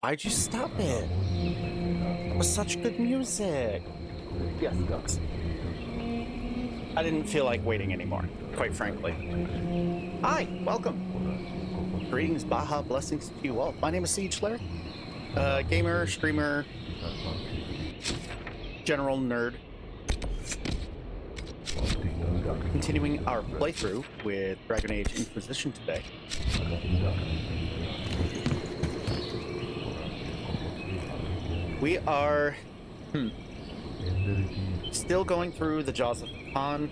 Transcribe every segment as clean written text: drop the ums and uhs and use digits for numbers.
Why'd you stop it? It was such good music. Yes, yes. I didn't feel like waiting anymore, quite frankly. Hi, welcome. Greetings, Baja, blessings to you all. My name is Siege Slayer, gamer, streamer, general nerd. Continuing our playthrough with Dragon Age Inquisition today. We are still going through the Jaws of Hakkon.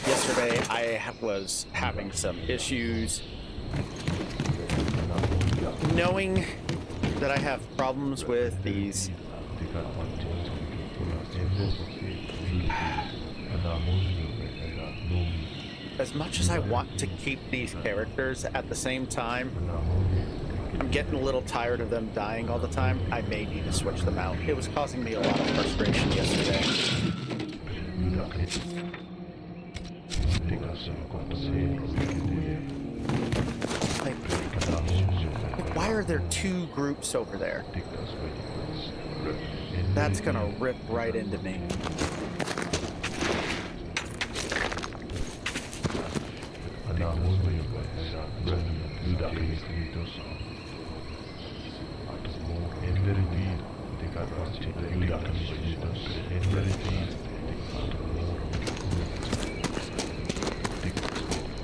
Yesterday I was having some issues knowing that I have problems with these as much as I want to keep these characters at the same time. I'm getting a little tired of them dying all the time. I may need to switch them out. It was causing me a lot of frustration yesterday. Like, why are there two groups over there? That's gonna rip right into me.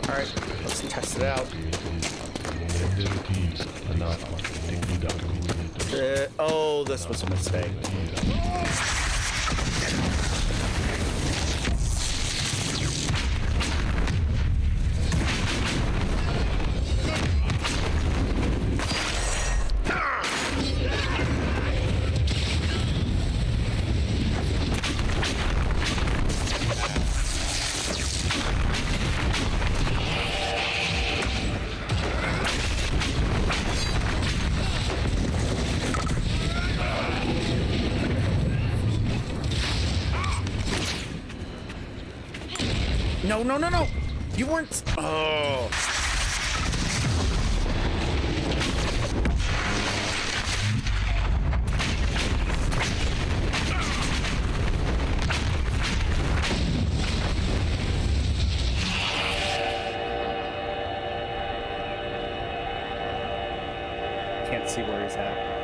Alright, let's test it out. Oh, this was a mistake. No, no, no, no! You weren't... Oh. Can't see where he's at.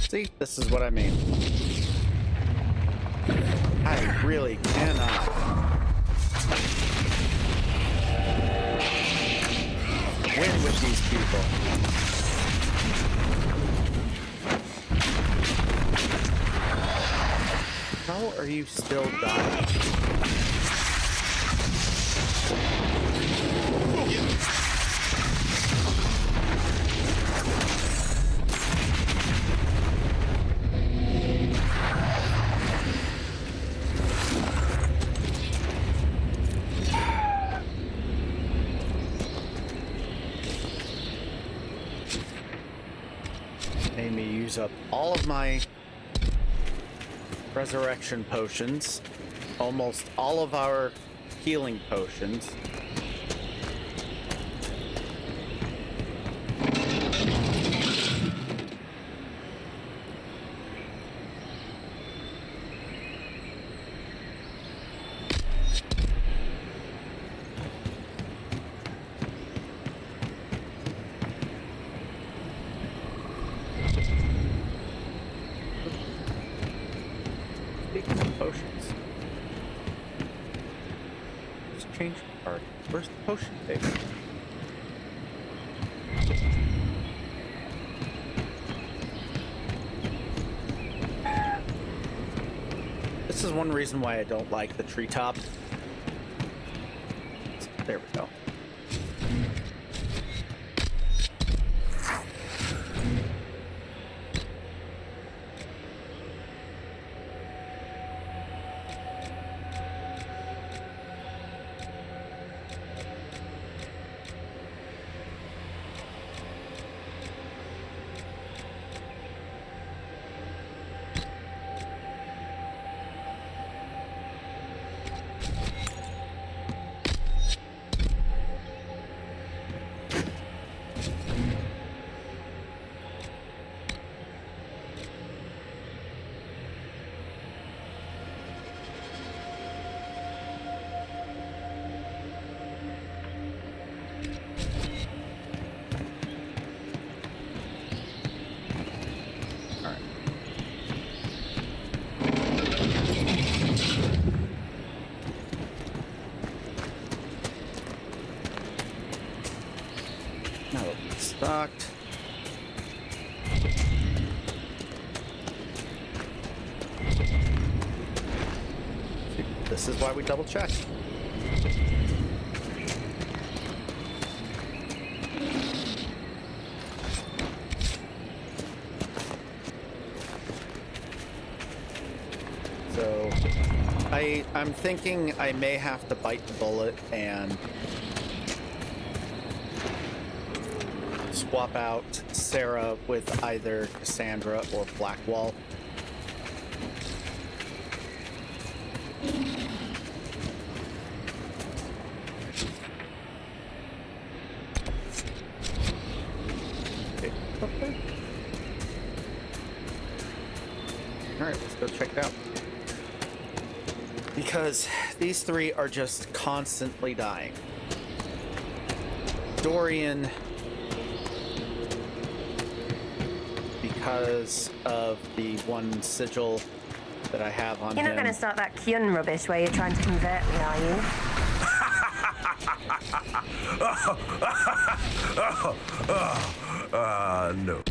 See, this is what I mean. I really cannot. Win with these people. How are you still dying? Made me use up all of my resurrection potions, almost all of our healing potions. Where's the potion table? This is one reason why I don't like the treetop. There we go. Stocked. This is why we double check. So I'm thinking I may have to bite the bullet and swap out Sarah with either Cassandra or Blackwall. Okay. All right, let's go check it out. Because these three are just constantly dying. Dorian, because of the one sigil that I have on him. You're not going to start that Qun rubbish where you're trying to convert me, are you? No.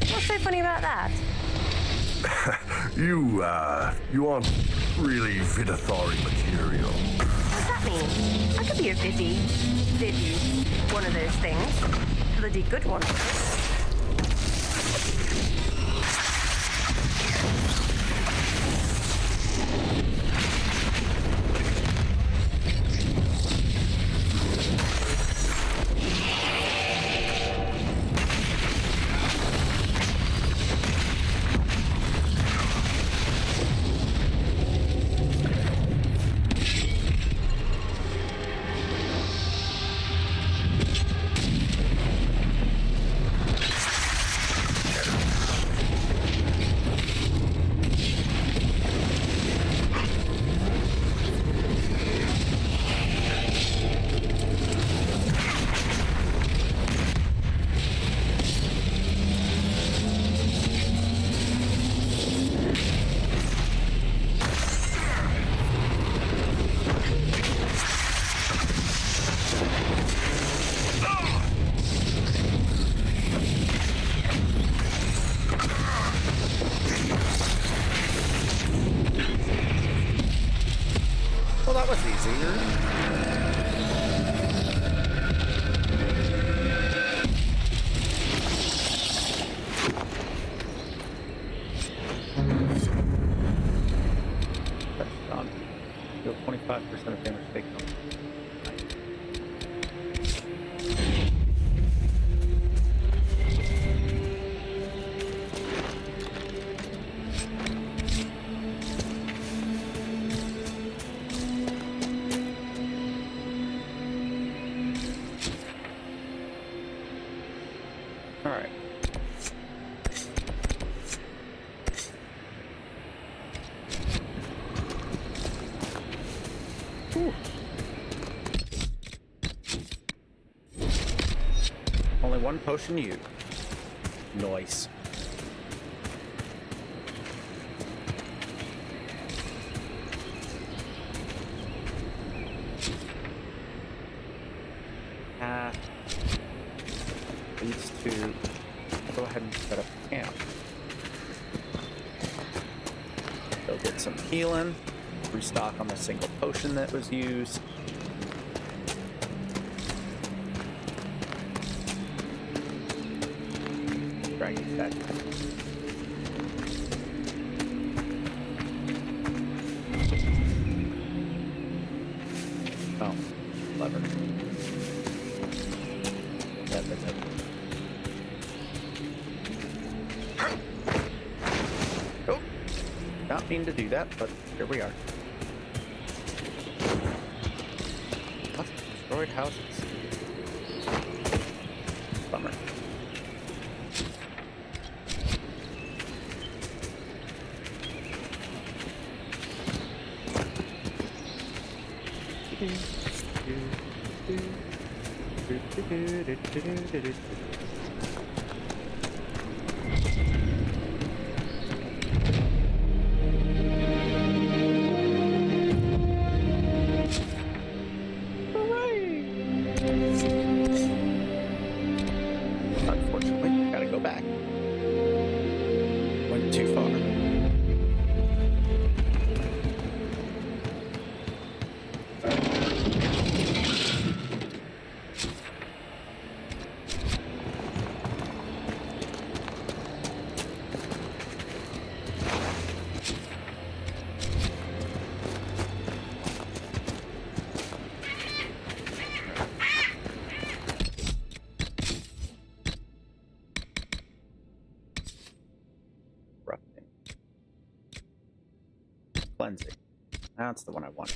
What's so funny about that? You aren't really Vidithari material. What does that mean? I could be a Vivi, one of those things. Bloody good one. Well, that was easier. On. Deal 25% of damage taken. one potion used. Nice. Leads to go ahead and set up camp. Go get some healing, restock on the single potion that was used. Dragon back. Oh, lever. Oh, not mean to do that, but here we are. What? Destroyed houses. Bummer. Unfortunately, gotta go back. Went too far. Cleansing. That's the one I want.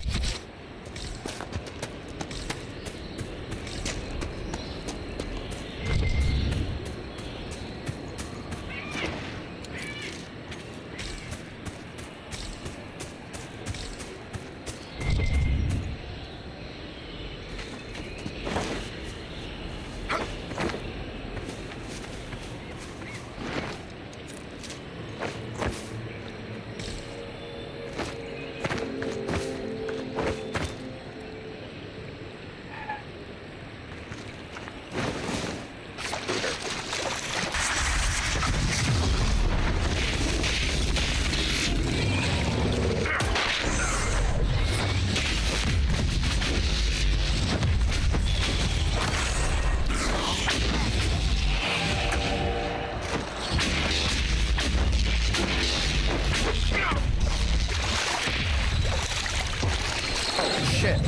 Shit.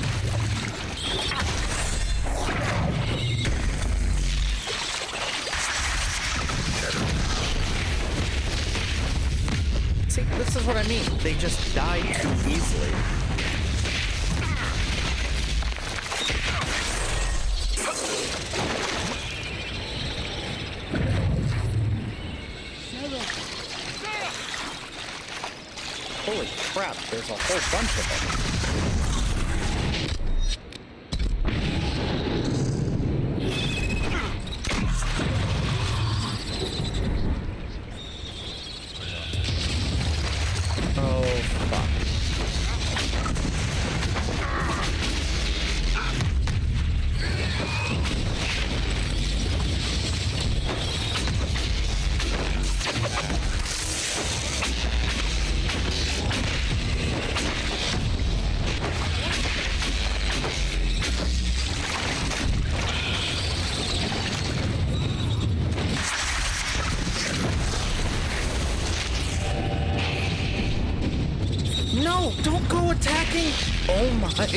See, this is what I mean. They just die too easily. Holy crap, there's a whole bunch of them. No, don't go attacking! Oh my god!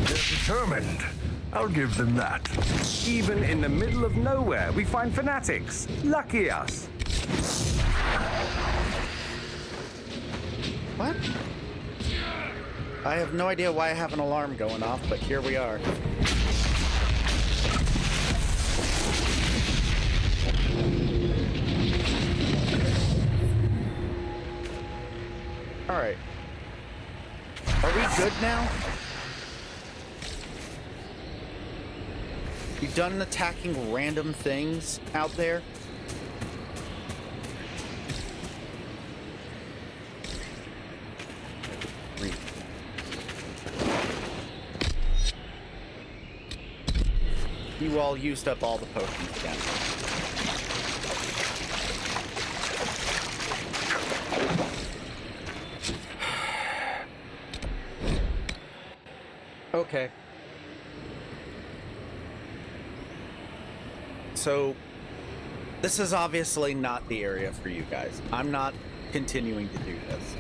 They're determined. I'll give them that. Even in the middle of nowhere, we find fanatics. Lucky us. What? I have no idea why I have an alarm going off, but here we are. Alright. Are we good now? You done attacking random things out there? You all used up all the potions again. Okay. So, this is obviously not the area for you guys. I'm not continuing to do this.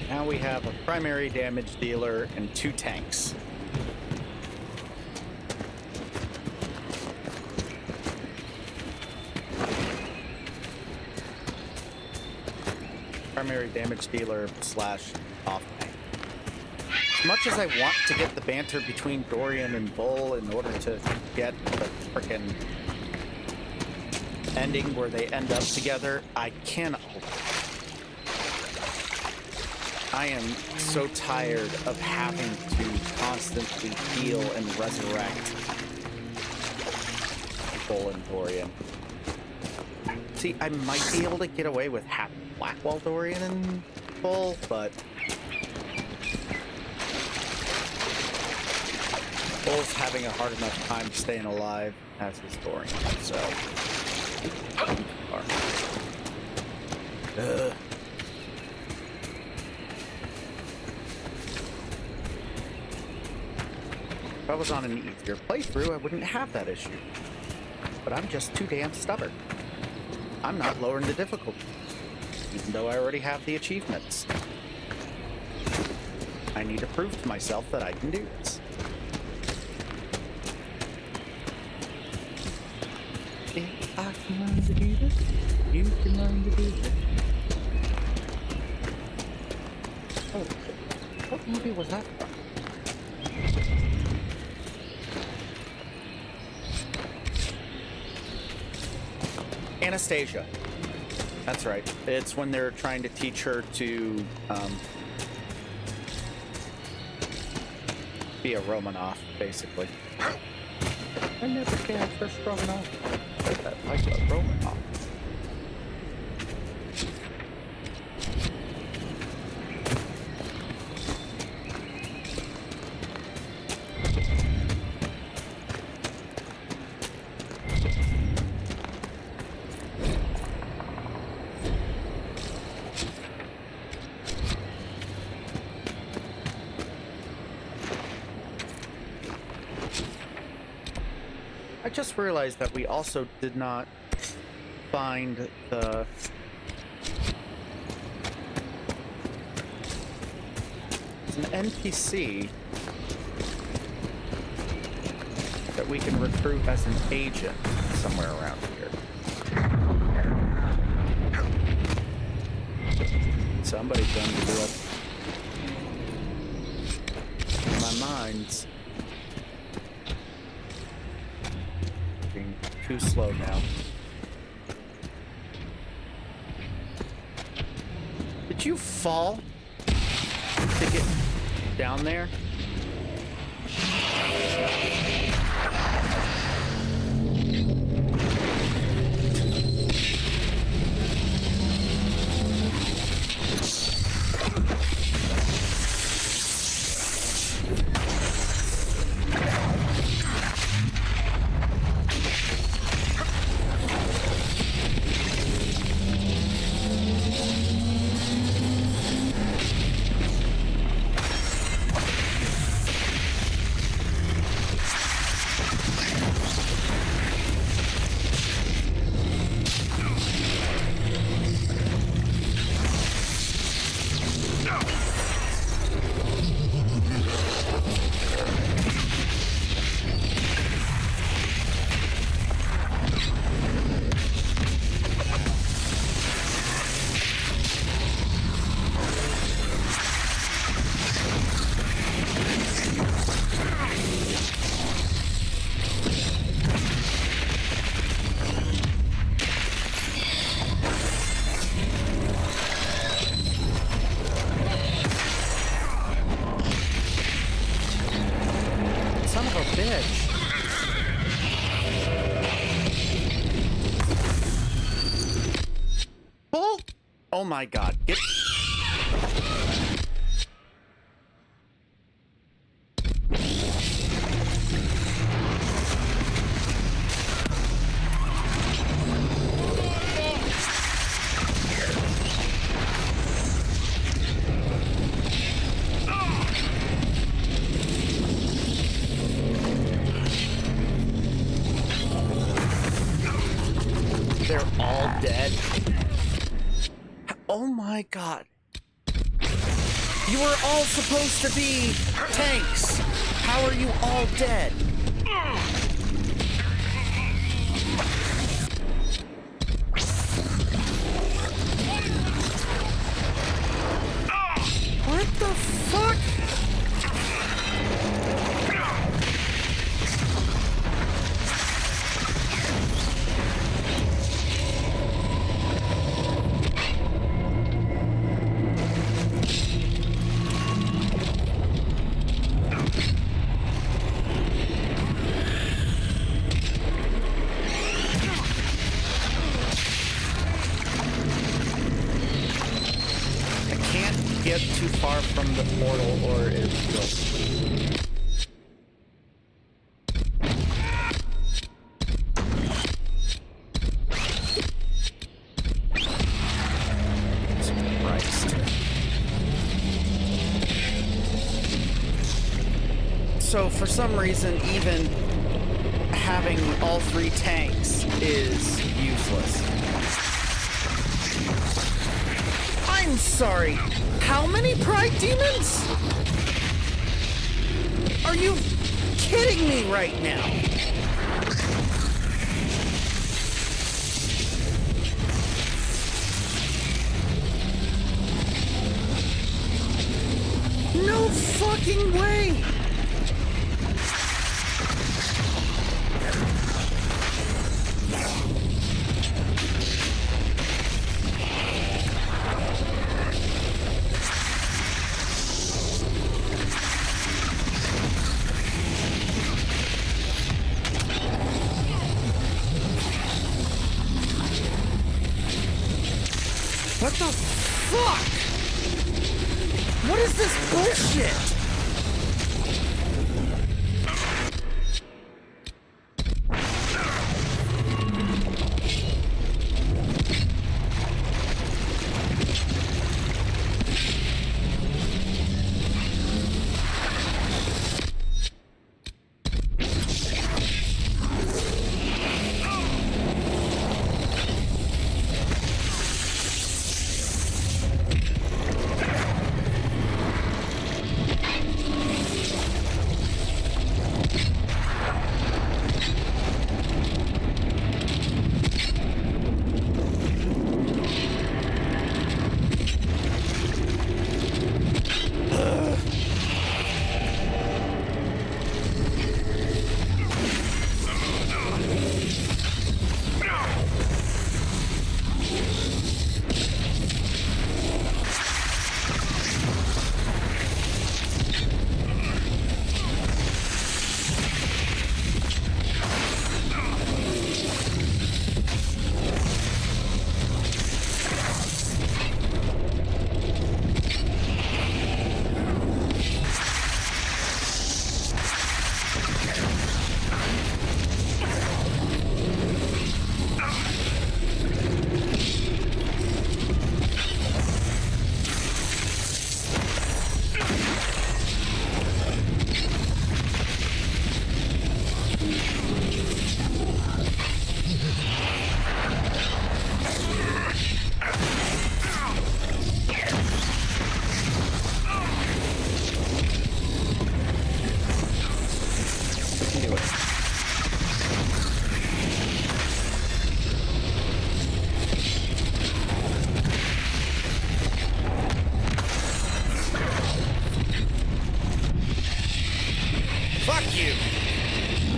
Now we have a primary damage dealer and 2 tanks. Primary damage dealer slash off tank. As much as I want to get the banter between Dorian and Bull in order to get the frickin' ending where they end up together, I cannot. I am so tired of having to constantly heal and resurrect Bull and Dorian. See, I might be able to get away with half Blackwall Dorian and Bull, but Bull's having a hard enough time staying alive as his Dorian, so... Ugh. If I was on an easier playthrough, I wouldn't have that issue. But I'm just too damn stubborn. I'm not lowering the difficulty, even though I already have the achievements. I need to prove to myself that I can do this. If I can learn to do this, you can learn to do this. Oh, what movie was that from? Anastasia. That's right. It's when they're trying to teach her to be a Romanov, basically. I never cared for Romanov. I like a Romanov. I just realized that we also did not find the... It's an NPC that we can recruit as an agent somewhere around here. Somebody's going to do it. In my mind's being too slow now. Did you fall to get down there? Oh my god. Get... They're all dead. Oh my god. You were all supposed to be tanks. How are you all dead? What the fuck? Get too far from the portal or it will. Christ. So for some reason, even having all 3 tanks is useless. I'm sorry. How many Pride Demons? Are you kidding me right now? No fucking way! What the fuck? What is this bullshit?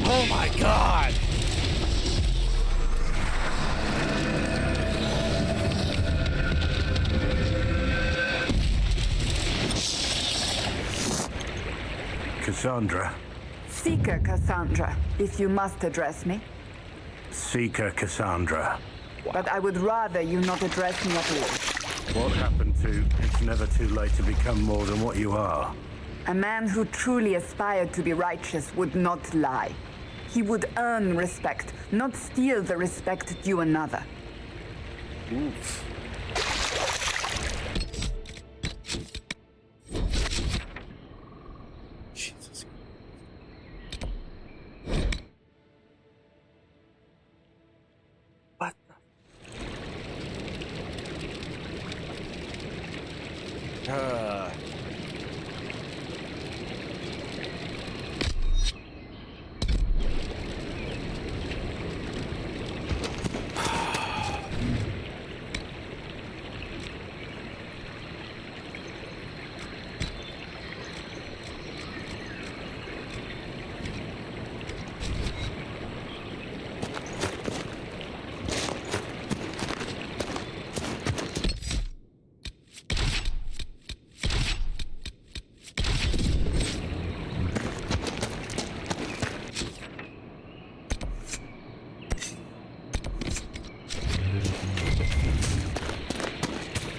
Oh my god! Cassandra. Seeker Cassandra, if you must address me. Seeker Cassandra. But I would rather you not address me at all. What happened to it's never too late to become more than what you are? A man who truly aspired to be righteous would not lie. He would earn respect, not steal the respect due another. Oof. Jesus. What the?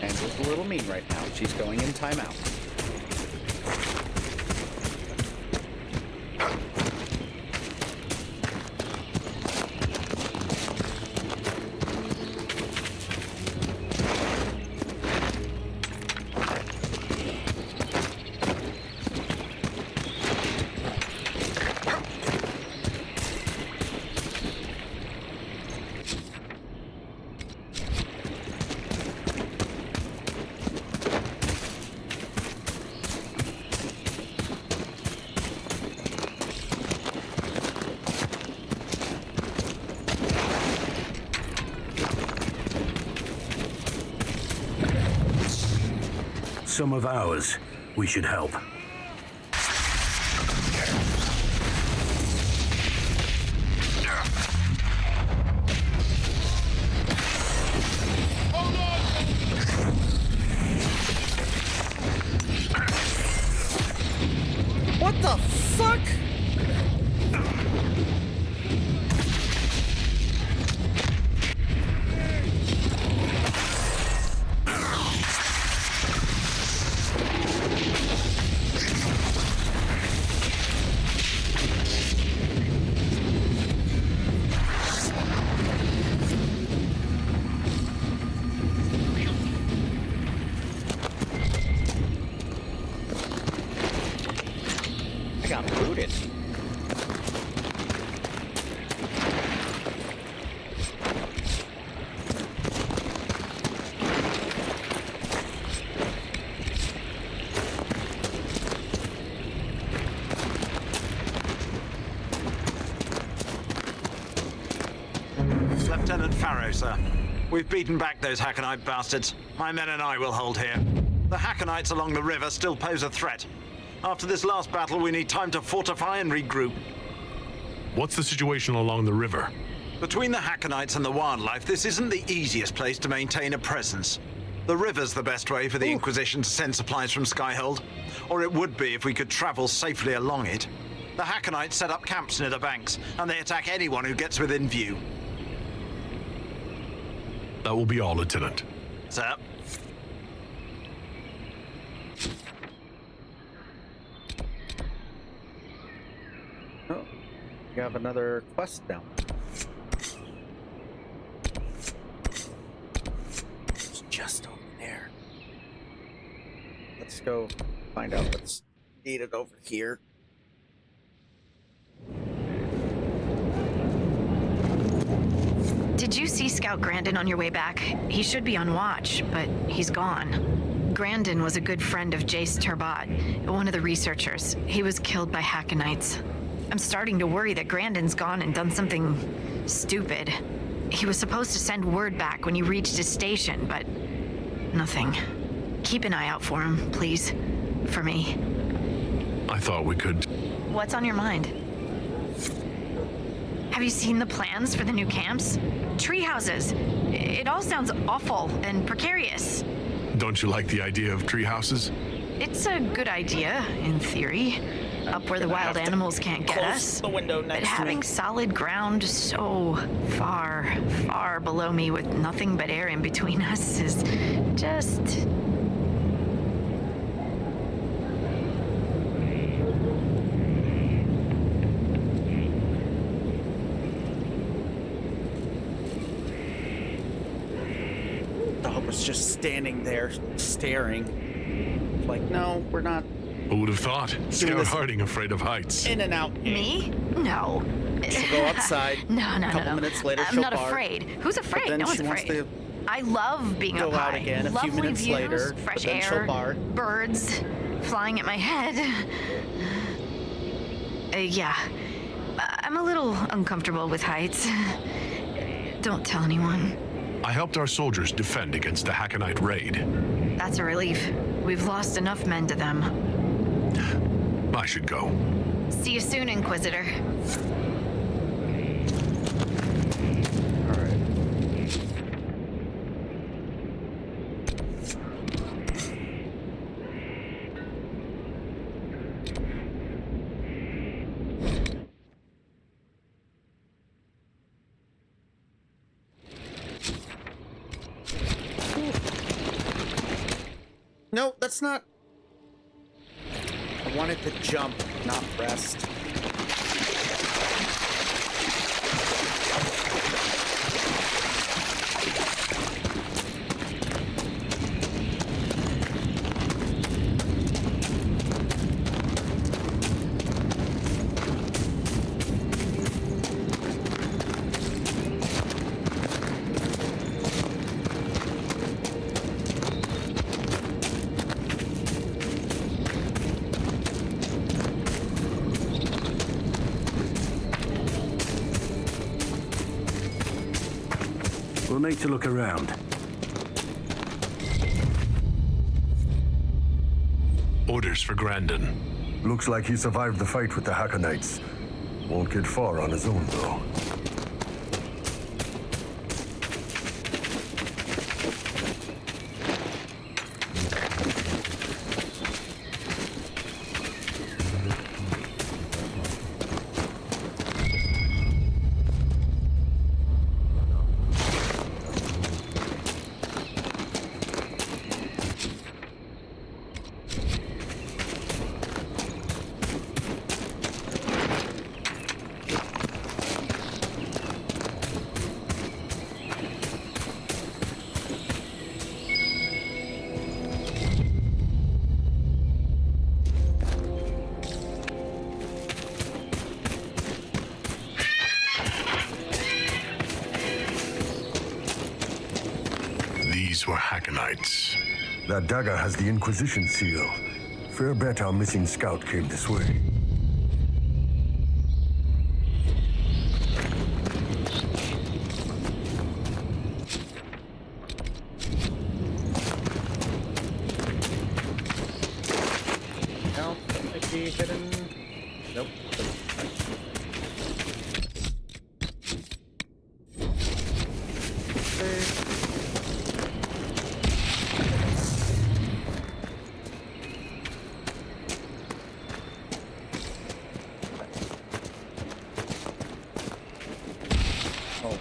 Angela's a little mean right now. She's going in timeout. Some of ours. We should help. What the fuck? I got booted. Lieutenant Farrow, sir. We've beaten back those Hakkonite bastards. My men and I will hold here. The Hakkonites along the river still pose a threat. After this last battle, we need time to fortify and regroup. What's the situation along the river? Between the Hakkonites and the wildlife, this isn't the easiest place to maintain a presence. The river's the best way for the Inquisition to send supplies from Skyhold, or it would be if we could travel safely along it. The Hakkonites set up camps near the banks, and they attack anyone who gets within view. That will be all, Lieutenant. Sir? Oh, you have another quest down. It's just over there. Let's go find out what's needed over here. Did you see Scout Grandin on your way back? He should be on watch, but he's gone. Grandin was a good friend of Jace Turbat, one of the researchers. He was killed by Hakkonites. I'm starting to worry that Grandin's gone and done something stupid. He was supposed to send word back when he reached his station, but nothing. Keep an eye out for him, please. For me. I thought we could... What's on your mind? Have you seen the plans for the new camps? Tree houses. It all sounds awful and precarious. Don't you like the idea of tree houses? It's a good idea, in theory. up where the Gonna wild have to animals can't get close us. the window But next to having me. solid ground so far, far below me with nothing but air in between us is just... Dog was just standing there, staring. Like, no, we're not Who would have thought? Scout this- Harding afraid of heights. in and out. Me? No. She'll go outside. No, no, A couple no. minutes later, I'm she'll not bark. afraid. Who's afraid? then No one's she wants afraid. to I love being go up out high. again a few Lovely minutes views, later, fresh but then she'll air, bark. birds flying at my head. Yeah, I'm a little uncomfortable with heights. Don't tell anyone. I helped our soldiers defend against the Hackonite raid. That's a relief. We've lost enough men to them. I should go. See you soon, Inquisitor. All right. No, that's not. I wanted to jump, not rest. We'll need to look around. Orders for Grandin. Looks like he survived the fight with the Hakkonites. Won't get far on his own, though. These were Hakkonites. That dagger has the Inquisition seal. Fair bet our missing scout came this way. No, might be hidden. Nope. Oh.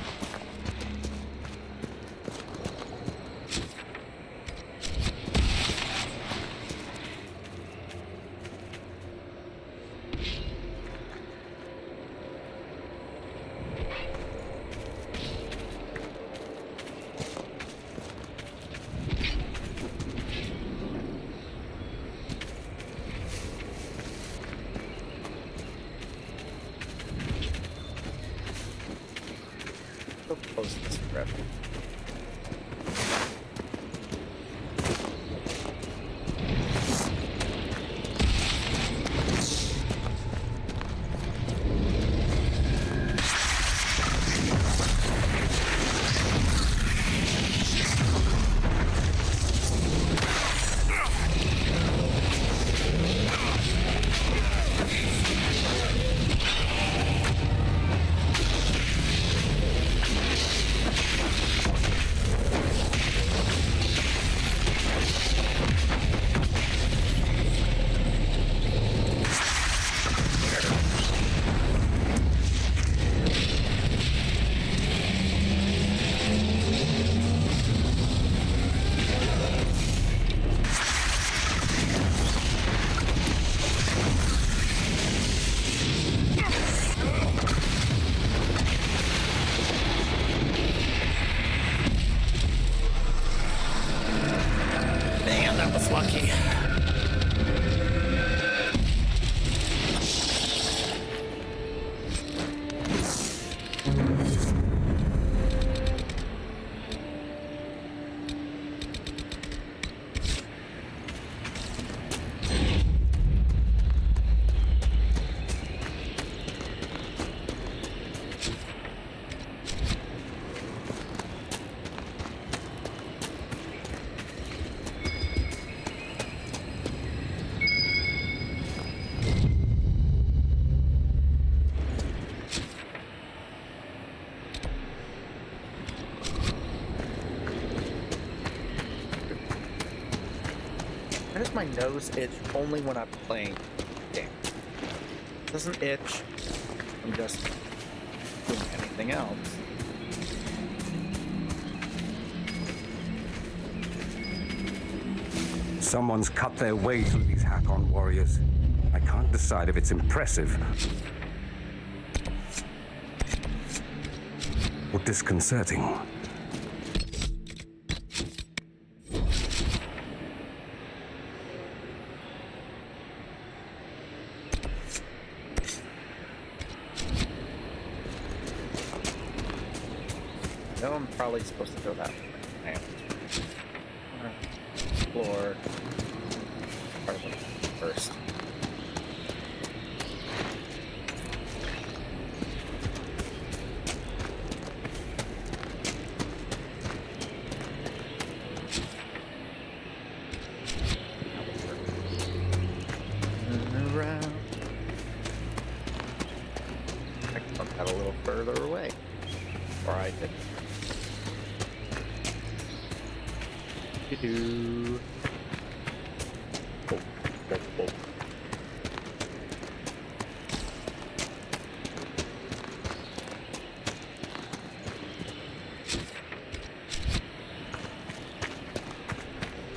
Go close this crap. Why does my nose itch only when I'm playing games? It doesn't itch. I'm just doing anything else. Someone's cut their way through these Hakkon warriors. I can't decide if it's impressive or disconcerting. I know I'm probably supposed to go that way. I am. Explore part of it first. And around. I can that a little further away. Or I did. Do. Oh, oh, oh.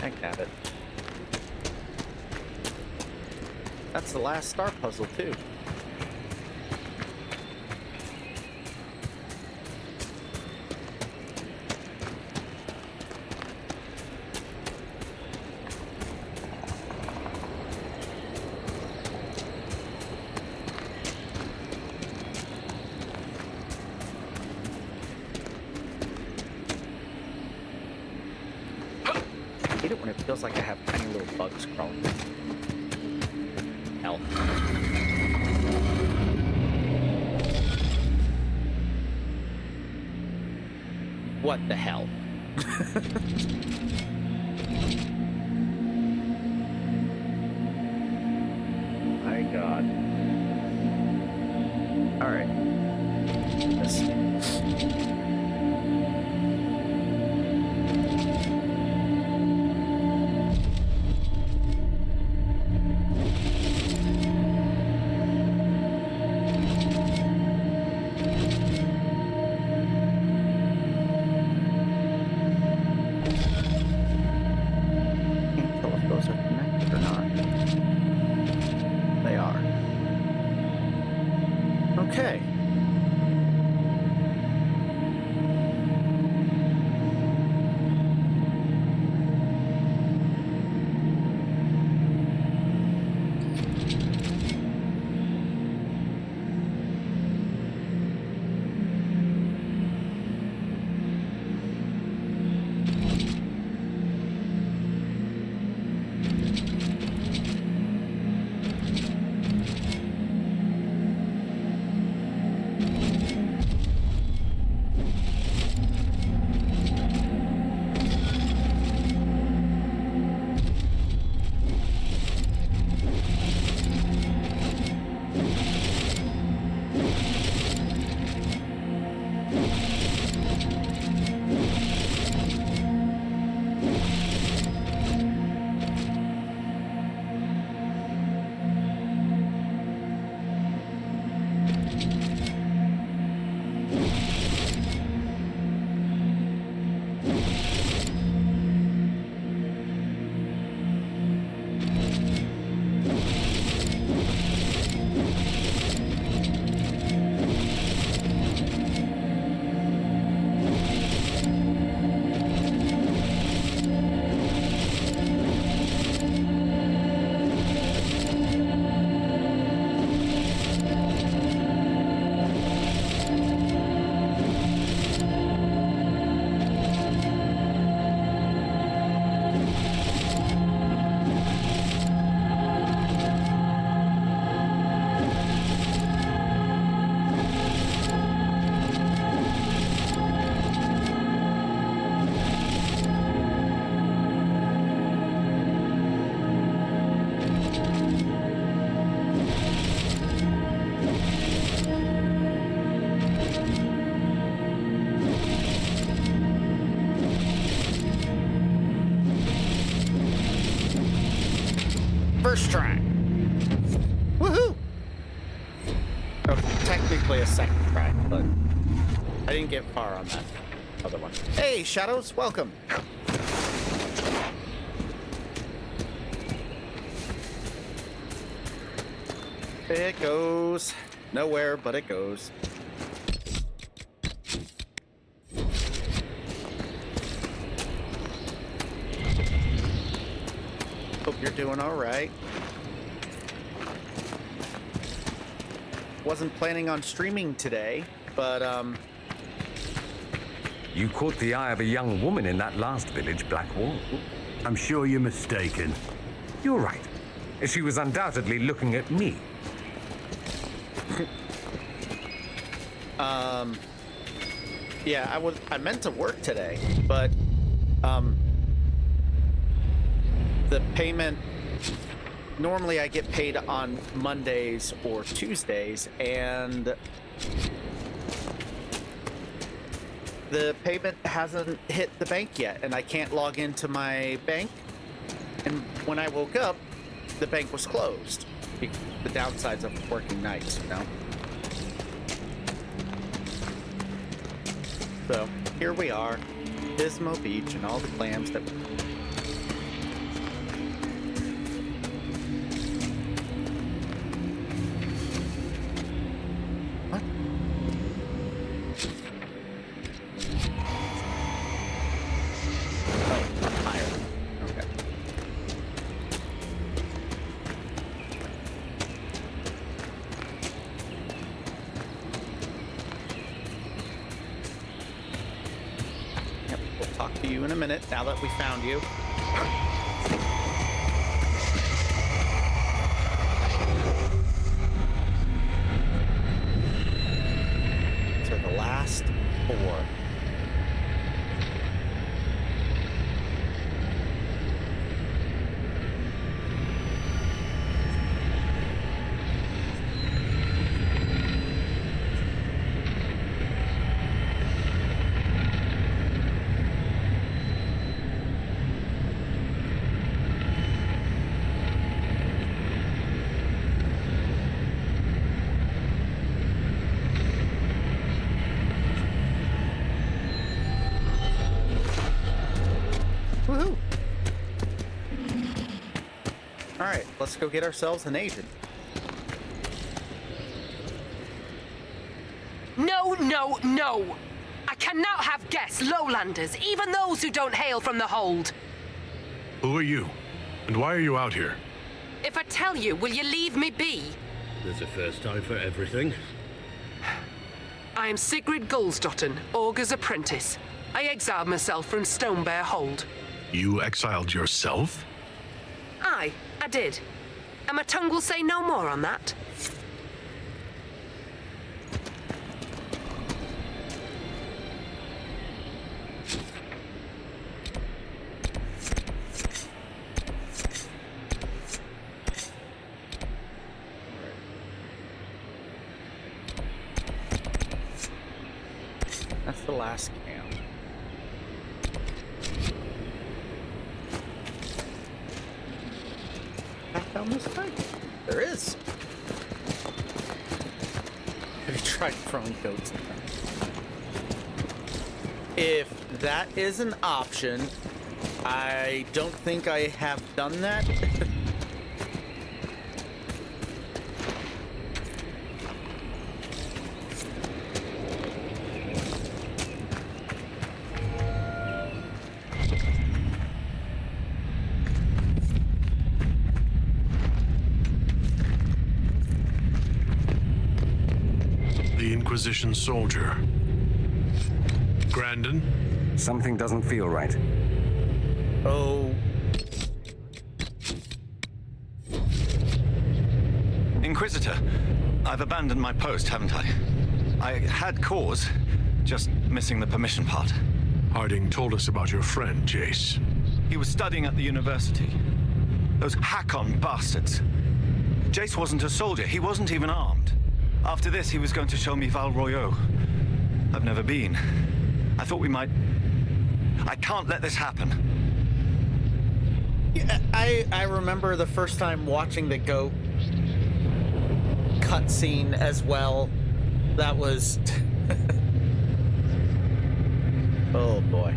I got it. That's the last star puzzle too. I hate it when it feels like I have tiny little bugs crawling. Hell. What the hell? My God. All right. First try. Woohoo! Oh, technically a second try, but I didn't get far on that other one. Hey, Shadows, welcome. It goes nowhere, but it goes. Hope you're doing all right. Wasn't planning on streaming today, but You caught the eye of a young woman in that last village, Blackwall. I'm sure you're mistaken. You're right. She was undoubtedly looking at me. Yeah, I meant to work today, but the payment, normally I get paid on Mondays or Tuesdays, and the payment hasn't hit the bank yet, and I can't log into my bank. And when I woke up, the bank was closed. The downsides of working nights, you know? So, here we are, Pismo Beach and all the clams that... What? Oh, higher. Okay. Yep, we'll talk to you in a minute now that we found you. So the last 4. Woohoo! Alright, let's go get ourselves an agent. No, no, no! I cannot have guests, lowlanders, even those who don't hail from the hold. Who are you? And why are you out here? If I tell you, will you leave me be? There's a first time for everything. I am Sigrid Gulsdotten, Augur's apprentice. I exiled myself from Stonebear Hold. You exiled yourself? Aye, I did. And my tongue will say no more on that. That's the last camp. Back down this way? There is. Have you tried throwing goats in there? If that is an option, I don't think I have done that. The Inquisition soldier. Grandin? Something doesn't feel right. Oh. Inquisitor, I've abandoned my post, haven't I? I had cause, just missing the permission part. Harding told us about your friend, Jace. He was studying at the university. Those Hakkon bastards. Jace wasn't a soldier, he wasn't even armed. After this, he was going to show me Val Royeaux. I've never been. I thought we might... I can't let this happen. Yeah, I remember the first time watching the goat cutscene as well. That was... oh boy.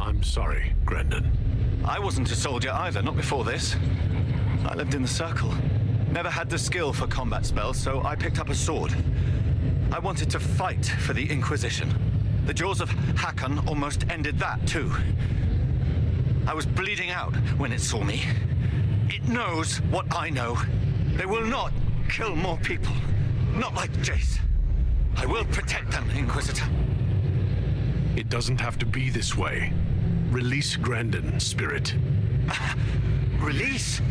I'm sorry, Grandin. I wasn't a soldier either, not before this. I lived in the Circle. Never had the skill for combat spells, so I picked up a sword. I wanted to fight for the Inquisition. The jaws of Hakkon almost ended that, too. I was bleeding out when it saw me. It knows what I know. They will not kill more people. Not like Jace. I will protect them, Inquisitor. It doesn't have to be this way. Release Grandin, Spirit. Release?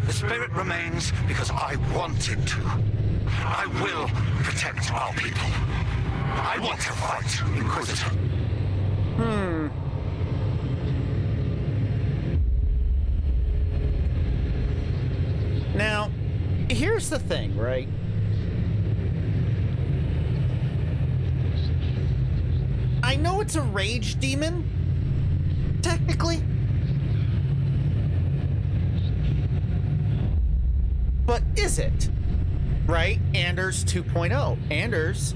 The spirit remains because I want it to. I will protect our people. I want to fight, Inquisitor. Now, here's the thing, right? I know it's a rage demon, technically. But is it? Right? Anders 2.0. Anders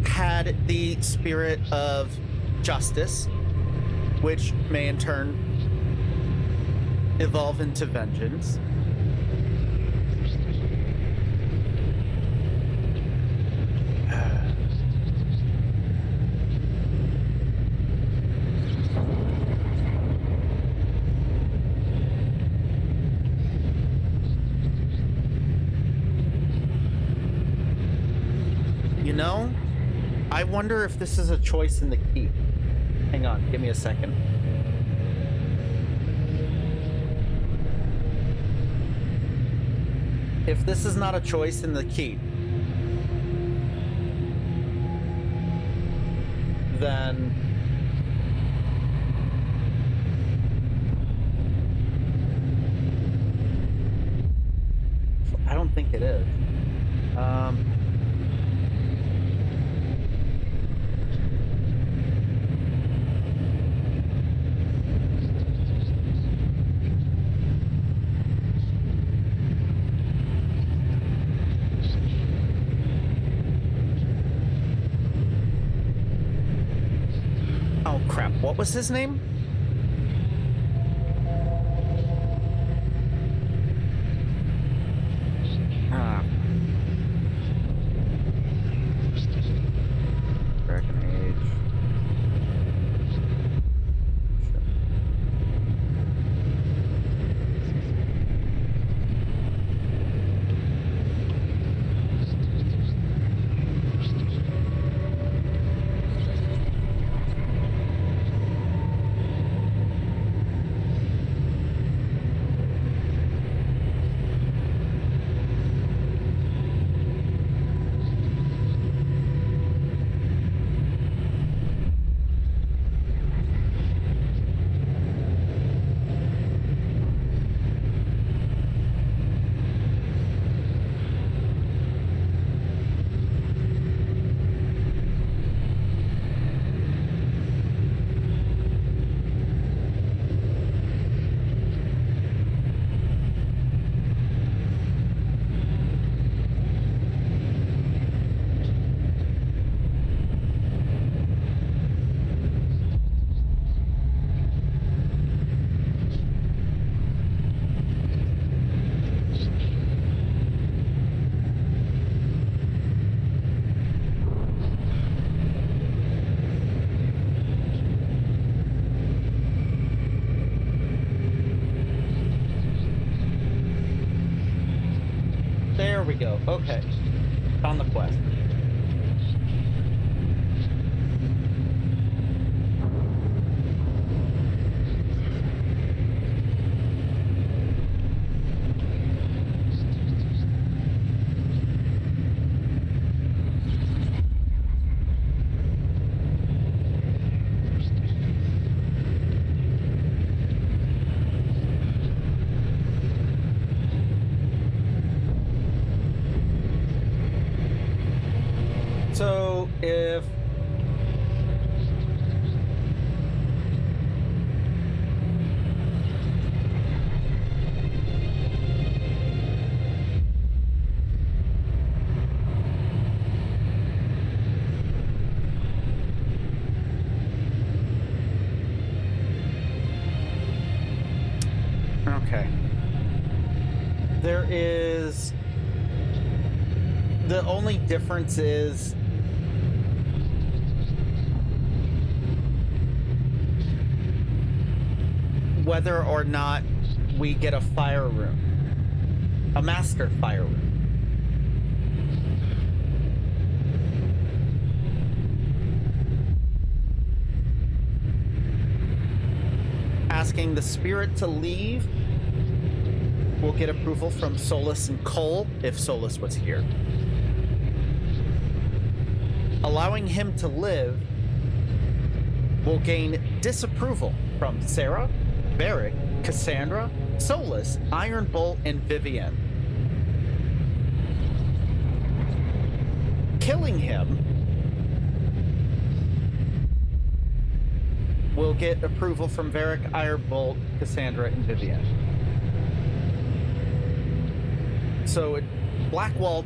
had the spirit of justice, which may in turn evolve into vengeance. You know, I wonder if this is a choice in the keep. Hang on, give me a second. If this is not a choice in the keep, then I don't think it is. Oh crap, what was his name? Dragon Age. There we go. Okay. On the quest. So if There is... The only difference is... whether or not we get a fire room. A master fire room. Asking the spirit to leave, we'll get approval from Solus and Cole if Solus was here. Allowing him to live will gain disapproval from Sarah, Varric, Cassandra, Solus, Iron Bolt, and Vivienne. Killing him will get approval from Varric, Iron Bolt, Cassandra, and Vivienne. So Blackwall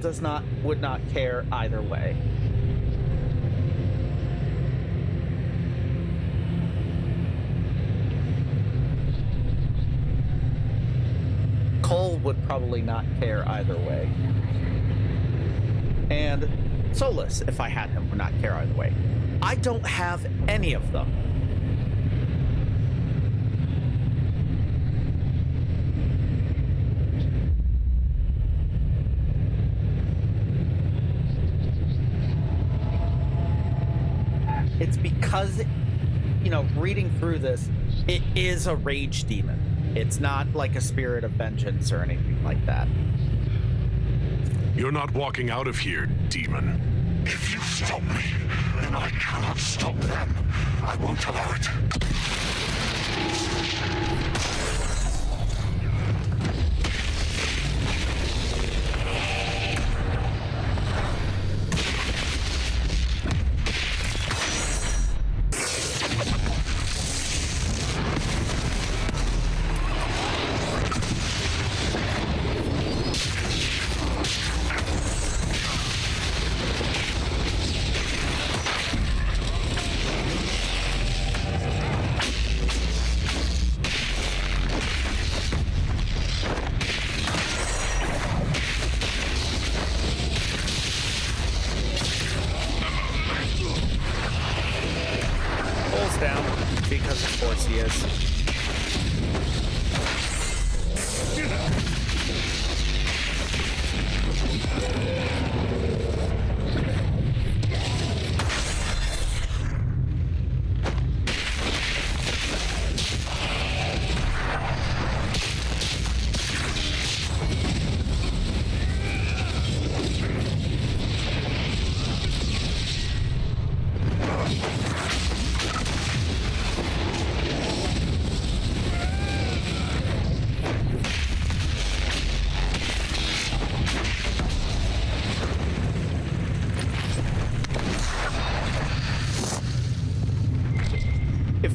would not care either way. Cole would probably not care either way. And Solus, if I had him, would not care either way. I don't have any of them. It's because, reading through this, it is a rage demon. It's not like a spirit of vengeance or anything like that. You're not walking out of here, demon. If you stop me, then I cannot stop them. I won't allow it.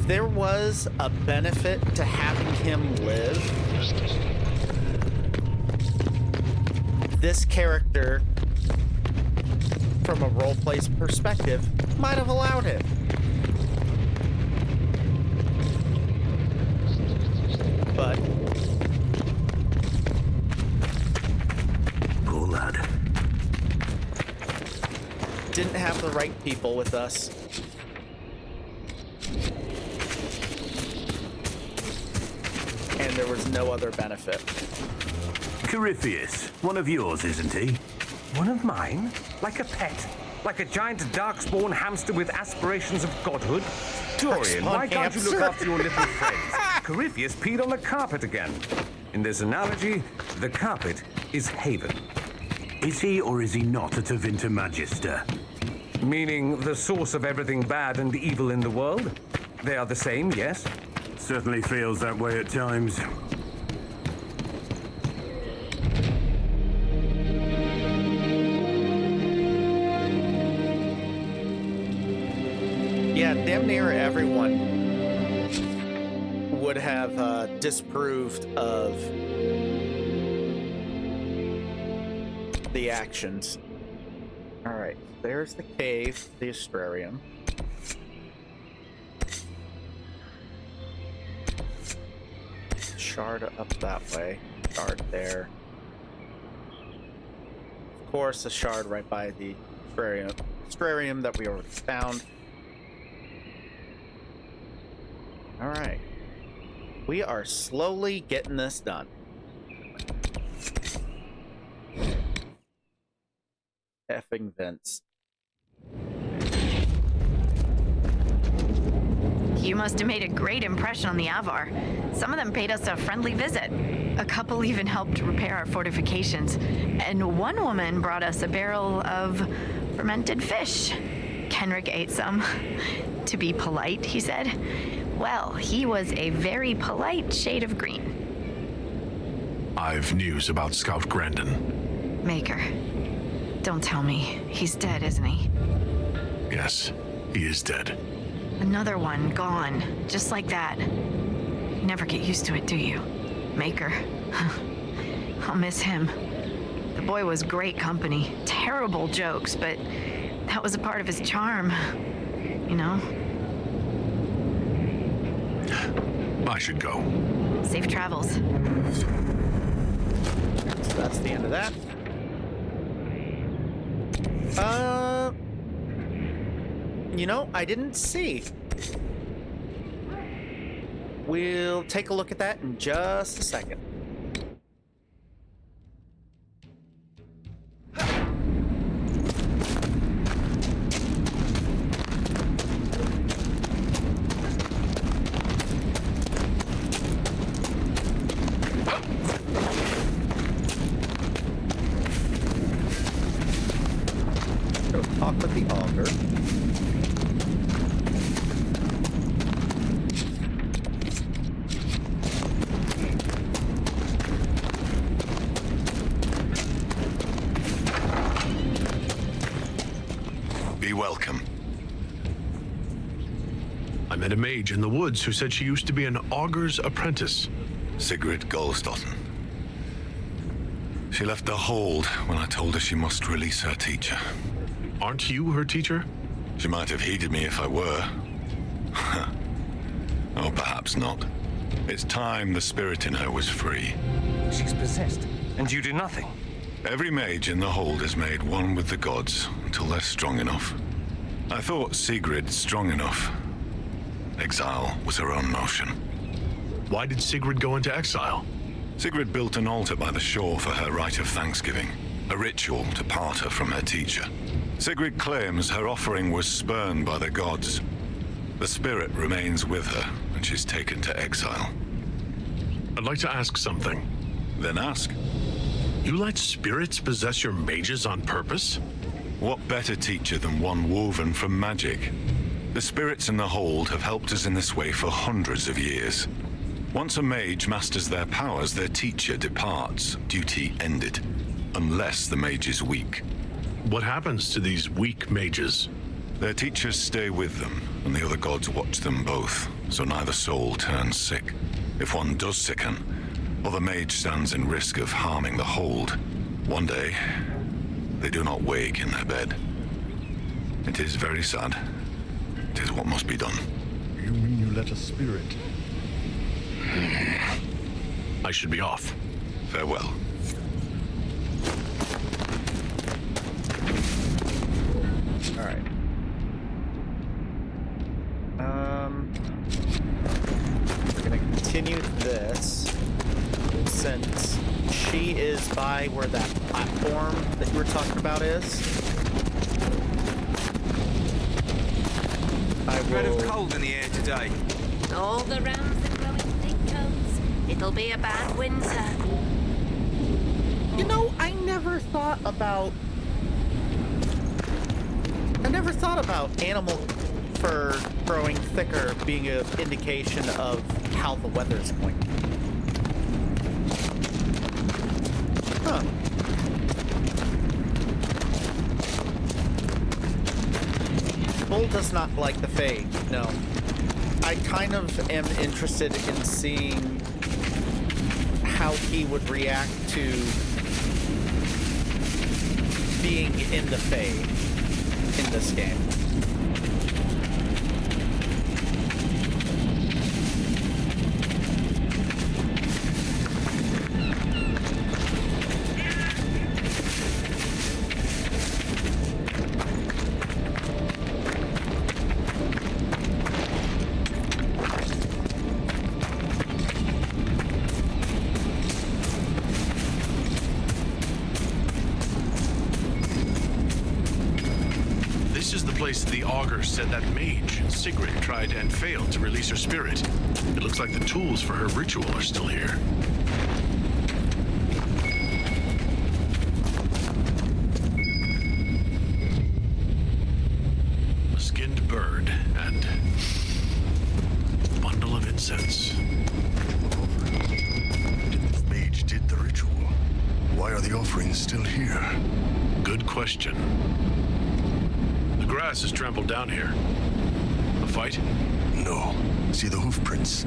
There was a benefit to having him live. This character, from a roleplay's perspective, might have allowed it. But poor lad. Didn't have the right people with us. There was no other benefit. Corypheus, one of yours, isn't he? One of mine? Like a pet? Like a giant darkspawn hamster with aspirations of godhood? Dorian, why can't you look after your little friends? Corypheus peed on the carpet again. In this analogy, the carpet is Haven. Is he or is he not a Tevinter Magister? Meaning the source of everything bad and evil in the world? They are the same, yes? Certainly feels that way at times. Yeah, damn near everyone would have disapproved of the actions. All right, there's the cave, the Astrarium. Shard up that way. Shard there. course, a shard right by the Strarium that we already found. All right. We are slowly getting this done. Effing vents. You must have made a great impression on the Avar. Some of them paid us a friendly visit. A couple even helped repair our fortifications. And one woman brought us a barrel of fermented fish. Kenrick ate some. To be polite, he said. Well, he was a very polite shade of green. I've news about Scout Grandin. Maker. Don't tell me. He's dead, isn't he? Yes, he is dead. Another one gone, just like that. You never get used to it, do you? Maker. I'll miss him. The boy was great company. Terrible jokes, but that was a part of his charm. You know? I should go. Safe travels. So that's the end of that. You know, I didn't see. We'll take a look at that in just a second. Go talk with the augur. Welcome. I met a mage in the woods who said she used to be an augur's apprentice. Sigrid Goldsdotten. She left the hold when I told her she must release her teacher. Aren't you her teacher? She might have heeded me if I were. Oh, perhaps not. It's time the spirit in her was free. She's possessed, and you do nothing. Every mage in the hold is made one with the gods until they're strong enough. I thought Sigrid strong enough. Exile was her own notion. Why did Sigrid go into exile? Sigrid built an altar by the shore for her rite of thanksgiving, a ritual to part her from her teacher. Sigrid claims her offering was spurned by the gods. The spirit remains with her, and she's taken to exile. I'd like to ask something. Then ask. You let spirits possess your mages on purpose? What better teacher than one woven from magic? The spirits in the hold have helped us in this way for hundreds of years. Once a mage masters their powers, their teacher departs, duty ended. Unless the mage is weak. What happens to these weak mages? Their teachers stay with them, and the other gods watch them both, so neither soul turns sick. If one does sicken, or the mage stands in risk of harming the hold, one day, they do not wake in their bed. It is very sad. It is what must be done. You mean you let a spirit? I should be off. Farewell. All right. We're gonna continue this since she is by where that platform that you were talking about is. I Threat of will. cold in the air today. All the rams are growing thick coats. It'll be a bad winter. You know, I never thought about animal fur growing thicker being an indication of how the weather's going. Huh. Bull does not like the Fae, no. I kind of am interested in seeing how he would react to being in the Fae in this game. place, the augur said that Mage, Sigrid, tried and failed to release her spirit. It looks like the tools for her ritual are still here. A skinned bird and a bundle of incense. If Mage did the ritual, why are the offerings still here? Good question. The grass is trampled down here. A fight? No. See the hoof prints?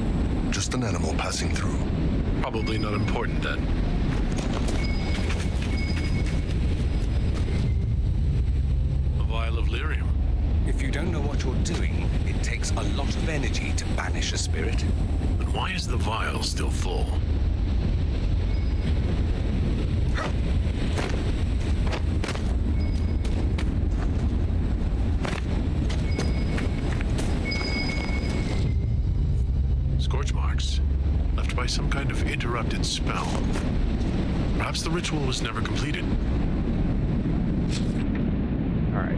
Just an animal passing through. Probably not important then. A vial of lyrium. If you don't know what you're doing, it takes a lot of energy to banish a spirit. Then why is the vial still full? Scorch marks, left by some kind of interrupted spell. Perhaps the ritual was never completed. All right.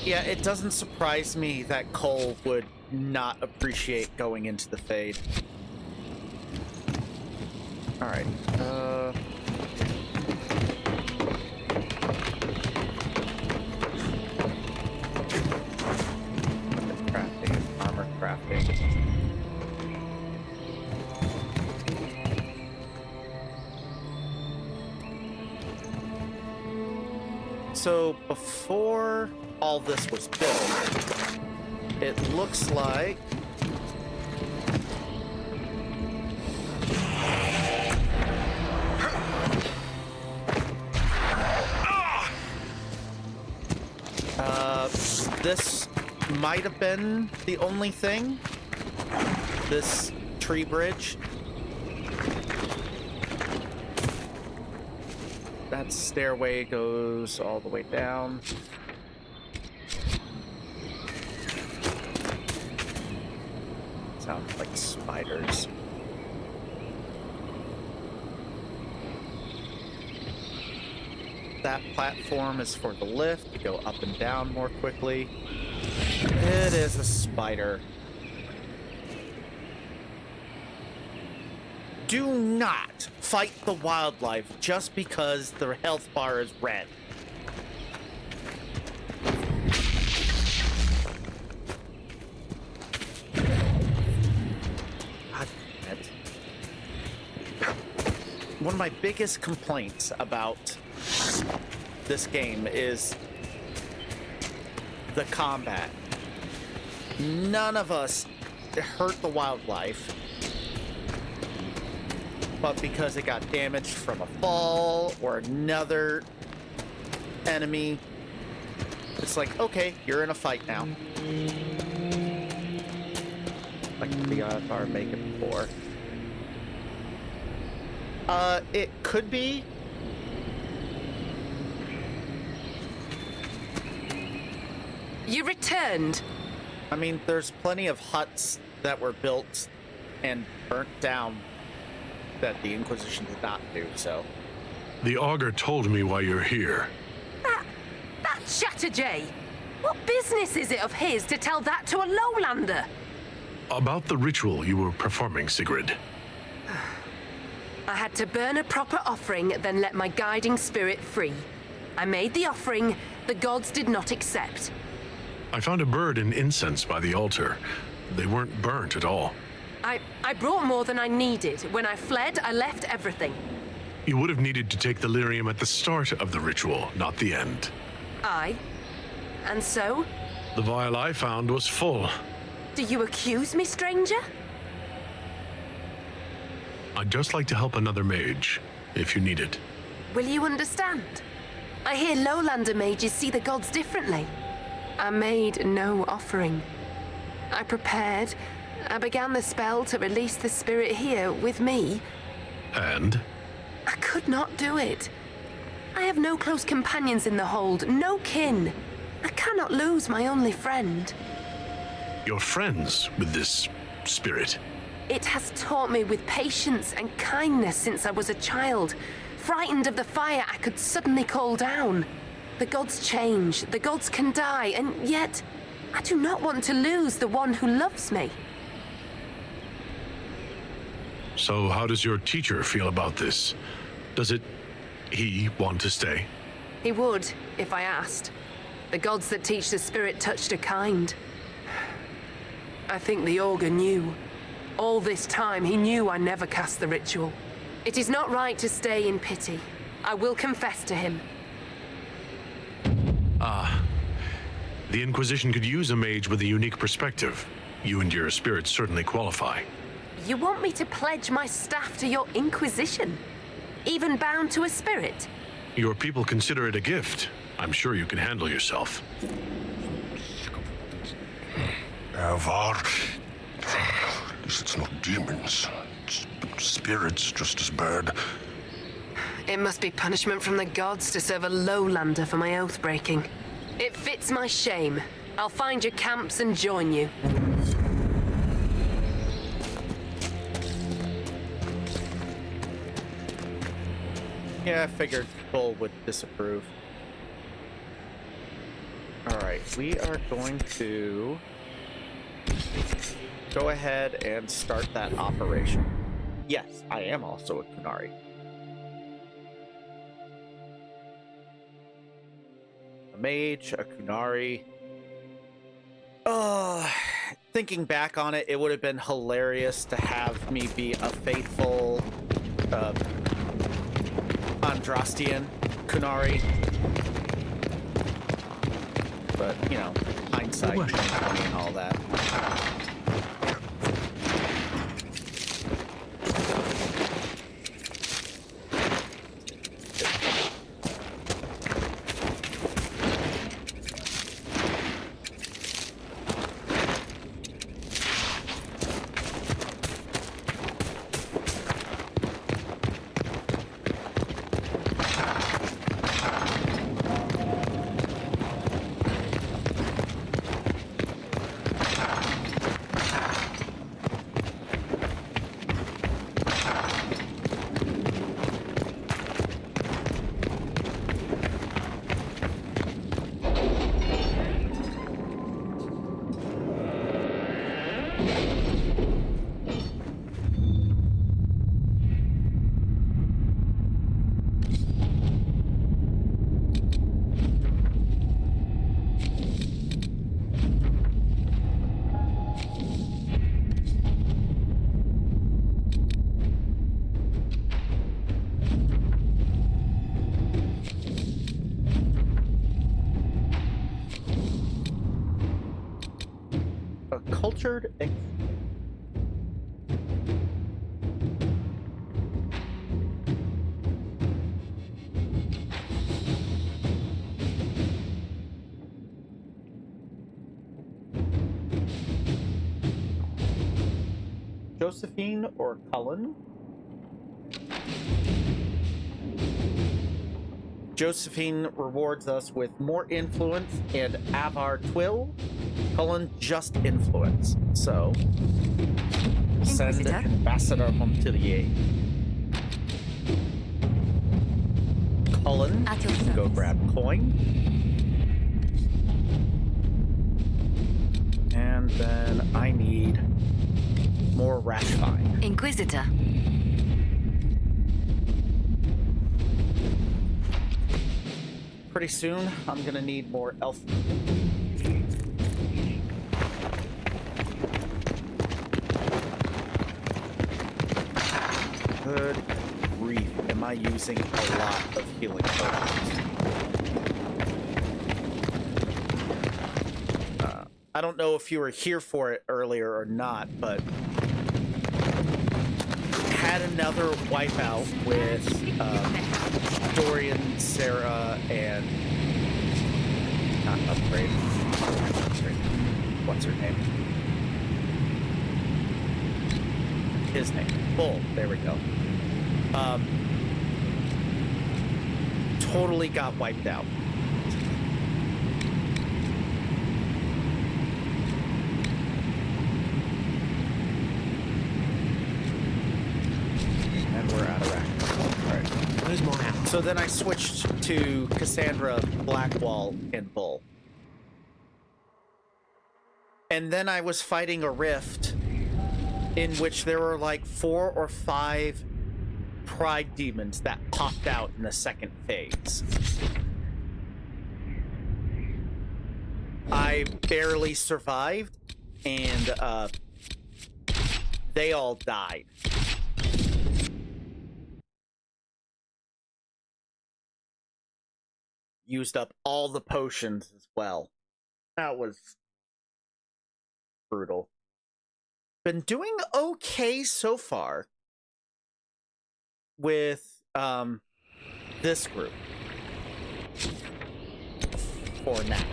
Yeah, it doesn't surprise me that Cole would not appreciate going into the Fade. All right. Crafting, armor crafting. So before all this was built, it looks like this might have been the only thing. This tree bridge. That stairway goes all the way down. Sounds like spiders. That platform is for the lift to go up and down more quickly. It is a spider. Do not fight the wildlife just because their health bar is red. God damn it. One of my biggest complaints about this game is the combat. None of us hurt the wildlife, but because it got damaged from a fall or another enemy, it's like, okay, you're in a fight now. Like the odds are making before. It could be. You returned. I mean, there's plenty of huts that were built and burnt down that the Inquisition did not do, so. The augur told me why you're here. That Chatterjay. What business is it of his to tell that to a lowlander? About the ritual you were performing, Sigrid. I had to burn a proper offering, then let my guiding spirit free. I made the offering, the gods did not accept. I found a bird and incense by the altar. They weren't burnt at all. I brought more than I needed. When I fled, I left everything. You would have needed to take the lyrium at the start of the ritual, not the end. Aye. And so? The vial I found was full. Do you accuse me, stranger? I'd just like to help another mage, if you need it. Will you understand? I hear lowlander mages see the gods differently. I made no offering. I prepared. I began the spell to release the spirit here with me. And? I could not do it. I have no close companions in the hold, no kin. I cannot lose my only friend. You're friends with this spirit. It has taught me with patience and kindness since I was a child. Frightened of the fire I could suddenly call down. The gods change, the gods can die, and yet I do not want to lose the one who loves me. So how does your teacher feel about this? Does he want to stay? He would, if I asked. The gods that teach the spirit touched are kind. I think the Augur knew. All this time, he knew I never cast the ritual. It is not right to stay in pity. I will confess to him. The Inquisition could use a mage with a unique perspective. You and your spirit certainly qualify. You want me to pledge my staff to your Inquisition? Even bound to a spirit? Your people consider it a gift. I'm sure you can handle yourself. Avar. At least it's not demons. It's spirits just as bad. It must be punishment from the gods to serve a lowlander for my oath breaking. It fits my shame. I'll find your camps and join you. Yeah, I figured Bull would disapprove. Alright, we are going to go ahead and start that operation. Yes, I am also a Qunari. A mage, a Qunari. Thinking back on it, it would have been hilarious to have me be a faithful Andrastian Qunari. But, you know, hindsight and all that. Cultured Josephine or Cullen? Josephine rewards us with more influence and Avar Twill. Cullen just influence. So send Ambassador home to the aid. Cullen, go grab coin. And then I need more Rashfine. Inquisitor. Pretty soon, I'm gonna need more elf. Good grief, am I using a lot of healing potions? I don't know if you were here for it earlier or not, but had another wipeout with Dorian, Sarah, and not upgrade. What's her name? His name. Bull. There we go. Totally got wiped out. So then I switched to Cassandra, Blackwall, and Bull. And then I was fighting a rift in which there were like 4 or 5 pride demons that popped out in the second phase. I barely survived, and they all died. Used up all the potions as well. That was brutal. Been doing okay so far with this group for now.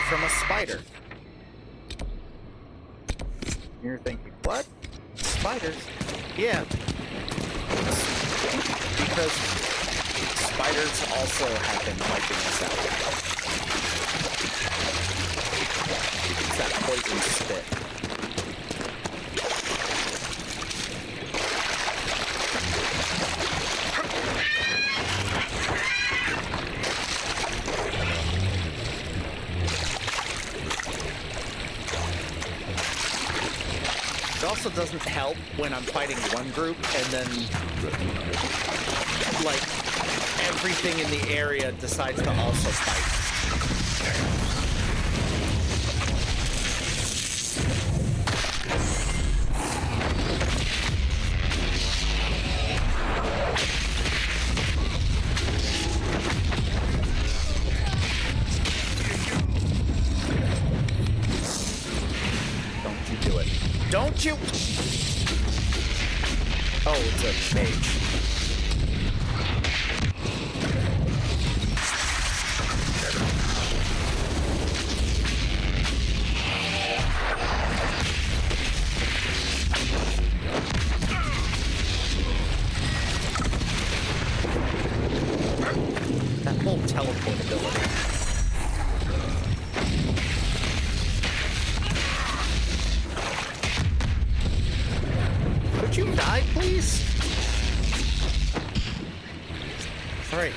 From a spider. You're thinking, what? Spiders? Yeah. Because spiders also have been wiping us out. It's that poison spit. It also doesn't help when I'm fighting one group and then, like, everything in the area decides to also fight. Don't you? Oh, it's a mage. That whole teleport ability. Would you die, please? Sorry.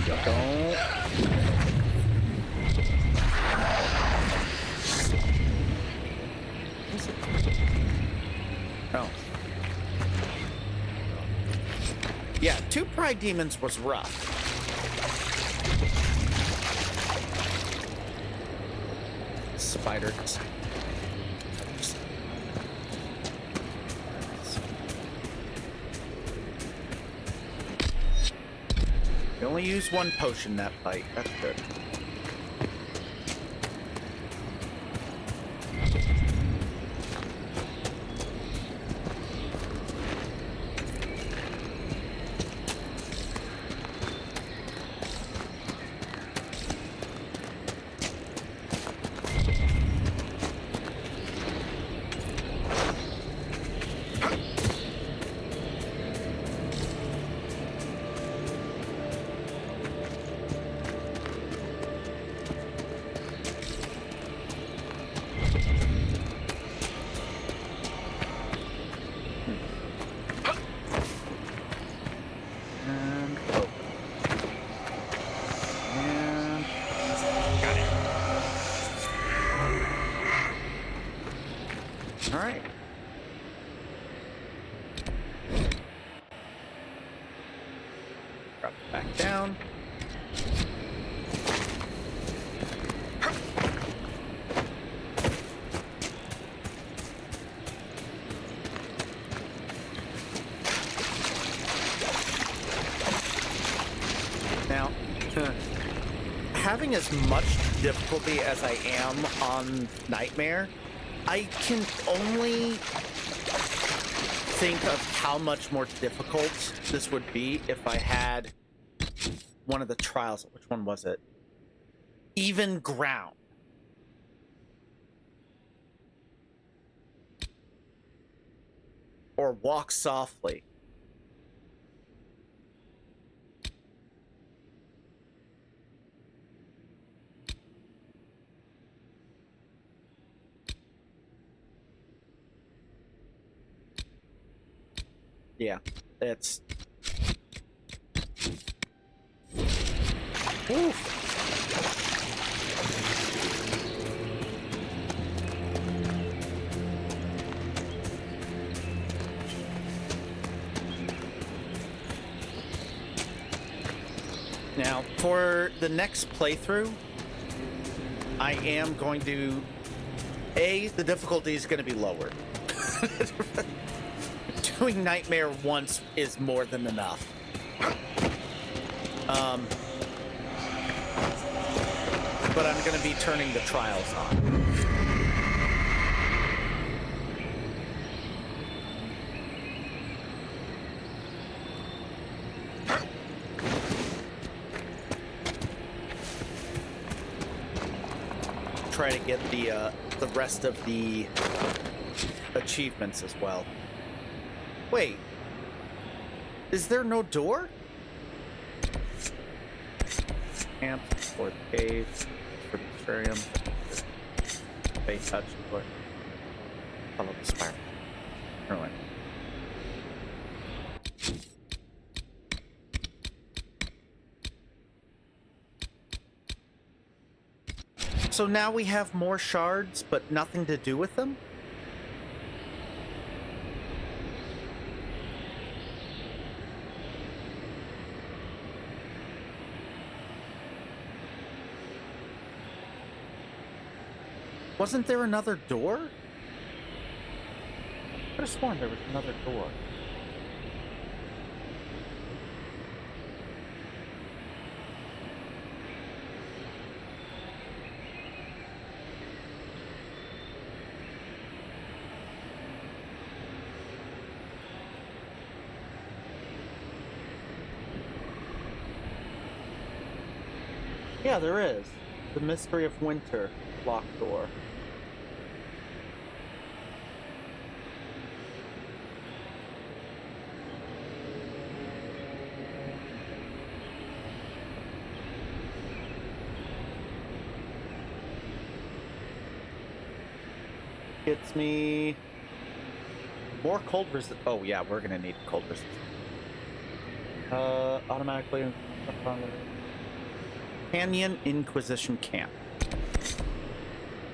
Don't. Oh. Yeah, 2 pride demons was rough. Spiders. You only use 1 potion that fight. That's good. Alright. Drop it back down. Now, having as much difficulty as I am on Nightmare, I can only think of how much more difficult this would be if I had one of the trials. Which one was it? even ground. Or walk softly. Yeah, it's... Oof. Now, for the next playthrough, I am going to... the difficulty is going to be lowered. Doing Nightmare once is more than enough. But I'm going to be turning the trials on. Try to get the rest of the achievements as well. Wait, is there no door? Camp, fourth cave, Terrarium, face touch, door. Follow the spiral. Ruin. So now we have more shards, but nothing to do with them? Wasn't there another door? I could have sworn there was another door. Yeah, there is. The Mystery of Winter locked door. Gets me more cold resist. Oh yeah, we're gonna need cold resist. Automatically Canyon Inquisition Camp.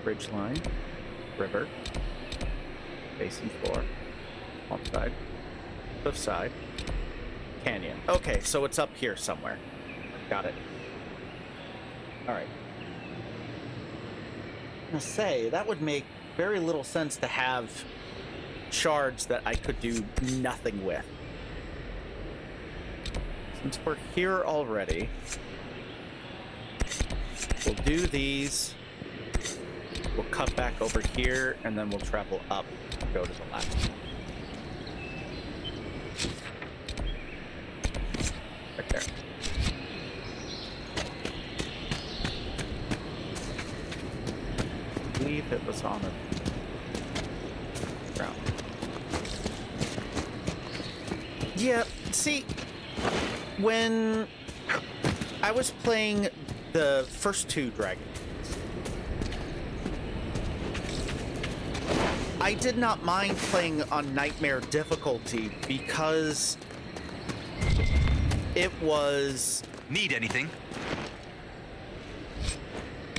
Bridge line, river, basin floor, pump side, cliff side, canyon. Okay, so it's up here somewhere. Got it. All right. I'm gonna say that would make very little sense to have shards that I could do nothing with. Since we're here already, we'll do these. We'll cut back over here, and then we'll travel up and go to the last one. Right there. I believe it was on the ground. Yeah, see, when I was playing the first two dragons, I did not mind playing on Nightmare difficulty because it was... Need anything?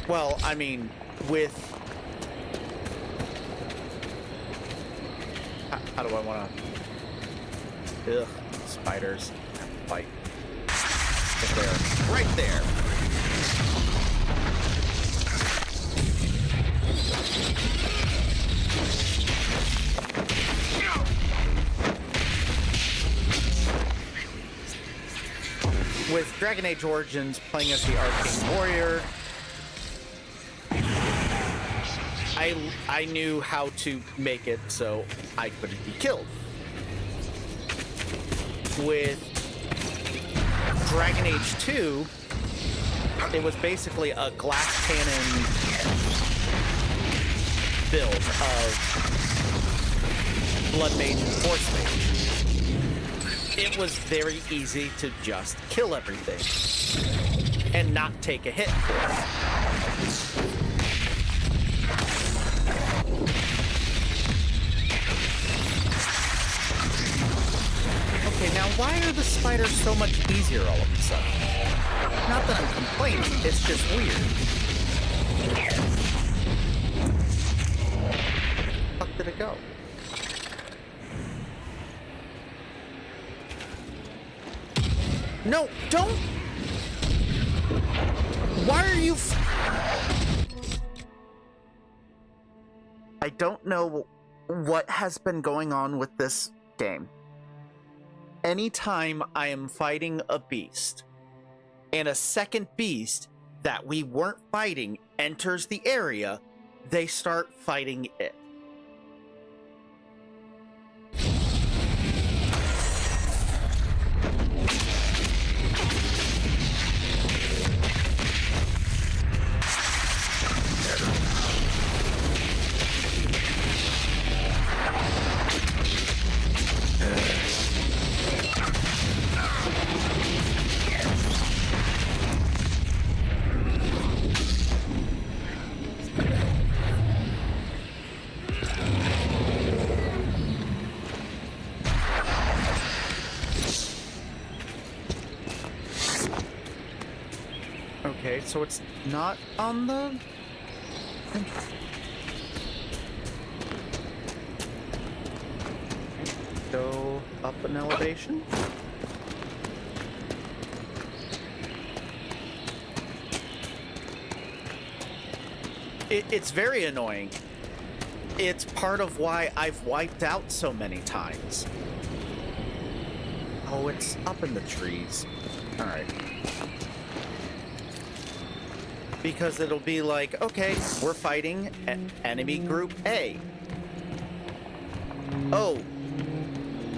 Well, I mean, with... How do I want to... Ugh, spiders. Fight. Right there. With Dragon Age Origins playing as the Arcane Warrior, I knew how to make it so I couldn't be killed. With Dragon Age 2, it was basically a glass cannon build of Blood Mage and Force Mage. It was very easy to just kill everything and not take a hit for it. Okay, now why are the spiders so much easier all of a sudden? Not that I'm complaining, it's just weird. Where the fuck did it go? No, don't! Why are you I don't know what has been going on with this game. Anytime I am fighting a beast, and a second beast that we weren't fighting enters the area, they start fighting it. Okay, so it's not on the... Go up an elevation. It's very annoying. It's part of why I've wiped out so many times. Oh, it's up in the trees. Alright. Because it'll be like, okay, we're fighting enemy group A. Oh,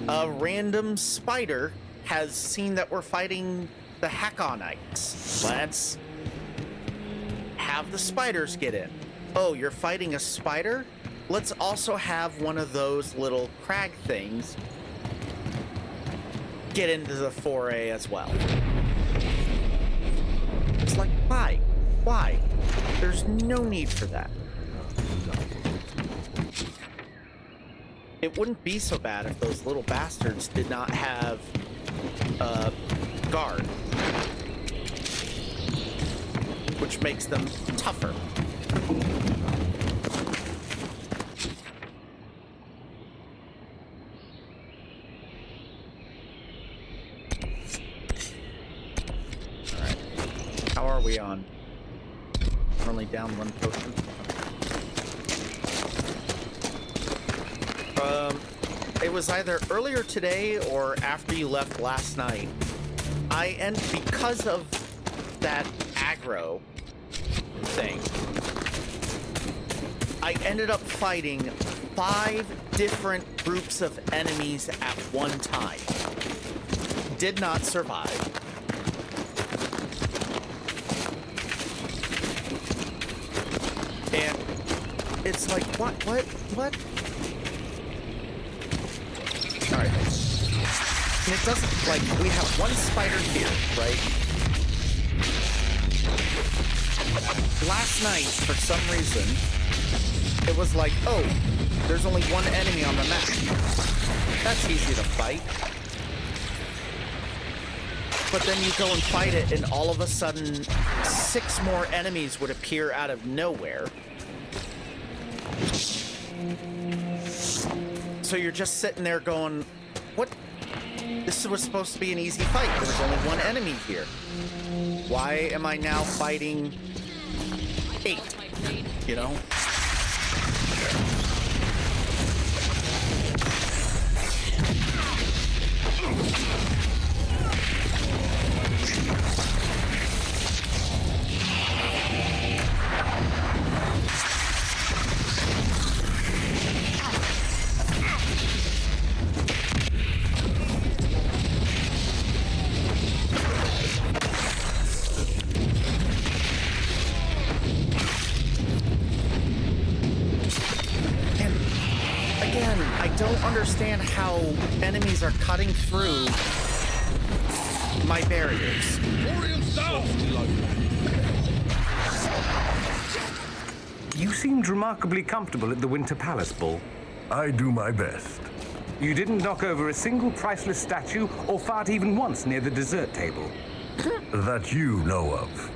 a random spider has seen that we're fighting the Hakkonites. Let's have the spiders get in. Oh, you're fighting a spider? Let's also have one of those little crag things get into the foray as well. It's like, why? Why? There's no need for that. It wouldn't be so bad if those little bastards did not have guard, which makes them tougher. Alright. How are we on? We're only down one potion. It was either earlier today or after you left last night. Because of that aggro thing, I ended up fighting 5 different groups of enemies at one time. Did not survive. And it's like, what? Alright. And it doesn't, like, we have one spider here, right? Last night, for some reason, it was like, oh, there's only one enemy on the map. That's easy to fight. But then you go and fight it, and all of a sudden, 6 more enemies would appear out of nowhere. So you're just sitting there going, what? This was supposed to be an easy fight. There was only one enemy here. Why am I now fighting 8? You know? Again, I don't understand how enemies are cutting through my barriers. You seemed remarkably comfortable at the Winter Palace Ball. I do my best. You didn't knock over a single priceless statue or fart even once near the dessert table. That you know of.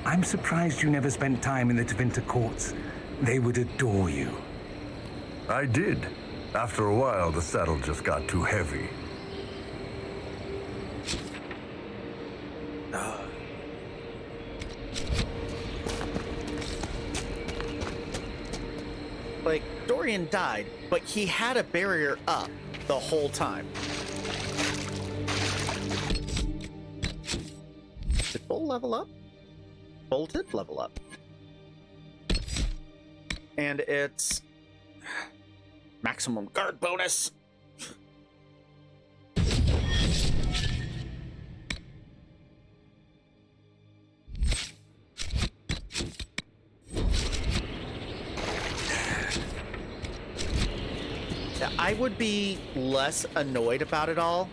I'm surprised you never spent time in the Tevinter courts. They would adore you. I did. After a while, the saddle just got too heavy. Like, Dorian died, but he had a barrier up the whole time. Did Bull level up? Bull did level up. And it's maximum guard bonus. I would be less annoyed about it all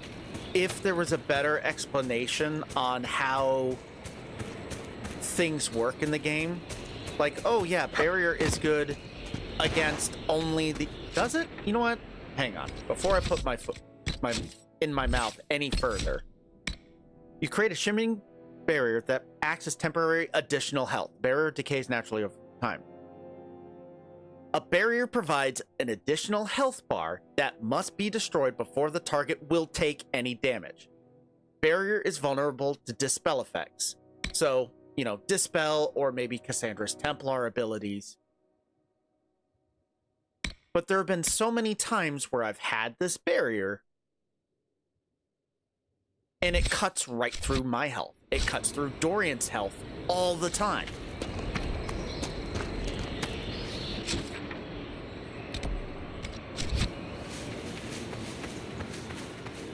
if there was a better explanation on how things work in the game. Like, oh yeah, barrier is good against only the... Does it? You know what? Hang on. Before I put my foot in my mouth any further, you create a shimmering barrier that acts as temporary additional health. Barrier decays naturally over time. A barrier provides an additional health bar that must be destroyed before the target will take any damage. Barrier is vulnerable to dispel effects. So, you know, dispel or maybe Cassandra's Templar abilities. But there have been so many times where I've had this barrier and it cuts right through my health. It cuts through Dorian's health all the time.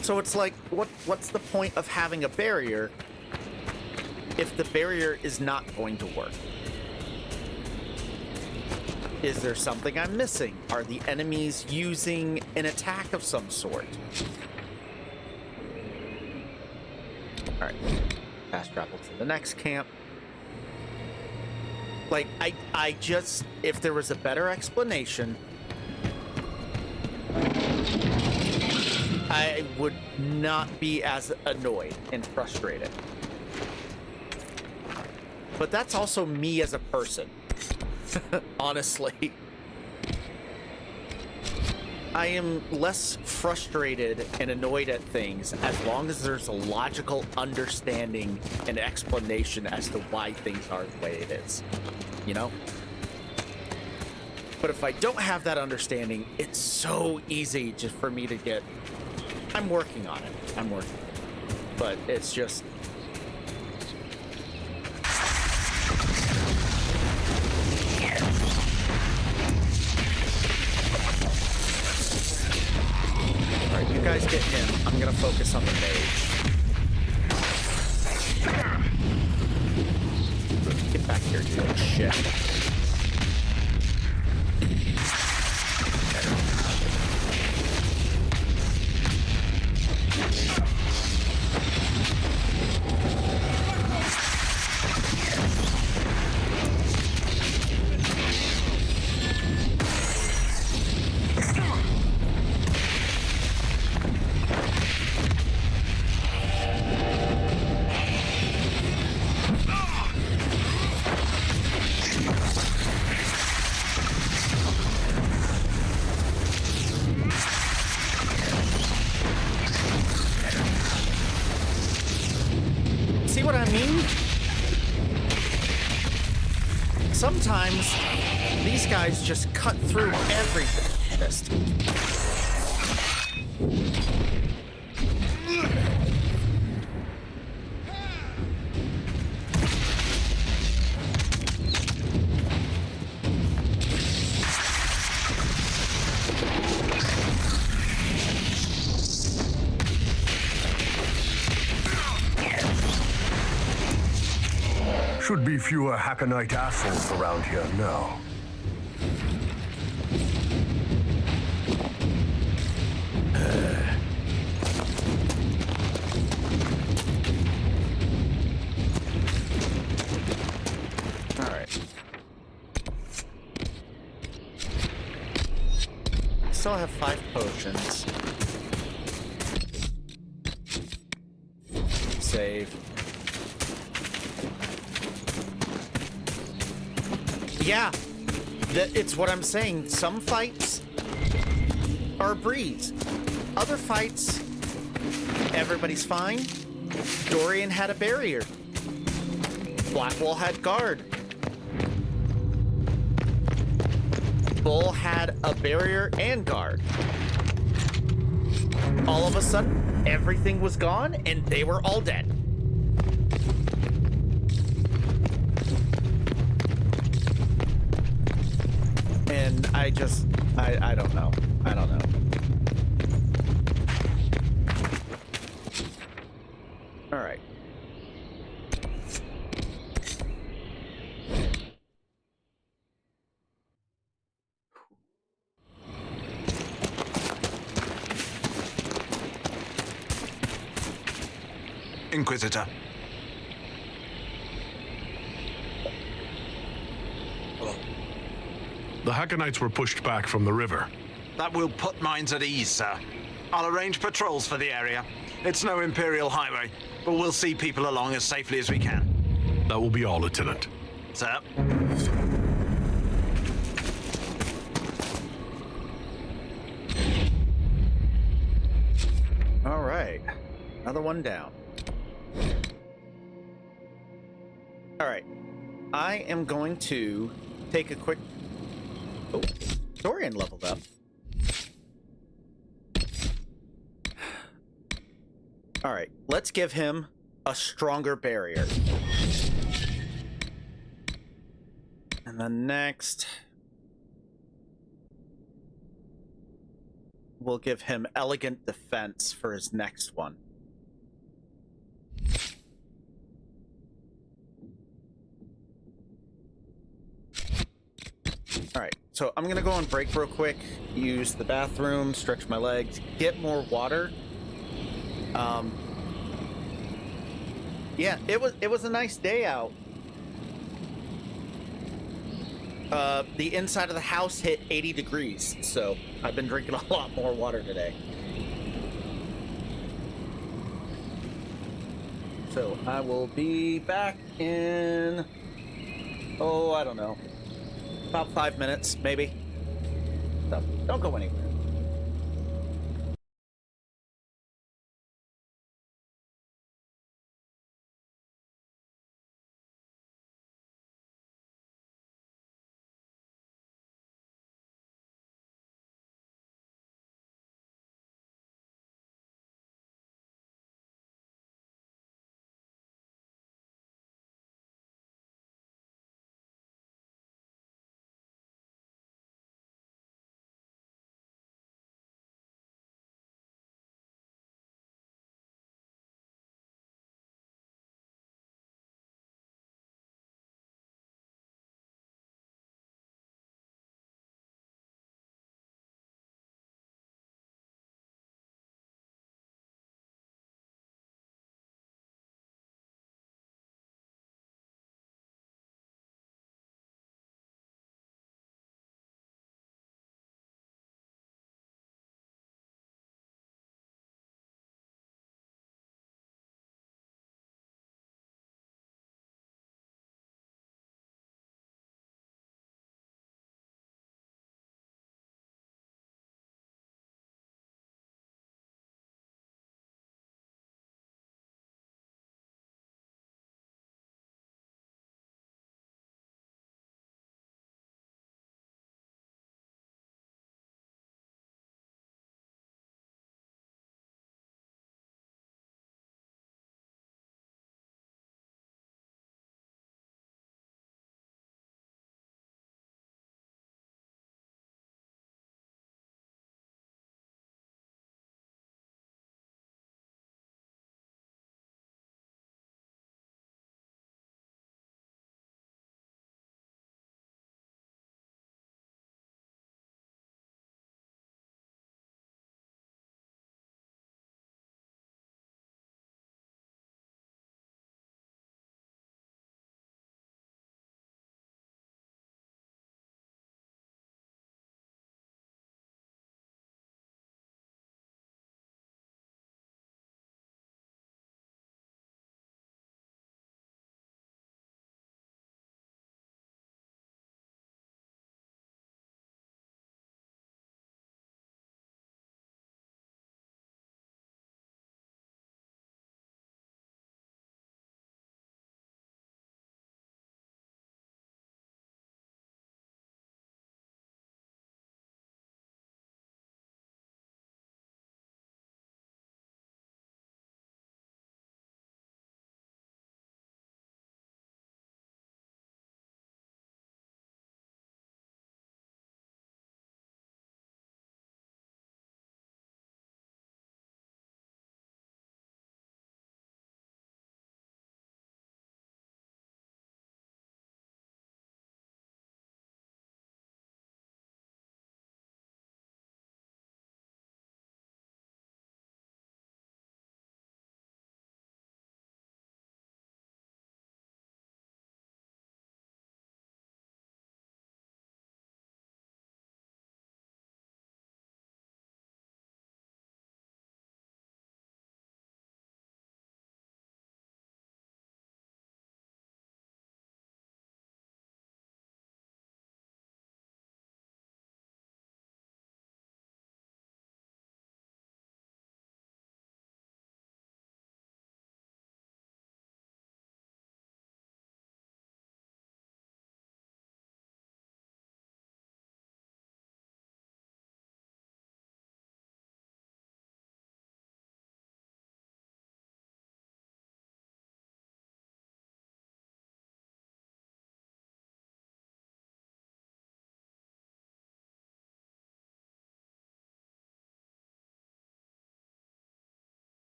So it's like, what's the point of having a barrier if the barrier is not going to work? Is there something I'm missing? Are the enemies using an attack of some sort? All right, fast travel to the next camp. Like, I just, if there was a better explanation, I would not be as annoyed and frustrated. But that's also me as a person. Honestly. I am less frustrated and annoyed at things as long as there's a logical understanding and explanation as to why things are the way it is. You know? But if I don't have that understanding, it's so easy just for me to get... I'm working on it. I'm working on it. But it's just... Alright, you guys get him. I'm gonna focus on the mage. Get back here, dude. Shit. Sometimes these guys just cut through everything. Just... Should be fewer Hakkonite assholes around here now. still have 5 potions. Save. Yeah, it's what I'm saying. Some fights are a breeze. Other fights, everybody's fine. Dorian had a barrier. Blackwall had guard. Bull had a barrier and guard. All of a sudden, everything was gone and they were all dead. And I don't know. I don't know. All right. Inquisitor. The Hakkonites were pushed back from the river. That will put minds at ease, sir. I'll arrange patrols for the area. It's no Imperial highway, but we'll see people along as safely as we can. That will be all, Lieutenant. Sir? All right. Another one down. All right. I am going to take a quick... Oh, Dorian leveled up. All right. Let's give him a stronger barrier. And then next... we'll give him elegant defense for his next one. All right, so I'm gonna go on break real quick, use the bathroom, stretch my legs, get more water. Yeah, it was a nice day out. The inside of the house hit 80 degrees, so I've been drinking a lot more water today. So I will be back in, oh, I don't know, about 5 minutes, maybe. So don't go anywhere.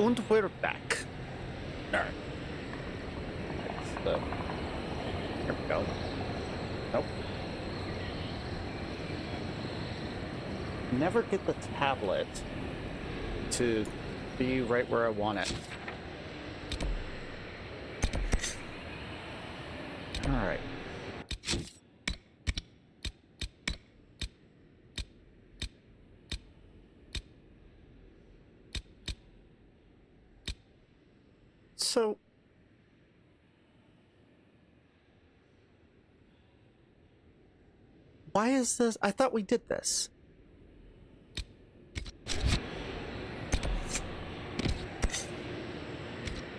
And we're back. Alright. So, here we go. Nope. Never get the tablet to be right where I want it. Alright. So, why is this? I thought we did this.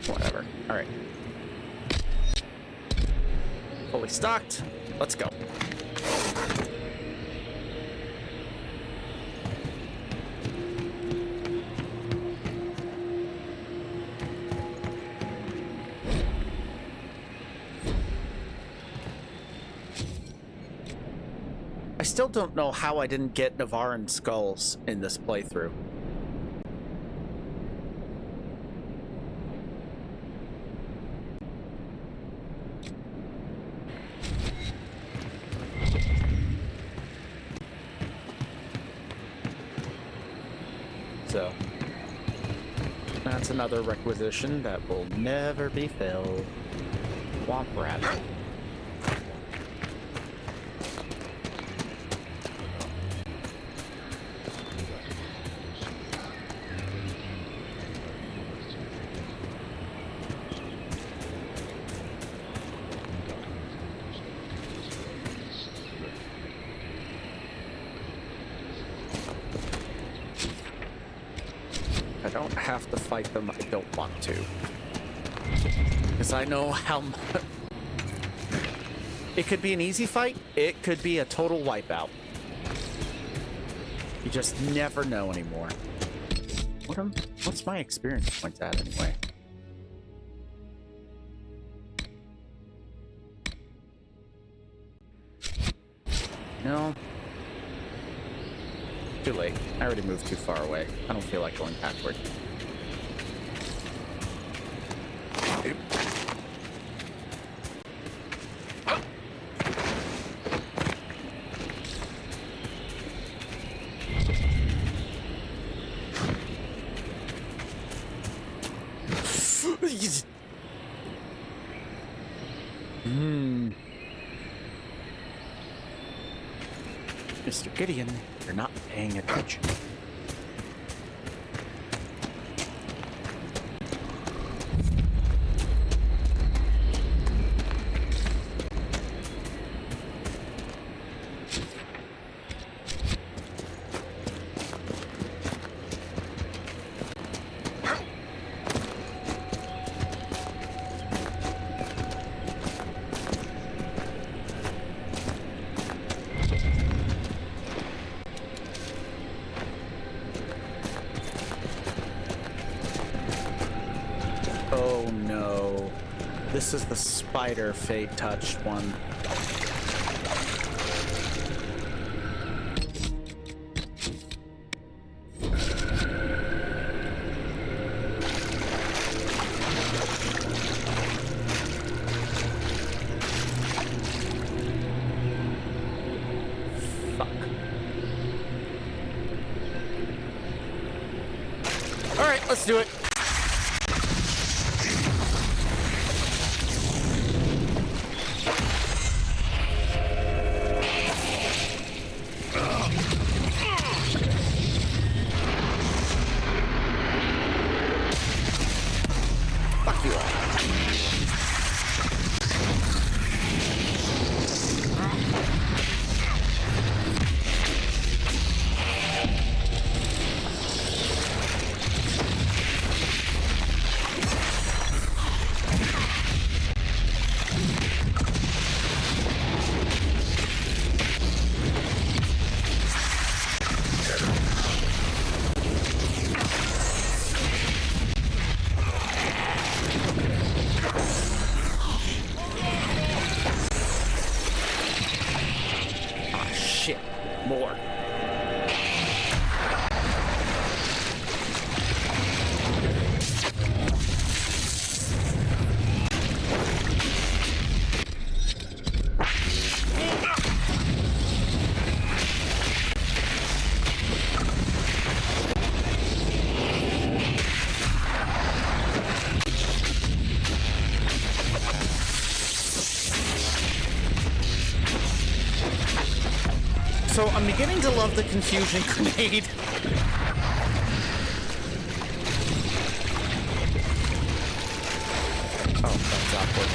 Whatever. All right. Fully stocked. Let's go. I still don't know how I didn't get Navaran skulls in this playthrough. So, that's another requisition that will never be filled. Womp rat. I don't have to fight them, I don't want to. Because I know how much... It could be an easy fight, it could be a total wipeout. You just never know anymore. What's my experience points at anyway? No. Too late. I already moved too far away. I don't feel like going backward. Mr. Gideon, you're not paying attention. Oh no. This is the spider Fate touched one. Fuck. All right, let's do it. Also, I'm beginning to love the confusion grenade. Oh, that's awkward.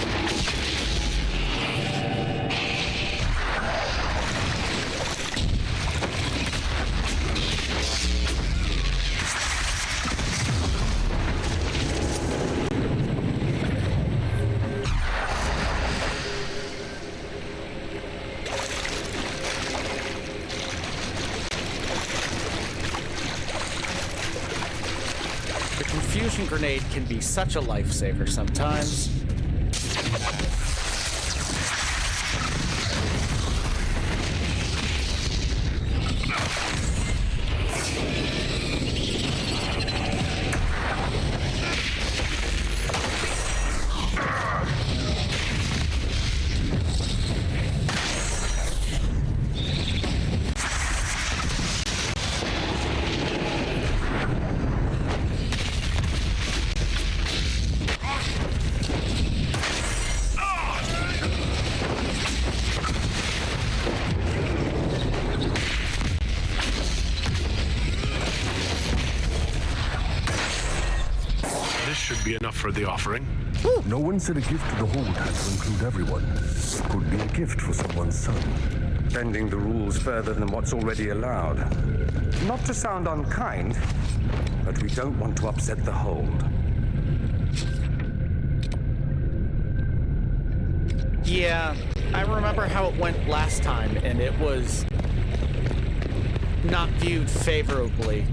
Fusion grenade can be such a lifesaver sometimes. Enough for the offering. No one said a gift to the Hold had to include everyone. Could be a gift for someone's son. Bending the rules further than what's already allowed. Not to sound unkind, but we don't want to upset the Hold. Yeah, I remember how it went last time, and it was not viewed favorably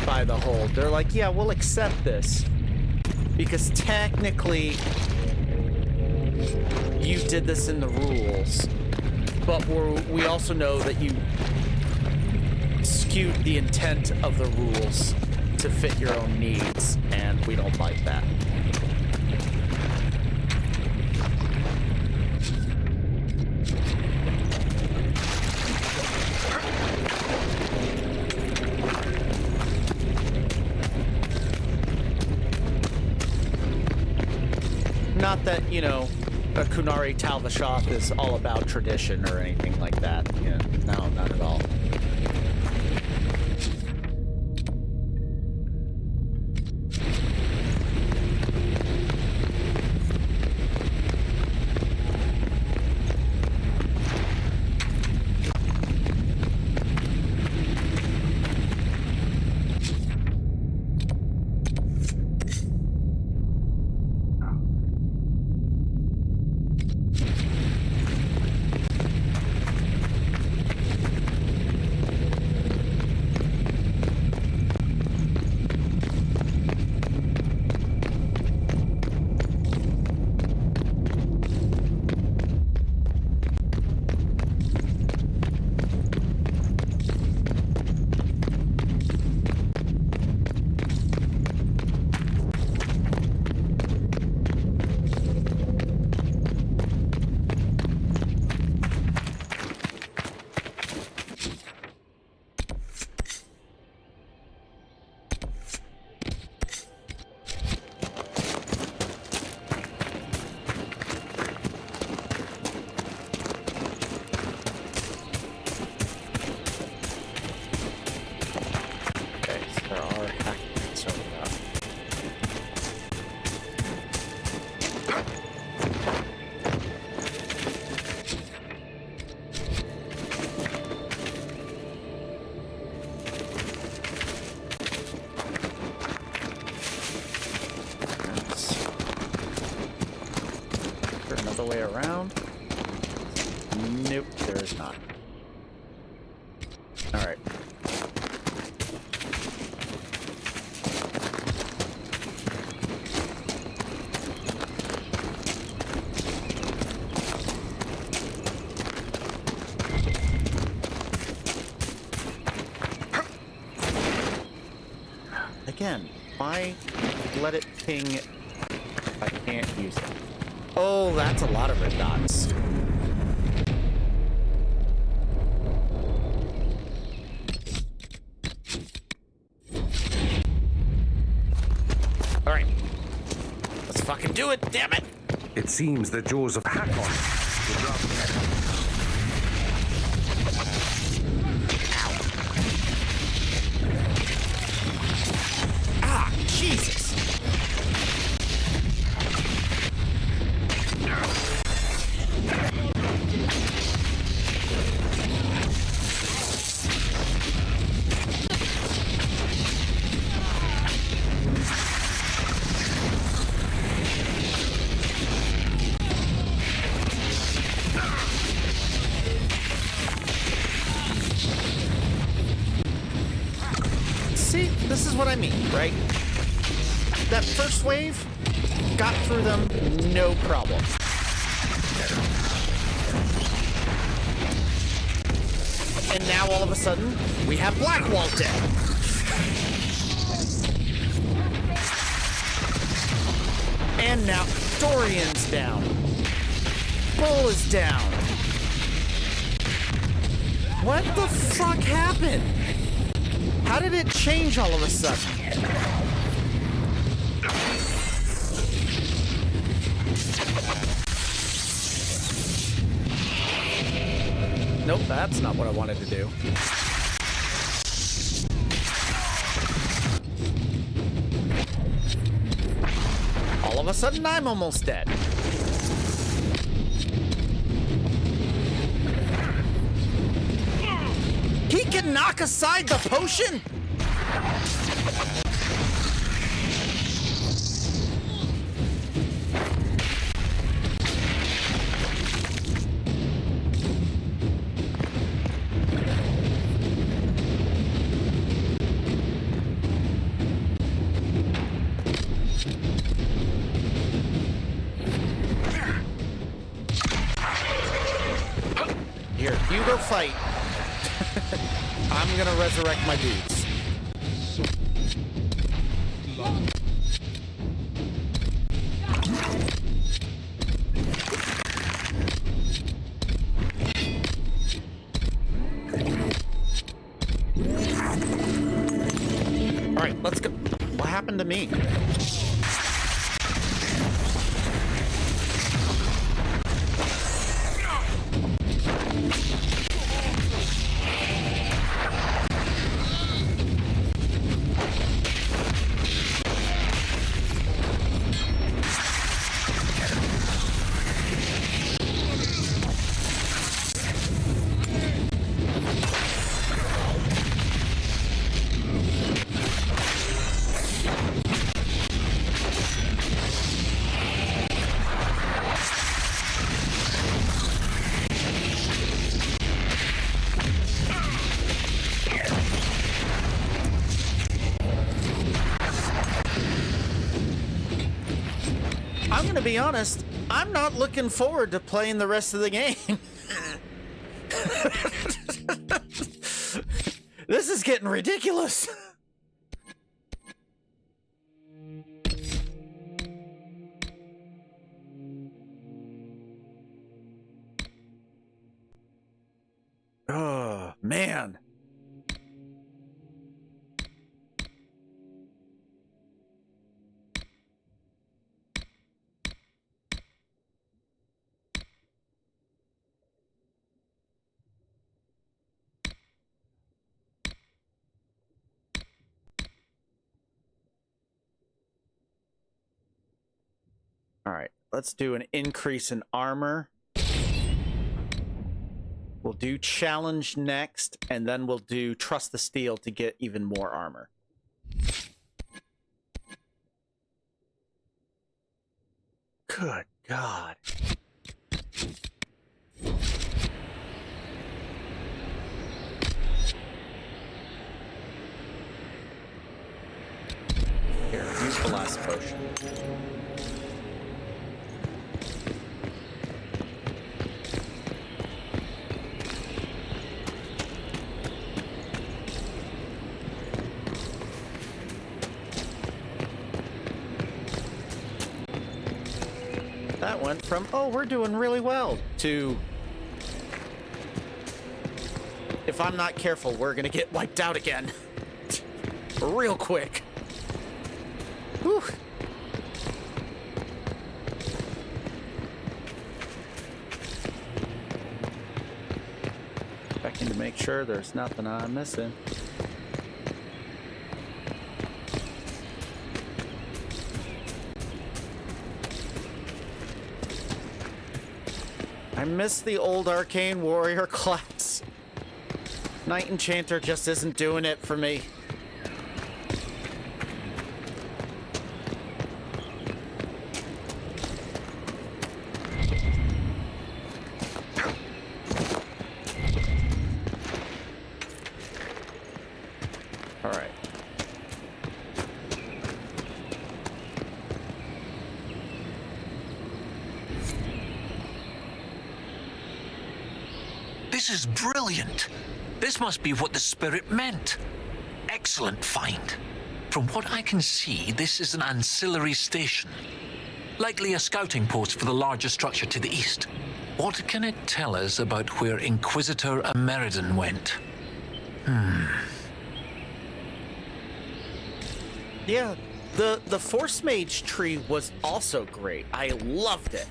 by the Hold. They're like, yeah, we'll accept this. Because technically, you did this in the rules, but we also know that you skewed the intent of the rules to fit your own needs, and we don't like that. Not that, you know, a Qunari Talvashop is all about tradition or anything like that. Yeah, no, not at all. Way around? Nope, there is not. All right. Again, why let it ping if I can't use it? Oh, that's a lot of red dots. All right. Let's fucking do it, damn it! It seems the jaws of Hakkon would rather this is what I mean, right? That first wave got through them, no problem. And now all of a sudden, we have Blackwall dead. And now Dorian's down. Bull is down. What the fuck happened? How did it change all of a sudden? Nope, that's not what I wanted to do. All of a sudden, I'm almost dead. He can knock aside the potion? Here, you go fight. I'm gonna resurrect my dudes. All right, let's go. What happened to me? I'm gonna be honest, I'm not looking forward to playing the rest of the game. This is getting ridiculous. Oh, man. All right, let's do an increase in armor. We'll do challenge next, and then we'll do trust the steel to get even more armor. Good God. Here, use the last potion. That went from, oh, we're doing really well, to, if I'm not careful, we're gonna get wiped out again. Real quick. Whew. Checking to make sure there's nothing I'm missing. I miss the old Arcane Warrior class. Knight-Enchanter just isn't doing it for me. This is brilliant. This must be what the spirit meant. Excellent find. From what I can see, this is an ancillary station. Likely a scouting post for the larger structure to the east. What can it tell us about where Inquisitor Ameridan went? Yeah, the Force Mage tree was also great. I loved it.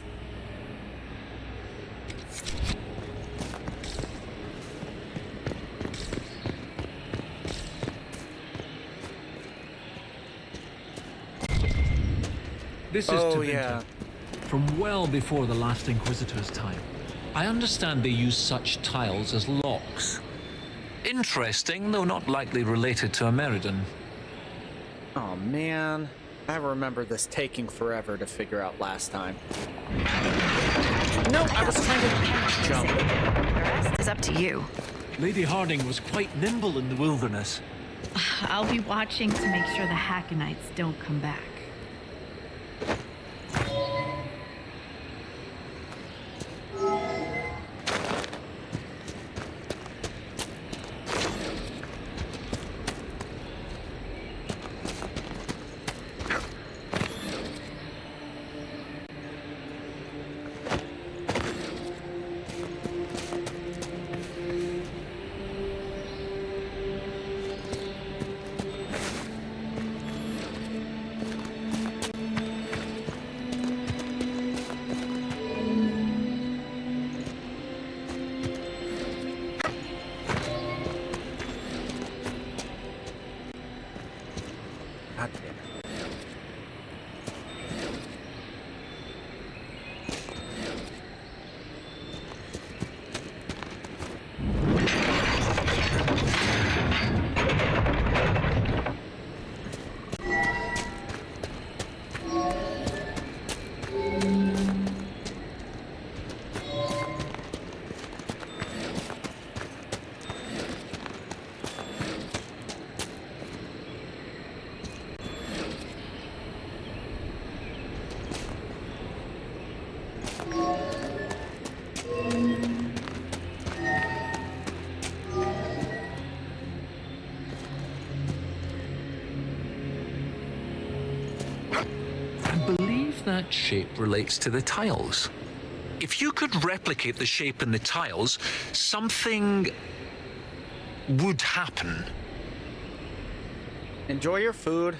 This is Oh, Tevinter, yeah. from well before the last Inquisitor's time. I understand they use such tiles as locks. Interesting, though not likely related to Ameridan. Oh man, I remember this taking forever to figure out last time. No, I was trying to jump. The rest is up to you. Lady Harding was quite nimble in the wilderness. I'll be watching to make sure the Hakkonites don't come back. God damn it. That shape relates to the tiles. If you could replicate the shape in the tiles, something would happen. Enjoy your food.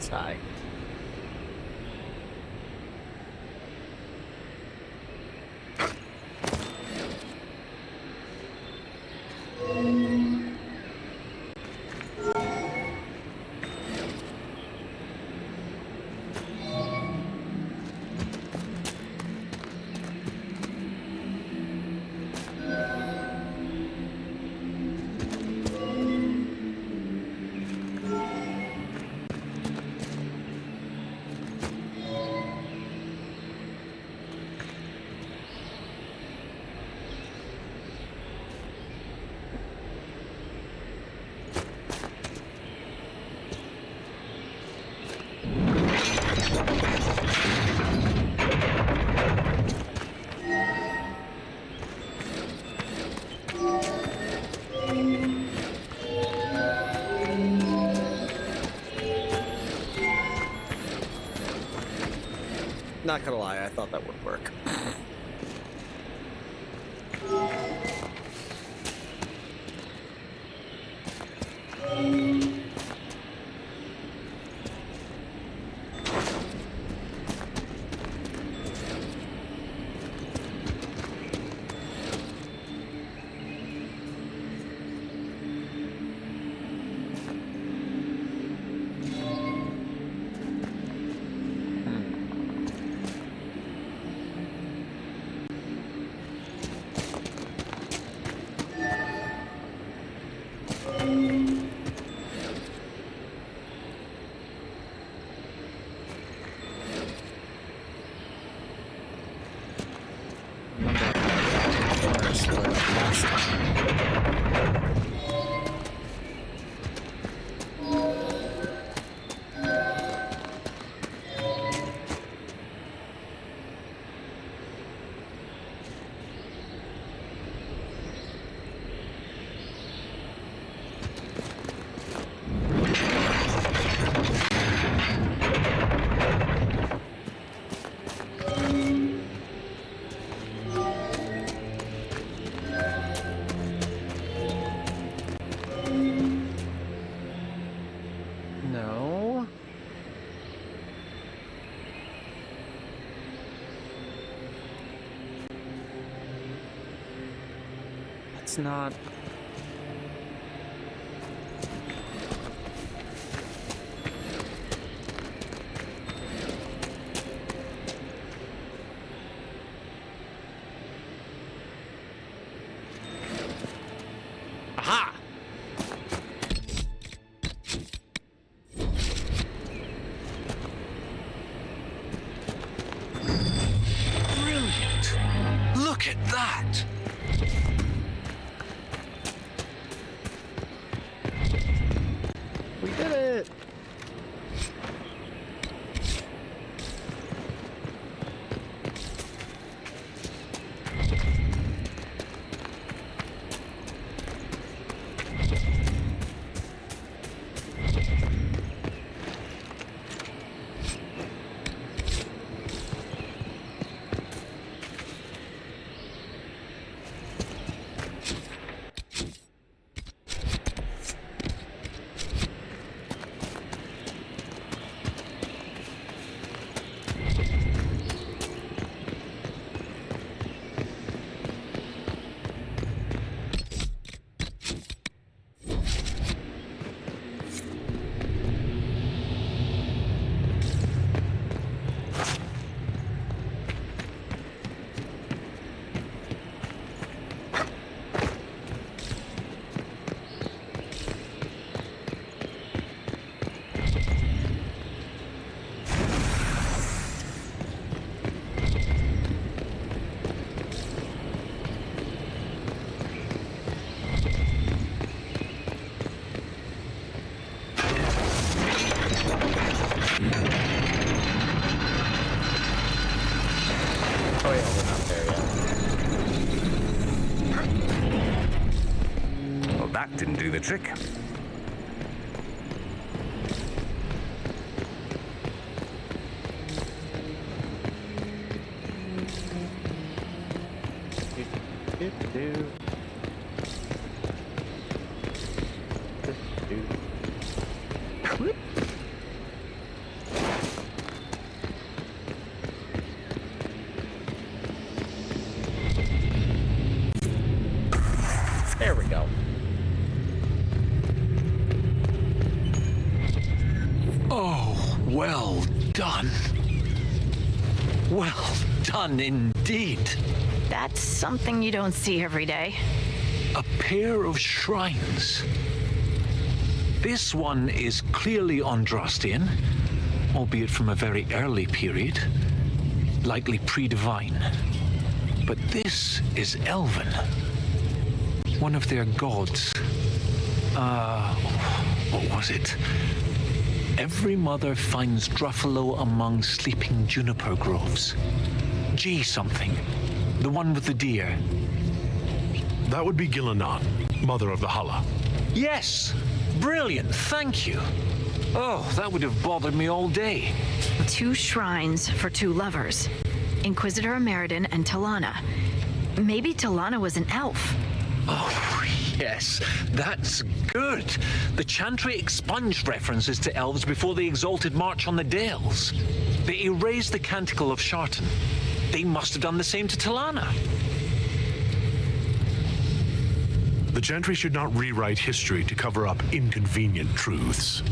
Sigh. Not gonna lie, I thought that would work. Not aha. Brilliant. Look at that. We did it! Oh yeah, we're not there yet. Well, that didn't do the trick. There we go. Oh, well done. Well done indeed. That's something you don't see every day. A pair of shrines. This one is clearly Andrastian, albeit from a very early period, likely pre-divine. But this is Elven. One of their gods. What was it? Every mother finds Druffalo among sleeping juniper groves. G something. The one with the deer. That would be Gillenan, mother of the Halla. Yes! Brilliant, thank you. Oh, that would have bothered me all day. 2 shrines for 2 lovers. Inquisitor Ameridan and Talana. Maybe Talana was an elf. Oh, yes, that's good. The Chantry expunged references to elves before the Exalted March on the Dales. They erased the Canticle of Shartan. They must have done the same to Talana. The Chantry should not rewrite history to cover up inconvenient truths.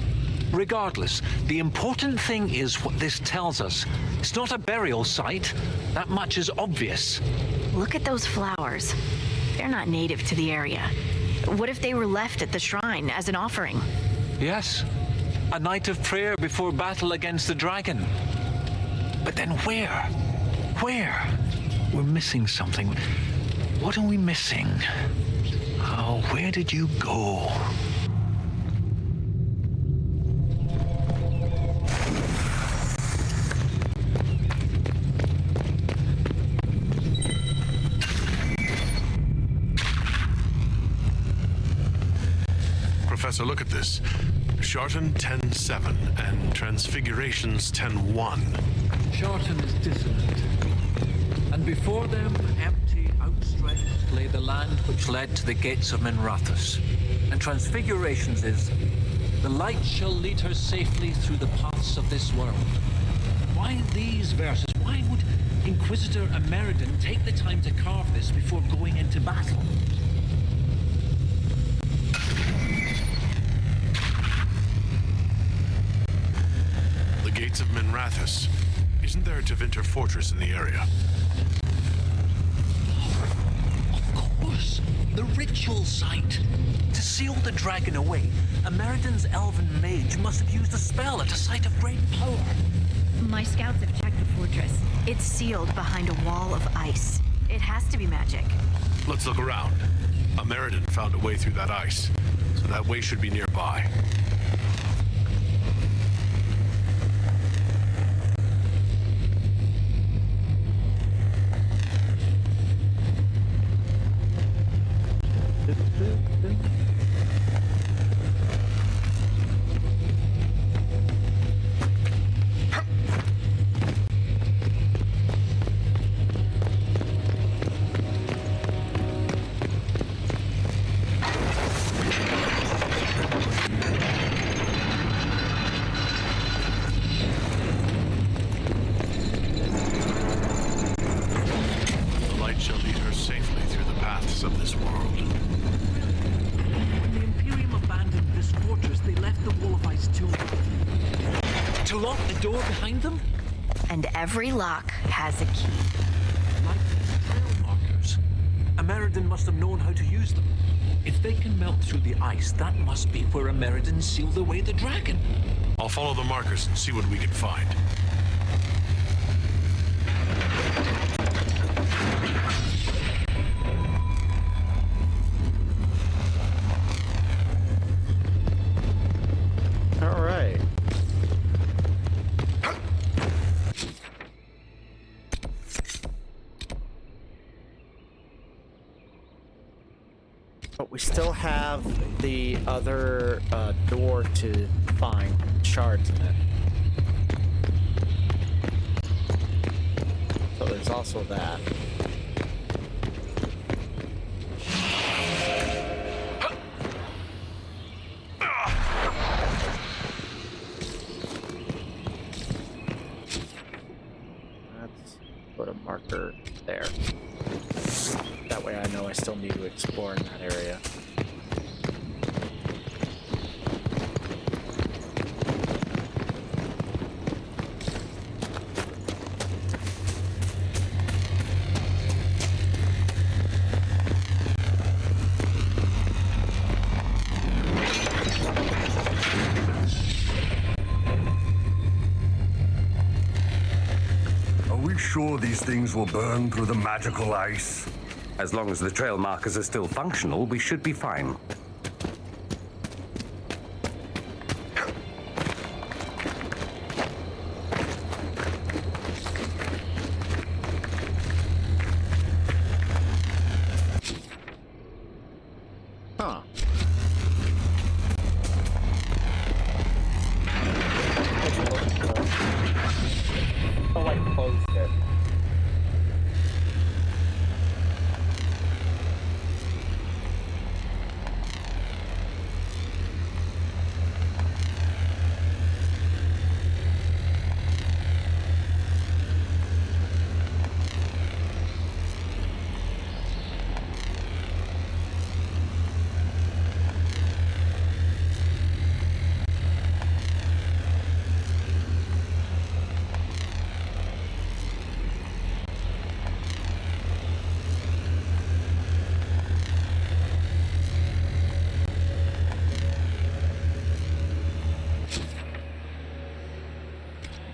Regardless, the important thing is what this tells us. It's not a burial site. That much is obvious. Look at those flowers. They're not native to the area. What if they were left at the shrine as an offering? Yes. A night of prayer before battle against the dragon. But then where? Where? We're missing something. What are we missing? Oh, where did you go? Professor, look at this. Shartan 10-7 and Transfigurations 10-1. Shartan is dissonant. And before them, empty, outstretched, lay the land which led to the gates of Minrathous. And Transfigurations is, the light shall lead her safely through the paths of this world. Why these verses? Why would Inquisitor Ameridan take the time to carve this before going into battle? The gates of Minrathous. Isn't there a Tevinter fortress in the area? Of course! The ritual site! To seal the dragon away, Ameridan's elven mage must have used a spell at a site of great power. My scouts have checked the fortress. It's sealed behind a wall of ice. It has to be magic. Let's look around. Ameridan found a way through that ice, so that way should be nearby. And every lock has a key. Like trail markers. Ameridan must have known how to use them. If they can melt through the ice, that must be where Ameridan sealed away the dragon. I'll follow the markers and see what we can find. All right. But we still have the other door to find shards in it. So there's also that. Let's put a marker there. That way I know I still still need to explore in that area. Sure these things will burn through the magical ice? As long as the trail markers are still functional, we should be fine. Huh. Oh, I closed it.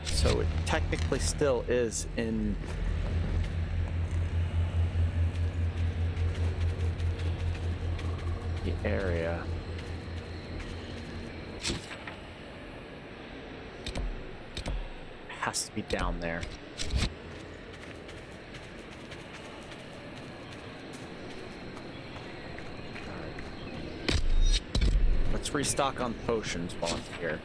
So it technically still is in the area. It has to be down there. Alright. Let's restock on potions while I'm here.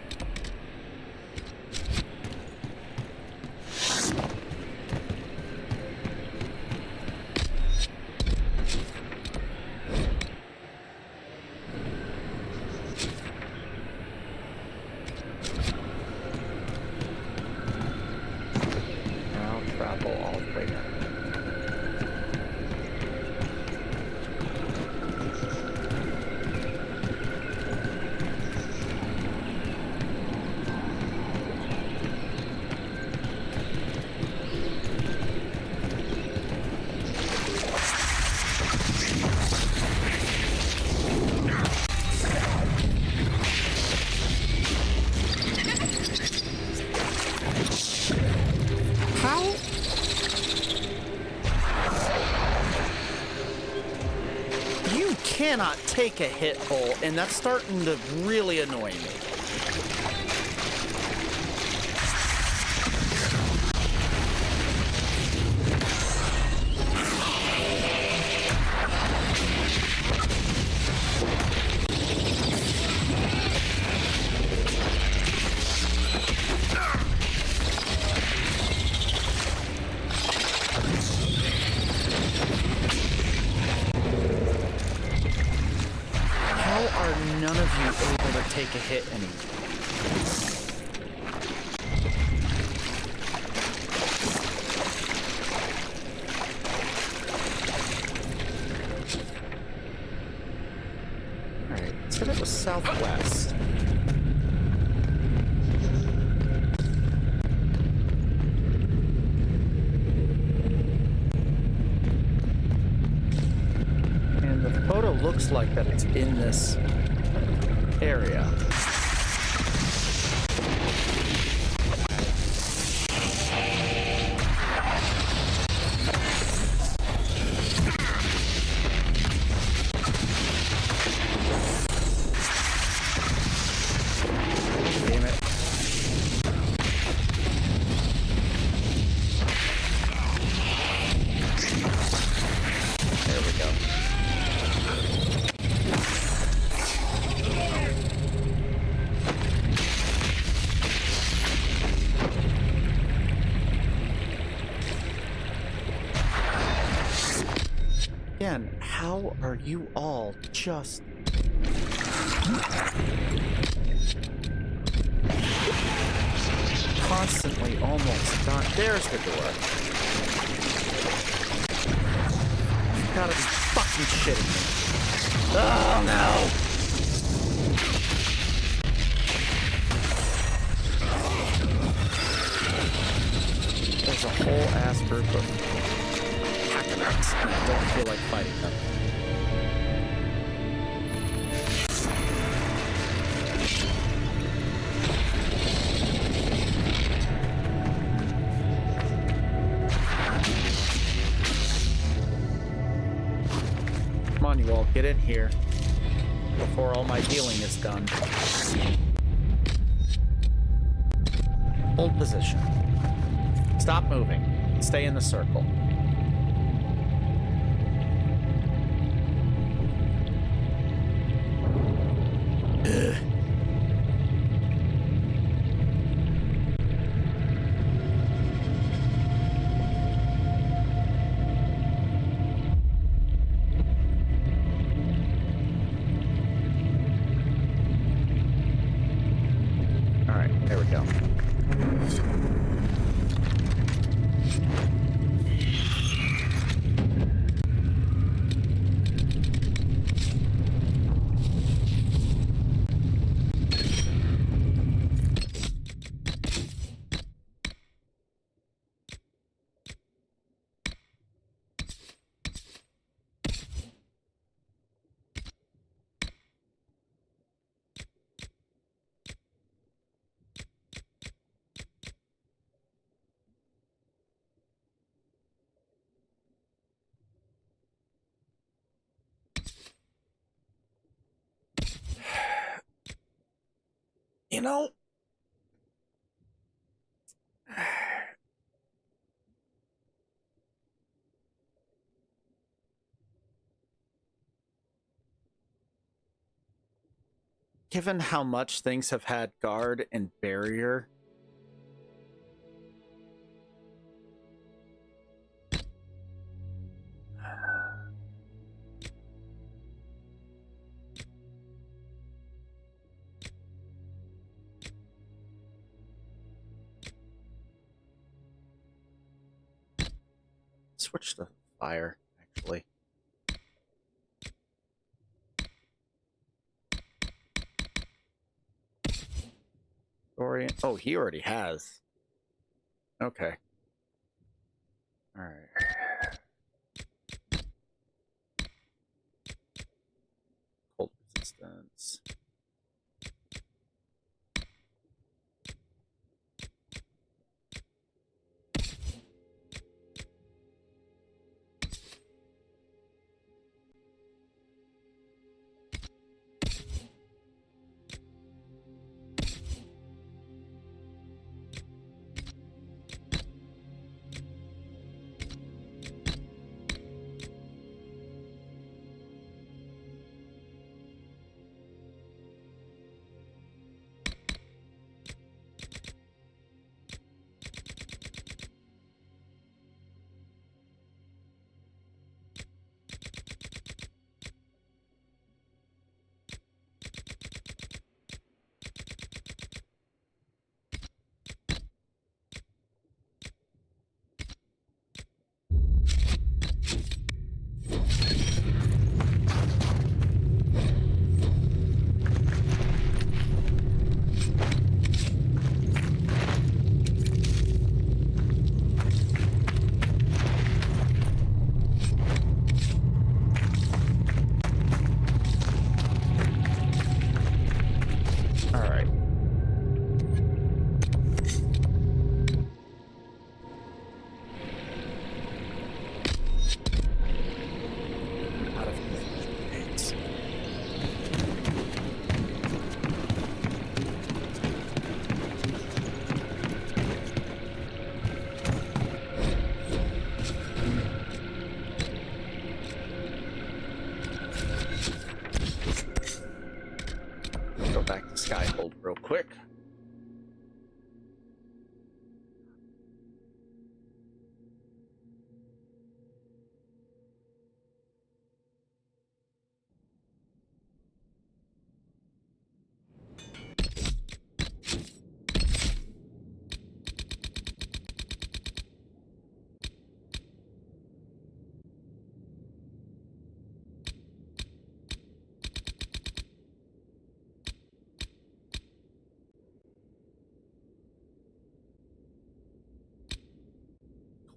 Cannot take a hit hole, and that's starting to really annoy me. None of you able to take a hit anymore. Alright, so that was southwest. And the photo looks like that it's in this area. Damn it. There we go. Again, how are you all just... constantly almost done? There's the door. You gotta be fucking fucking shitting me. Oh no! There's a whole ass group of Hakkonites, and I don't feel like fighting them. Come on, you all, get in here before all my healing is done. Hold position. Stop moving. Stay in the circle. Ugh. All right, there we go. You know, given how much things have had guard and barrier, switch to fire, actually. Dorian. Oh, he already has. Okay. All right. Cold resistance. Real quick.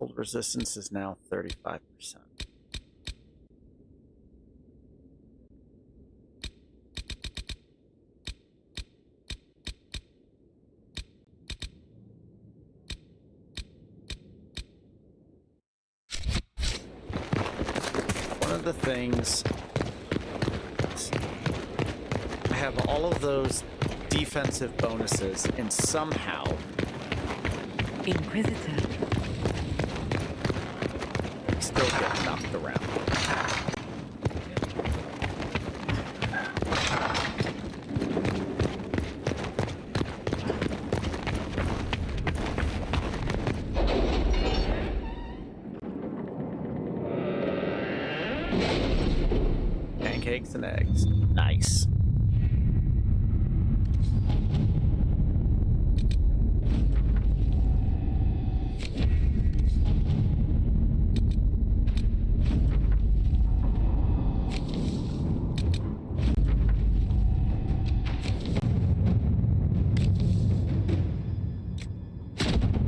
Cold resistance is now 35%. One of the things, I have all of those defensive bonuses, and somehow Inquisitor. still get knocked around. Pancakes and eggs. Nice.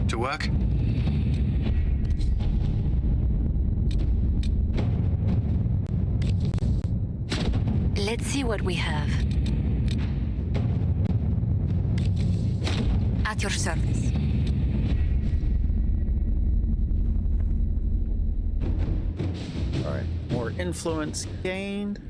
To work? Let's see what we have. At your service. All right, more influence gained.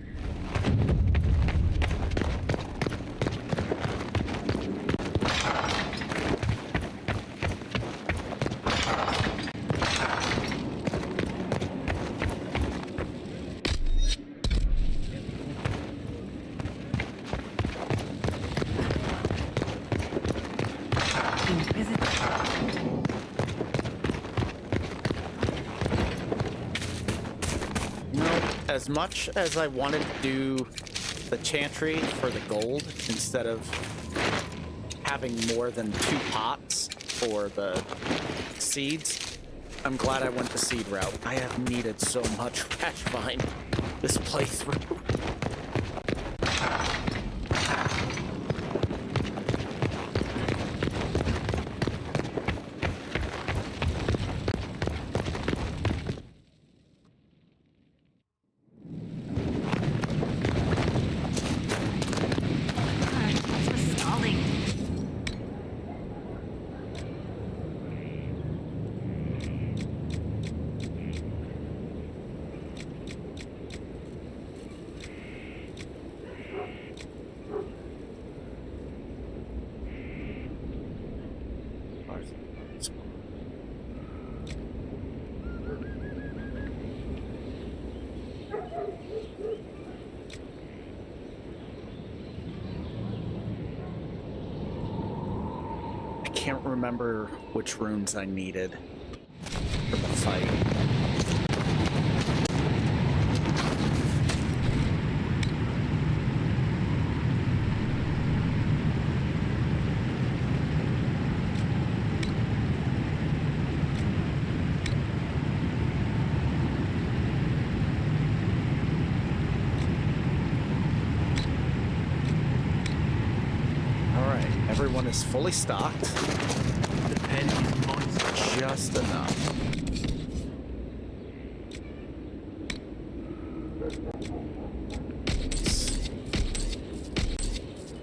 As much as I wanted to do the chantry for the gold instead of having more than 2 pots for the seeds, I'm glad I went the seed route. I have needed so much Rash Vine this playthrough. Can't remember which runes I needed for the fight. Everyone is fully stocked. The pen is moist just enough.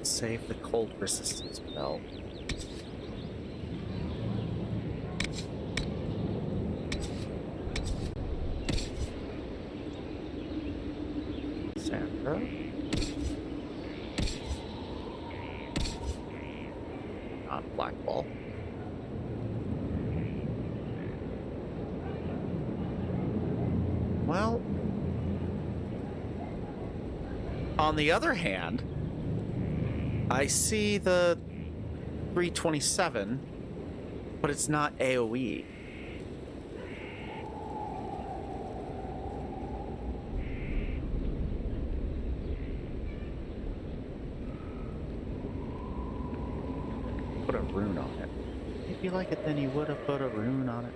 Save the cold resistance belt. Sandra. Black ball. Well, on the other hand, I see the 327, but it's not AoE. Put a rune on it. If you like it, then you would have put a rune on it.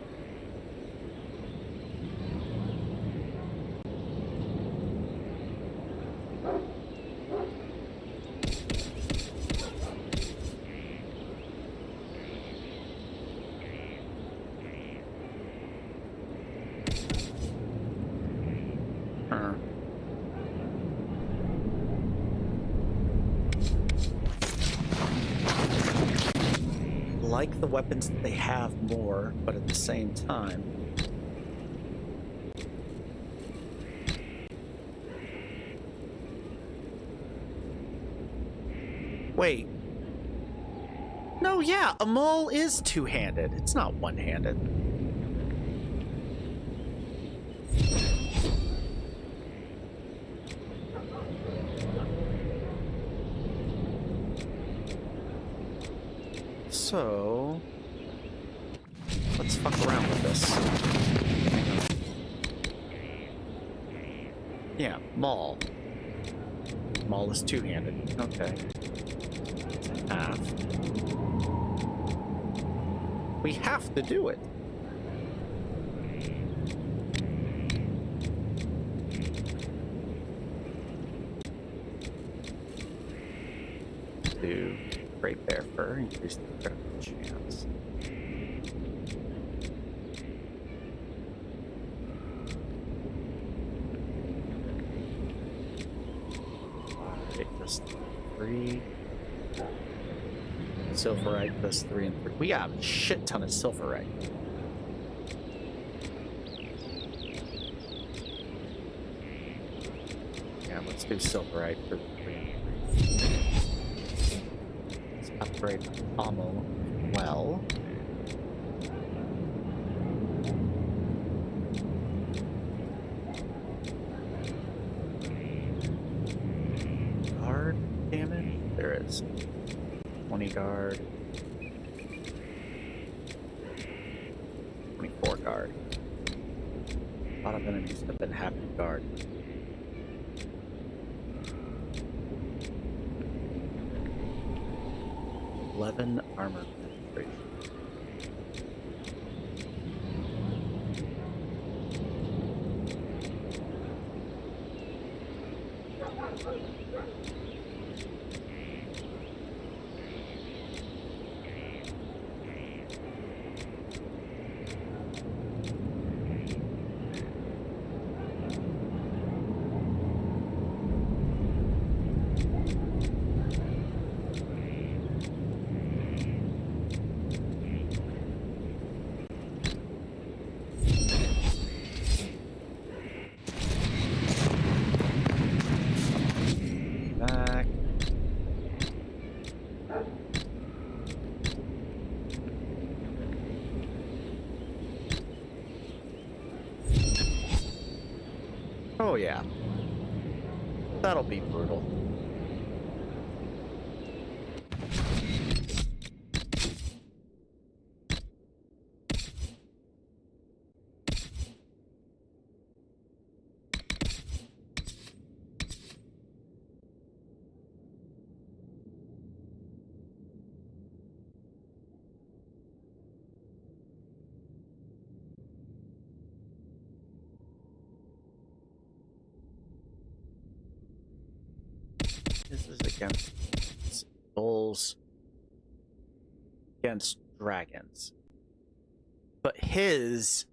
like the weapons that they have more, but at the same time... Wait. No, yeah, a mole is two-handed. It's not one-handed. So... let's fuck around with this. Yeah, maul. Maul is two-handed. Okay. Half. We have to do it. Do Great Bear Fur, increase the critical chance. Okay, just 3. Silverite, plus 3 and 3. We got a shit ton of silverite. Yeah, let's do silverite for 3 and 3. Let's upgrade the pommel well. Guard damage? There is. 20 guard. 24 guard. A lot of enemies have been happy guard. (11) armor penetration. Oh yeah. That'll be brutal. This is against bulls, against dragons. But his...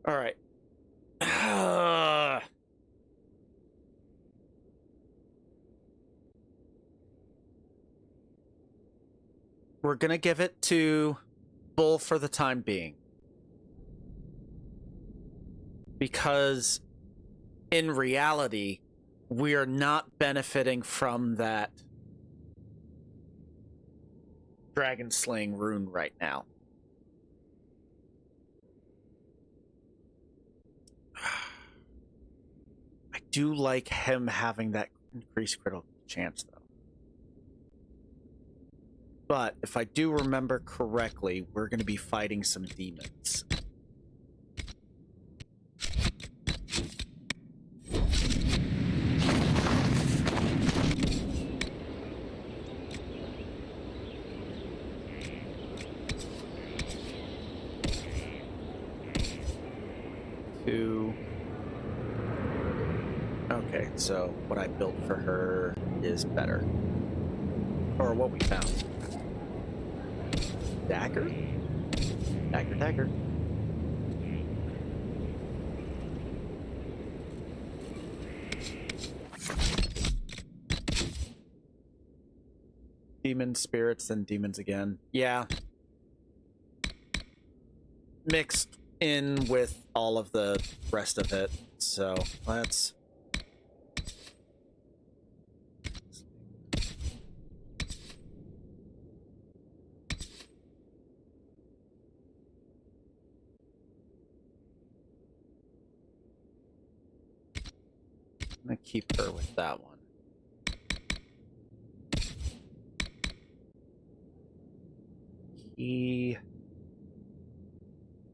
All right. We're gonna give it to Bull for the time being. Because in reality, we are not benefiting from that dragon slaying rune right now. I do like him having that increased critical chance, though. But if I do remember correctly, we're going to be fighting some demons. Okay, so what I built for her is better. Or what we found. Dagger? Dagger. Demon spirits, then demons again. Yeah. Mixed in with all of the rest of it. So let's... I'm gonna keep her with that one. He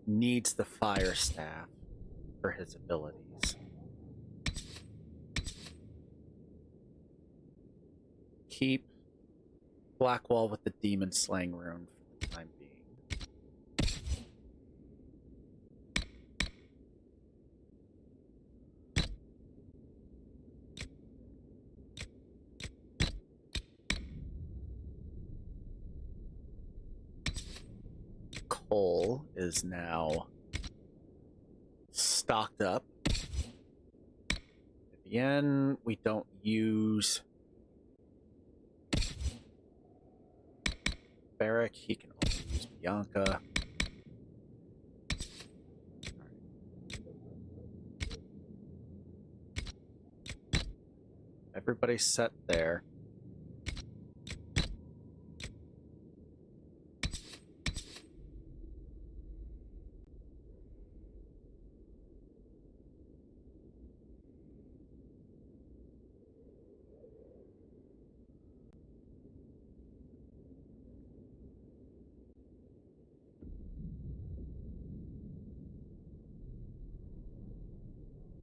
needs the fire staff for his abilities. Keep Blackwall with the demon slaying rune for the time being. Cole is now stocked up. Vivienne, we don't use. Barrack, he can only use Bianca. Everybody's set there.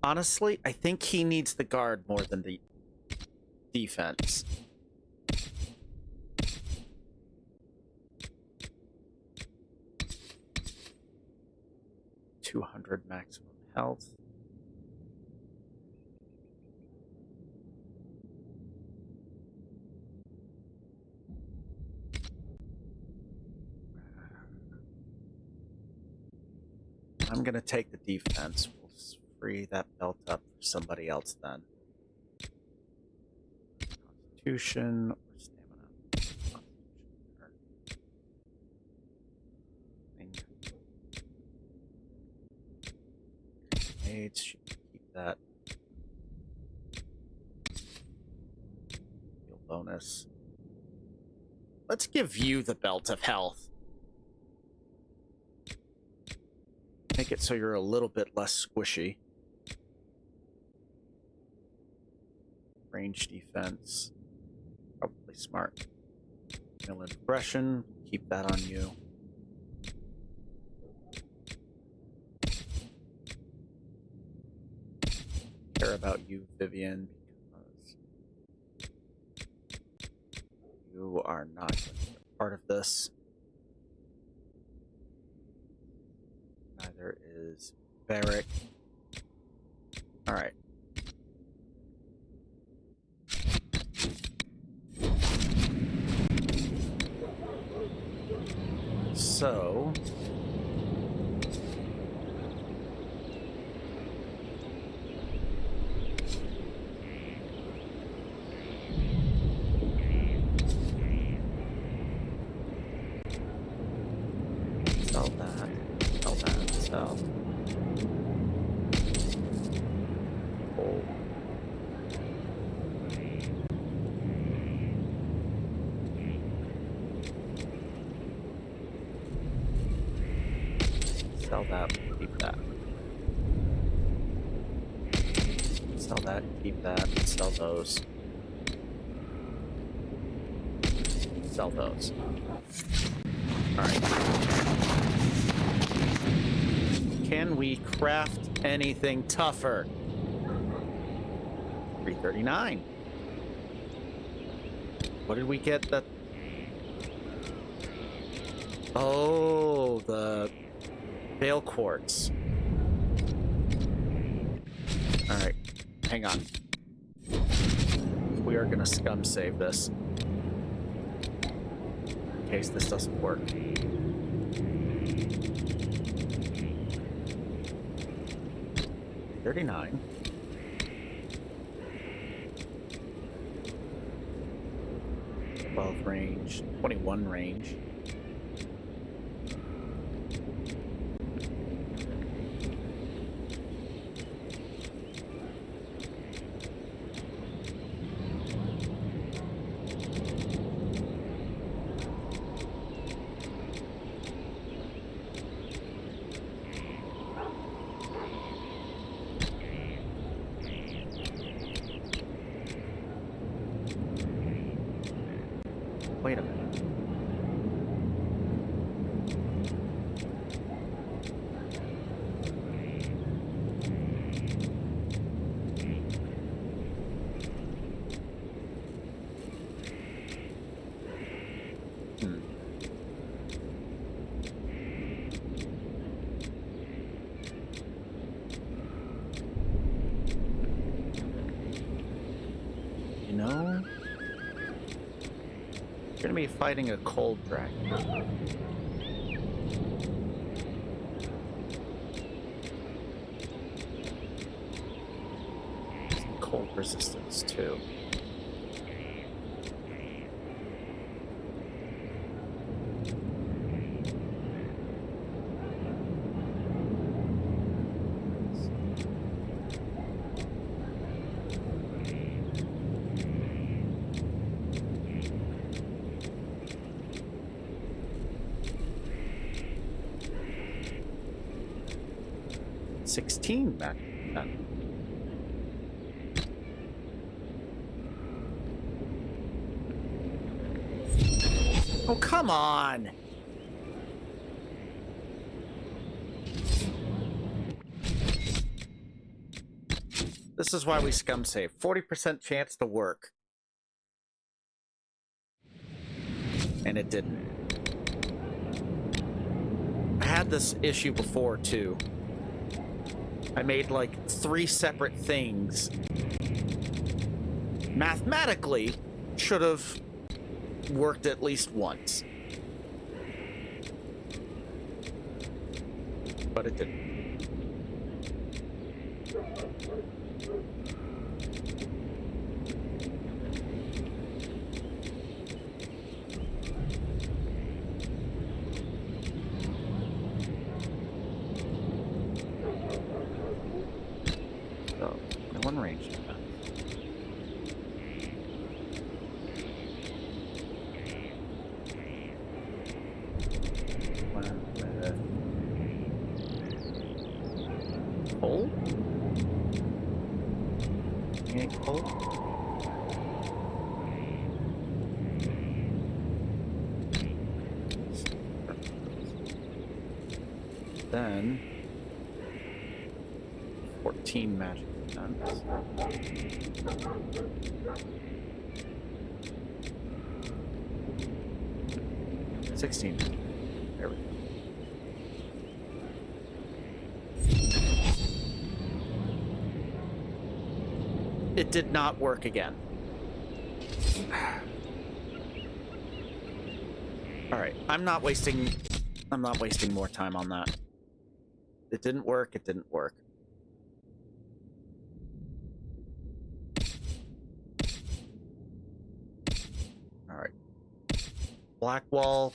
Honestly, I think he needs the guard more than the defense. $200 maximum health. I'm gonna take the defense. We'll free that belt up for somebody else then. Constitution or stamina. Mage, she can keep that. Heal bonus. Let's give you the belt of health. Make it so you're a little bit less squishy. Range defense. Probably smart. Mill aggression. Keep that on you. Care about you, Vivienne, because you are not going to be a part of this. Neither is Barrack. All right. So sell that, sell that, sell. Oh. Sell that, keep that. Sell that, keep that, sell those. Sell those. Alright. Can we craft anything tougher? 339. What did we get that? Oh, the Veil Quartz. Alright, hang on. We are gonna scum save this. In case this doesn't work. $39. 12 range, 21 range. Wait a minute. You know, you're gonna be fighting a cold dragon. Some cold resistance too. Back then. Oh, come on! This is why we scum save. 40% chance to work. And it didn't. I had this issue before, too. I made like 3 separate things. Mathematically, should have worked at least once. But it didn't. One range. Cold? Yeah, cold? Then 14 magic. 16. There we go. It did not work again. All right, I'm not wasting more time on that. It didn't work, it didn't work. All right. Black wall.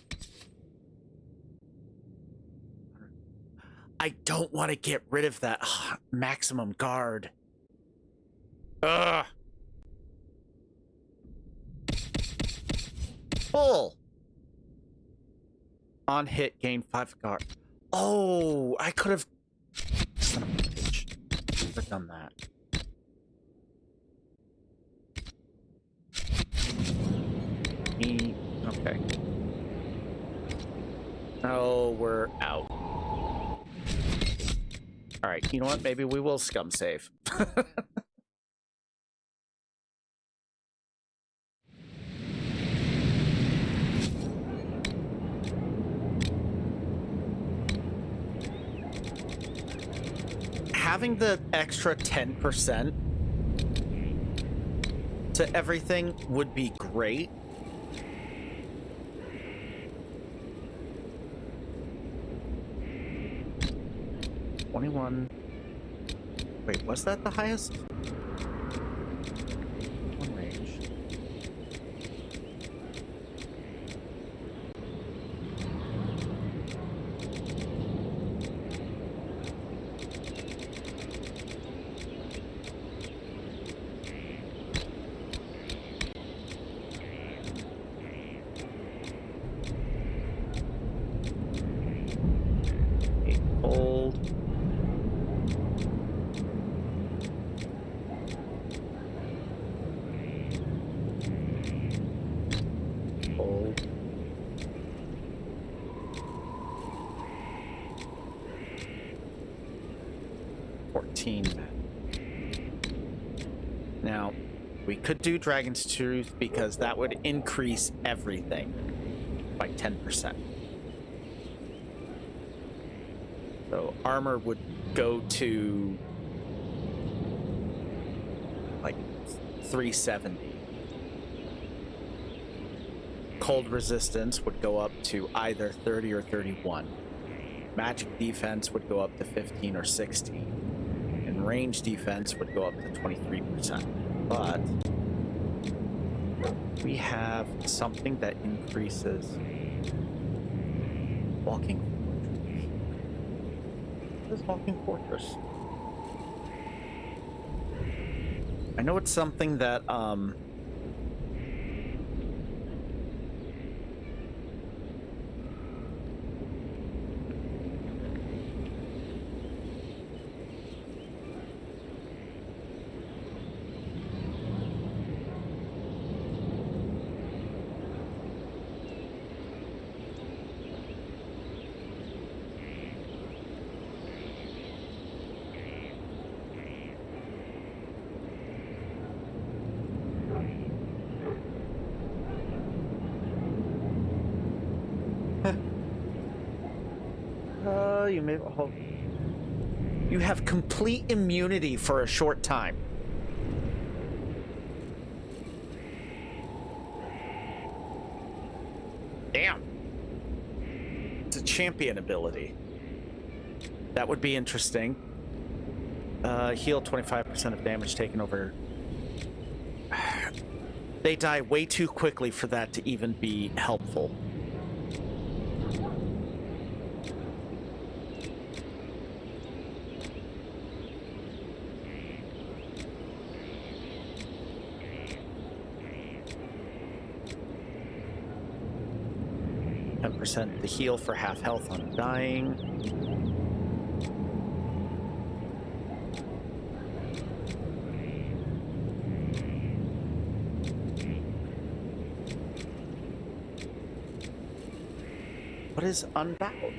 I don't want to get rid of that maximum guard. Ugh. Full. On hit, gain 5 guard. Oh, I could have. Son of a bitch. Could have done that. Okay. Oh, we're out. Alright, you know what? Maybe we will scum save. Having the extra 10% to everything would be great. Wait, was that the highest? One range. 14. Now, we could do Dragon's Tooth because that would increase everything by 10%. So armor would go to like 370. Cold resistance would go up to either 30 or 31. Magic defense would go up to 15 or 16. And range defense would go up to 23%. But we have something that increases walking fortress. What is walking fortress? I know it's something that you may you have complete immunity for a short time. Damn. It's a champion ability. That would be interesting. Heal 25% of damage taken over. They die way too quickly for that to even be helpful. The heal for half health on dying. What is unbowed?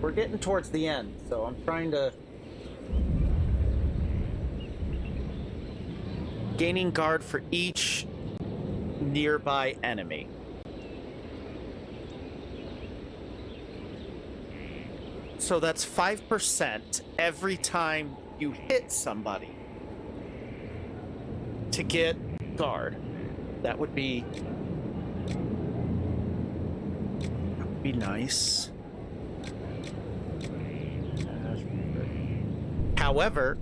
We're getting towards the end, so I'm trying to... Gaining guard for each nearby enemy. So that's 5% every time you hit somebody to get guard. That would be nice. However,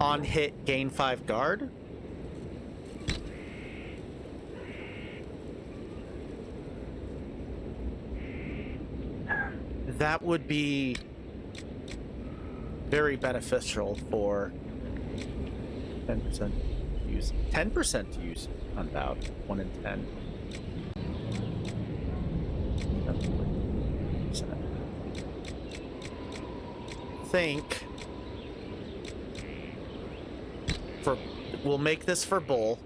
on hit, gain 5 guard. That would be very beneficial for 10% use. 10% to use unbowed. 1 in 10. Think for we'll make this for Bull.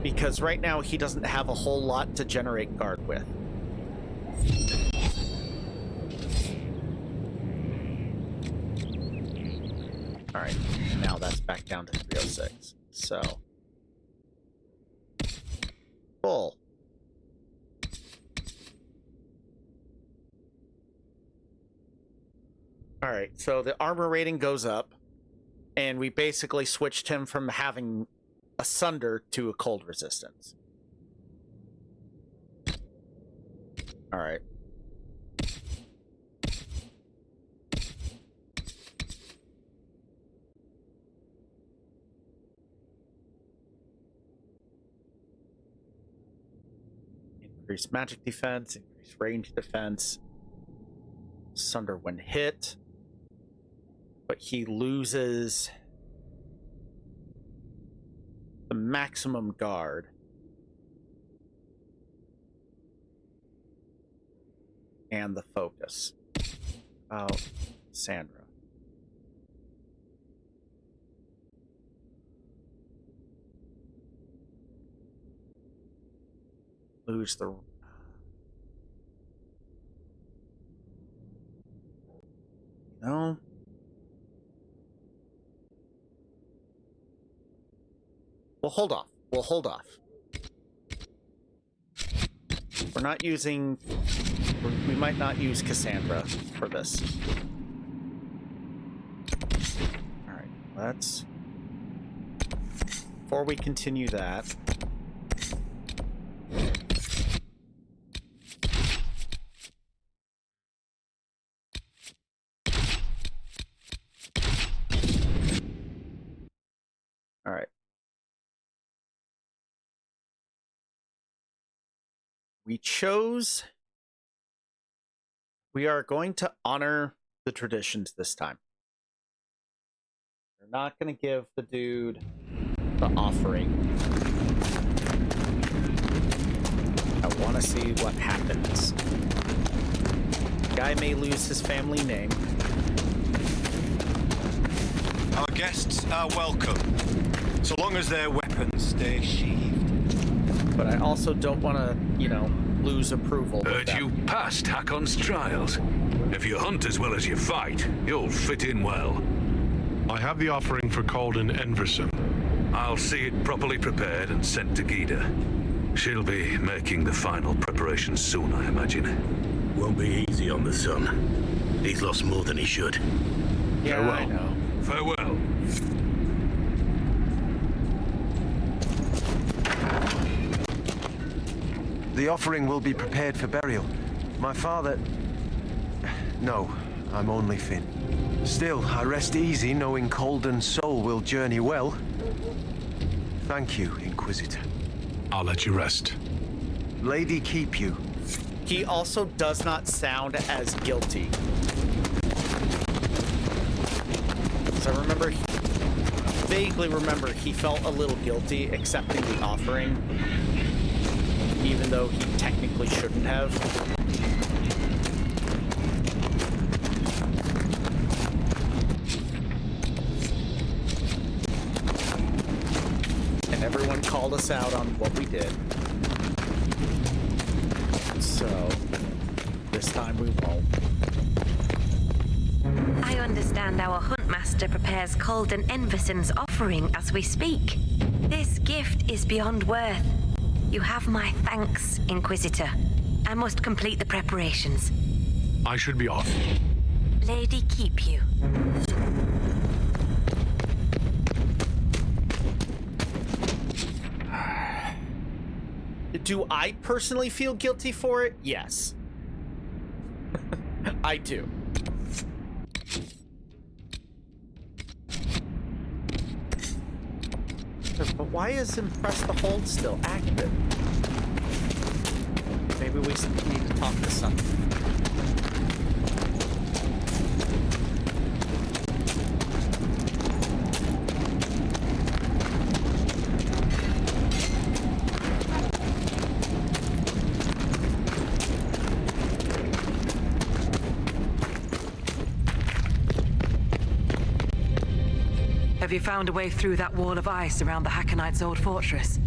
Because right now he doesn't have a whole lot to generate guard with. Alright, now that's back down to 306. So. Bull. Alright, so the armor rating goes up, and we basically switched him from having a sunder to a cold resistance. Alright. Increase magic defense, increase range defense. Sunder when hit. But he loses the maximum guard. And the focus. Oh, Sandra. lose the... No. We'll hold off. We'll hold off. We're not using... We might not use Cassandra for this. Alright, let's... Before we continue that... Alright. We chose... We are going to honor the traditions this time. We're not going to give the dude the offering. I want to see what happens. Guy may lose his family name. Our guests are welcome, so long as their weapons stay sheathed. But I also don't want to, you know, lose approval. Heard you passed Hakkon's trials. If you hunt as well as you fight, you'll fit in well. I have the offering for Calden Enverson. I'll see it properly prepared and sent to Gida. She'll be making the final preparations soon, I imagine. Won't be easy on the son. He's lost more than he should. Yeah, Farewell. I know. Farewell. The offering will be prepared for burial. My father... No, I'm only Finn. Still, I rest easy knowing Calden's soul will journey well. Thank you, Inquisitor. I'll let you rest. Lady keep you. He also does not sound as guilty. So I vaguely remember he felt a little guilty accepting the offering, even though he technically shouldn't have. And everyone called us out on what we did. So, this time we won't. I understand our huntmaster prepares Calden Enverson's offering as we speak. This gift is beyond worth. You have my thanks, Inquisitor. I must complete the preparations. I should be off. Lady keep you. Do I personally feel guilty for it? Yes. I do. But why is Impress the Hold still active? Maybe we need to talk to something. Have you found a way through that wall of ice around the Hakkonites' old fortress?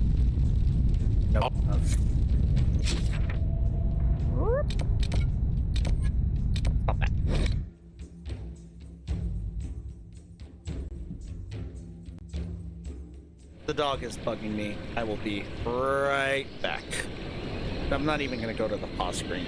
Nope. Stop that. The dog is bugging me. I will be right back. I'm not even going to go to the pause screen.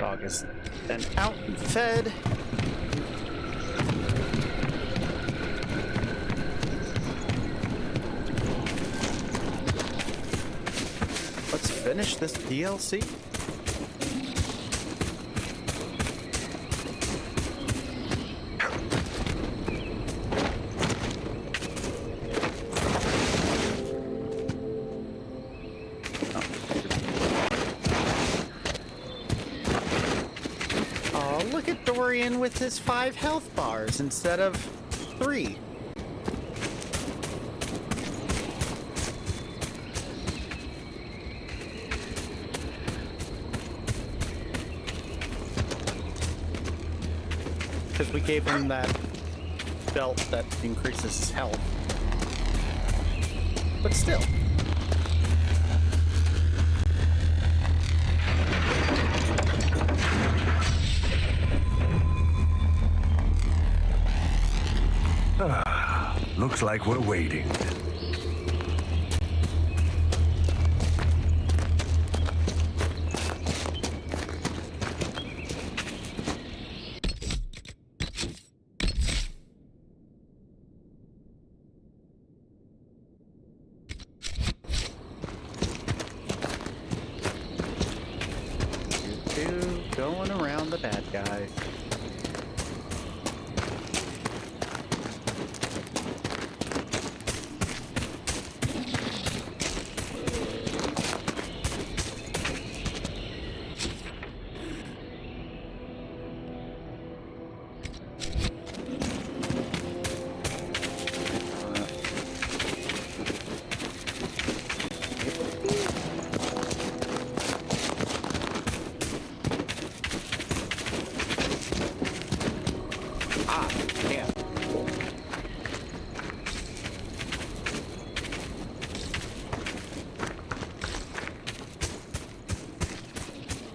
Dog is then out and fed. Let's finish this DLC. Look at Dorian with his 5 health bars instead of 3. Because we gave him that belt that increases his health. But still. Looks like we're waiting. Going around the bad guy.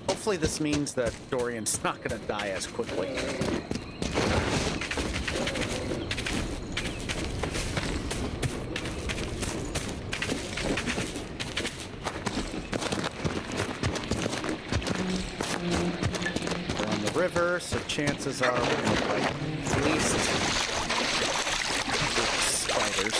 Hopefully this means that Dorian's not going to die as quickly. We're on the river, so chances are we're going to fight at least spiders.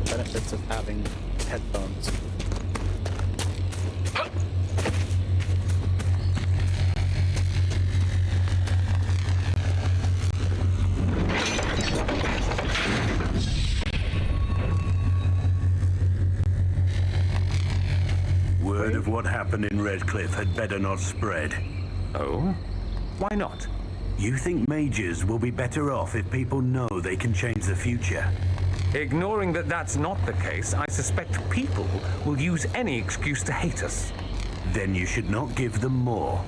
The benefits of having headphones. Word of what happened in Redcliffe had better not spread. Oh? Why not? You think mages will be better off if people know they can change the future? Ignoring that that's not the case, I suspect people will use any excuse to hate us. Then you should not give them more.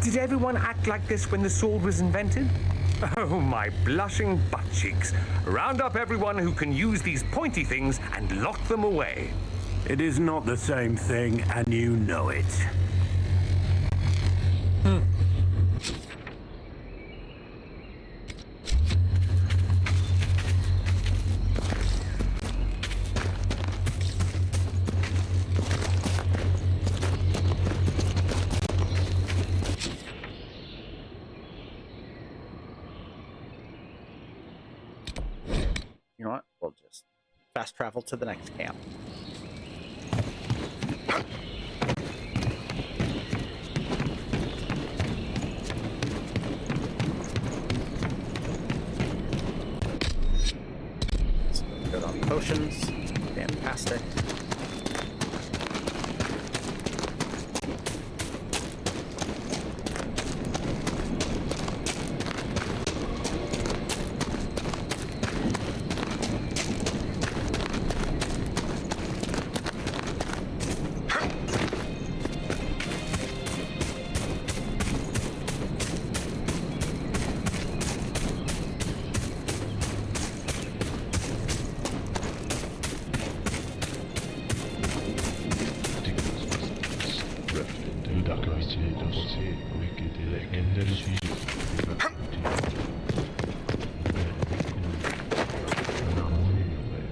Did everyone act like this when the sword was invented? Oh, my blushing butt cheeks. Round up everyone who can use these pointy things and lock them away. It is not the same thing, and you know it. You know what? We'll just fast travel to the next camp. So good on potions. Fantastic.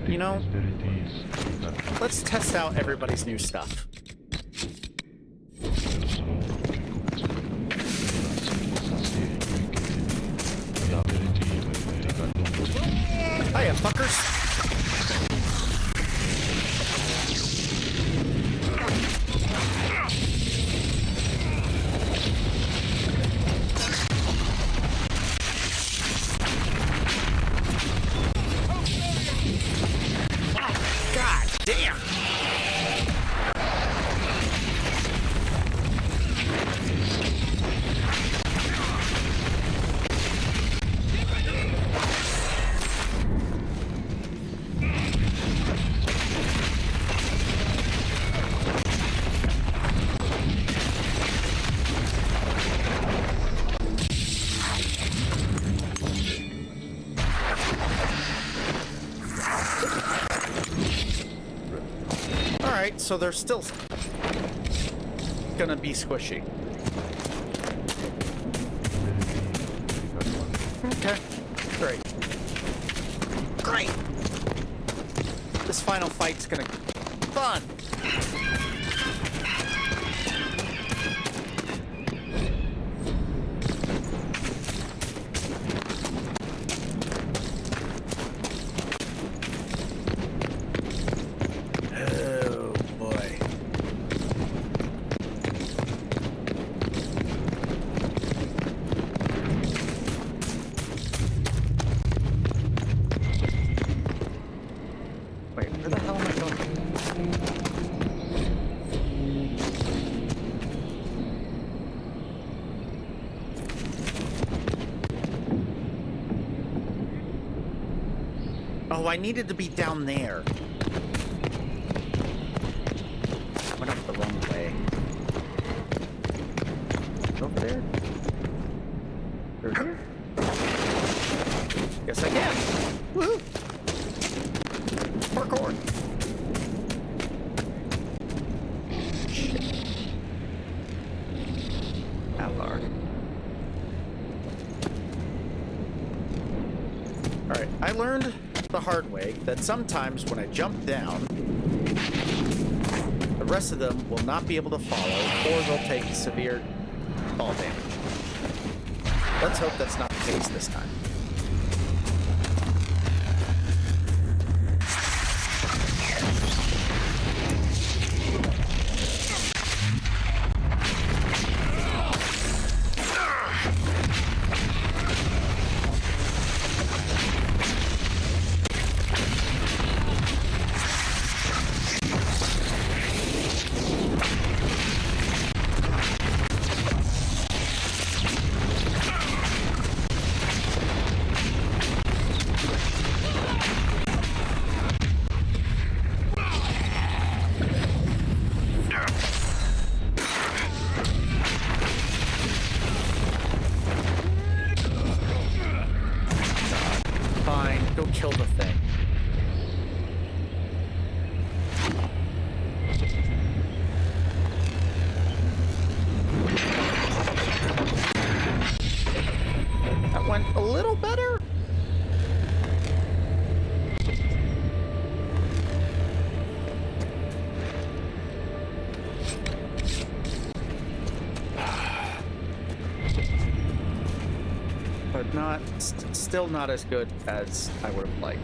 You know, let's test out everybody's new stuff. Hiya, fuckers. God damn. Alright, so they're still gonna be squishy. Okay, great. Great! This final fight's gonna be fun! Oh, I needed to be down there. Went up the wrong way. Over there? Through here? Yes, I can. Woohoo! Parkour. Shit. Alar. Alright, I learned the hard way that sometimes when I jump down, the rest of them will not be able to follow, or they'll take severe fall damage. Let's hope that's not the case this time. Kill the thing. That went a little better. But not, still not as good as I would have liked.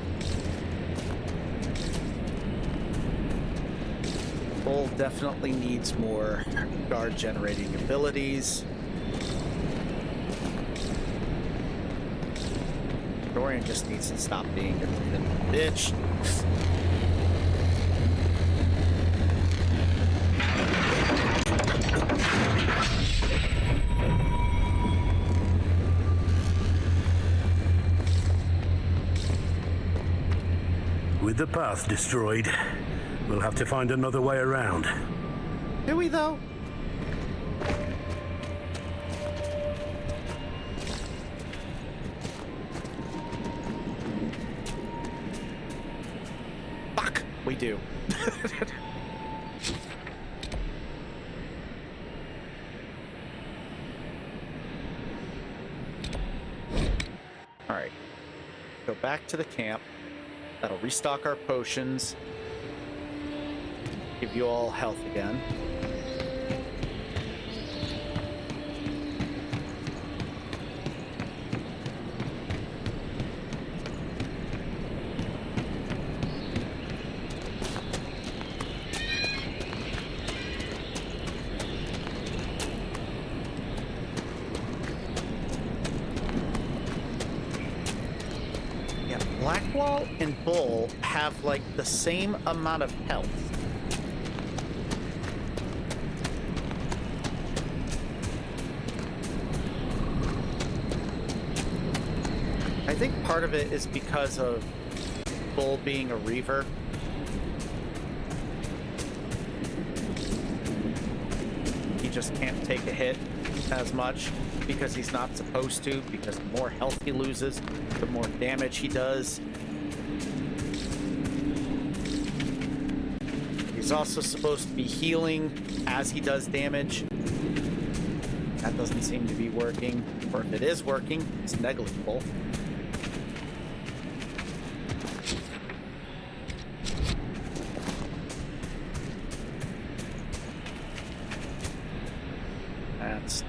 Bull definitely needs more guard generating abilities. Dorian just needs to stop being a bitch. With the path destroyed, we'll have to find another way around. Do we, though? Fuck, we do. back to the camp. That'll restock our potions. Give you all health again. Blackwall and Bull have like the same amount of health. I think part of it is because of Bull being a Reaver. He just can't take a hit as much because he's not supposed to, because the more health he loses, the more damage he does. He's also supposed to be healing as he does damage. That doesn't seem to be working, or if it is working, it's negligible. That's,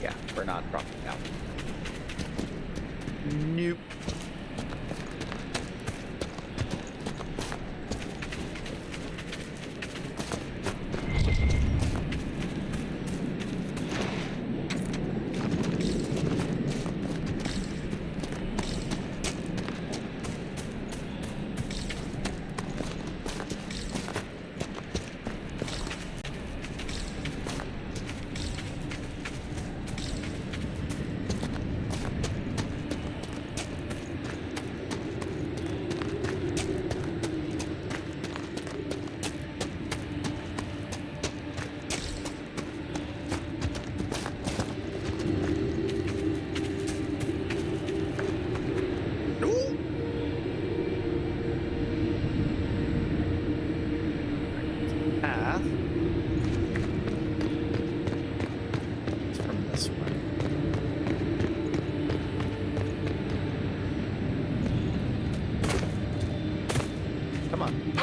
yeah, we're not dropping out. Nope.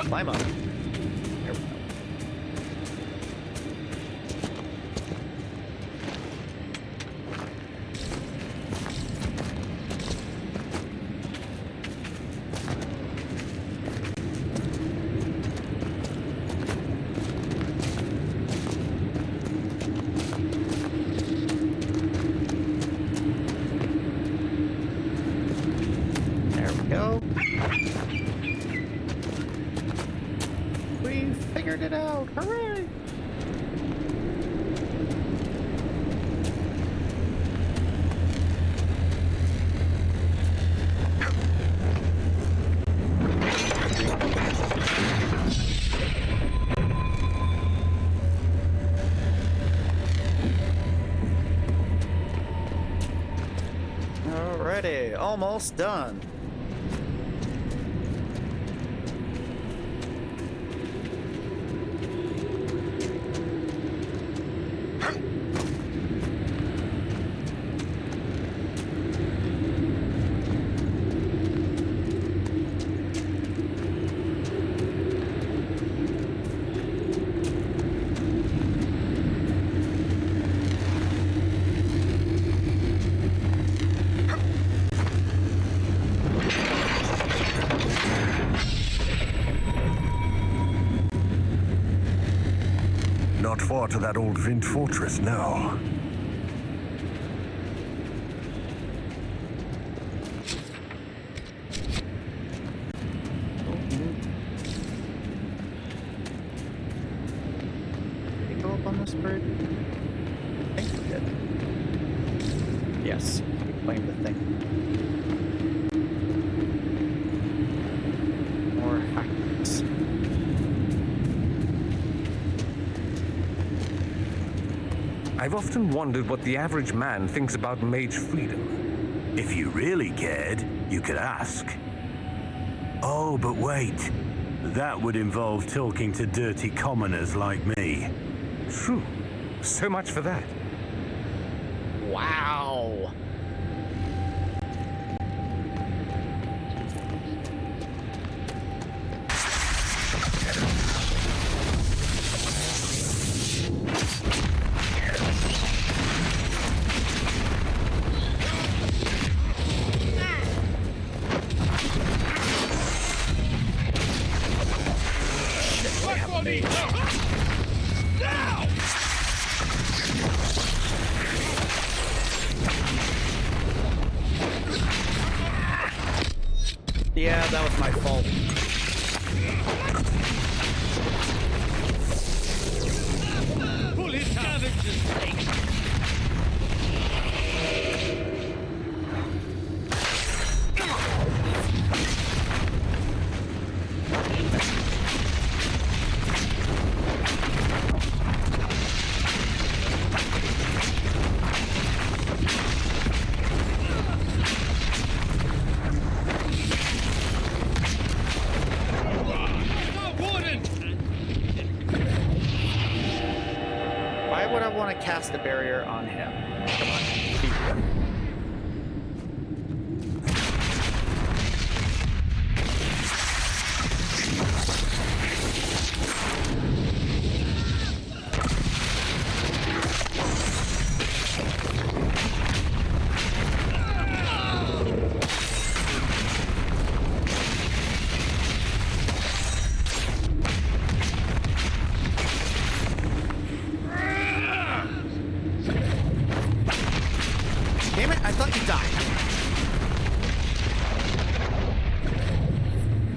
Climb up. There we go. There we go. We figured it out! Hooray! Alrighty, almost done. Not far to that old Vint fortress now. Did he go up on this bridge? I think he did. Yes, we claimed the thing. More Hakkons. I've often wondered what the average man thinks about mage freedom. If you really cared, you could ask. Oh, but wait. That would involve talking to dirty commoners like me. True. So much for that. Wow. Yeah, that was my fault. Pull his savages' legs. Why would I want to cast a barrier on him? Come on, keep him. Damn it, I thought you died.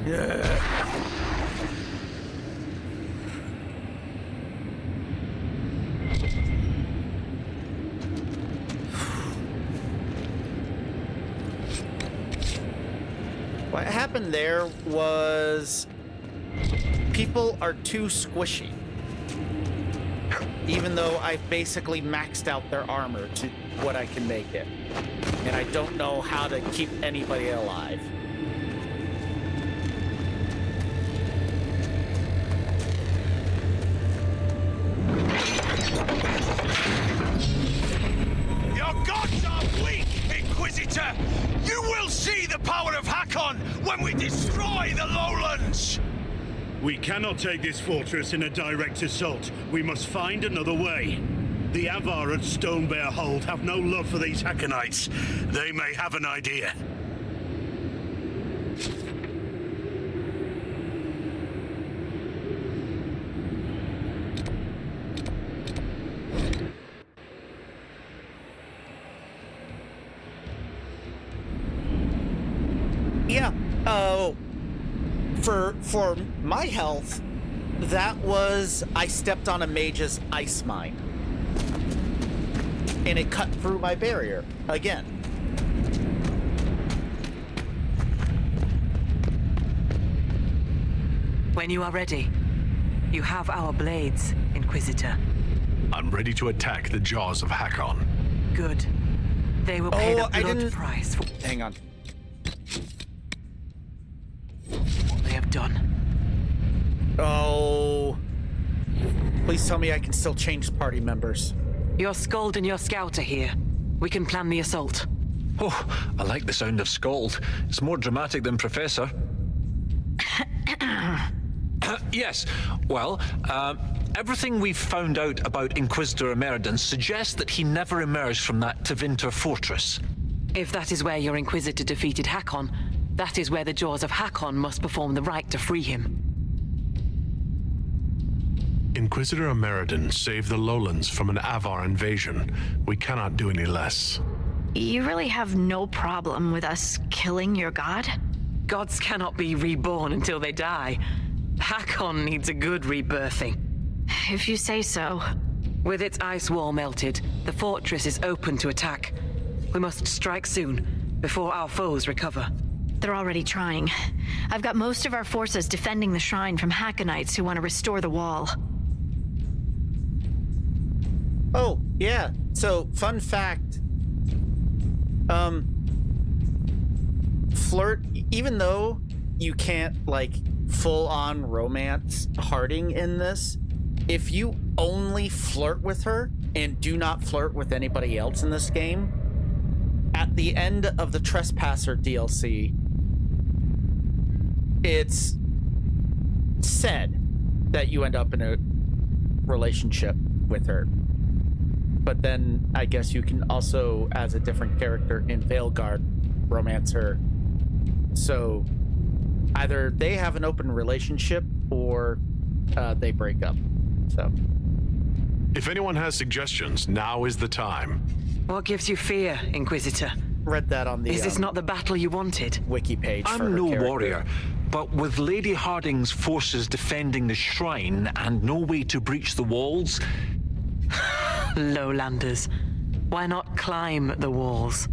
Yeah. What happened there was people are too squishy. Even though I've basically maxed out their armor to what I can make it. And I don't know how to keep anybody alive. Your gods are weak, Inquisitor! You will see the power of Hakkon when we destroy the lowlands! We cannot take this fortress in a direct assault. We must find another way. The Avar at Stone Bear Hold have no love for these Hakkonites. They may have an idea. Yeah, for my health, that was I stepped on a mage's ice mine. And it cut through my barrier again. When you are ready, you have our blades, Inquisitor. I'm ready to attack the jaws of Hakkon. Good. They will pay the blood price for Hang on. what they have done. Oh. Please tell me I can still change party members. Your Skald and your Scout are here. We can plan the assault. Oh, I like the sound of Scald. It's more dramatic than Professor. Yes, well, everything we've found out about Inquisitor Emeridon suggests that he never emerged from that Tevinter fortress. If that is where your Inquisitor defeated Hakkon, that is where the jaws of Hakkon must perform the rite to free him. Inquisitor Emeridon saved the lowlands from an Avar invasion. We cannot do any less. You really have no problem with us killing your god? Gods cannot be reborn until they die. Hakkon needs a good rebirthing. If you say so. With its ice wall melted, the fortress is open to attack. We must strike soon, before our foes recover. They're already trying. I've got most of our forces defending the shrine from Hakkonites who want to restore the wall. Oh, yeah. So, fun fact. Flirt, even though you can't, like, full-on romance Harding in this, if you only flirt with her and do not flirt with anybody else in this game, at the end of the Trespasser DLC, it's said that you end up in a relationship with her. But then I guess you can also, as a different character in Veilguard, romance her. So either they have an open relationship or they break up. So if anyone has suggestions, now is the time. What gives you fear, Inquisitor? read that on the. Is this not the battle you wanted? Wiki page. for I'm her no character. warrior, but with Lady Harding's forces defending the shrine and no way to breach the walls. Lowlanders. Why not climb the walls?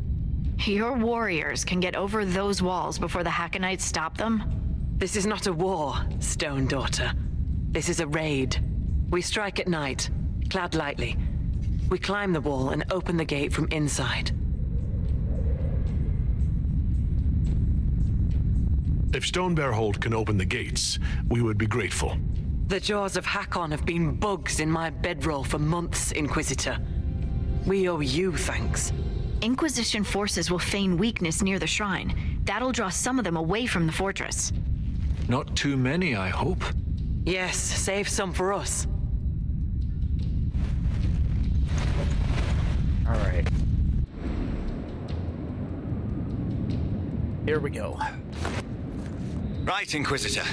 Your warriors can get over those walls before the Hakkonites stop them? This is not a war, Stone Daughter. This is a raid. We strike at night, clad lightly. We climb the wall and open the gate from inside. If Stonebearhold can open the gates, we would be grateful. The jaws of Hakkon have been bugs in my bedroll for months, Inquisitor. We owe you thanks. Inquisition forces will feign weakness near the shrine. That'll draw some of them away from the fortress. Not too many, I hope. Yes, save some for us. All right. Here we go. Right, Inquisitor.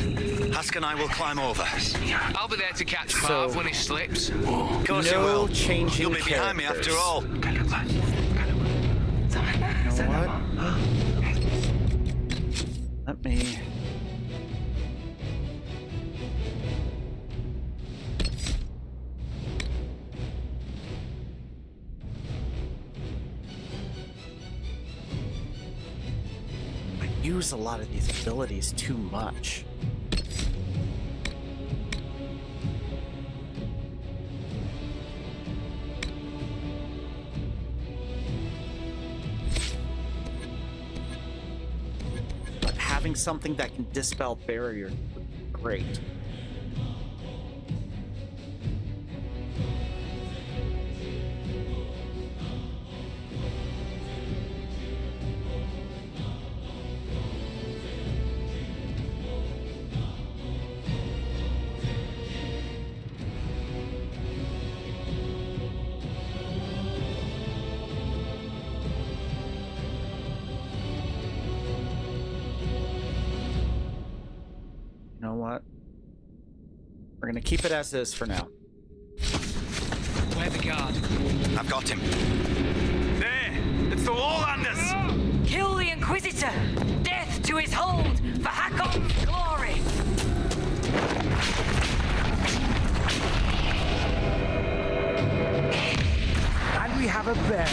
Hask and I will climb over. I'll be there to catch Marv when he slips. Of course you No will. changing You'll be behind me after characters. all. You know what? Let me. I use a lot of these abilities too much. But having something that can dispel barrier would be great. You know what? We're gonna keep it as is for now. Where the guard? I've got him. There! It's the Lowlanders! Kill the Inquisitor! Death to his hold for Hakkon's glory! And we have a bear.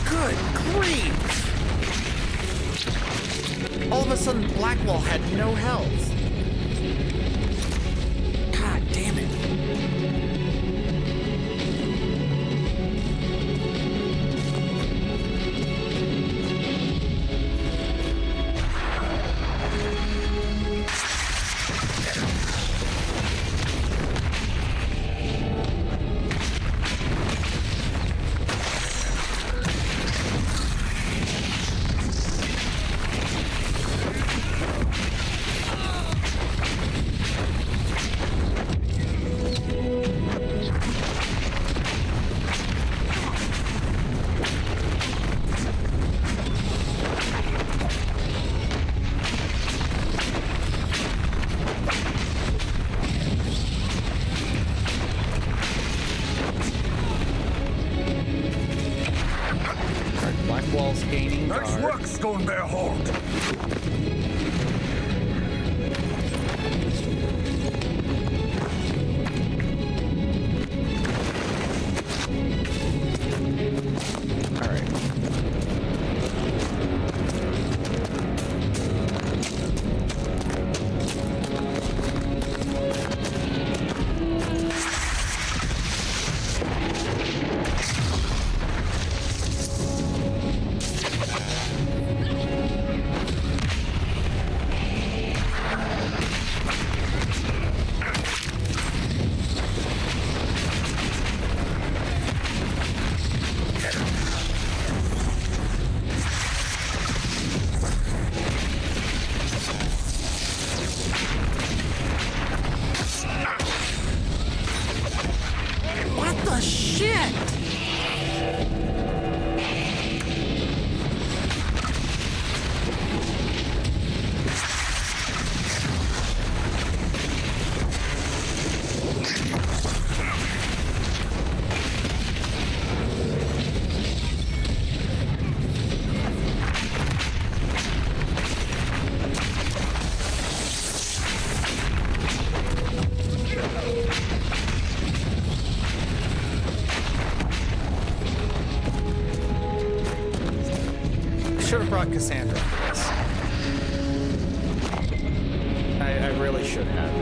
Good grief! All of a sudden, Blackwall had no health. God damn it. Blackwall's gaining guard. Nice work, Stonebearhold. All right. should have brought Cassandra for this. I really should have.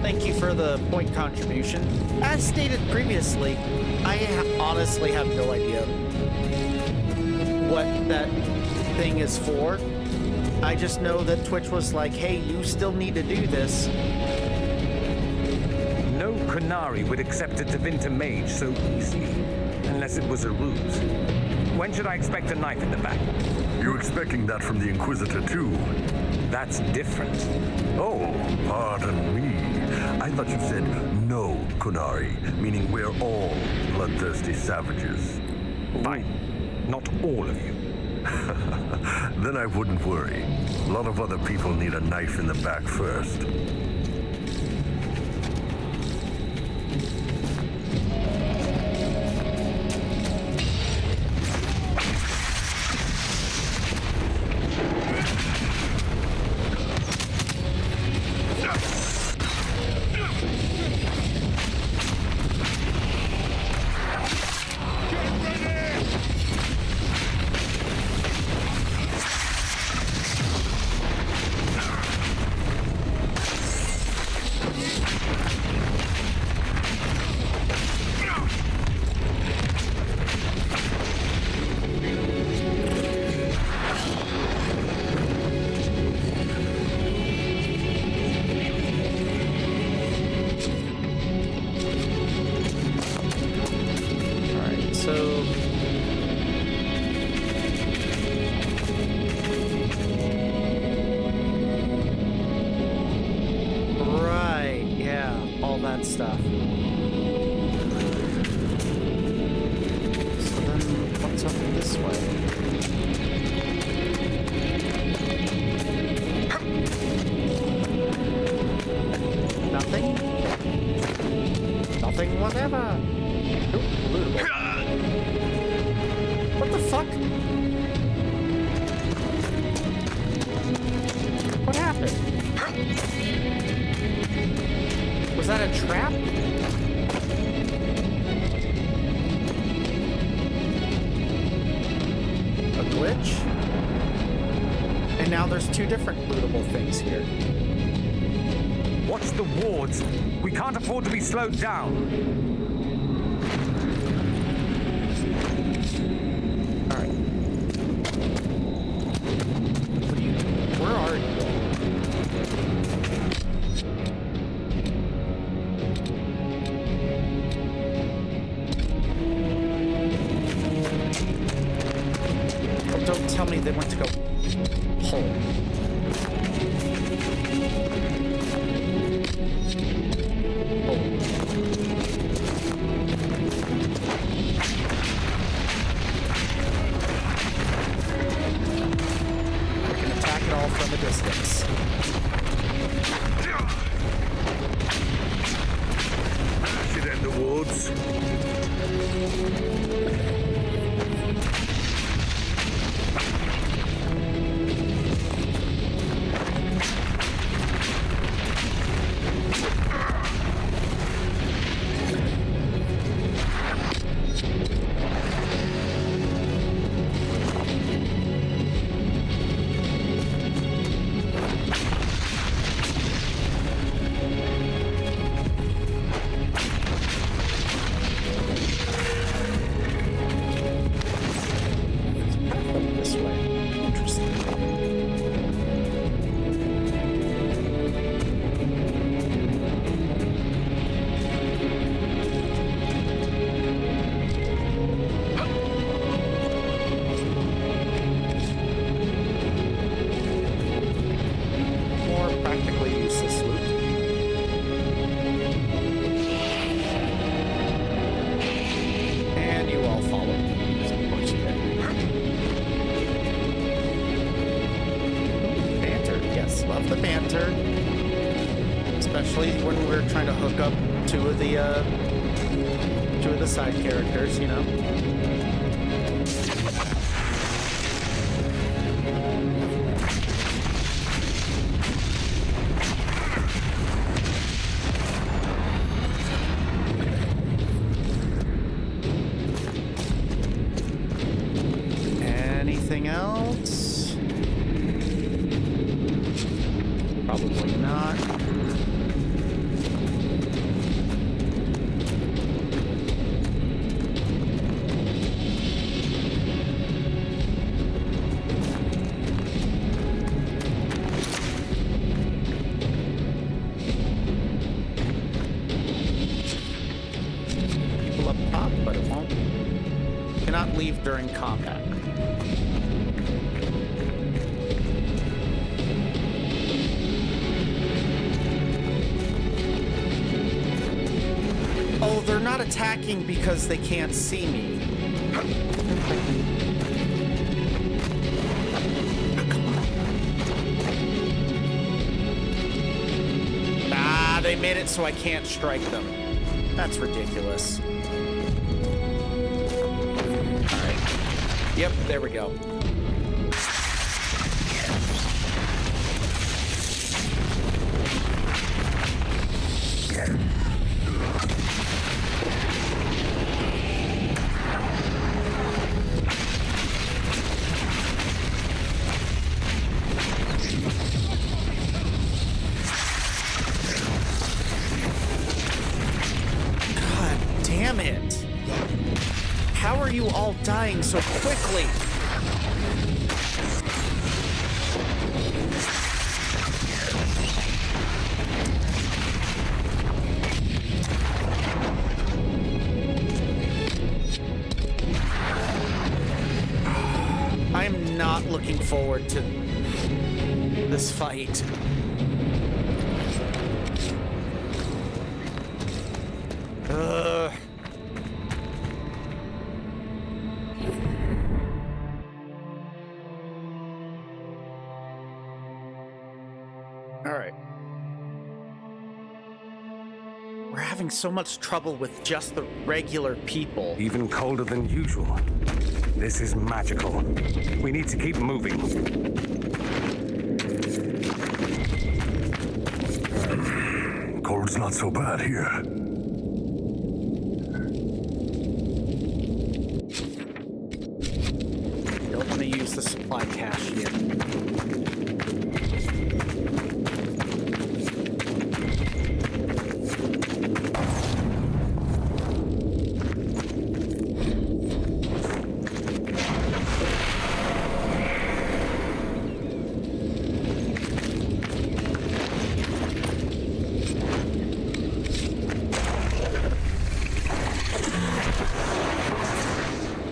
Thank you for the point contribution. As stated previously, I honestly have no idea what that thing is for. I just know that Twitch was like, hey, you still need to do this. No Qunari would accept a Tevinter mage so easily, unless it was a ruse. When should I expect a knife in the back? You expecting that from the Inquisitor too? That's different. Oh, pardon me. I thought you said no Qunari, meaning we're all bloodthirsty savages. Fine. Not all of you. Then I wouldn't worry. A lot of other people need a knife in the back first. Stuff. So then, what's up this way? Nothing? Nothing whatever. Ooh, what the fuck? What happened? Was that a trap? A glitch? And now there's two different lootable things here. Watch the wards. We can't afford to be slowed down. Alright. Where are you? Don't tell me they went to go home. We can attack it all from a distance. Should end the woods. Especially when we're trying to hook up two of the side characters, you know. not leave during combat. Oh, they're not attacking because they can't see me. Ah, they made it so I can't strike them. That's ridiculous. Alright. Yep, there we go. Damn it! How are you all dying so quickly? I'm not looking forward to this fight. So much trouble with just the regular people. Even colder than usual. This is magical. We need to keep moving. Cold's not so bad here. Don't want to use the supply cache yet.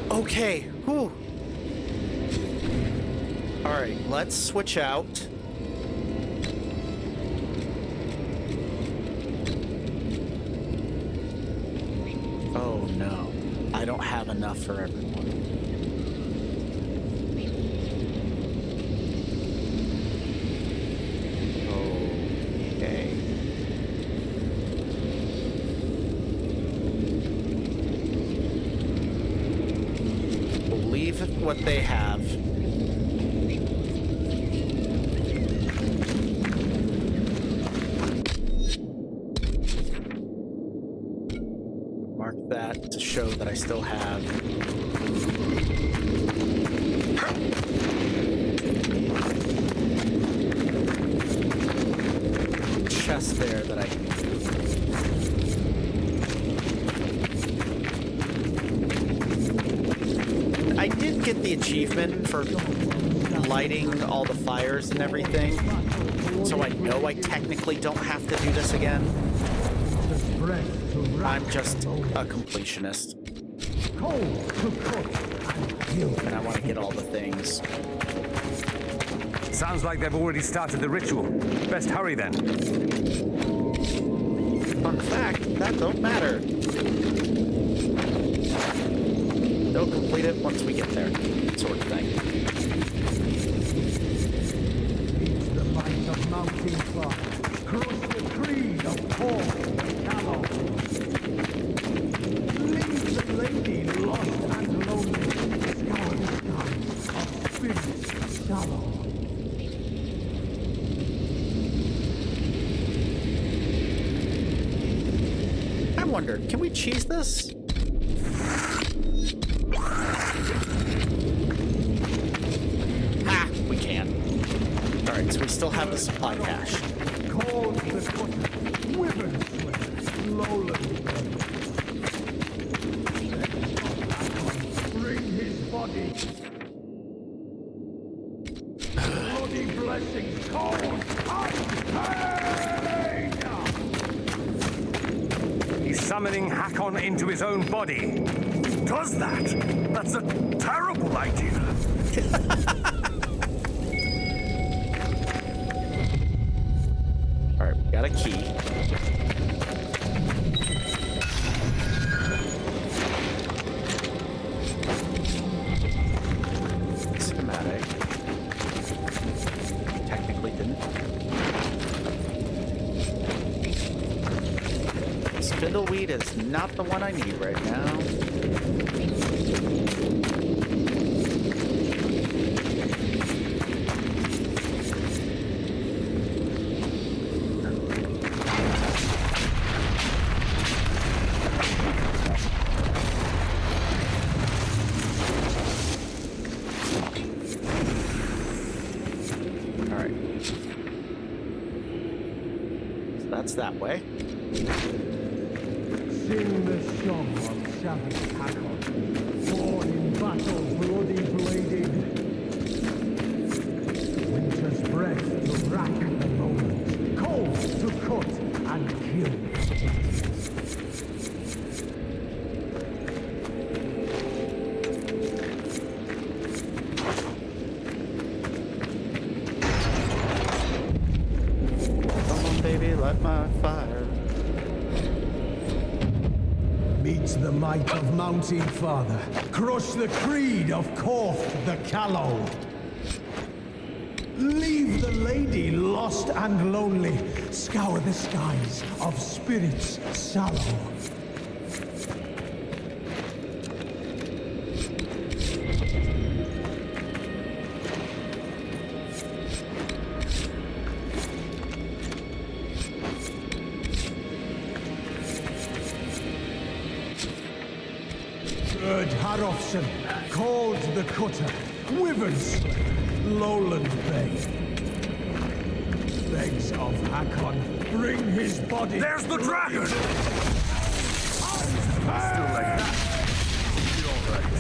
Okay, whew. All right, let's switch out. Oh no, I don't have enough for everyone. Okay. Leave what they have. Mark that to show that I still have. Chest there that I can. I did get the achievement for lighting all the fires and everything, so I know I technically don't have to do this again. I'm just a completionist. And I want to get all the things. Sounds like they've already started the ritual. Best hurry then. Fun fact, that don't matter. They'll complete it once we get there, sort of thing. It's the light of mounting fire. Cross the tree of Paul Callow. Leave the lady lost and lonely. Scour the skies of spirit shallow. I wonder, can we cheese this? So we still have the supply cache. Called the women lowland. Bring his body. Bloody blessings cold. He's summoning Hakkon into his own body. does that? That's a terrible idea. All right, we got a key. Schematic. Technically didn't. Spindleweed is not the one I need right now. All right. So that's that way. Sing the song of savage Hakkon, born in battle, bloody bladed. Winter's breath to rack the lowlands, cold to cut and kill. Come on, baby, light my fire. Meet the might of Mountain Father. Crush the creed of Korth the Callow. Leave the lady lost and lonely. Scour the skies of spirits sallow. Gerd Harofsen, called the Cutter, Wyvern's Lowland Bay. Begs of Hakkon, bring his body. There's the dragon! Still like that. You're all right.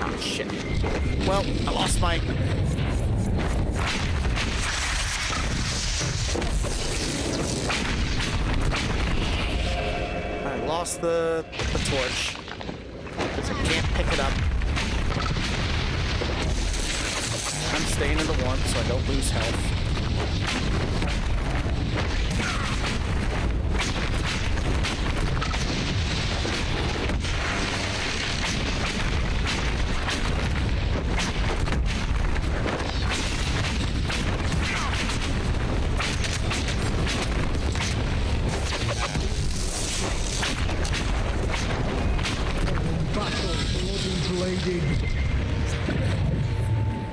Ah, shit. Well, I lost my... Lost the torch because I can't pick it up. I'm staying in the one so I don't lose health.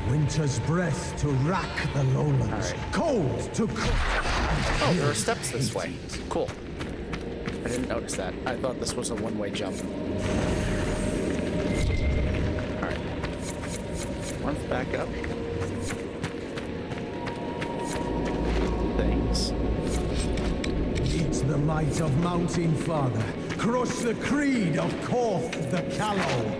Winter's breath to rack the lowlands. Right. Cold to cook. Oh, there are steps this way. Cool. I didn't notice that. I thought this was a one-way jump. Alright. One back up. Things. Meet the might of Mountain Father. Crush the creed of Korth the Callow.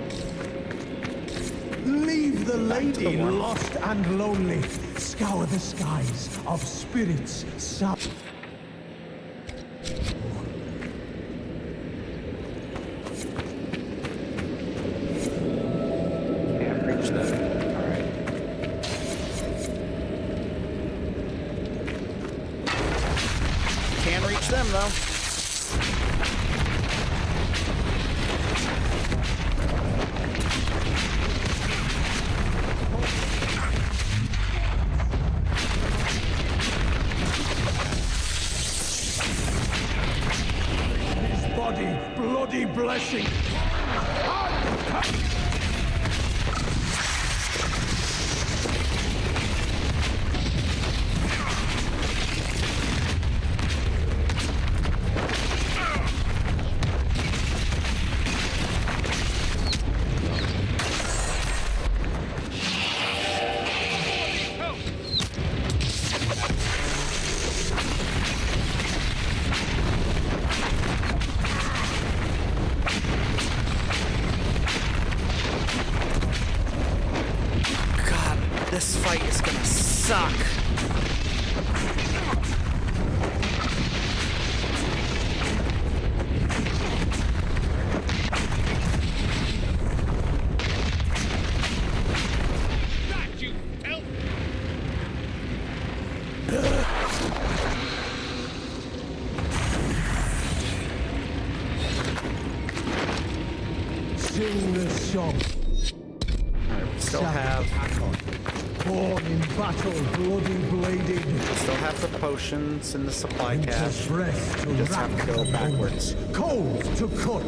Leave the lady lost and lonely. Scour the skies of spirits south. Can't reach them. Alright. Can reach them though. Bloody blessing. Sing the song. Alright, we still have... Born in battle, bloody bladed. We still have the potions in the supply cache. Breath to We just have to go backwards. Cold to cut.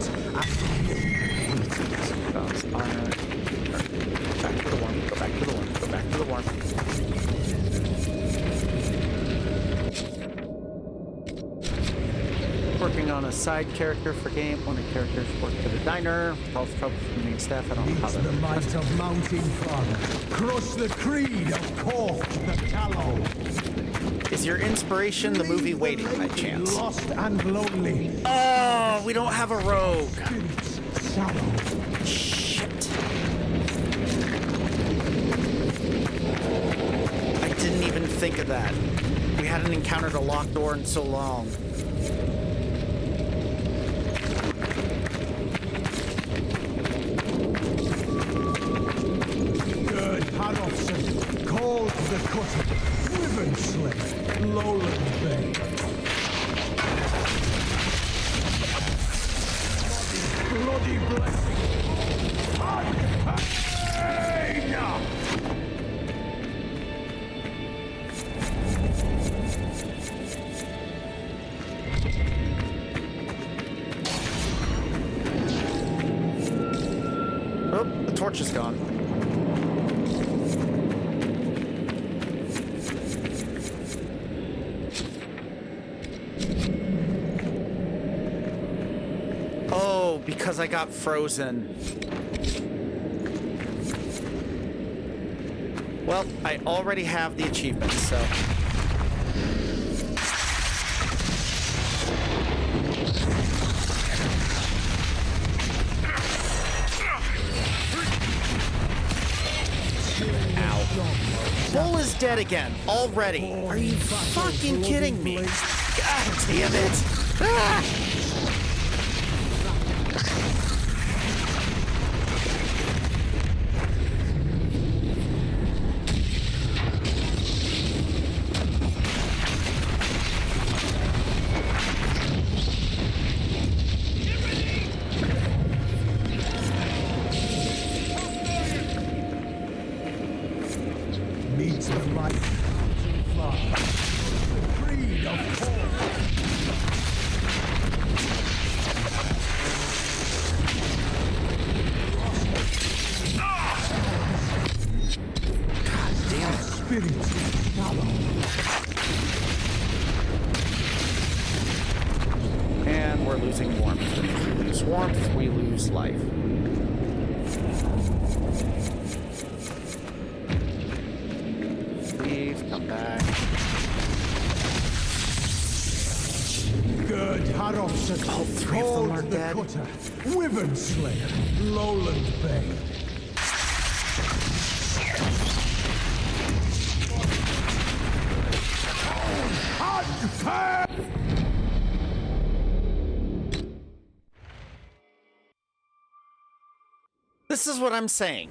Back to the warm. Go back to the warm. Go back to the warm. Working on a side character for game. One of the characters work for the diner. Cause trouble for the main staff. I don't know how Meets that. the might of Mountain Father. Cross the creed of Korth the Callow. Is your inspiration the movie Waiting by chance? Lost and lonely. Oh, we don't have a rogue. Sallow. Shit. I didn't even think of that. We hadn't encountered a locked door in so long. Called the Cutter, Wyvern Slayer, Lowland Bay. Bloody blessing. Oh, the torch is gone. Because I got frozen. Well, I already have the achievement, so... Ow. Bull is dead again, already. Are you fucking kidding me? God damn it! Ah! And we're losing warmth. If we lose warmth, we lose life. Leave, come back. Good Harrowson. All three of them are dead. Cutter, Wyvern Slayer, Lowland Bay. This is what I'm saying,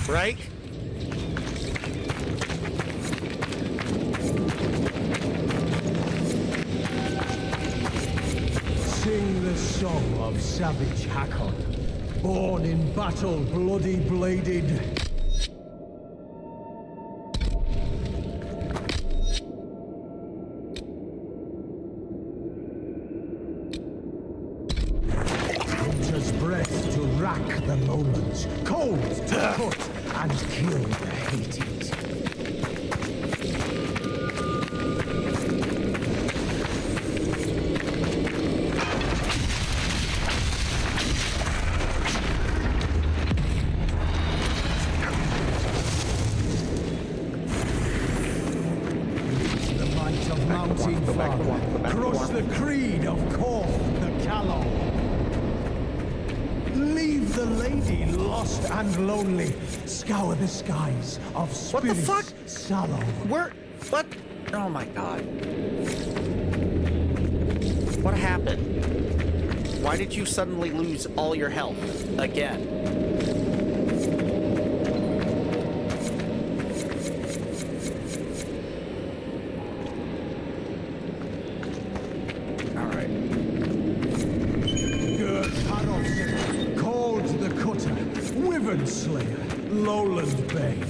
right? Sing the song of savage Hakkon, born in battle, bloody bladed. Breath to rack the lowlands, cold to cut and kill the hated. Reach the might of Mountain Father, cross the creed of Korth the Callow. Leave the lady lost and lonely. Scour the skies of spirits. What the fuck? Sallow. Where? What? Oh my god. What happened? Why did you suddenly lose all your health again? Raven Slayer, Lowland Bane.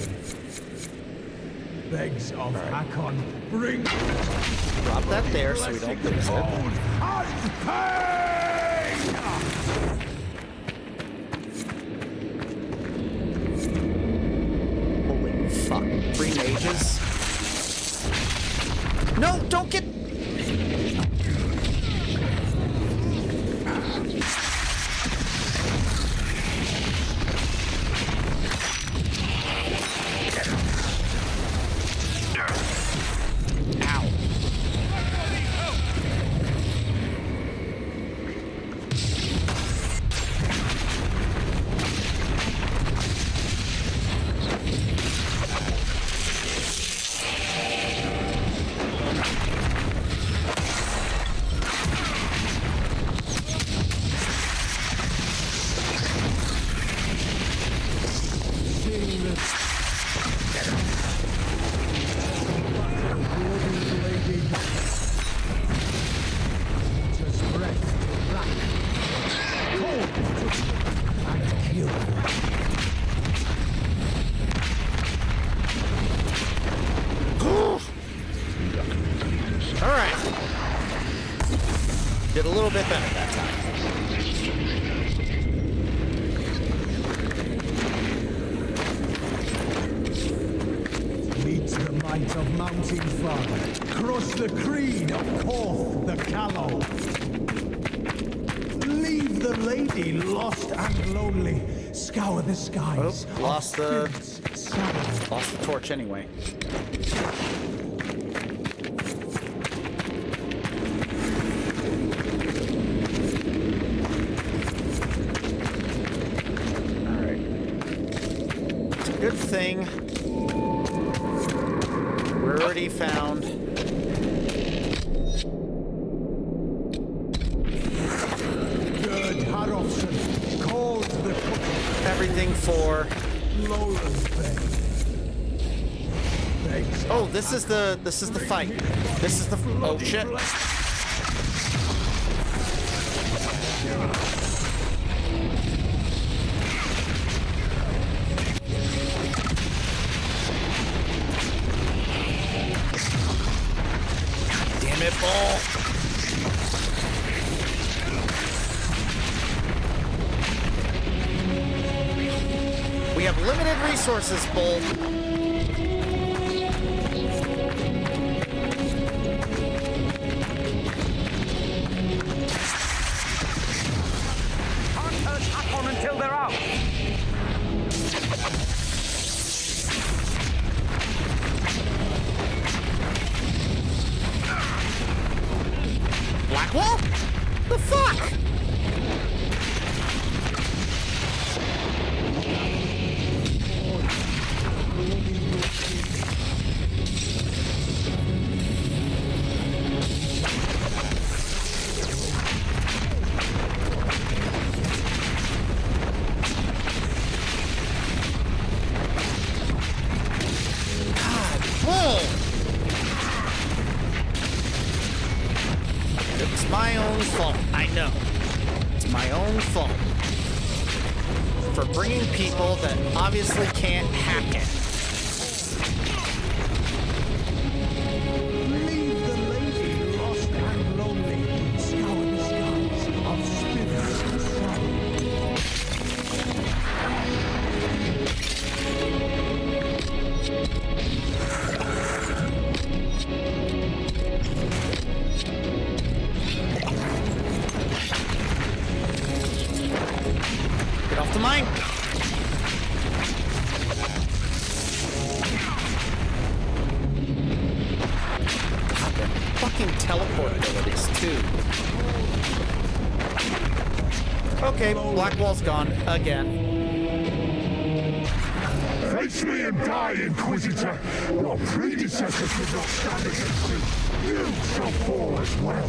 Begs of Hakkon, bring... Drop that there so we don't lose it. Holy fuck. 3 mages? No, don't get... Did a little bit better that time. Meet the might of Mountain Father. Cross the creed of Korth the Callow. Leave the lady lost and lonely. Scour the skies. Oh, lost the torch anyway. Good thing we're already found. Good Harrowson called the everything for Lowland Bay. Oh, this is the fight. This is the oh shit. Ball. We have limited resources, Bull. Can't touch Hakkon until they're out. Blackwall? The fuck? It's my own fault. I know. It's my own fault. For bringing people that obviously can't hack it. Leave the lady lost and lonely. Scour the skies of spirits and Get off the mine. God, the fucking teleport abilities, too. Okay, Blackwall's gone again. Face me and die, Inquisitor! Your predecessors did not stand against me. You shall fall as well.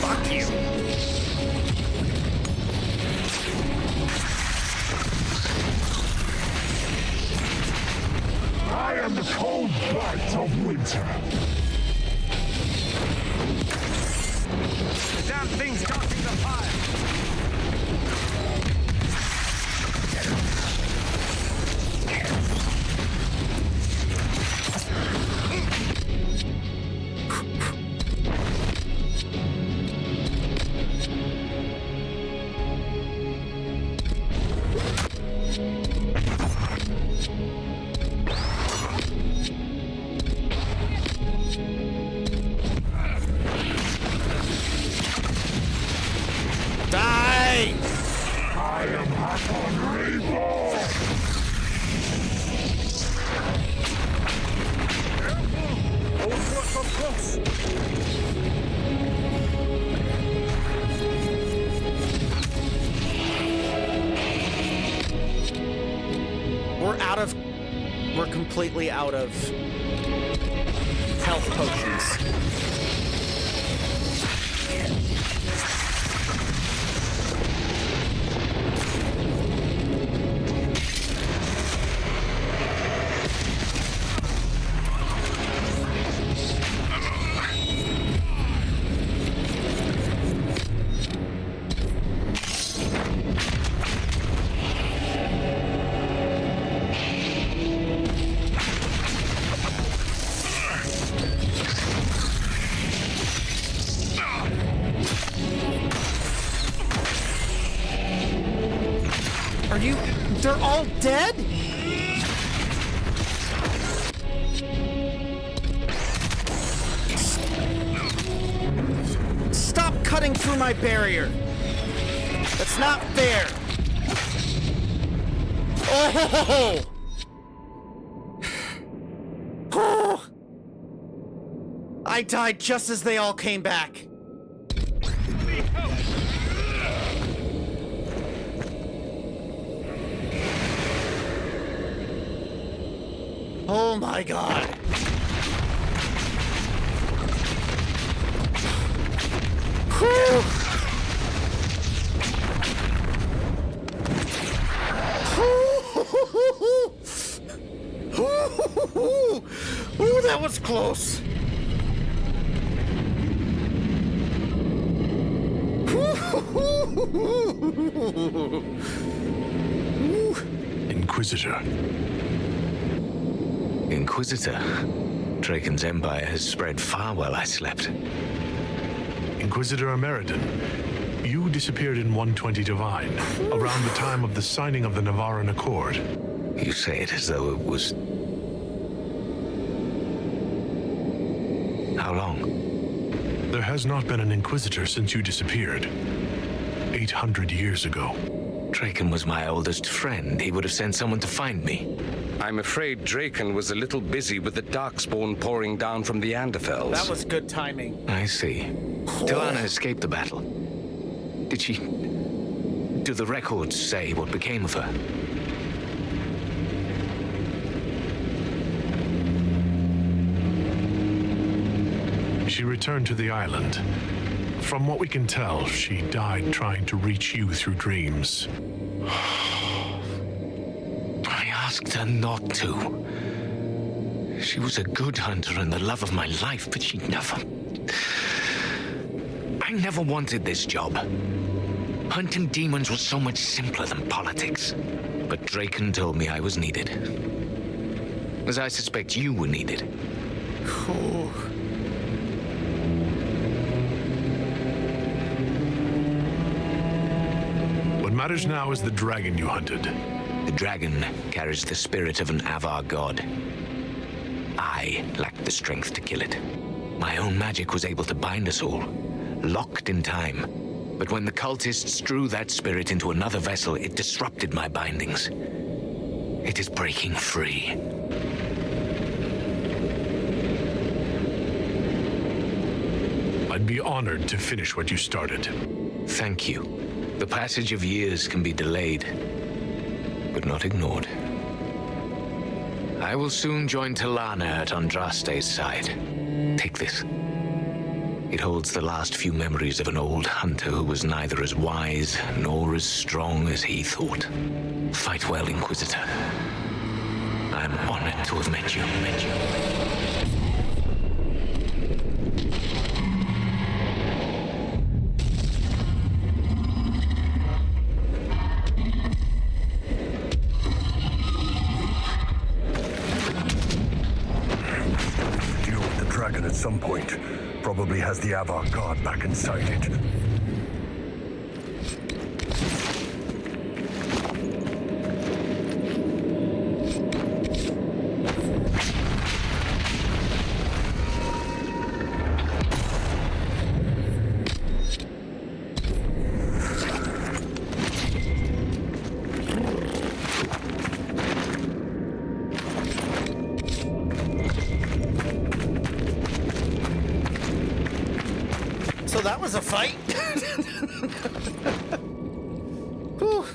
Fuck you. Enter. The damn thing's dodging the fire! Die! I am Hakkon Reborn! We're completely out of health potions. They're all dead? Stop cutting through my barrier. That's not fair. Oh! Oh! I died just as they all came back. Oh my god. Whew. Ooh, that was close. Inquisitor. Inquisitor? Draken's empire has spread far while I slept. Inquisitor Ameridan, you disappeared in 120 Divine, around the time of the signing of the Navaran Accord. You say it as though it was... How long? There has not been an Inquisitor since you disappeared. 800 years ago. Draken was my oldest friend. He would have sent someone to find me. I'm afraid Draken was a little busy with the Darkspawn pouring down from the Anderfells. That was good timing. I see. Tilana escaped the battle. Did she... Do the records say what became of her? She returned to the island. From what we can tell, she died trying to reach you through dreams. I asked her not to. She was a good hunter and the love of my life, but she never... I never wanted this job. Hunting demons was so much simpler than politics. But Draken told me I was needed. As I suspect you were needed. What matters now is the dragon you hunted. The dragon carries the spirit of an Avar god. I lacked the strength to kill it. My own magic was able to bind us all, locked in time. But when the cultists drew that spirit into another vessel, it disrupted my bindings. It is breaking free. I'd be honored to finish what you started. Thank you. The passage of years can be delayed, but not ignored. I will soon join Tilana at Andraste's side. Take this. It holds the last few memories of an old hunter who was neither as wise nor as strong as he thought. Fight well, Inquisitor. I'm honored to have met you. some point. Probably has the Avar guard back inside it. That was a fight. Whew.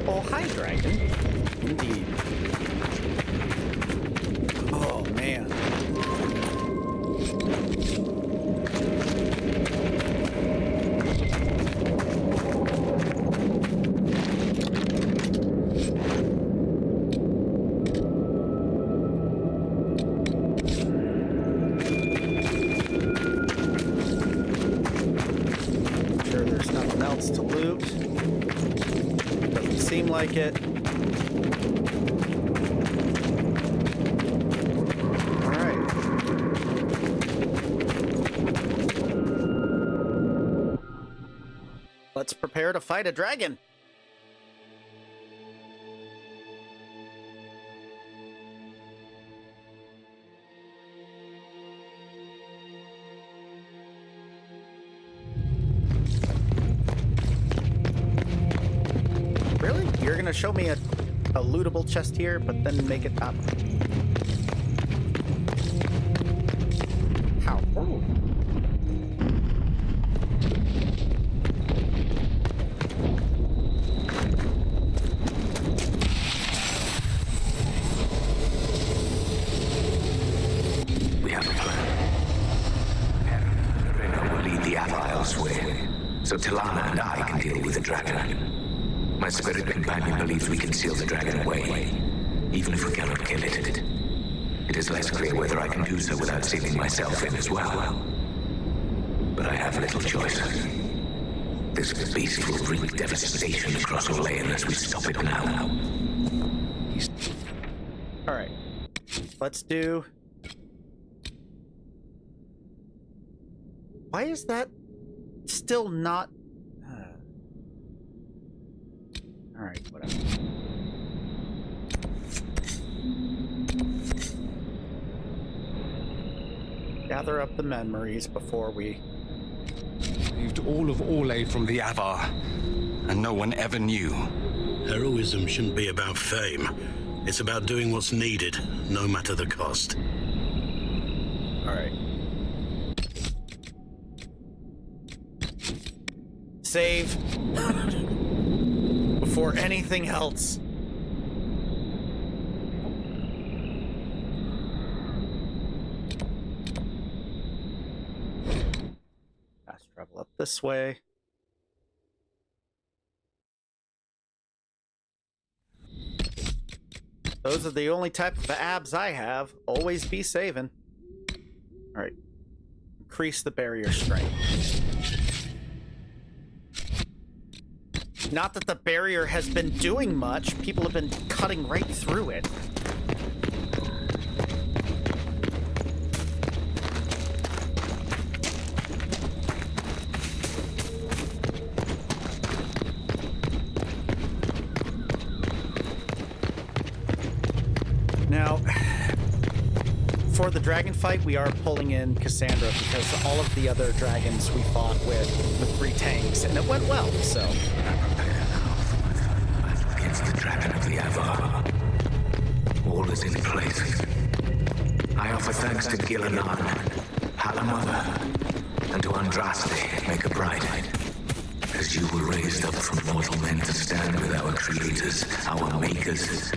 Oh, hi, dragon. Indeed. Oh, man. To loot. Doesn't seem like it. All right. Let's prepare to fight a dragon. You're gonna show me a lootable chest here, but then make it up. How? Ooh. We have a plan. Reno will lead the Avar elsewhere, so Tilana and I can deal with the dragon. My spirit companion believes we can seal the dragon away, even if we cannot kill it. It is less clear whether I can do so without sealing myself in as well. But I have little choice. This beast will wreak devastation across Orlais unless we stop it now. Alright. Let's do... Why is that still not... Alright, whatever. Gather up the memories before we... Saved all of Orlais from the Avar, and no one ever knew. Heroism shouldn't be about fame. It's about doing what's needed, no matter the cost. Alright. Save. Before anything else. Fast travel up this way. Those are the only type of abs I have. Always be saving. Alright. Increase the barrier strength. Not that the barrier has been doing much. People have been cutting right through it. Now, for the dragon fight, we are pulling in Cassandra because all of the other dragons we fought with 3 tanks, and it went well, so... Against the dragon of the Avar. All is in place. I offer thanks to Gilanan, Halamother, and to Andraste, Maker Bright. As you were raised up from mortal men to stand with our creators, our makers,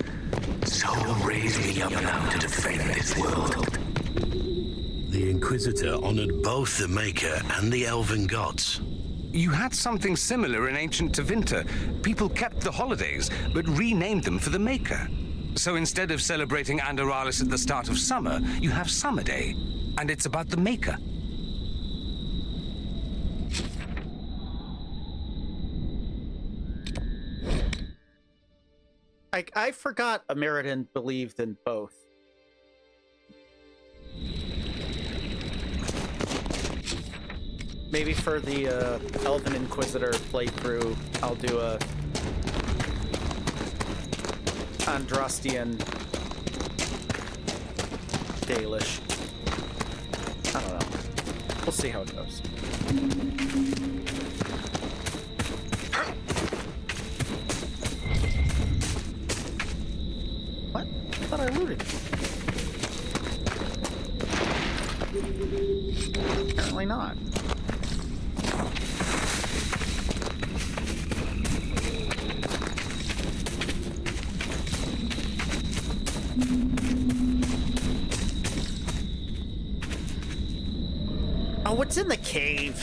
so raise me up now to defend this world. The Inquisitor honored both the Maker and the Elven gods. You had something similar in ancient Tevinter. People kept the holidays, but renamed them for the Maker. So instead of celebrating Andaralis at the start of summer, you have Summer Day, and it's about the Maker. I forgot American believed in both. Maybe for the Elven Inquisitor playthrough, I'll do a Andrastian Dalish. I don't know. We'll see how it goes. What? I thought I looted. Apparently not. Oh, what's in the cave?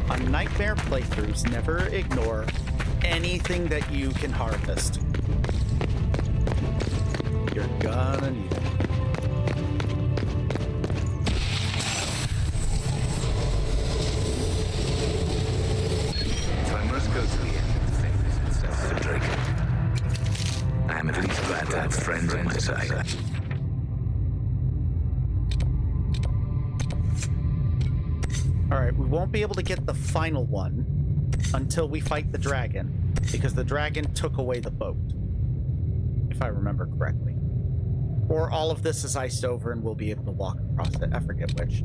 On Nightmare playthroughs, never ignore anything that you can harvest. You're gonna need it. So I must go to the end of things, Sir Drake. I am at least glad to have friends on my side. Alright, we won't be able to get the final one until we fight the dragon, because the dragon took away the boat, if I remember correctly. Or all of this is iced over and we'll be able to walk across it. I forget which.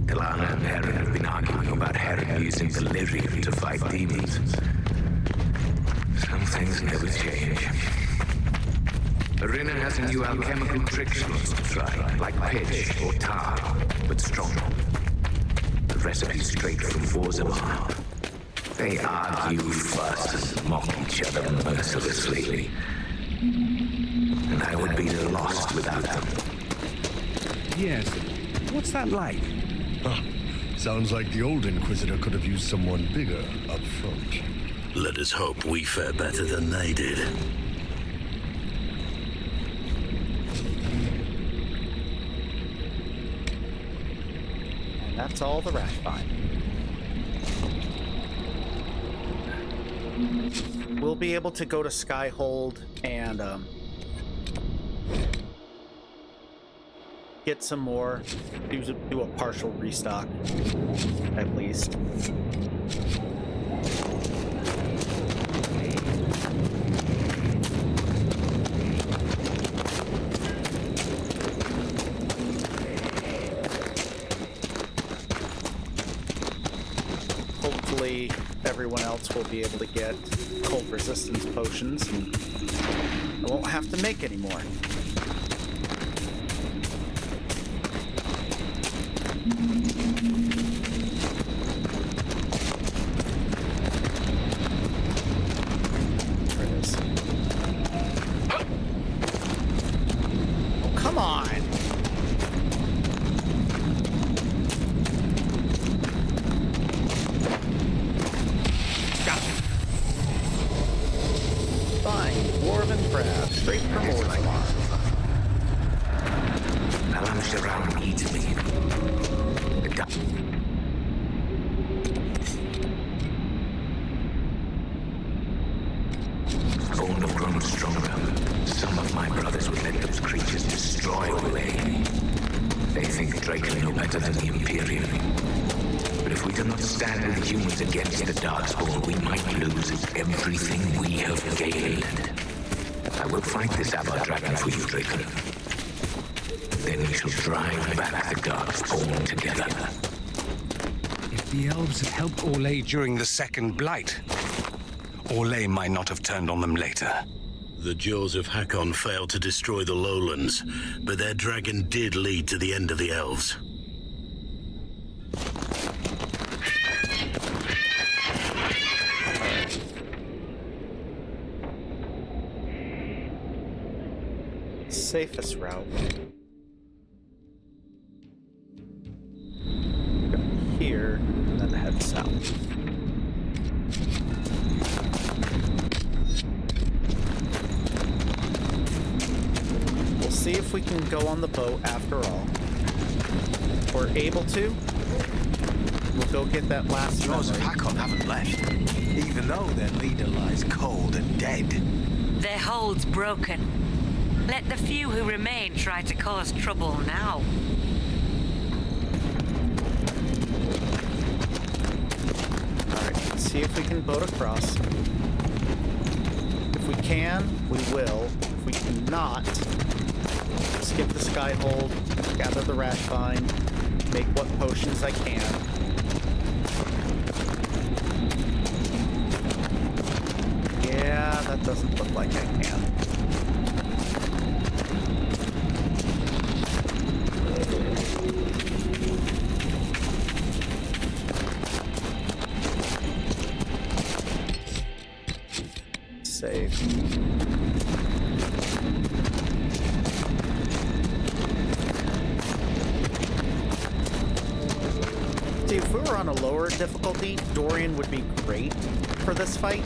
Ilana and Heron have been arguing about Heron using delirium to fight demons. Some things never change. Arena has a new alchemical trick she wants to try, like pitch or tar, but stronger. The recipe's straight from Vorzamar. They argue, fuss, and mock each other mercilessly. And I would be lost without them. Yes. What's that like? Sounds like the old Inquisitor could have used someone bigger up front. Let us hope we fare better than they did. And that's all the rash vine. We'll be able to go to Skyhold and get some more, do a partial restock, at least. Hopefully everyone else will be able to get cold resistance potions and I won't have to make any more. There it is. Oh, come on! Fine, dwarven crab, straight from Orzammar. Around eats me. Bone have grown stronger. Some of my brothers would let those creatures destroy Olay. They think Drake know better than the Imperium. But if we do not stand with the humans against the Darkspawn, we might lose everything we have gained. I will fight this Avar Dragon for you, Draco. Then we shall drive back the Darkspawn together. If the elves had helped Orlais during the Second Blight, Orlais might not have turned on them later. The jaws of Hakkon failed to destroy the lowlands, but their dragon did lead to the end of the elves. safest route. Go here, and then head south. We'll see if we can go on the boat after all. If we're able to, we'll go get that last Jaws of memory. Hakkon haven't left, even though their leader lies cold and dead. Their hold's broken. Let the few who remain try to cause trouble now. Alright, let's see if we can boat across. If we can, we will. If we cannot, skip the skyhold, gather the rash vine, make what potions I can. Yeah, that doesn't look like I can. Save. See, if we were on a lower difficulty, Dorian would be great for this fight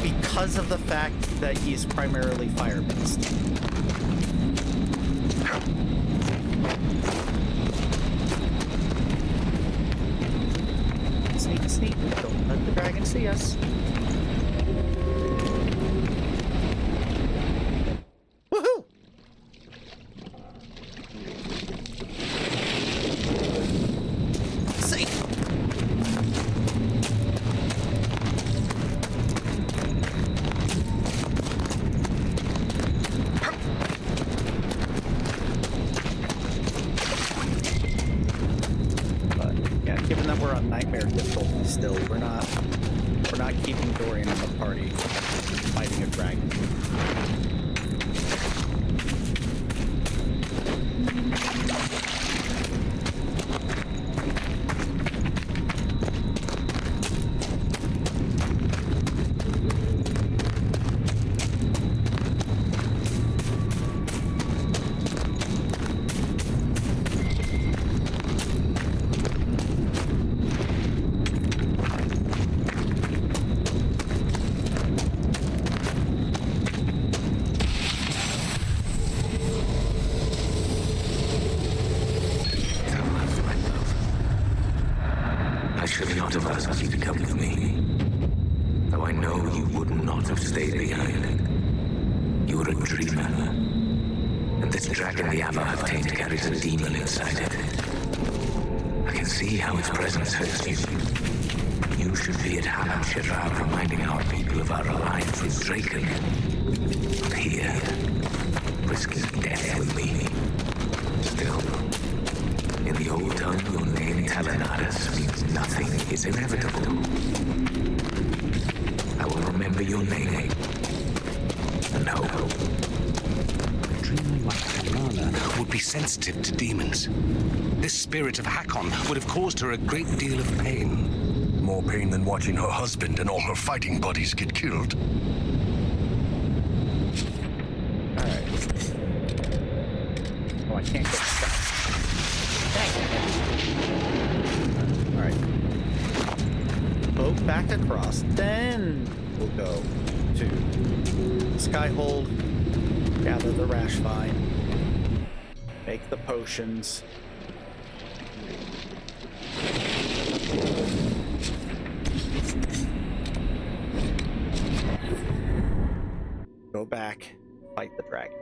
because of the fact that he's primarily fire-based. Sneak, sneak. Don't let the dragon see us. Woohoo! Safe! But yeah, given that we're on nightmare difficulty still, we're not keeping Dorian in the party fighting a dragon. I should not have asked you to come with me. Though I know you would not have stayed behind. You were a dreamer. And this dragon the Ava have tamed carries a demon inside it. I can see how its presence hurts you. You should be at Hammam Shirab reminding our people of our alliance with Draken. Not here, risking death with me. Still, in the old tongue, your name, Talanaris, means nothing is inevitable. I will remember your name. And hope. A dreamer like Talana would be sensitive to demons. This spirit of Hakkon would have caused her a great deal of pain. More pain than watching her husband and all her fighting buddies get killed. Alright. Oh, I can't get stuck. Alright. Boat back across, then we'll go to Skyhold, gather the rash vine, make the potions. Go back, fight the dragon.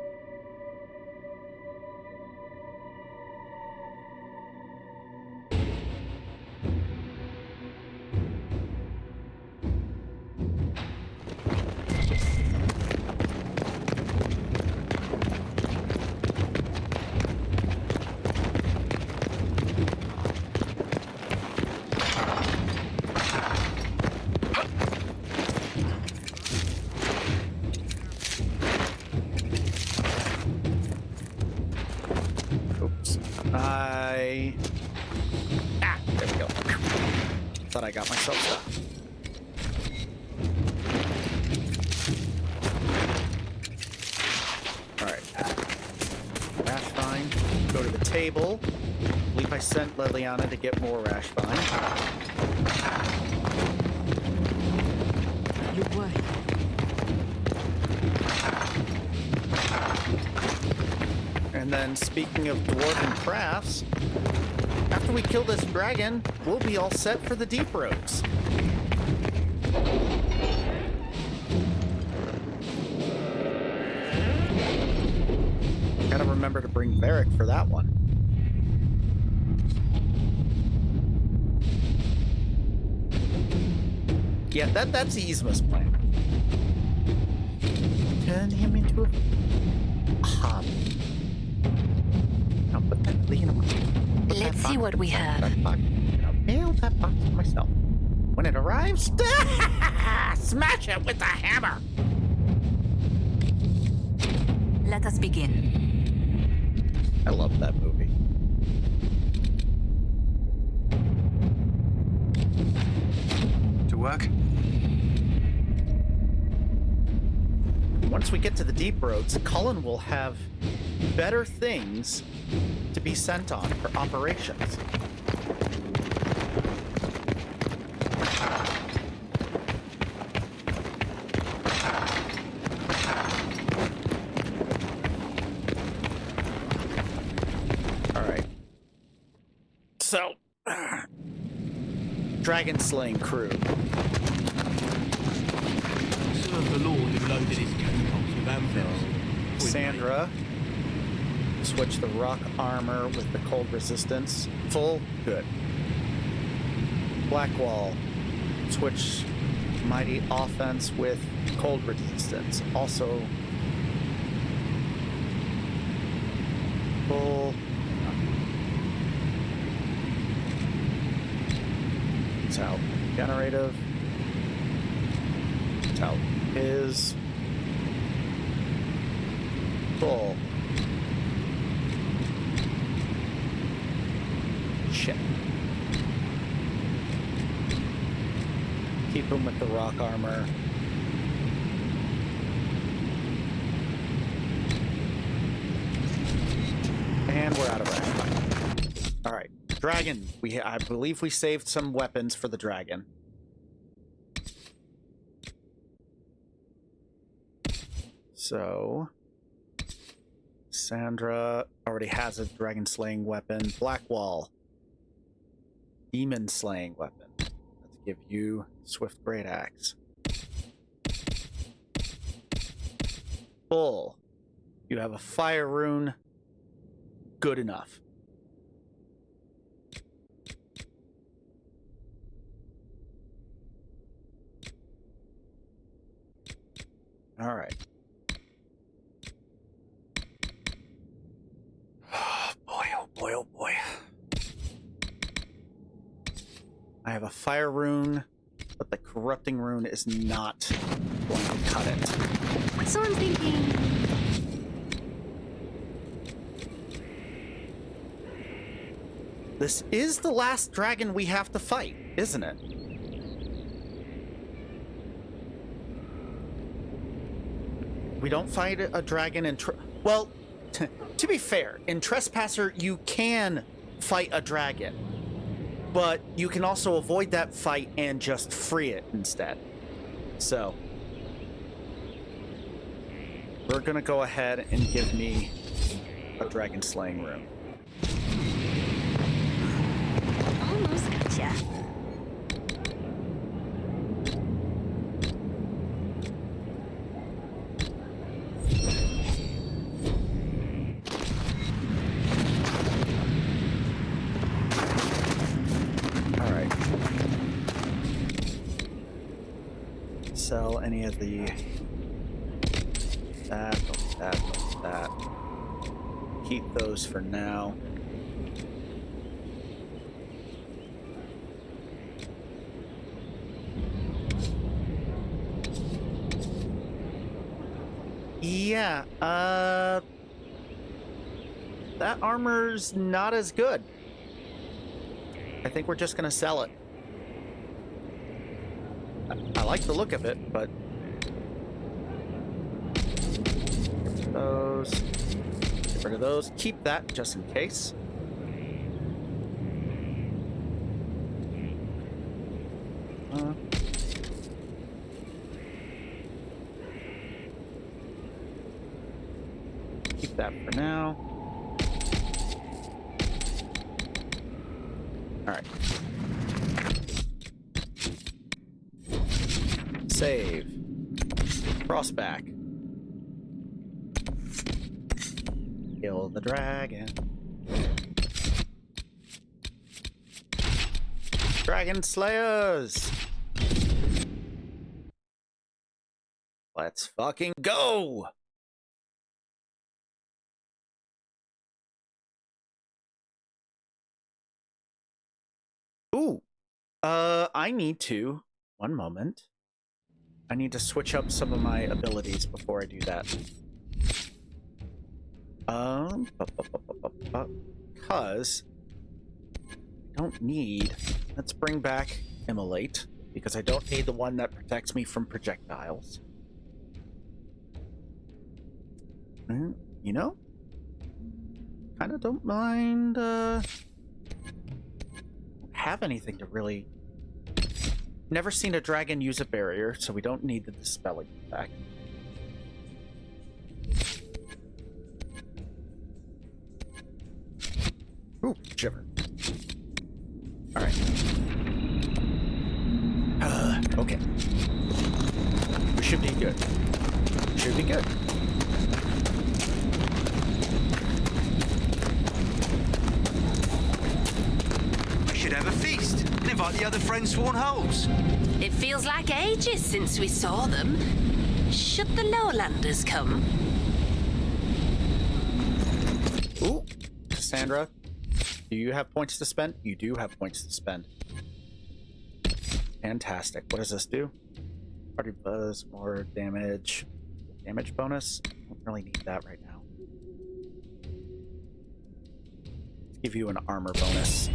There we go. Thought I got myself stuck. Alright. go to the table. I believe I sent Liliana to get more Rashvine. Your way. And then, speaking of dwarven crafts, after we kill this dragon, we'll be all set for the deep roads. Gotta remember to bring Varric for that one. Yeah, that's Yzma's plan. Turn him into a hob. I'll put that, Let's see what we have. I'll mail that box to myself. When it arrives, smash it with a hammer. Let us begin. I love that movie. To work? Once we get to the deep roads, Cullen will have better things to be sent on for operations. All right. So, dragon slaying crew. The Lord who loaded his catacombs with anvils. Sandra, switch the rock armor with the cold resistance. Full, good. Blackwall, switch mighty offense with cold resistance. Also, full. It's out. Generative. It's out. Is full. Shit. Keep him with the rock armor. And we're out of Rashvine. All right, dragon. I believe we saved some weapons for the dragon. So, Sandra already has a dragon slaying weapon. Blackwall, demon slaying weapon. Let's give you swift great axe. Bull, you have a fire rune. Good enough. All right. Oh boy. I have a fire rune, but the corrupting rune is not going to cut it. So I'm thinking... This is the last dragon we have to fight, isn't it? We don't fight a dragon in... Well, to be fair, in Trespasser, you can fight a dragon. But you can also avoid that fight and just free it instead. So, we're going to go ahead and give me a dragon slaying rune. Almost gotcha. Sell any of the that. Keep those for now. Yeah, that armor's not as good. I think we're just gonna sell it. I like the look of it, but those rid of those. Keep that just in case. Keep that for now. All right. Save. Cross back. Kill the dragon. Dragon Slayers! Let's fucking go! Ooh. I need to... One moment. I need to switch up some of my abilities before I do that. Because I don't need... Let's bring back Immolate, because I don't need the one that protects me from projectiles. You know? Kind of don't mind, have anything to really... Never seen a dragon use a barrier, so we don't need the dispelling back. Ooh, shiver. Alright. Okay. We should be good. Should be good. We should have a feast and invite the other friend-sworn holes. It feels like ages since we saw them. Should the Lowlanders come? Ooh, Cassandra, do you have points to spend? You do have points to spend. Fantastic. What does this do? Party buzz, more damage. Damage bonus? Don't really need that right now. Let's give you an armor bonus.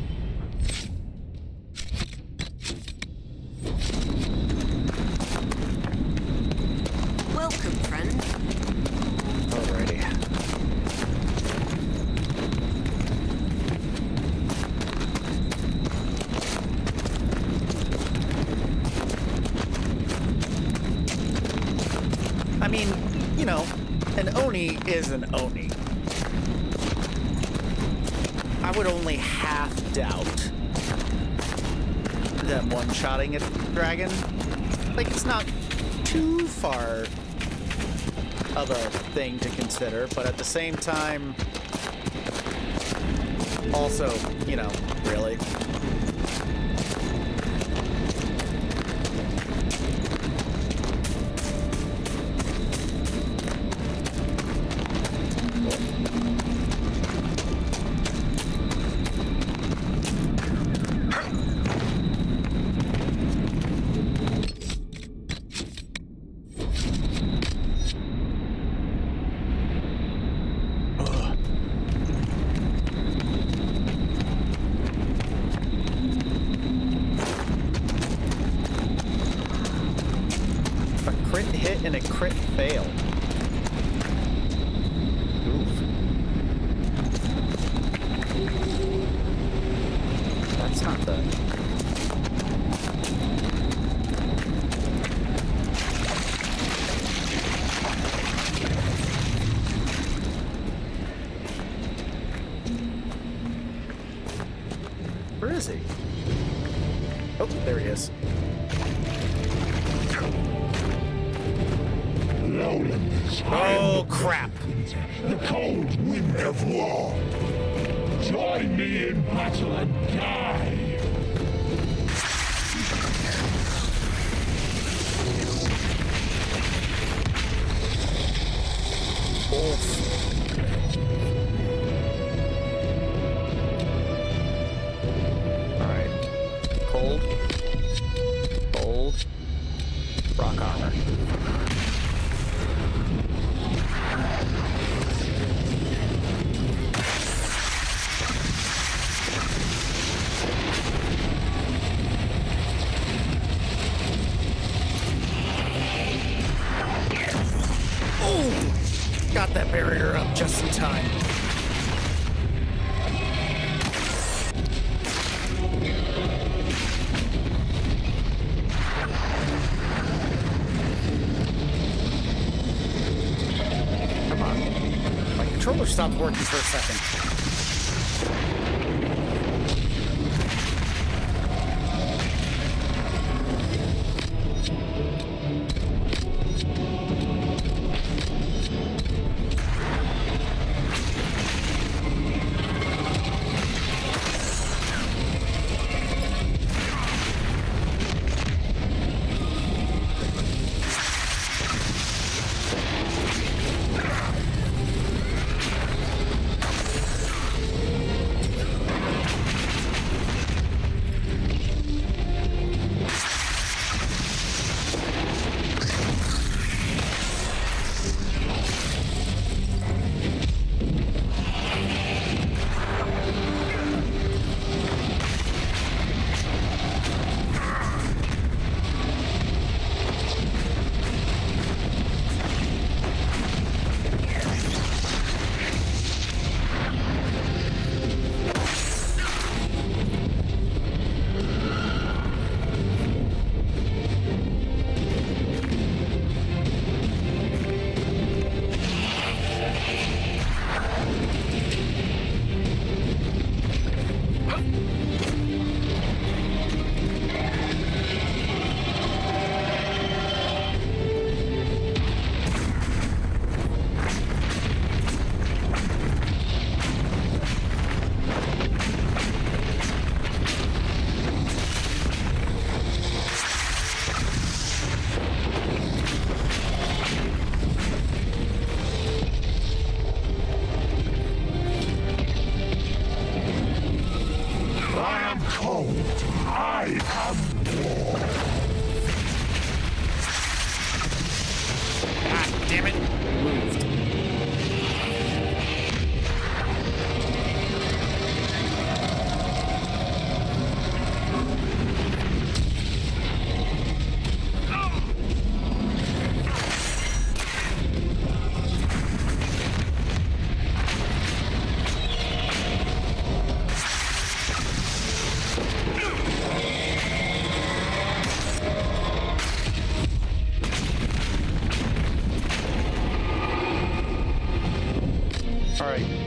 Welcome, friend. Alrighty. I mean, you know, an Oni is an Oni. I would only half doubt them one-shotting a dragon. Like, it's not too far of a thing to consider, but at the same time, also, you know, really. And a crit fail. Oof. That's not the... Where is he? Oh, there he is. Oh, crap. The cold wind of war. Join me in battle and die. Alright. Cold. Cold. Rock armor. stopped working for a second.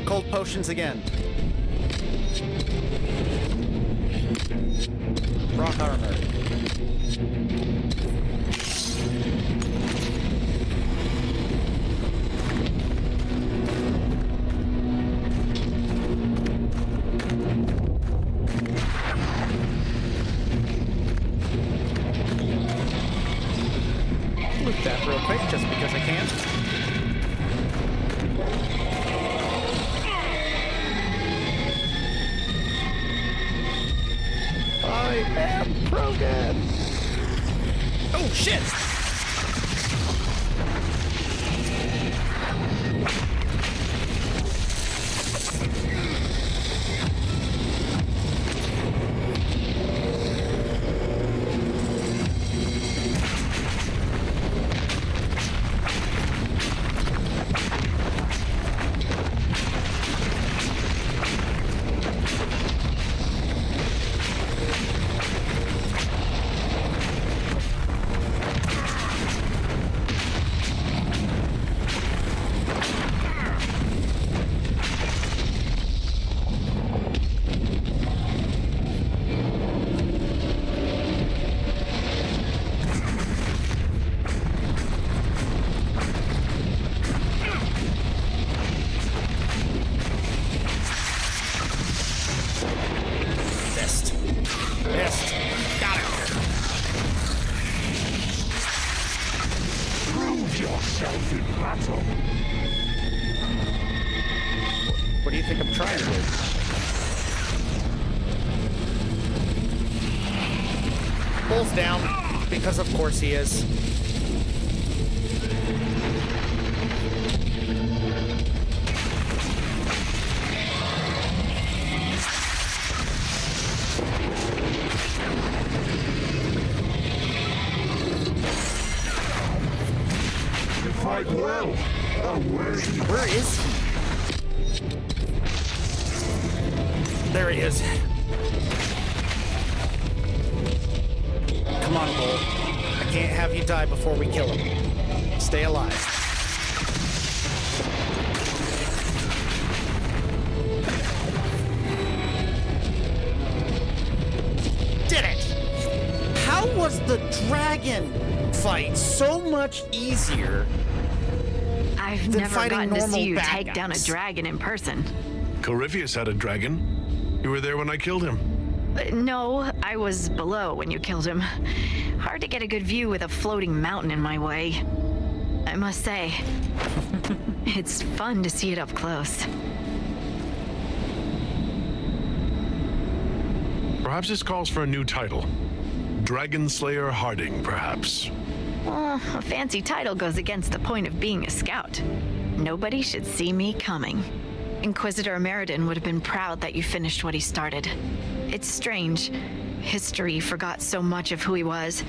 Cold potions again. Rock armor. Loot that real quick just because I can. I am broken. Oh shit! What do you think I'm trying to do? Bull's down, because of course he is. Fight well. Where is he? There he is. Come on, Bull. I can't have you die before we kill him. Stay alive. dragon fight so much easier. I've than never fighting gotten to see normal you bad take down a guys. dragon in person. Corypheus had a dragon. You were there when I killed him. No, I was below when you killed him. Hard to get a good view with a floating mountain in my way. I must say, it's fun to see it up close. Perhaps this calls for a new title. Dragon Slayer Harding, perhaps. Well, a fancy title goes against the point of being a scout. Nobody should see me coming. Inquisitor Ameridan would have been proud that you finished what he started. It's strange. History forgot so much of who he was.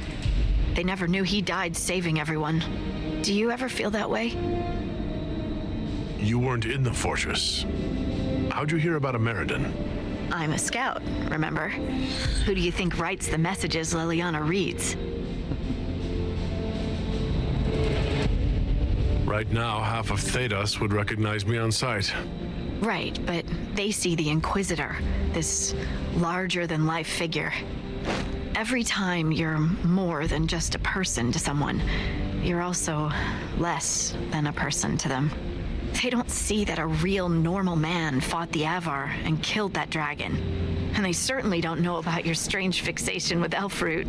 They never knew he died saving everyone. Do you ever feel that way? You weren't in the fortress. How'd you hear about Ameridan? I'm a scout, remember? Who do you think writes the messages Liliana reads? Right now, half of Thedas would recognize me on sight. Right, but they see the Inquisitor, this larger-than-life figure. Every time you're more than just a person to someone, you're also less than a person to them. They don't see that a real normal man fought the Avar and killed that dragon. And they certainly don't know about your strange fixation with Elfroot.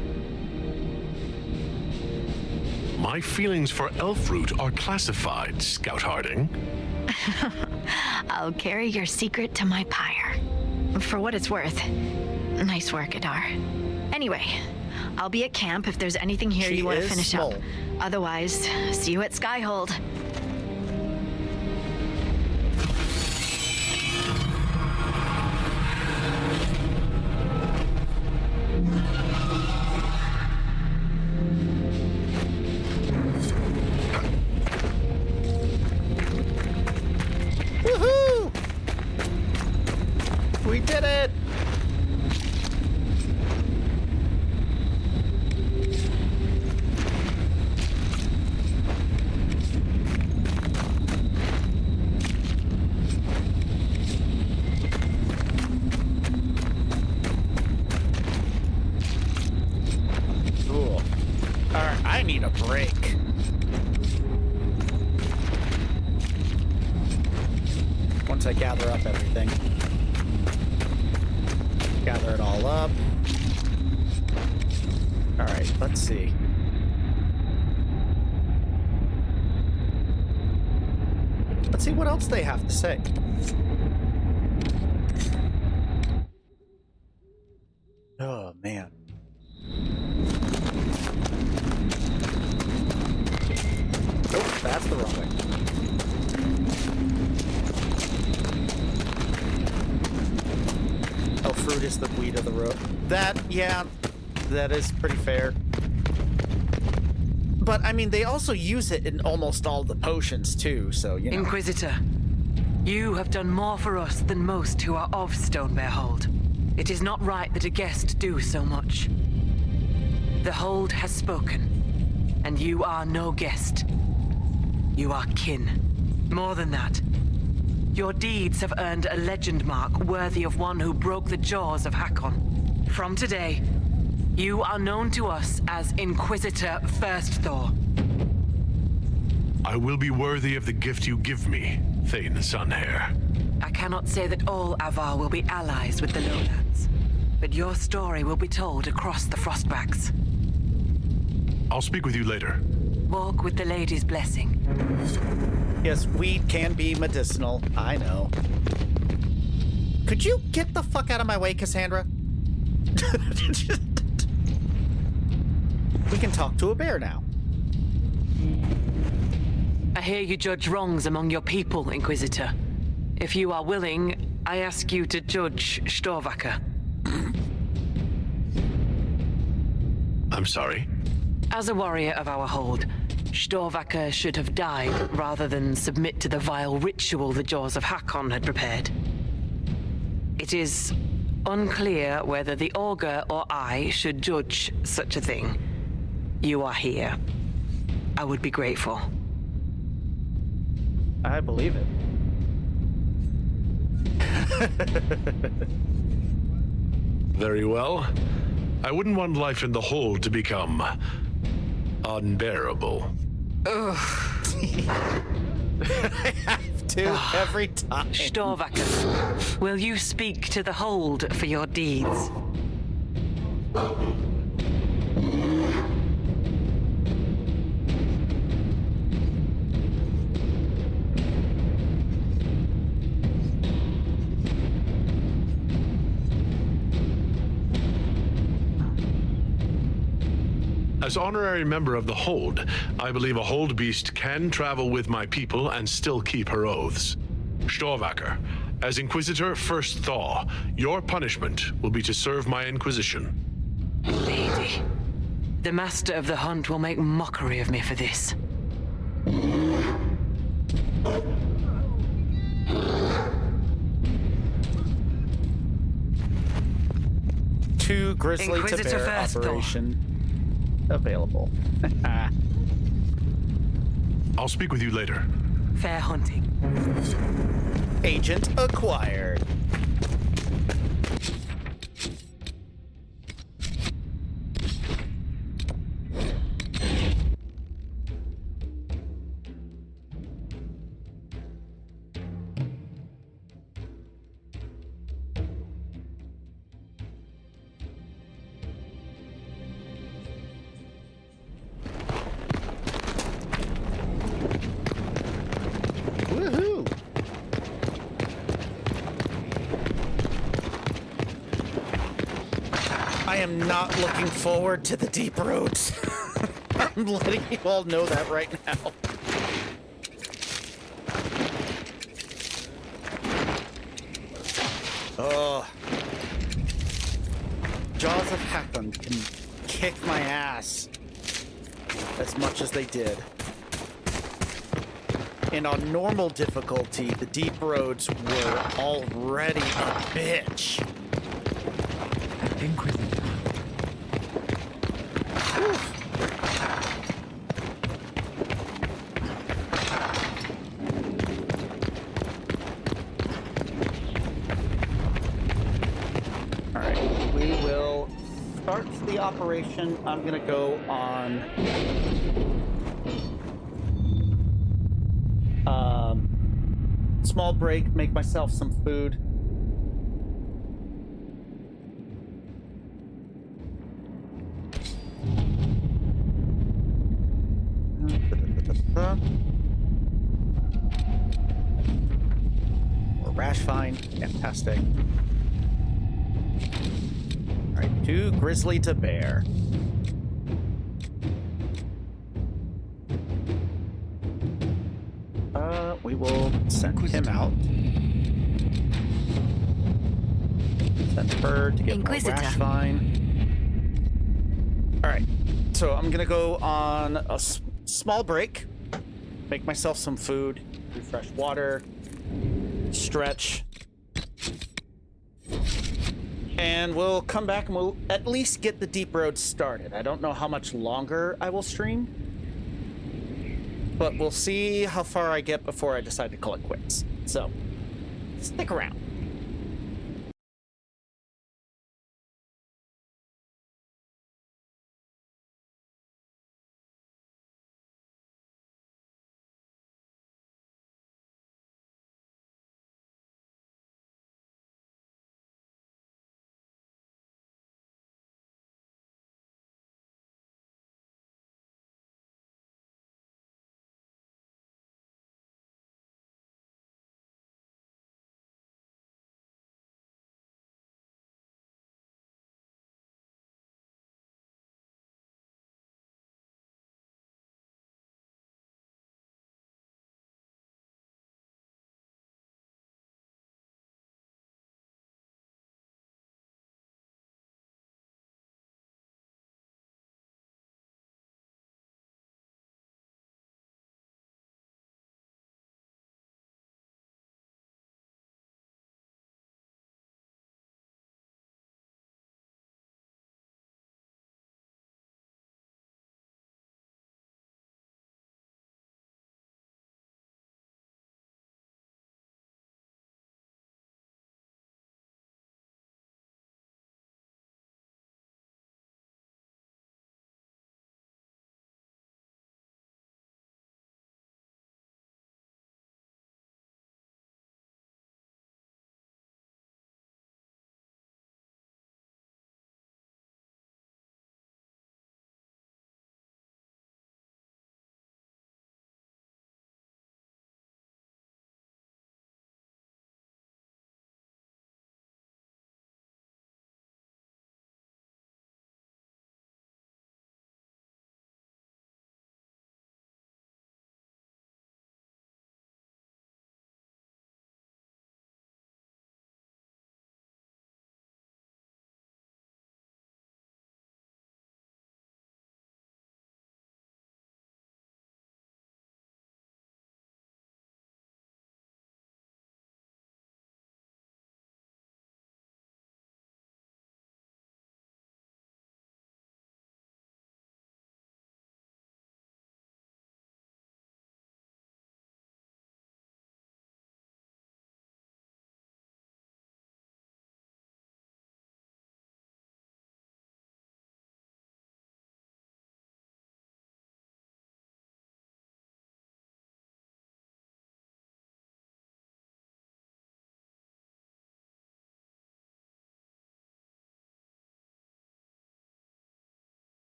My feelings for Elfroot are classified, Scout Harding. I'll carry your secret to my pyre. For what it's worth. Nice work, Adar. Anyway, I'll be at camp if there's anything here you want to finish up. Otherwise, see you at Skyhold. Woohoo! We did it! Cool. Alright, I need a break. Once I gather up everything. Gather it all up. Alright, let's see. Let's see what else they have to say. Oh, man. Nope, that's the wrong way. Oh, fruit is the weed of the road. That, yeah, that is pretty fair. But, I mean, they also use it in almost all the potions, too, so, you know. Inquisitor, you have done more for us than most who are of Stonebear Hold. It is not right that a guest do so much. The Hold has spoken, and you are no guest. You are kin. More than that, your deeds have earned a legend mark worthy of one who broke the jaws of Hakkon. From today, you are known to us as Inquisitor First Thor. I will be worthy of the gift you give me, Thane Sunhair. I cannot say that all Avar will be allies with the Lowlands, but your story will be told across the Frostbacks. I'll speak with you later. Walk with the lady's blessing. Yes, weed can be medicinal. I know. Could you get the fuck out of my way, Cassandra? We can talk to a bear now. I hear you judge wrongs among your people, Inquisitor. If you are willing, I ask you to judge Storvacker. I'm sorry? As a warrior of our hold, Storvacker should have died rather than submit to the vile ritual the jaws of Hakkon had prepared. It is unclear whether the Augur or I should judge such a thing. You are here. I would be grateful. I believe it. Very well. I wouldn't want life in the hold to become unbearable. I have to every time. Storvacker, will you speak to the hold for your deeds? As honorary member of the Hold, I believe a Hold beast can travel with my people and still keep her oaths. Storvacker, as Inquisitor First Thaw, your punishment will be to serve my Inquisition. Lady, the Master of the Hunt will make mockery of me for this. Two Grizzly to Bear operation available. I'll speak with you later. Fair hunting. Agent acquired. Woohoo! I am not looking forward to the deep roads. I'm letting you all know that right now. Oh. Jaws of Hakkon can kick my ass as much as they did. And on normal difficulty, the deep roads were already a bitch. Inquisitor. Alright, we will start the operation. I'm gonna go on small break, make myself some food. Or rash fine, fantastic. All right, two Grizzly to Bear. We will send him out. Send her to get more rash fine. All right, so I'm gonna go on a small break, make myself some food, refresh water, stretch, and we'll come back and we'll at least get the deep road started. I don't know how much longer I will stream, but we'll see how far I get before I decide to call it quits. So, stick around.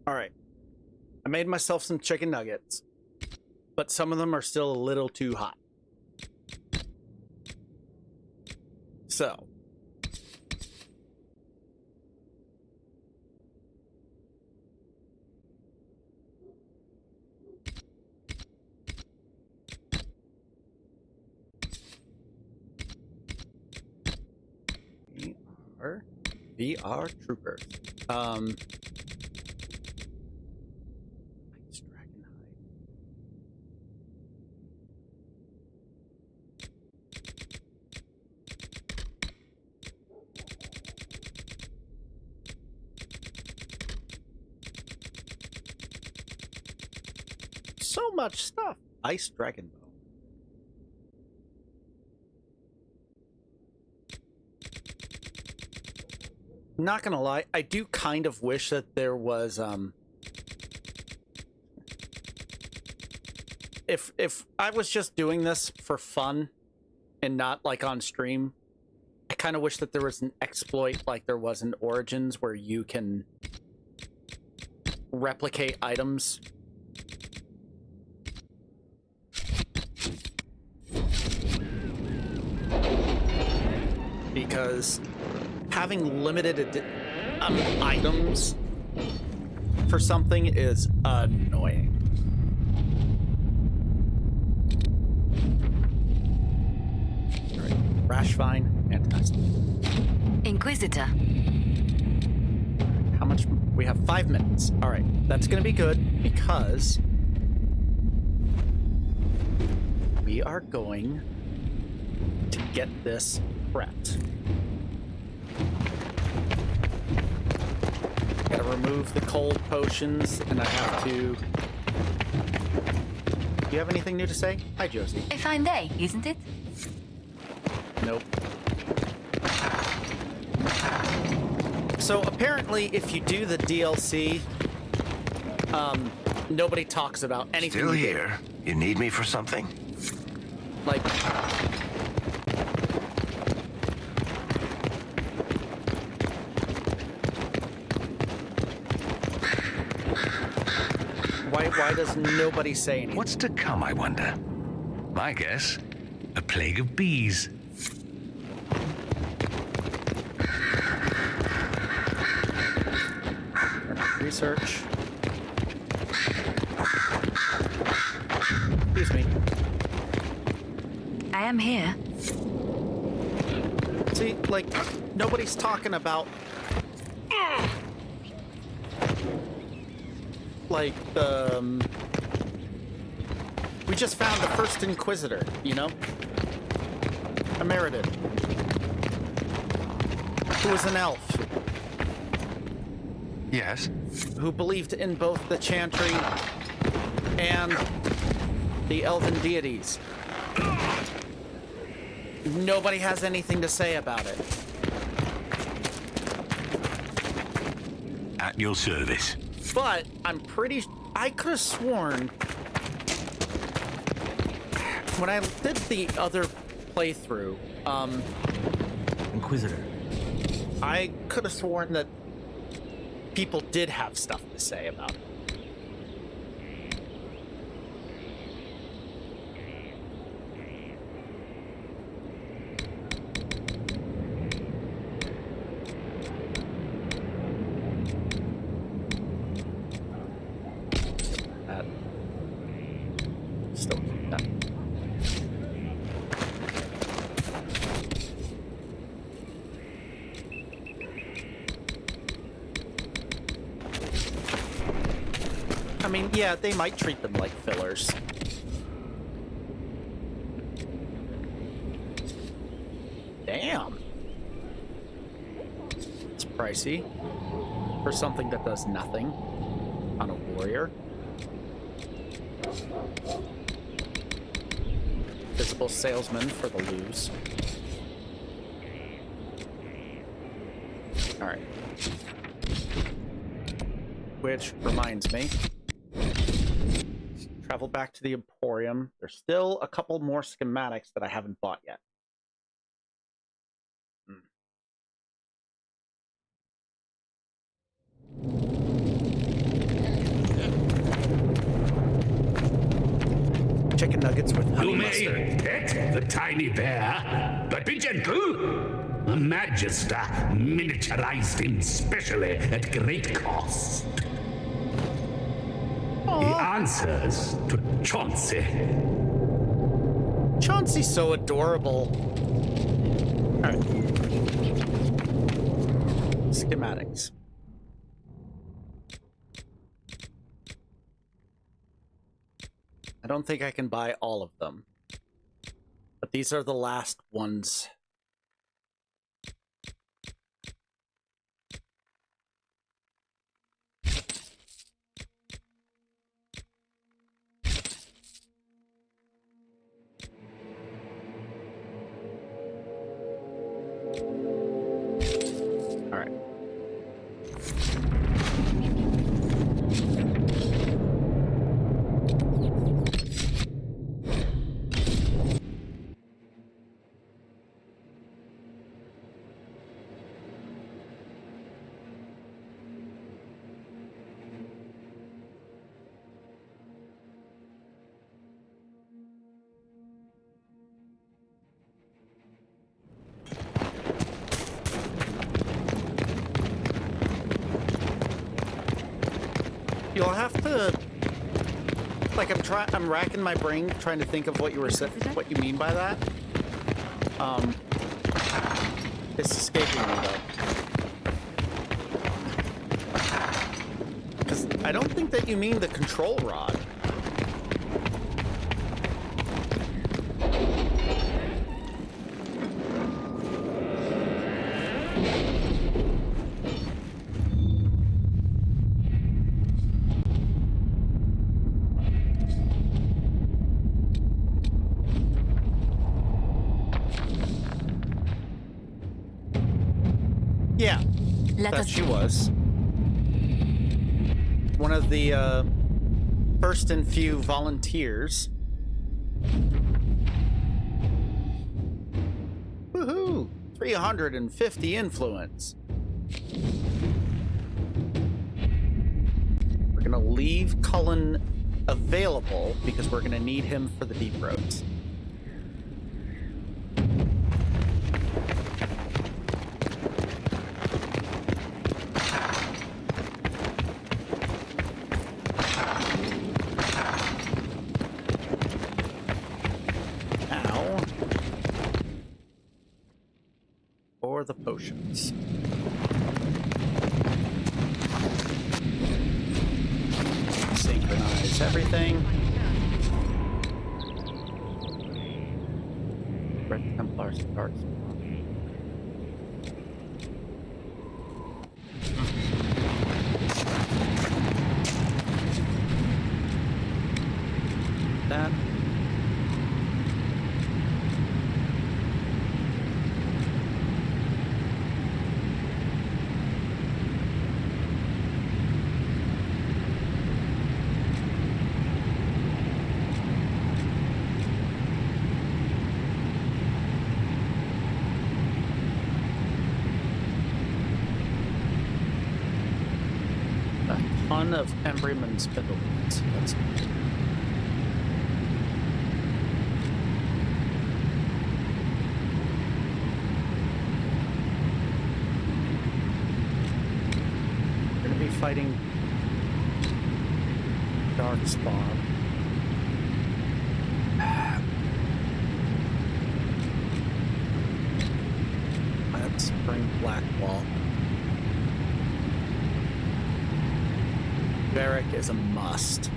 All right. I made myself some chicken nuggets, but some of them are still a little too hot. So. VR troopers. So much stuff. Ice Dragon Bow. Not gonna lie, I do kind of wish that there was if I was just doing this for fun and not like on stream, I kind of wish that there was an exploit like there was in Origins where you can replicate items. Because having limited items for something is annoying. All right, Rash Vine, fantastic. Inquisitor. How much? We have 5 minutes. All right, that's gonna be good because we are going to get this prepped. Gotta remove the cold potions, and I have to... Do you have anything new to say? Hi, Josie. A fine day, isn't it? Nope. So apparently, if you do the DLC, nobody talks about anything. Still here? You need me for something? Like... Why does nobody say anything? What's to come, I wonder? My guess, a plague of bees. Research. Excuse me. I am here. See, like, nobody's talking about... Like, we just found the first Inquisitor, you know? A Meriden. Who was an elf. Yes? Who believed in both the Chantry and the elven deities. Nobody has anything to say about it. At your service. But I'm pretty... I could have sworn... When I did the other playthrough, Inquisitor. I could have sworn that people did have stuff to say about it. Still keep that. I mean, yeah, they might treat them like fillers. Damn. It's pricey for something that does nothing on a warrior. Visible salesman for the lose. All right. Which reminds me, travel back to the Emporium. There's still a couple more schematics that I haven't bought yet. nuggets with honey You mustard. may pet the tiny bear, but be gentle. A Magister miniaturized him specially at great cost. He answers to Chauncey. Chauncey's so adorable. All right. Schematics. I don't think I can buy all of them, but these are the last ones. All right. You'll have to, like, I'm racking my brain trying to think of what what you mean by that. It's escaping me though, because I don't think that you mean the control rod. Yeah, that she was. One of the first and few volunteers. Woohoo! 350 influence. We're gonna leave Cullen available because we're gonna need him for the deep roads. The potions. Synchronize everything. Red Templars starts. That. Of Embrym and Spindlebeans. That's we're gonna be fighting Darkspawn. Let's bring Blackwall. Varric is a must.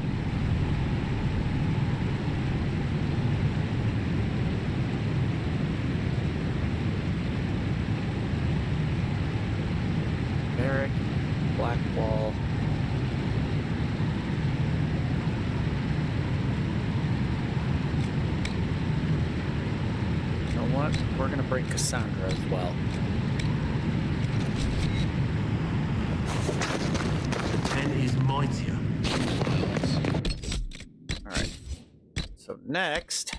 Varric, Blackwall. You know what? We're gonna bring Cassandra as well. Is mightier. All right. So next,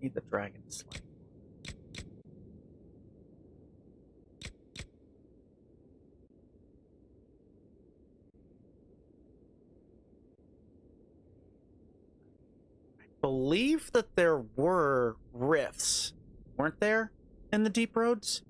Need the dragon sling. I believe that there were rifts, weren't there, in the deep roads?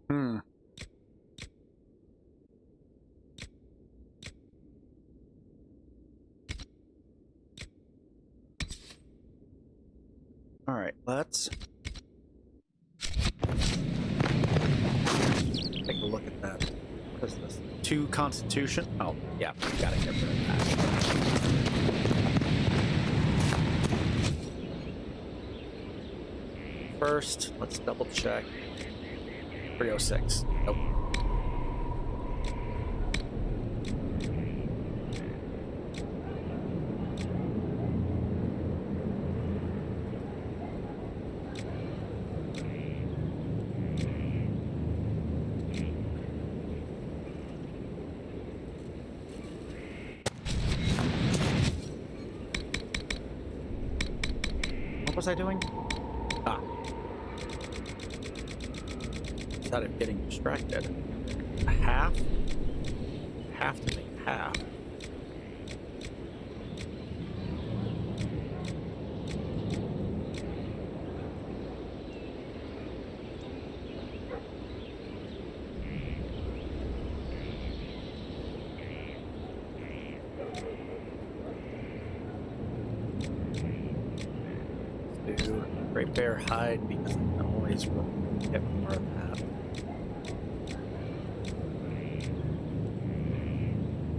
Hmm. All right, let's take a look at that. What is this? 2 Constitution? Oh, yeah, we gotta get rid of that. First, let's double check. 306. Nope. What was I doing? Ah. Instead of getting distracted. A half? Have to make half. Let's do Great Bear hide because I can always get more of that.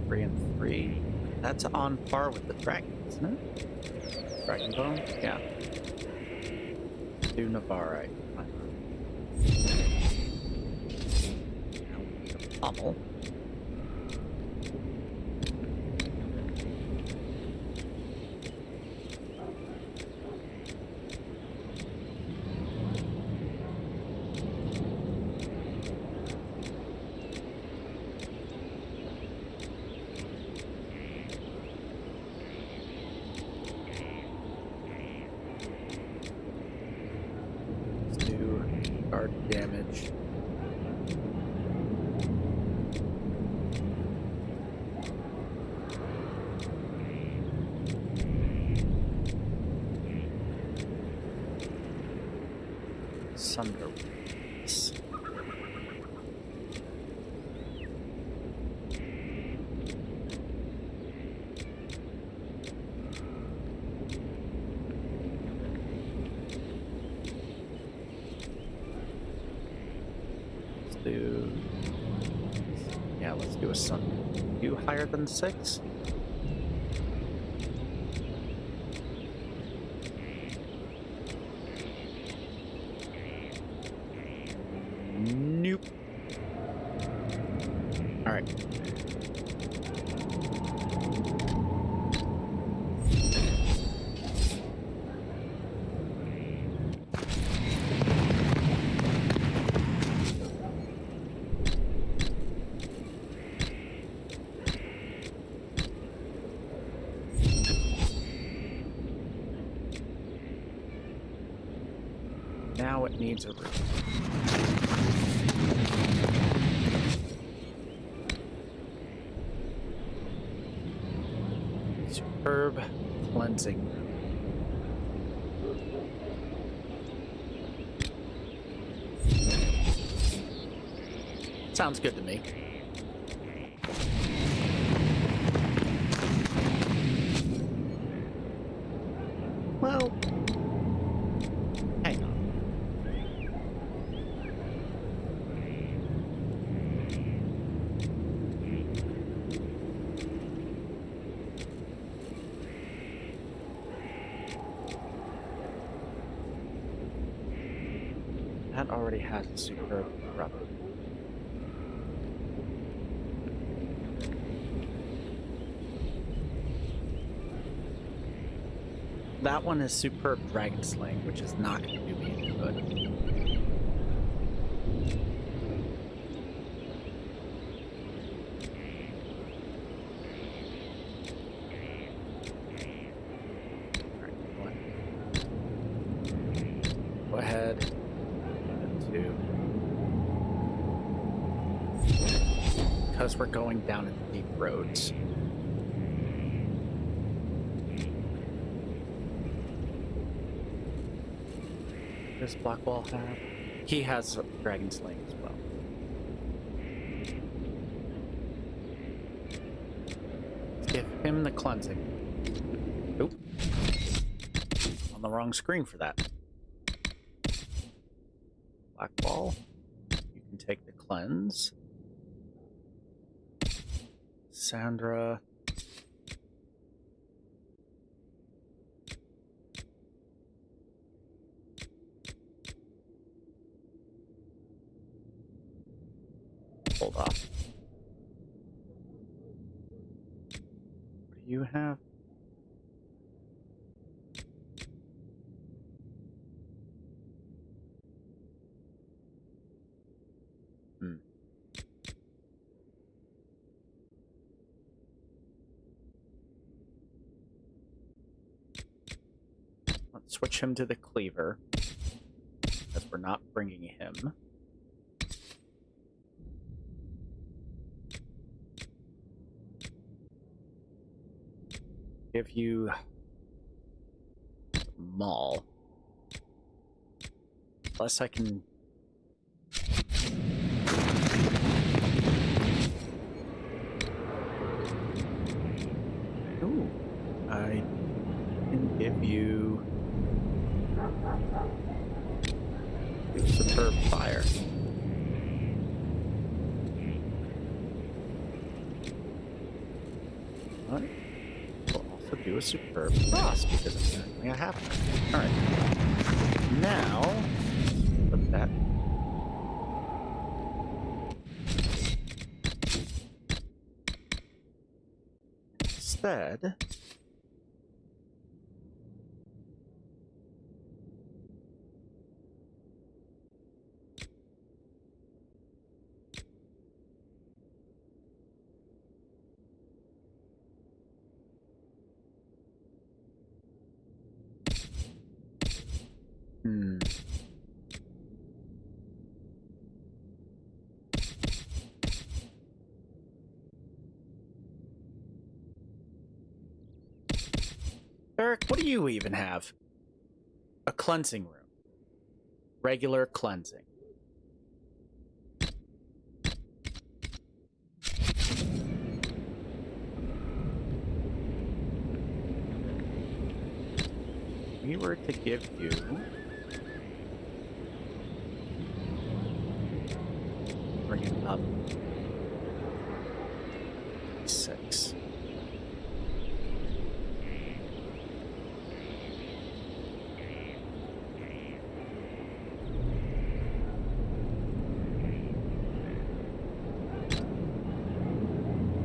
3 and 3. That's on par with the dragon, isn't it? Dragon bone? Yeah. Do Navarre. Now we need a pommel. Damage. Sunder. Let's do a sun. You higher than 6? Nope. All right. Now it needs a roof. Superb cleansing. Sounds good to me. Well, hang on. That already has a superb rubber. That one is superb dragon slaying, which is not going to do me any good. to. Because we're going down in deep roads. Does Blackwall have? He has Dragon Slaying as well. Let's give him the cleansing. Oop. On the wrong screen for that. Blackwall. You can take the cleanse. Sandra. Hold off. What do you have? Let's switch him to the cleaver, because we're not bringing him. Give you Maul. Unless I can... Ooh, I can give you Superb Fire. What? We'll also do a Superb Frost because apparently I have to. Alright. Now, put that. Instead, Eric, what do you even have? A cleansing room. Regular cleansing. We were to give you... Bring it up. 6.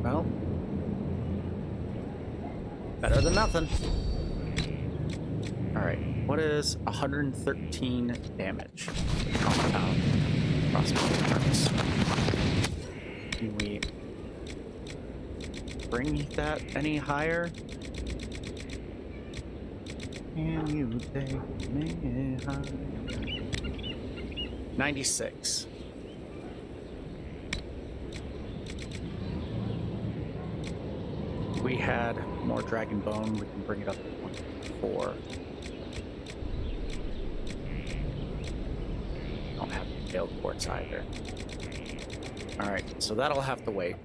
Well, better than nothing. Alright, what is 113 damage? Compound crossbow turns. Can we bring that any higher? Can you take me higher? 96. We had more Dragon Bone, we can bring it up to 24. Don't have the Gale Quartz either. Alright, so that'll have to wait.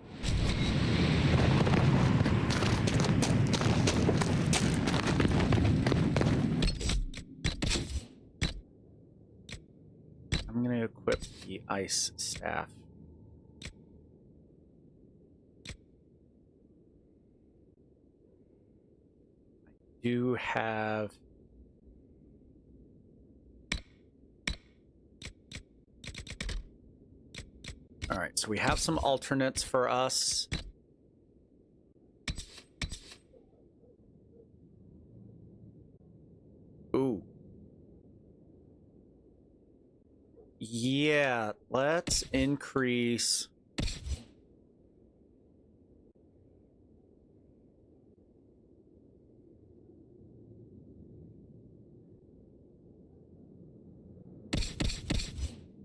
I'm gonna equip the Ice Staff. Do have all right, so we have some alternates for us. Ooh. Yeah, let's increase.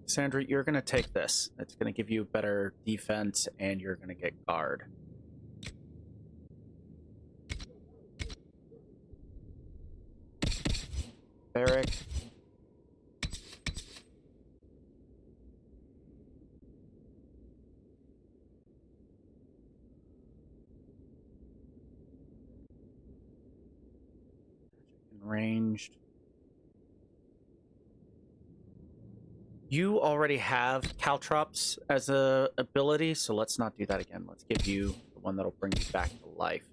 Sandra, you're gonna take this. It's gonna give you better defense, and you're gonna get guard. Barrack. Ranged. You already have caltrops as a ability, so let's not do that again. Let's give you the one that'll bring you back to life.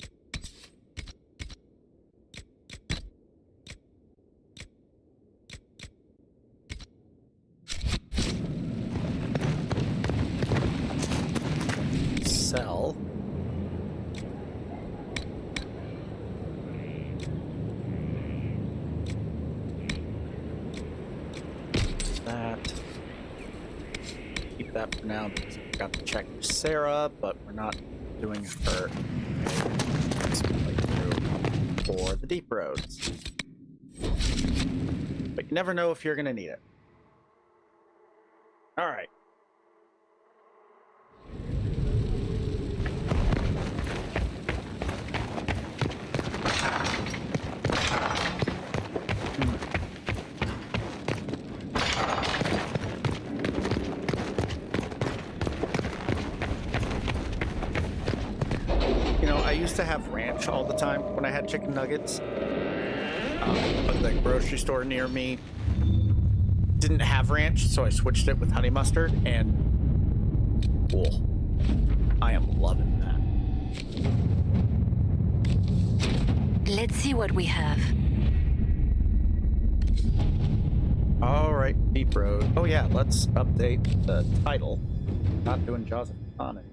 Sell. That. Keep that for now because I forgot to check Sarah, but we're not doing her for the deep roads. But you never know if you're gonna need it. All right. I used to have ranch all the time when I had chicken nuggets, but the grocery store near me didn't have ranch, so I switched it with honey mustard, and cool. I am loving that. Let's see what we have. All right, Deep Road. Oh yeah, let's update the title. Not doing Jaws of Hakkon.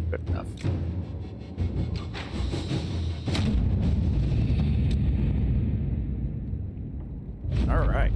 Good enough. All right.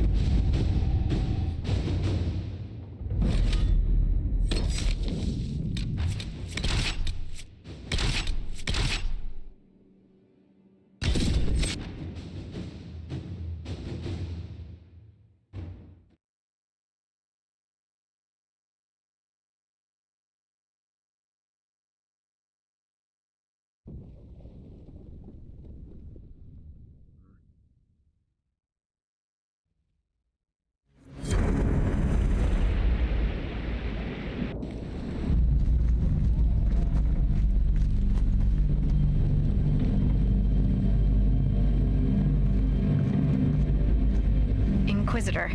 Inquisitor,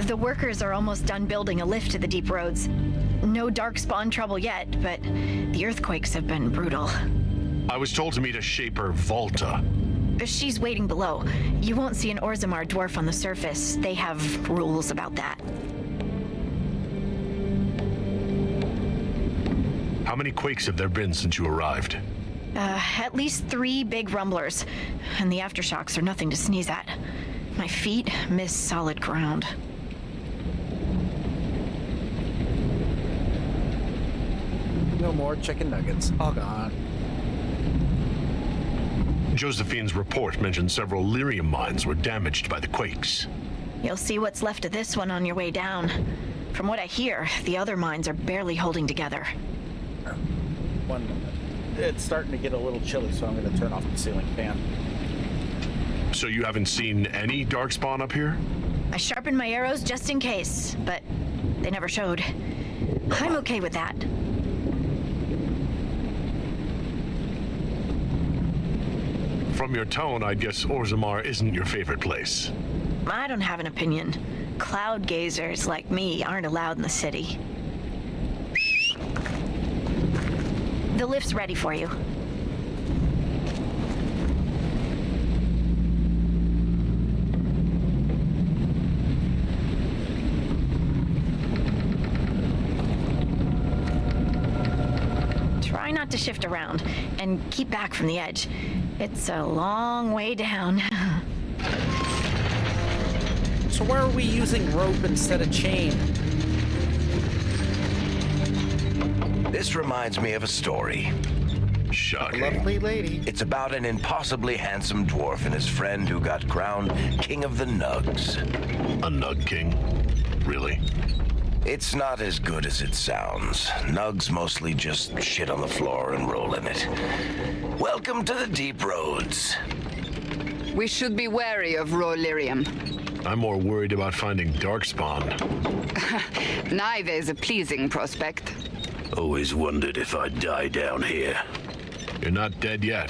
the workers are almost done building a lift to the deep roads. No darkspawn trouble yet, but the earthquakes have been brutal. I was told to meet a shaper, Volta. She's waiting below. You won't see an Orzammar dwarf on the surface. They have rules about that. How many quakes have there been since you arrived? At least 3 big rumblers, and the aftershocks are nothing to sneeze at. My feet miss solid ground. No more chicken nuggets. All gone. Josephine's report mentioned several lyrium mines were damaged by the quakes. You'll see what's left of this one on your way down. From what I hear, the other mines are barely holding together. 1 minute. It's starting to get a little chilly, so I'm going to turn off the ceiling fan. So you haven't seen any darkspawn up here? I sharpened my arrows just in case, but they never showed. I'm okay with that. From your tone, I'd guess Orzammar isn't your favorite place. I don't have an opinion. Cloud gazers like me aren't allowed in the city. The lift's ready for you. Try not to shift around, and keep back from the edge. It's a long way down. So why are we using rope instead of chain? This reminds me of a story. Shocking. Lovely lady. It's about an impossibly handsome dwarf and his friend who got crowned King of the Nugs. A Nug King? Really? It's not as good as it sounds. Nugs mostly just shit on the floor and roll in it. Welcome to the deep roads. We should be wary of raw lyrium. I'm more worried about finding Darkspawn. Neither is a pleasing prospect. Always wondered if I'd die down here. You're not dead yet.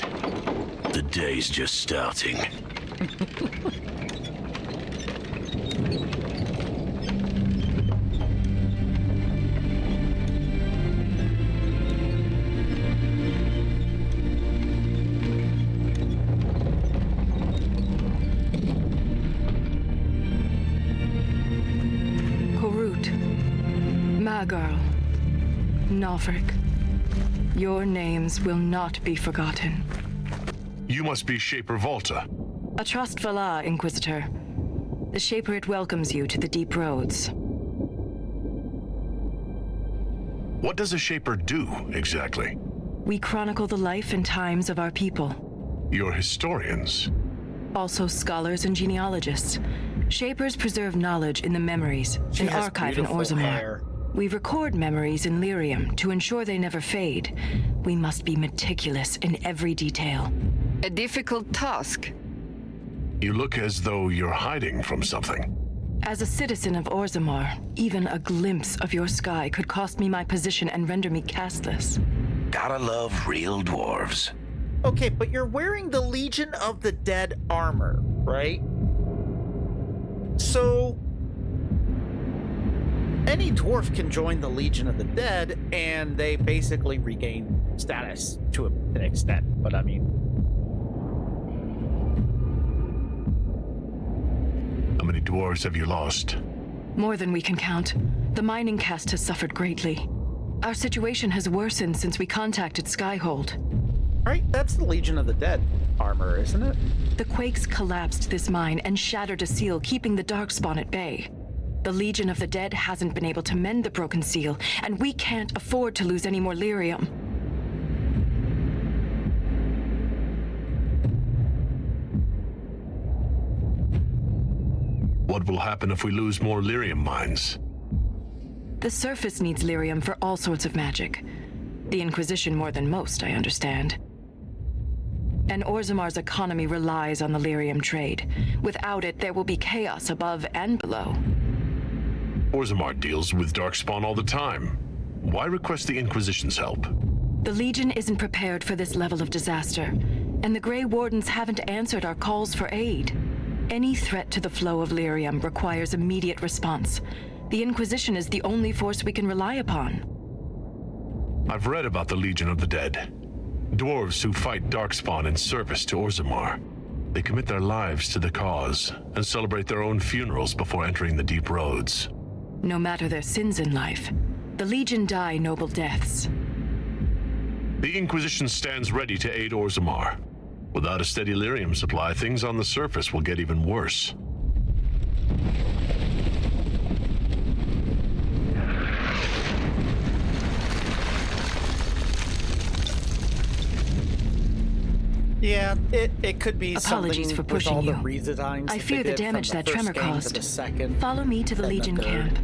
The day's just starting. Girl, Nalfric, your names will not be forgotten. You must be Shaper Volta. A trust Valar, Inquisitor. The Shaper welcomes you to the deep roads. What does a Shaper do, exactly? We chronicle the life and times of our people. You're historians. Also scholars and genealogists. Shapers preserve knowledge in the memories, an archive in Orzammar. We record memories in lyrium to ensure they never fade. We must be meticulous in every detail. A difficult task. You look as though you're hiding from something. As a citizen of Orzammar, even a glimpse of your sky could cost me my position and render me castless. Gotta love real dwarves. Okay, but you're wearing the Legion of the Dead armor, right? So any dwarf can join the Legion of the Dead, and they basically regain status to an extent. But I mean, how many dwarves have you lost? More than we can count. The mining caste has suffered greatly. Our situation has worsened since we contacted Skyhold. Right, that's the Legion of the Dead armor, isn't it? The quakes collapsed this mine and shattered a seal, keeping the Darkspawn at bay. The Legion of the Dead hasn't been able to mend the broken seal, and we can't afford to lose any more lyrium. What will happen if we lose more lyrium mines? The surface needs lyrium for all sorts of magic. The Inquisition more than most, I understand. And Orzammar's economy relies on the lyrium trade. Without it, there will be chaos above and below. Orzammar deals with Darkspawn all the time. Why request the Inquisition's help? The Legion isn't prepared for this level of disaster, and the Grey Wardens haven't answered our calls for aid. Any threat to the flow of lyrium requires immediate response. The Inquisition is the only force we can rely upon. I've read about the Legion of the Dead. Dwarves who fight Darkspawn in service to Orzammar. They commit their lives to the cause and celebrate their own funerals before entering the deep roads. No matter their sins in life, the Legion die noble deaths. The Inquisition stands ready to aid Orzammar. Without a steady lyrium supply, things on the surface will get even worse. Yeah, it could be Apologies for pushing with all you. The redesigns I fear the damage that tremor caused. Follow me to the Legion camp.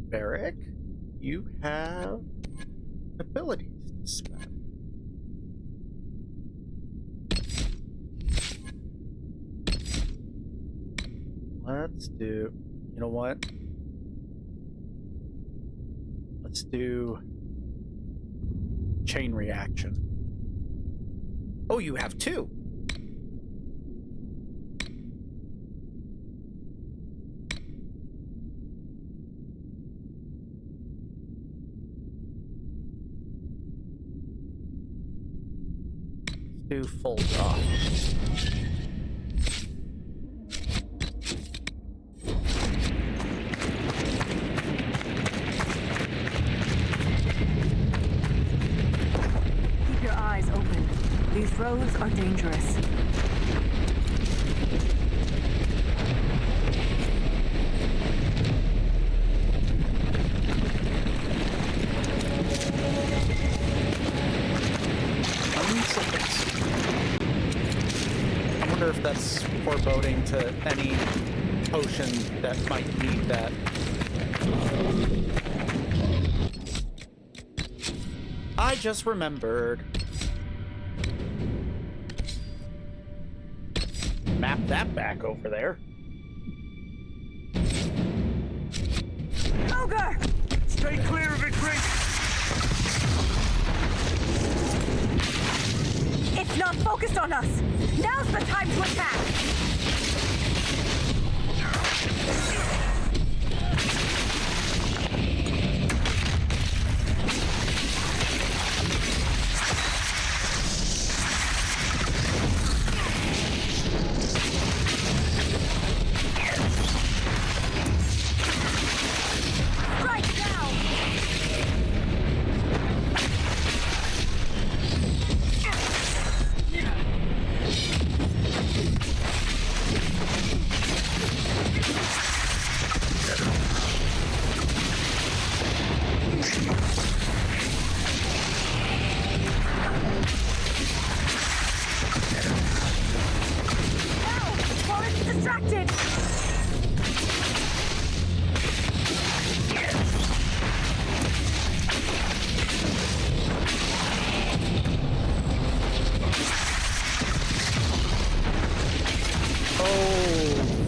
Barrick, you have abilities to spend. Let's do, you know what? Let's do chain reaction. Oh, you have two. Let's do full draw. roads are dangerous. I wonder if that's foreboding to any potion that might need that. I just remembered. Map that back over there. Ogre! Stay clear of it, Drake! It's not focused on us! Now's the time to attack!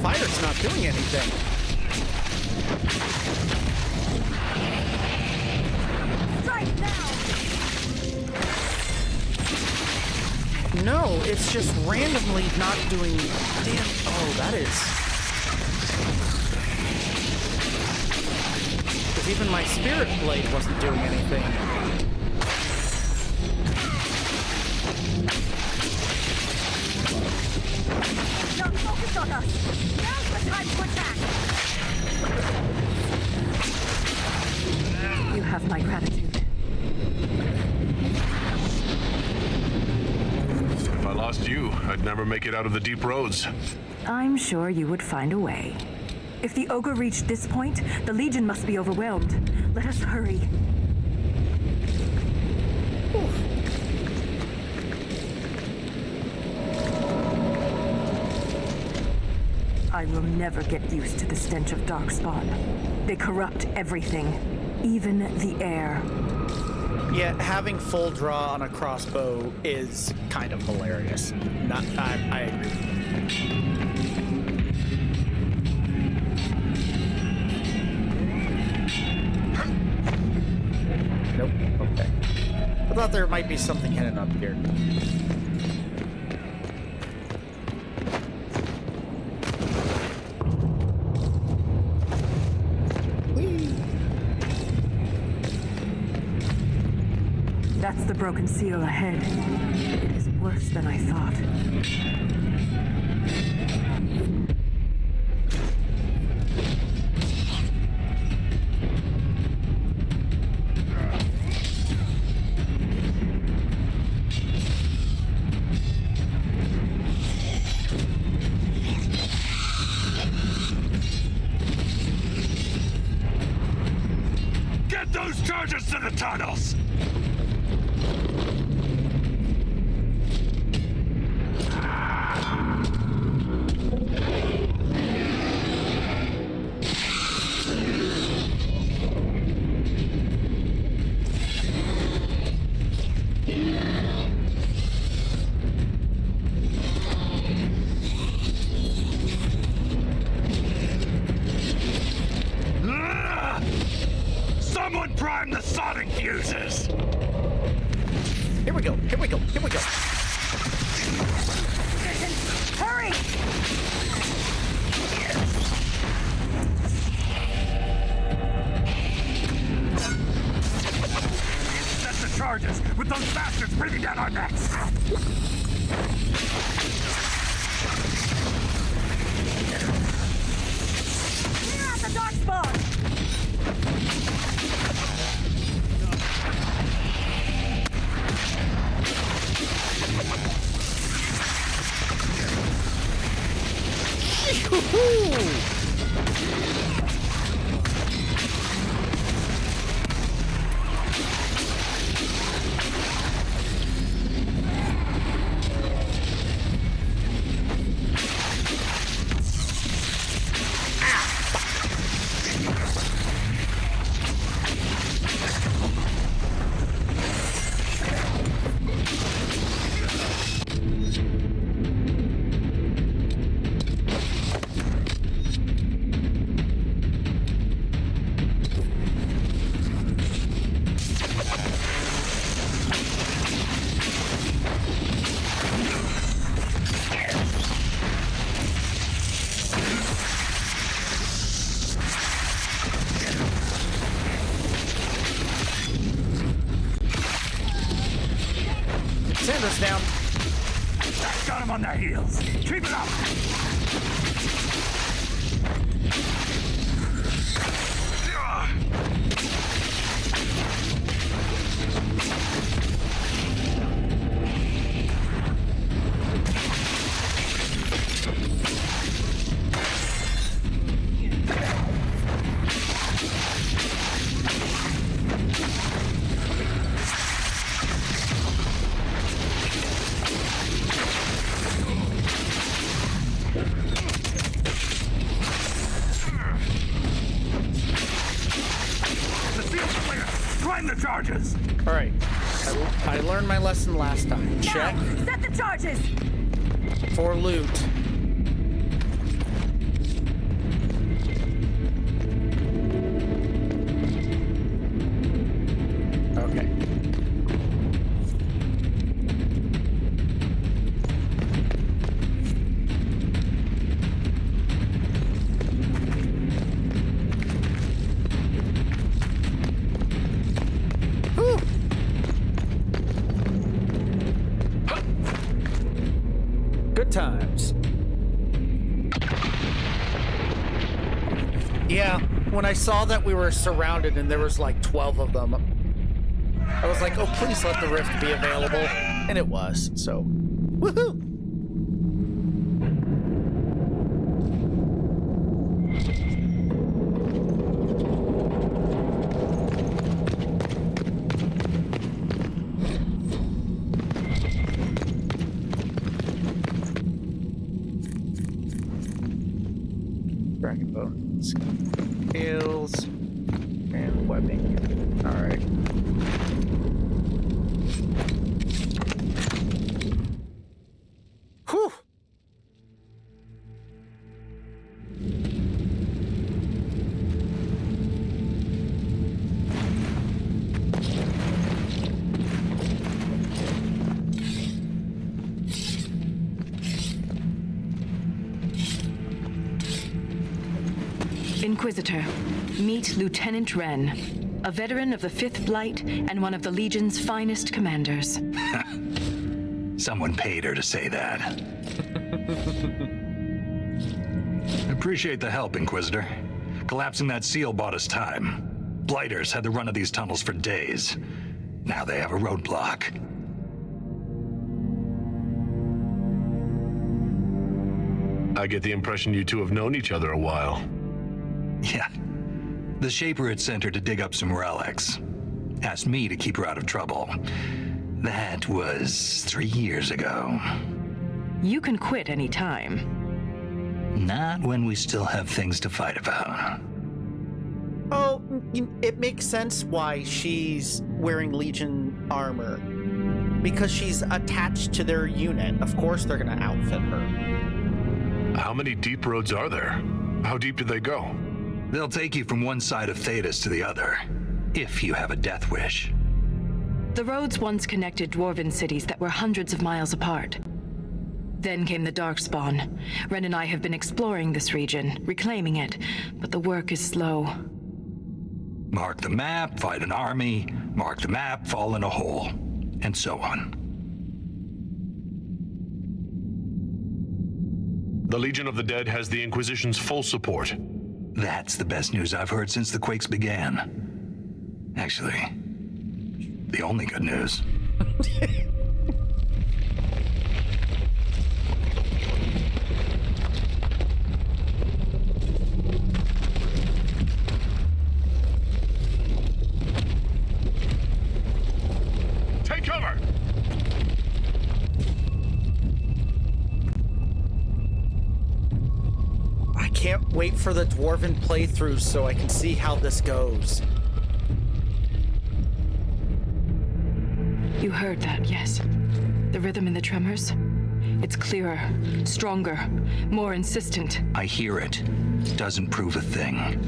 Fire's not doing anything. Strike now! No, it's just randomly not doing damn. Oh, that is. Because even my spirit blade wasn't doing anything. Not focused on us! Now's the time to attack! You have my gratitude. If I lost you, I'd never make it out of the deep roads. I'm sure you would find a way. If the ogre reached this point, the Legion must be overwhelmed. Let us hurry. I will never get used to the stench of Darkspawn. They corrupt everything, even the air. Yeah, having full draw on a crossbow is kind of hilarious. I agree. Nope. Okay. I thought there might be something hidden up here. That's the broken seal ahead. It is worse than I thought. Get those charges to the tunnels! Someone prime the sonic fuses! Here we go, here we go, here we go. Hurry! Set the charges with those bastards breathing down our necks! Clear out the Darkspawn! Sandra's down. Got him on their heels. Keep it up. All right. I learned my lesson last time. Check. Set the charges! For loot. Okay. Good times. Yeah, when I saw that we were surrounded and there was like 12 of them, I was like, oh, please let the rift be available. And it was, so woohoo! Dragon bones, scales, and webbing. All right. Whew. Inquisitor, meet Lieutenant Wren, a veteran of the 5th Flight and one of the Legion's finest commanders. Someone paid her to say that. Appreciate the help, Inquisitor. Collapsing that seal bought us time. Blighters had the run of these tunnels for days. Now they have a roadblock. I get the impression you two have known each other a while. Yeah. The Shaper had sent her to dig up some relics. Asked me to keep her out of trouble. That was 3 years ago. You can quit any time. Not when we still have things to fight about. Oh, it makes sense why she's wearing Legion armor. Because she's attached to their unit. Of course they're gonna outfit her. How many deep roads are there? How deep do they go? They'll take you from one side of Thetis to the other, if you have a death wish. The roads once connected dwarven cities that were hundreds of miles apart. Then came the Darkspawn. Ren and I have been exploring this region, reclaiming it, but the work is slow. Mark the map, fight an army. Mark the map, fall in a hole. And so on. The Legion of the Dead has the Inquisition's full support. That's the best news I've heard since the quakes began. Actually, the only good news. wait for the Dwarven playthrough so I can see how this goes. You heard that, yes? The rhythm in the tremors? It's clearer, stronger, more insistent. I hear it. Doesn't prove a thing.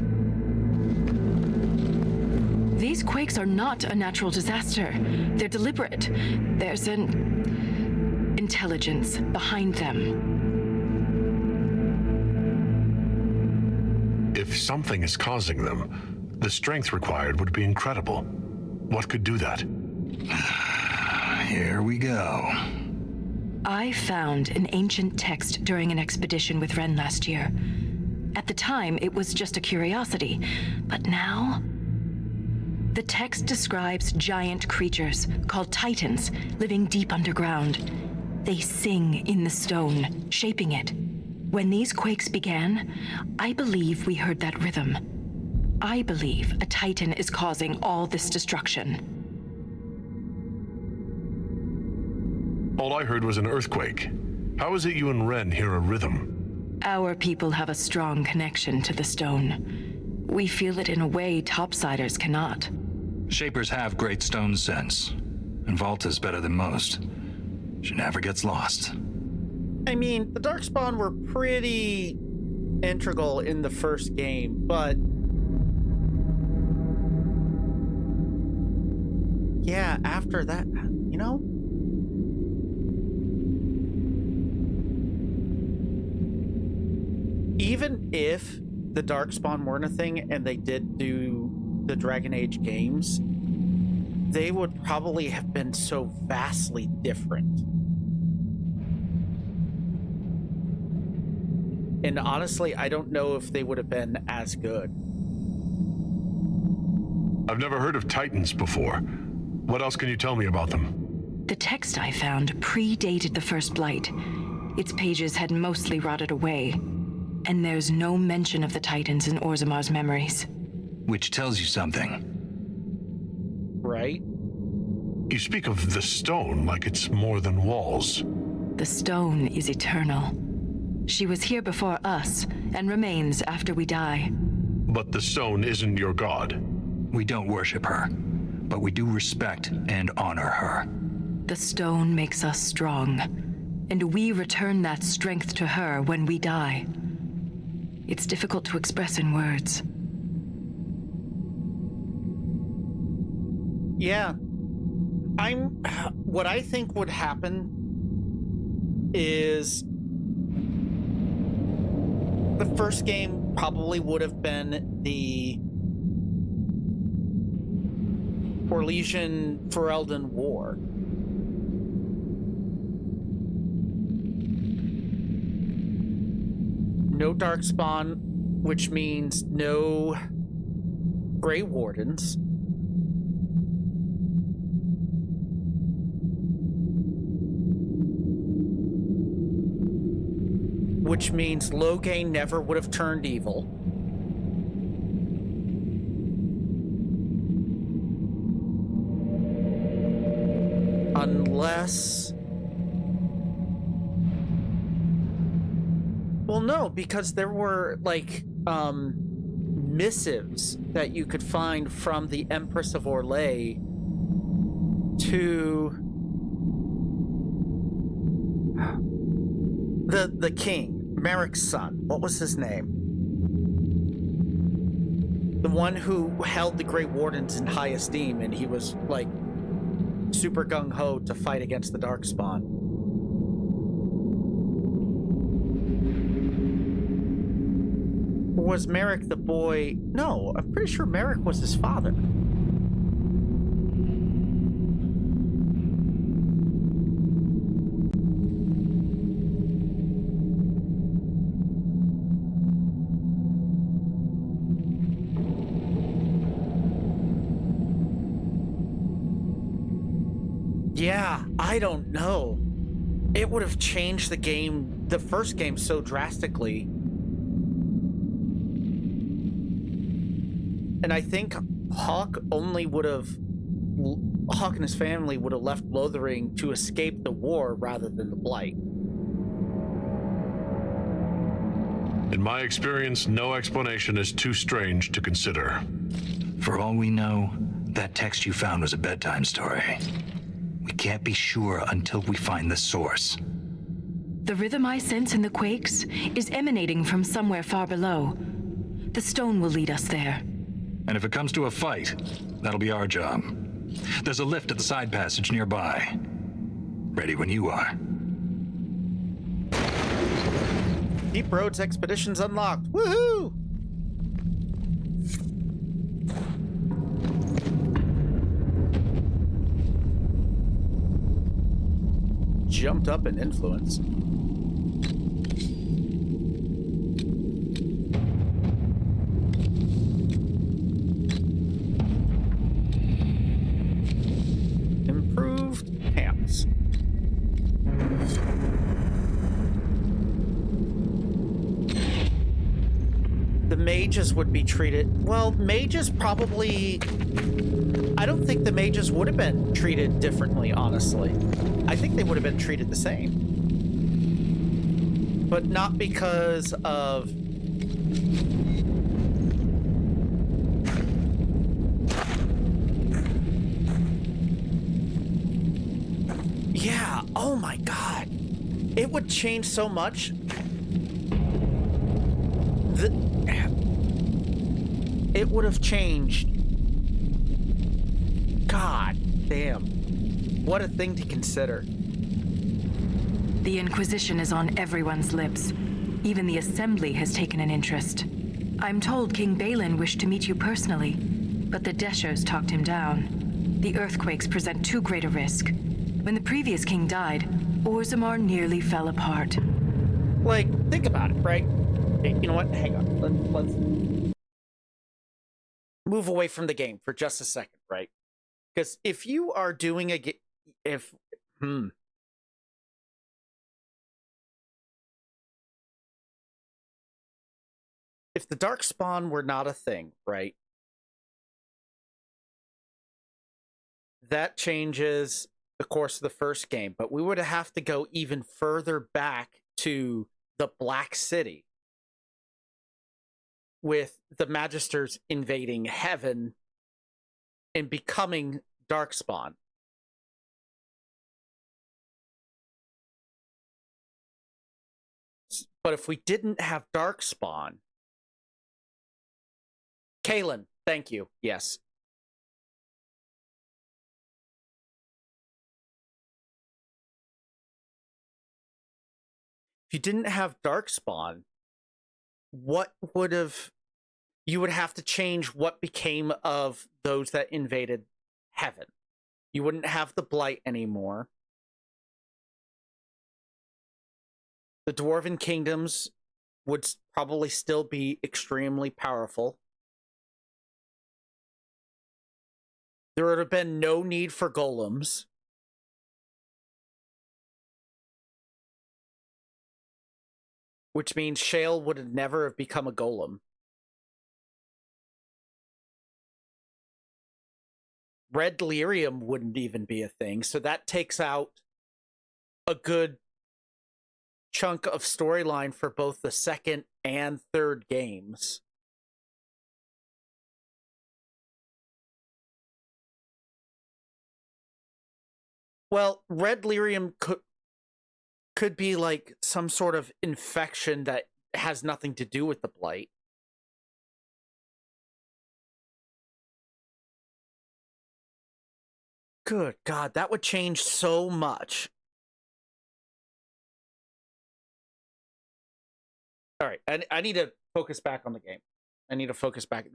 These quakes are not a natural disaster. They're deliberate. There's an intelligence behind them. If something is causing them, the strength required would be incredible. What could do that? Here we go. I found an ancient text during an expedition with Ren last year. At the time, it was just a curiosity, but now... The text describes giant creatures called Titans living deep underground. They sing in the stone, shaping it. When these quakes began, I believe we heard that rhythm. I believe a Titan is causing all this destruction. All I heard was an earthquake. How is it you and Ren hear a rhythm? Our people have a strong connection to the stone. We feel it in a way topsiders cannot. Shapers have great stone sense, and Volta's better than most. She never gets lost. I mean, the Darkspawn were pretty integral in the first game, but... yeah, after that, you know? Even if the Darkspawn weren't a thing and they did do the Dragon Age games, they would probably have been so vastly different. And honestly, I don't know if they would have been as good. I've never heard of Titans before. What else can you tell me about them? The text I found predated the First Blight. Its pages had mostly rotted away, and there's no mention of the Titans in Orzamar's memories. Which tells you something. Right? You speak of the stone like it's more than walls. The stone is eternal. She was here before us, and remains after we die. But the stone isn't your god. We don't worship her, but we do respect and honor her. The stone makes us strong, and we return that strength to her when we die. It's difficult to express in words. Yeah. What I think would happen is the first game probably would have been the Orlesian-Ferelden War. No Darkspawn, which means no Grey Wardens. Which means Loghain never would have turned evil. Unless... well, no, because there were, like, missives that you could find from the Empress of Orlais to the king, Merrick's son. What was his name? The one who held the Grey Wardens in high esteem, and he was, like, super gung-ho to fight against the Darkspawn. Was Merrick the boy? No, I'm pretty sure Merrick was his father. Yeah, I don't know. It would have changed the game, the first game, so drastically. And I think Hawk and his family would have left Lothering to escape the war rather than the Blight. In my experience, no explanation is too strange to consider. For all we know, that text you found was a bedtime story. We can't be sure until we find the source. The rhythm I sense in the quakes is emanating from somewhere far below. The stone will lead us there. And if it comes to a fight, that'll be our job. There's a lift at the side passage nearby. Ready when you are. Deep Roads Expedition's unlocked. Woohoo! Jumped up in influence. Improved camps. The mages would be treated... Well, mages probably... I don't think the mages would have been treated differently, honestly. I think they would have been treated the same. But not because of... Yeah, oh my god. It would change so much. It would have changed. God damn. What a thing to consider. The Inquisition is on everyone's lips. Even the Assembly has taken an interest. I'm told King Balin wished to meet you personally, but the Deshers talked him down. The earthquakes present too great a risk. When the previous king died, Orzammar nearly fell apart. Like, think about it, right? Hey, you know what? Hang on. Let's move away from the game for just a second, right? Because if you are doing a... If the Darkspawn were not a thing, right? That changes the course of the first game, but we would have to go even further back to the Black City with the Magisters invading heaven and becoming Darkspawn. But if we didn't have Darkspawn... Kalen, thank you. Yes. If you didn't have Darkspawn, what would have... You would have to change what became of those that invaded heaven. You wouldn't have the Blight anymore. The Dwarven kingdoms would probably still be extremely powerful. There would have been no need for golems. Which means Shale would have never have become a golem. Red Lyrium wouldn't even be a thing, so that takes out a good chunk of storyline for both the second and third games. Well, Red Lyrium could be like some sort of infection that has nothing to do with the Blight. Good God, that would change so much. All right, I need to focus back on the game. I need to focus back.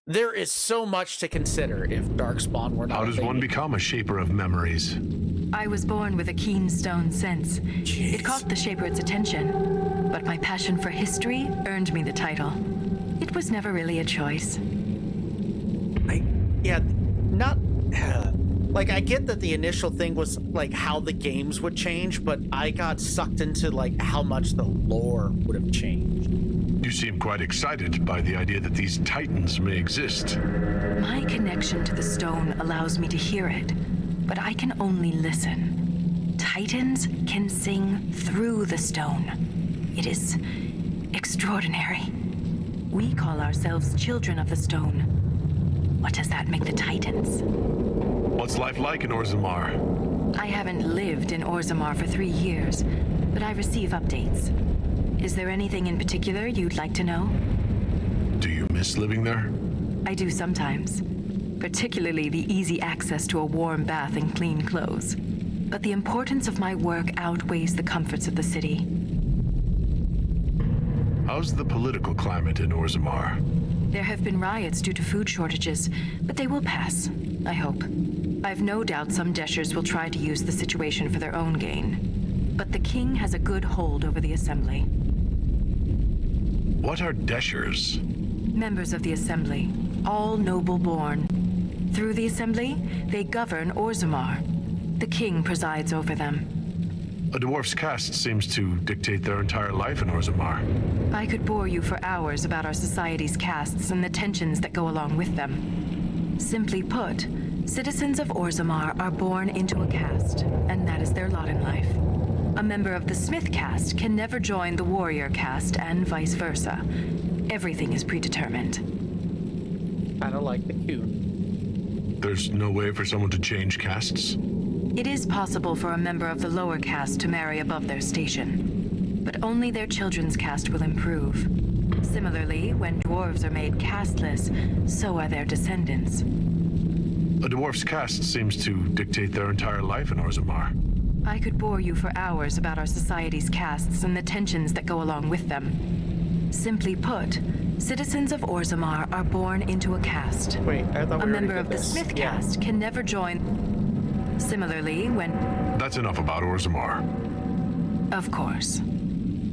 There is so much to consider if Darkspawn were not. How does one become a shaper of memories? I was born with a keen stone sense. Jeez. It caught the Shaper's attention, but my passion for history earned me the title. It was never really a choice. Like, I get that the initial thing was, like, how the games would change, but I got sucked into, like, how much the lore would have changed. You seem quite excited by the idea that these titans may exist. My connection to the stone allows me to hear it, but I can only listen. Titans can sing through the stone. It is Extraordinary. We call ourselves children of the stone. What does that make the Titans? What's life like in Orzammar? I haven't lived in Orzammar for 3 years, but I receive updates. Is there anything in particular you'd like to know? Do you miss living there? I do sometimes. Particularly the easy access to a warm bath and clean clothes. But the importance of my work outweighs the comforts of the city. How's the political climate in Orzammar? There have been riots due to food shortages, but they will pass, I hope. I've no doubt some Deshers will try to use the situation for their own gain. But the king has a good hold over the Assembly. What are Deshers? Members of the Assembly, all noble-born. Through the Assembly, they govern Orzammar. The king presides over them. A dwarf's caste seems to dictate their entire life in Orzammar. I could bore you for hours about our society's castes and the tensions that go along with them. Simply put, citizens of Orzammar are born into a caste, and that is their lot in life. A member of the Smith caste can never join the warrior caste, and vice versa. Everything is predetermined. Kind of like the Qun. There's no way for someone to change castes? It is possible for a member of the lower caste to marry above their station, but only their children's caste will improve. Similarly, when dwarves are made casteless, so are their descendants. A dwarf's caste seems to dictate their entire life in Orzammar. I could bore you for hours about our society's castes and the tensions that go along with them. Simply put, citizens of Orzammar are born into a caste. Wait, I thought a we member already of did the this. Smith Yeah. caste can never join. Similarly, when... That's enough about Orzammar. Of course.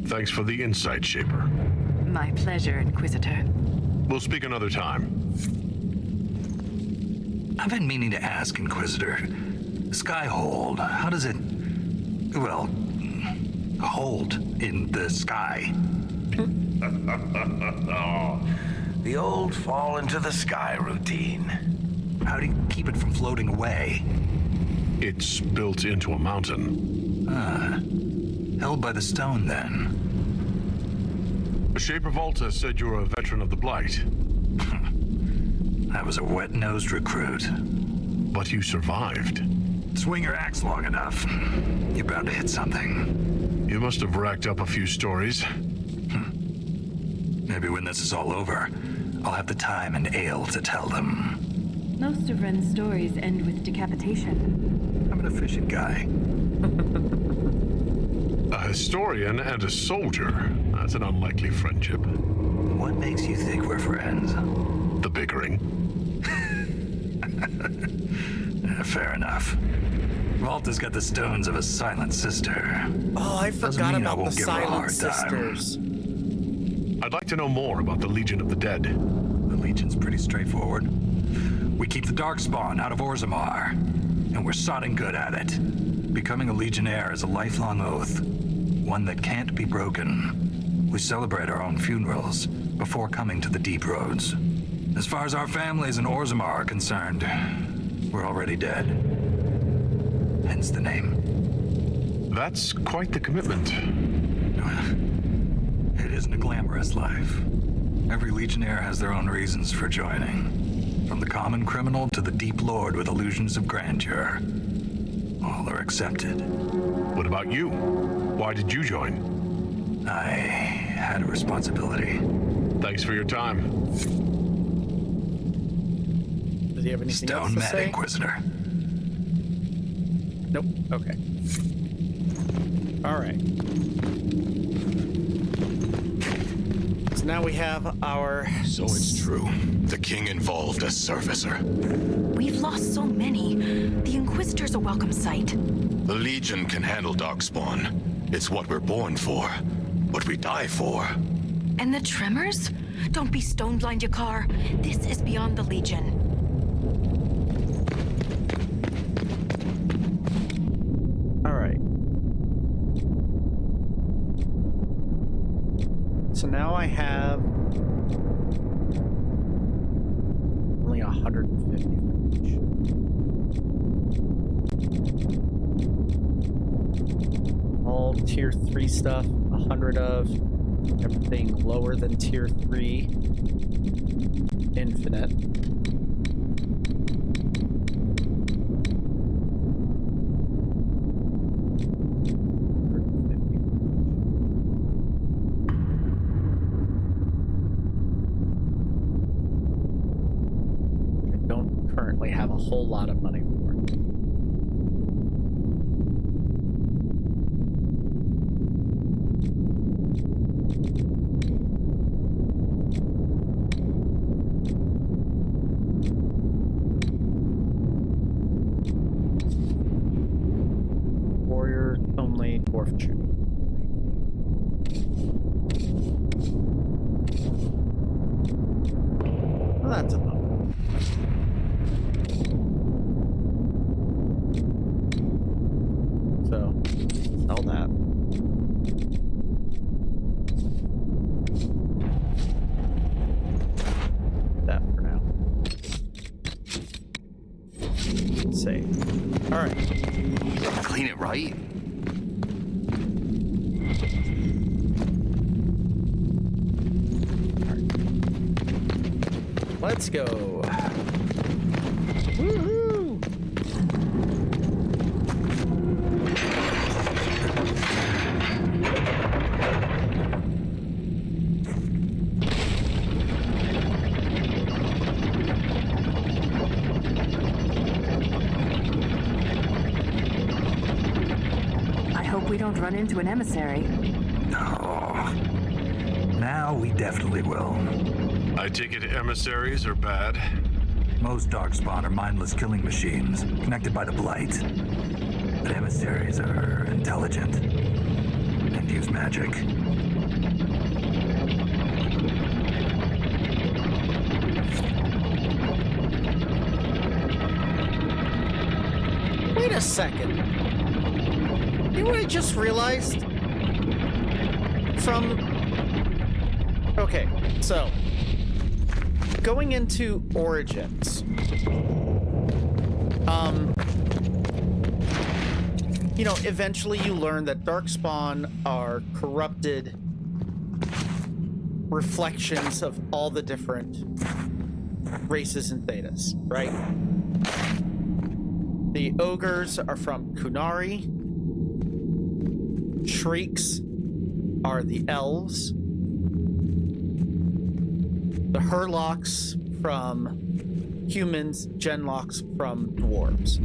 Thanks for the insight, Shaper. My pleasure, Inquisitor. We'll speak another time. I've been meaning to ask, Inquisitor. Skyhold, how does it... well... hold in the sky? The old fall into the sky routine. How do you keep it from floating away? It's built into a mountain. Held by the stone, then. Shaper Volta said you're a veteran of the Blight. I was a wet-nosed recruit. But you survived. Swing your axe long enough. You're bound to hit something. You must have racked up a few stories. Maybe when this is all over, I'll have the time and ale to tell them. Most of Ren's stories end with decapitation. I'm an efficient guy. A historian and a soldier. That's an unlikely friendship. What makes you think we're friends? The bickering. Fair enough. Volta's got the stones of a silent sister. Oh, I Doesn't forgot mean I about won't the give her a Silent hard time. Sisters. I'd like to know more about the Legion of the Dead. The Legion's pretty straightforward. We keep the Darkspawn out of Orzammar, and we're sodding good at it. Becoming a Legionnaire is a lifelong oath, one that can't be broken. We celebrate our own funerals before coming to the Deep Roads. As far as our families in Orzammar are concerned, we're already dead. Hence the name. That's quite the commitment. It isn't a glamorous life. Every Legionnaire has their own reasons for joining. From the common criminal to the deep lord with illusions of grandeur. All are accepted. What about you? Why did you join? I had a responsibility. Thanks for your time. Does he have anything else Stone to Mad say? Inquisitor. Nope. Okay. All right. So now we have our... So it's true. The king involved a servicer. We've lost so many. The Inquisitor's a welcome sight. The Legion can handle Darkspawn. It's what we're born for. What we die for. And the tremors? Don't be stone blind, Yakar. This is beyond the Legion. All right. So now I have only 150 for each. All tier 3 stuff, 100 of. Everything lower than tier 3. Infinite. I don't currently have a whole lot of money for. Dwarf tree. Well, that's a bummer. So, sell that. That for now. Save. All right. Clean it, right? Let's go. Woohoo! I hope we don't run into an emissary. No. Now we definitely will. I take it emissaries are bad? Most Darkspawn are mindless killing machines, connected by the Blight. But emissaries are intelligent and use magic. Wait a second. You know what I just realized? Okay, so going into Origins, you know, eventually you learn that Darkspawn are corrupted reflections of all the different races and thetas, right? The ogres are from Qunari. Shrieks are the elves. The Hurlocks from humans, Genlocks from dwarves.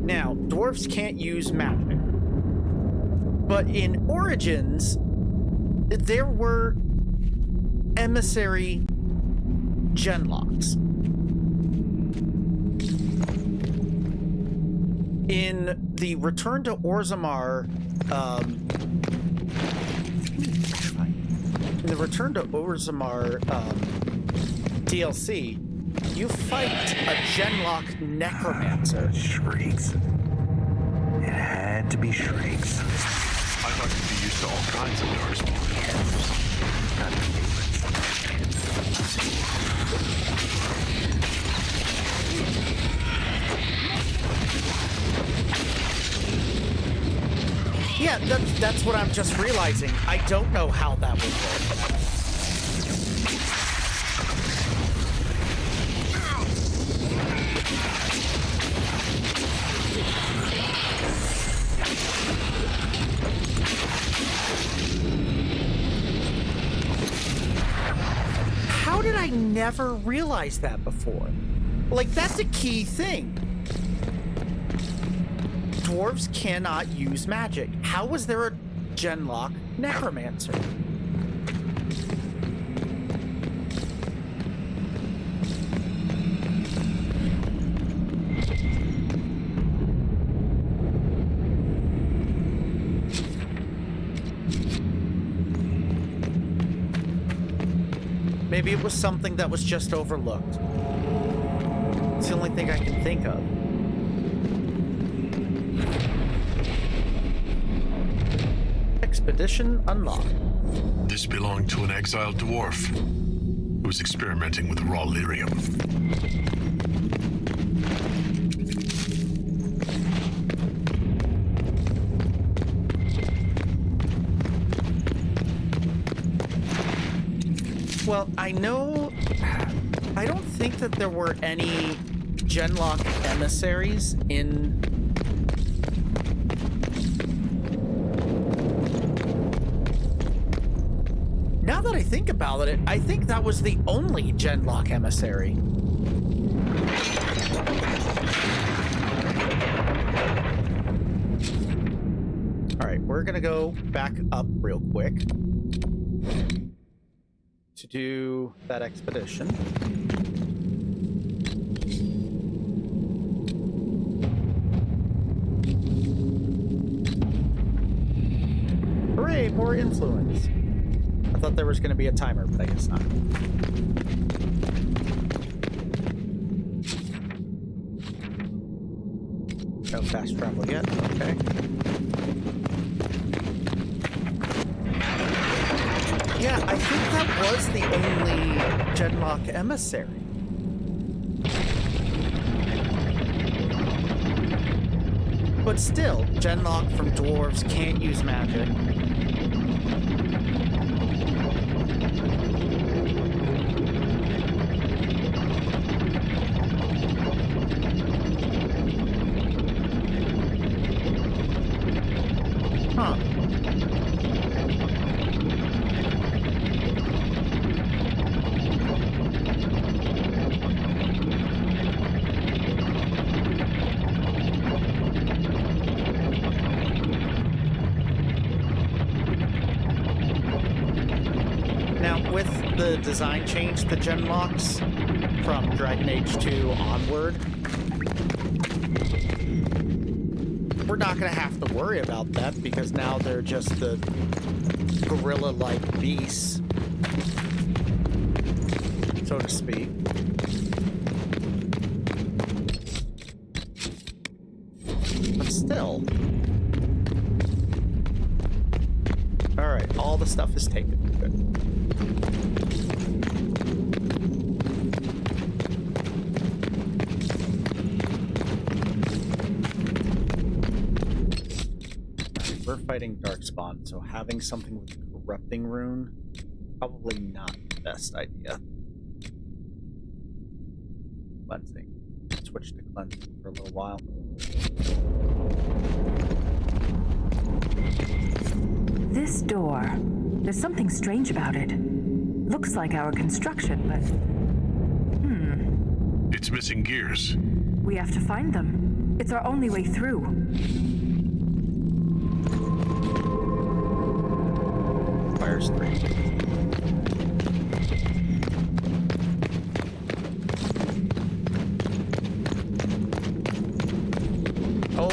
Now, dwarves can't use magic. But in Origins, there were emissary Genlocks. In the Return to Orzammar, DLC, you fight a Genlock necromancer. Shrieks. It had to be shrieks. I thought you could be used to all kinds of Darkspawn. Yeah, that's what I'm just realizing. I don't know how that would work. How did I never realize that before? Like, that's a key thing. Dwarves cannot use magic. How was there a Genlock necromancer? Maybe it was something that was just overlooked. It's the only thing I can think of. Expedition unlocked. This belonged to an exiled dwarf who was experimenting with raw lyrium. Well, I know... I don't think that there were any Genlock emissaries in... Now that I think about it, I think that was the only Genlock emissary. Alright, we're gonna go back up real quick to do that expedition. Hooray, more influence. I thought there was going to be a timer, but I guess not. No fast travel yet. Okay. Yeah, I think that was the only Genlock emissary. But still, Genlock from dwarves can't use magic. Huh. Now, with the design change to Genlocks from Dragon Age 2 onward, we're not going to have to worry about that because now they're just the gorilla-like beasts, so to speak. But still. Alright, all the stuff is taken. Good. We're fighting Darkspawn, so having something with a corrupting rune, probably not the best idea. Cleansing. Switch to cleansing for a little while. This door, there's something strange about it. Looks like our construction, but... It's missing gears. We have to find them. It's our only way through. Fires 3. Oh.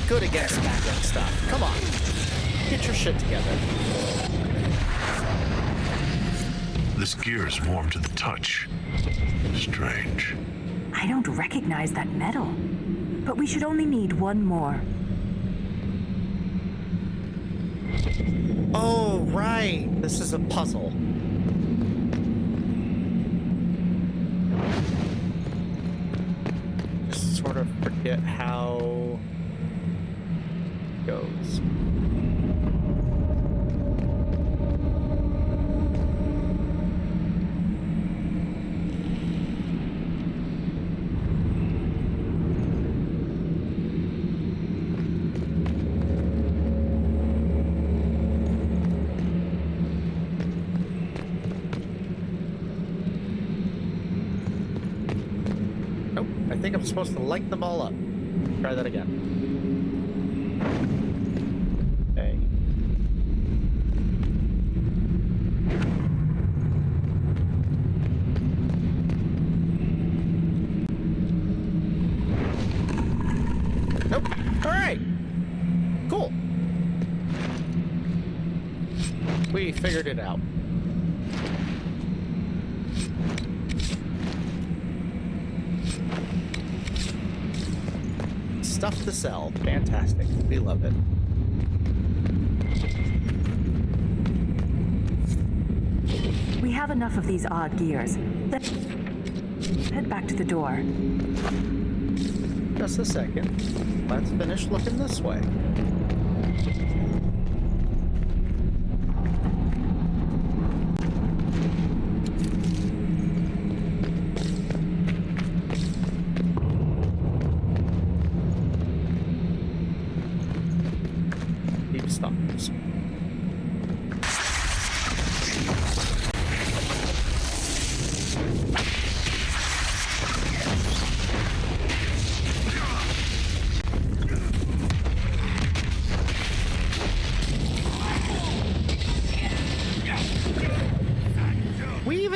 Good against magic stuff. Come on. Get your shit together. This gear is warm to the touch. Strange. I don't recognize that metal. But we should only need one more. Oh, right. This is a puzzle. Just sort of forget how it goes. I think I'm supposed to light them all up. Try that again. Okay. we figured it out. Stuff to sell. Fantastic. We love it. We have enough of these odd gears. Let's head back to the door. Just a second. Let's finish looking this way. Deep stoppers.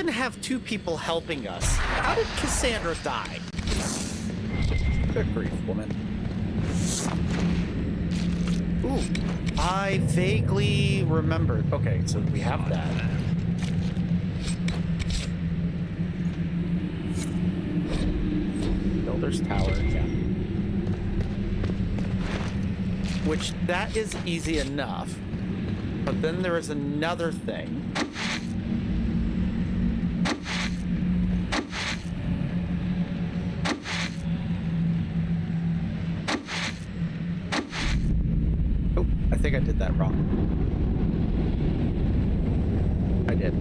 Have two people helping us. How did Cassandra die? Good grief, woman. Ooh, I vaguely remembered. Okay, so we have that. Builder's Tower, yeah. Which, that is easy enough. But then there is another thing. I think I did that wrong. I did.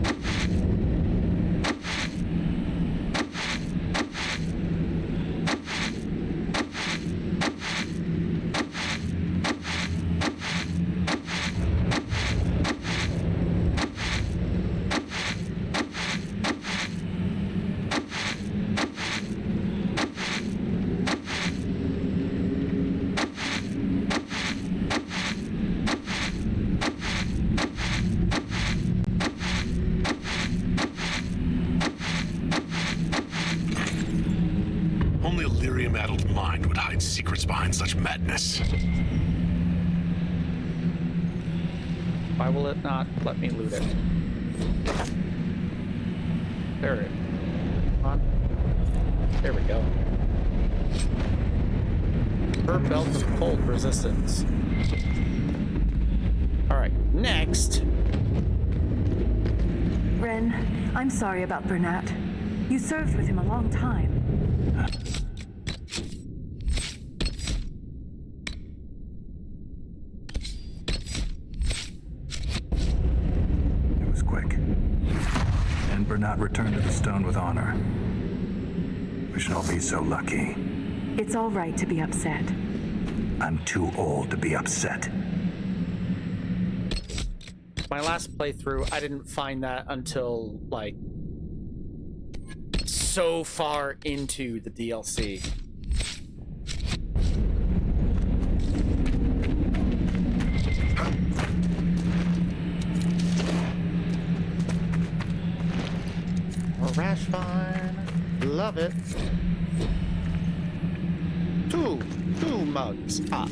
Secrets behind such madness. Why will it not let me loot it? There it is. Come on. There we go. Her belt of cold resistance. Alright, next. Ren, I'm sorry about Bernat. You served with him a long time. Bernat returned to the stone with honor. We should all be so lucky. It's all right to be upset. I'm too old to be upset. My last playthrough, I didn't find that until, like, so far into the DLC. Rash Vine, love it. Two mugs. Ah.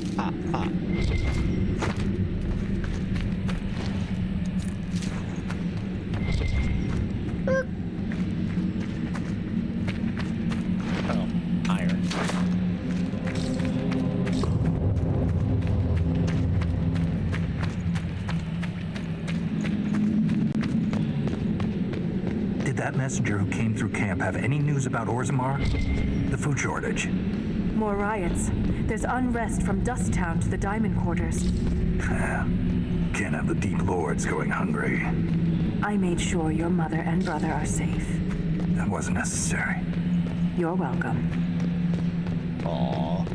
Oh, iron. Did that messenger who came through camp have any news about Orzammar? The food shortage? More riots. There's unrest from Dust Town to the Diamond Quarters. Can't have the Deep Lords going hungry. I made sure your mother and brother are safe. That wasn't necessary. You're welcome. Aww.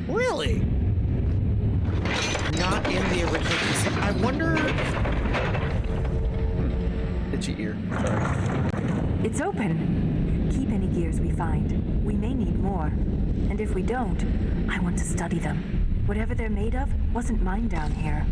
Really? Not in the original PC. I wonder... Itchy ear. Sorry. It's open. Keep any gears we find. We may need more. And if we don't, I want to study them. Whatever they're made of wasn't mine down here.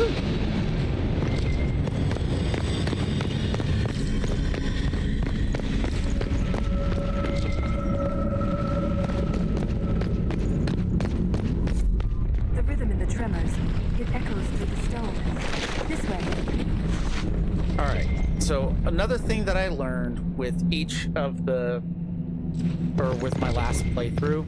The rhythm in the tremors. It echoes through the stone. This way. All right. So another thing that I learned with each of the, or with my last playthrough,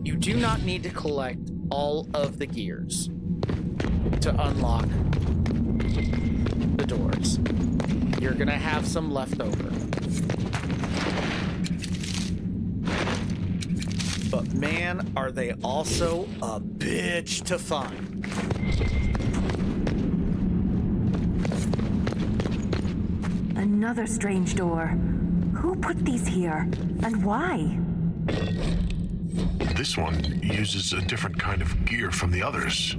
you do not need to collect all of the gears to unlock the doors. You're gonna have some left over. But man, are they also a bitch to find. Another strange door. Who put these here? And why? This one uses a different kind of gear from the others.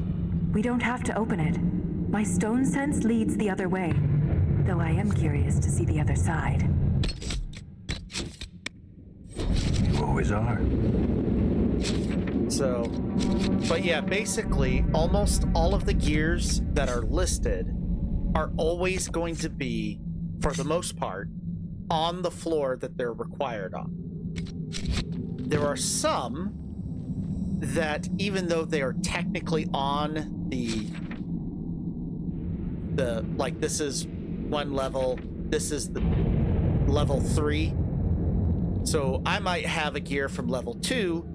We don't have to open it. My stone sense leads the other way. Though I am curious to see the other side. You always are. So, but yeah, basically, almost all of the gears that are listed are always going to be, for the most part, on the floor that they're required on. There are some that, even though they are technically on the like, this is one level, this is the level 3. So I might have a gear from level 2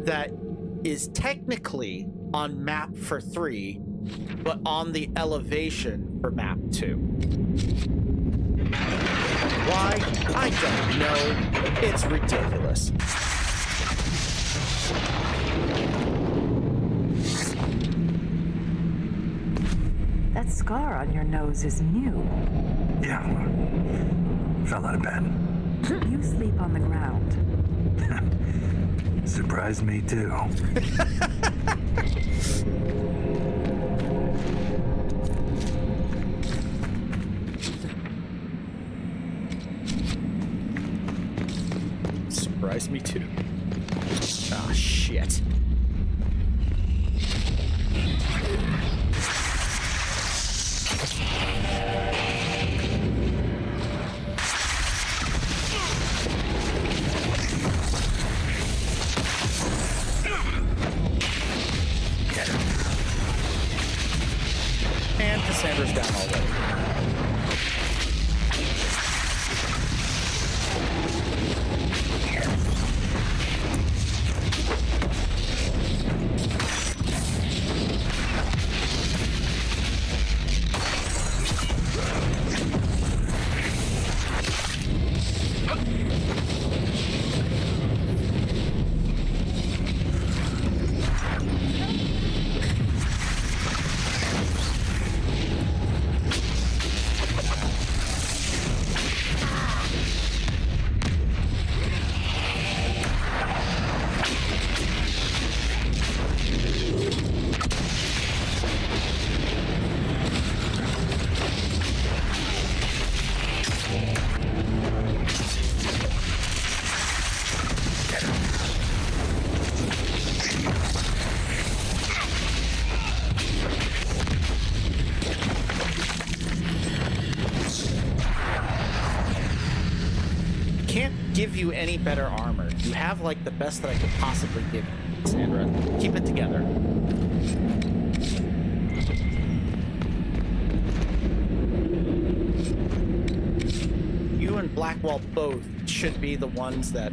that is technically on map for 3, but on the elevation for map 2. Why? I don't know. It's ridiculous. That scar on your nose is new. Yeah. Fell out of bed. You sleep on the ground. Surprised me too. Surprised me too. Ah, shit. And Cassandra's down already. Give you any better armor. You have like the best that I could possibly give you, Sandra. Keep it together. You and Blackwall both should be the ones that...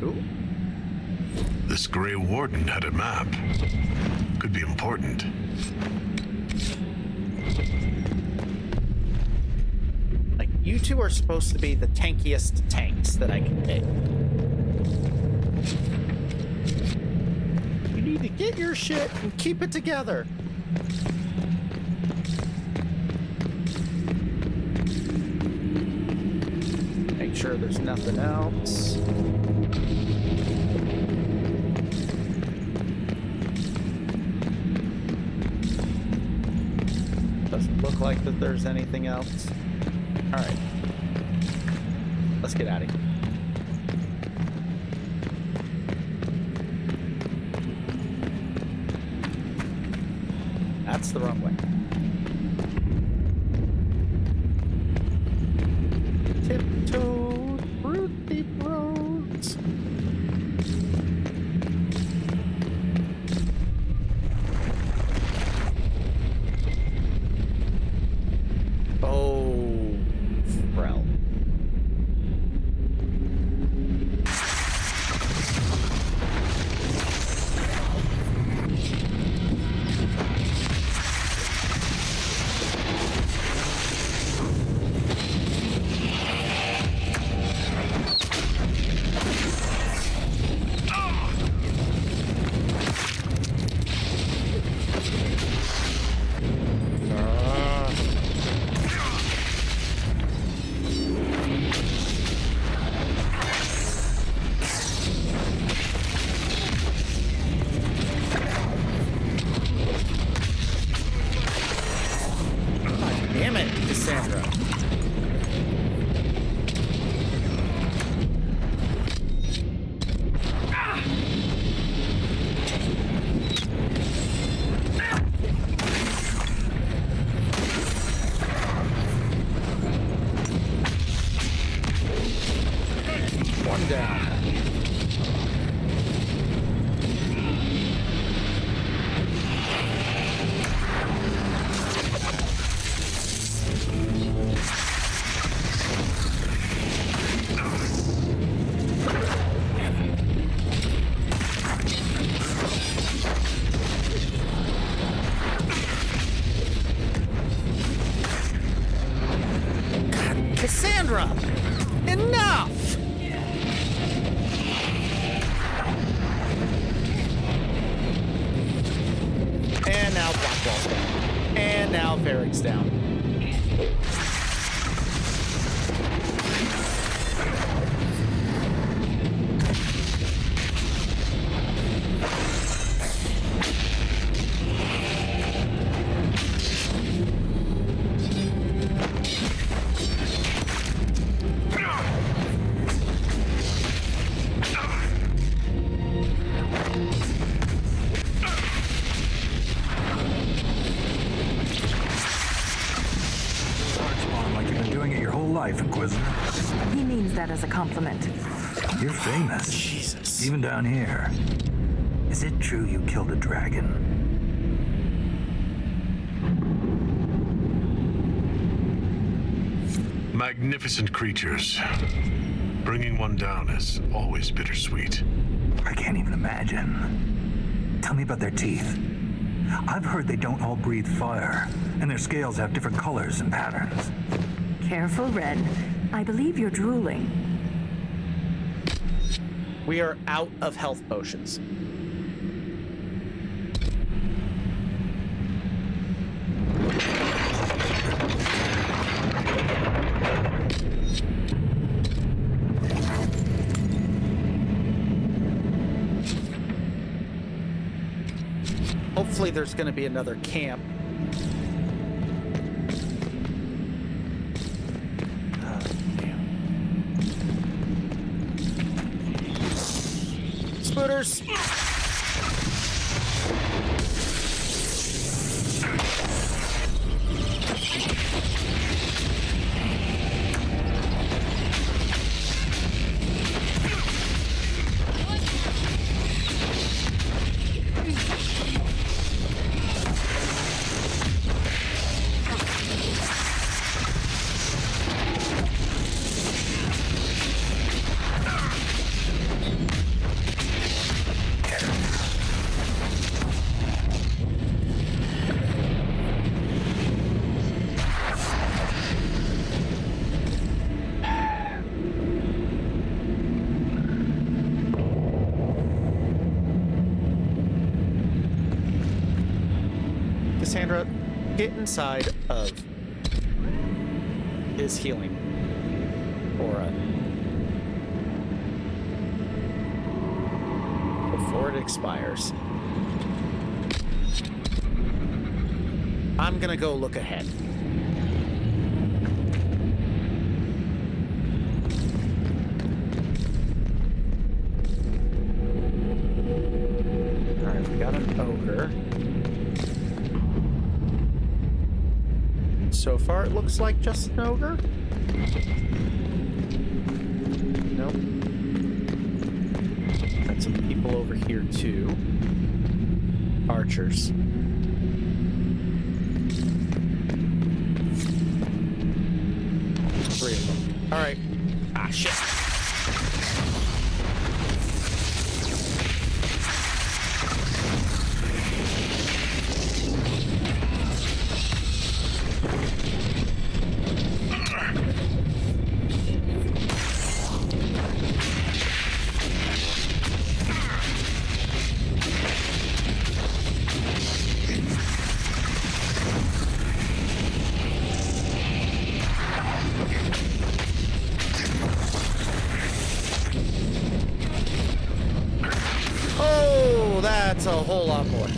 Ooh. This Grey Warden had a map. Could be important. You two are supposed to be the tankiest tanks that I can make. You need to get your shit and keep it together. Make sure there's nothing else. Doesn't look like that there's anything else. All right, let's get out of here. That's the wrong way. Tiptoe through deep roads. Oh, Frel. Damn it, Cassandra. One down. Cassandra! Enough! And now Blackwall's down. And now Varric's down. Inquisitor. He means that as a compliment. You're famous. Jesus. Even down here. Is it true you killed a dragon? Magnificent creatures. Bringing one down is always bittersweet. I can't even imagine. Tell me about their teeth. I've heard they don't all breathe fire, and their scales have different colors and patterns. Careful, Ren. I believe you're drooling. We are out of health potions. Hopefully there's going to be another camp. Spooters! Cassandra, get inside of his healing aura before it expires. I'm gonna go look ahead. Alright, we got an ogre. So far, it looks like just an ogre. Nope. Got some people over here, too. Archers. Three of them. All right. Ah, shit. That's a whole lot more.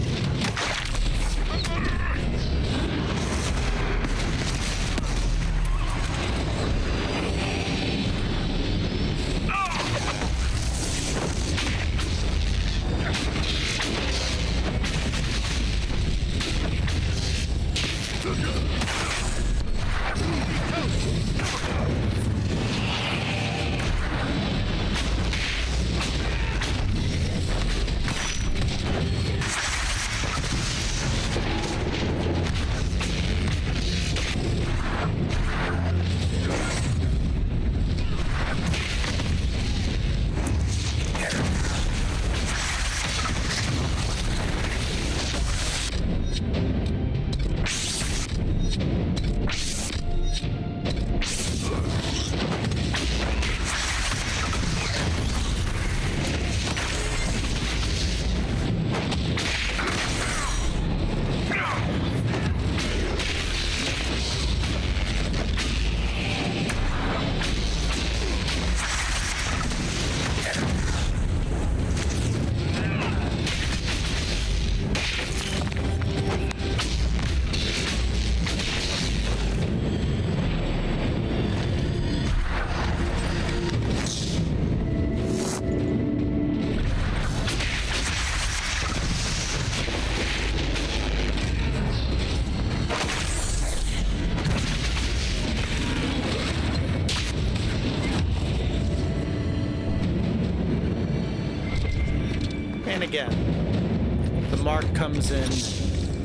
And again, the mark comes in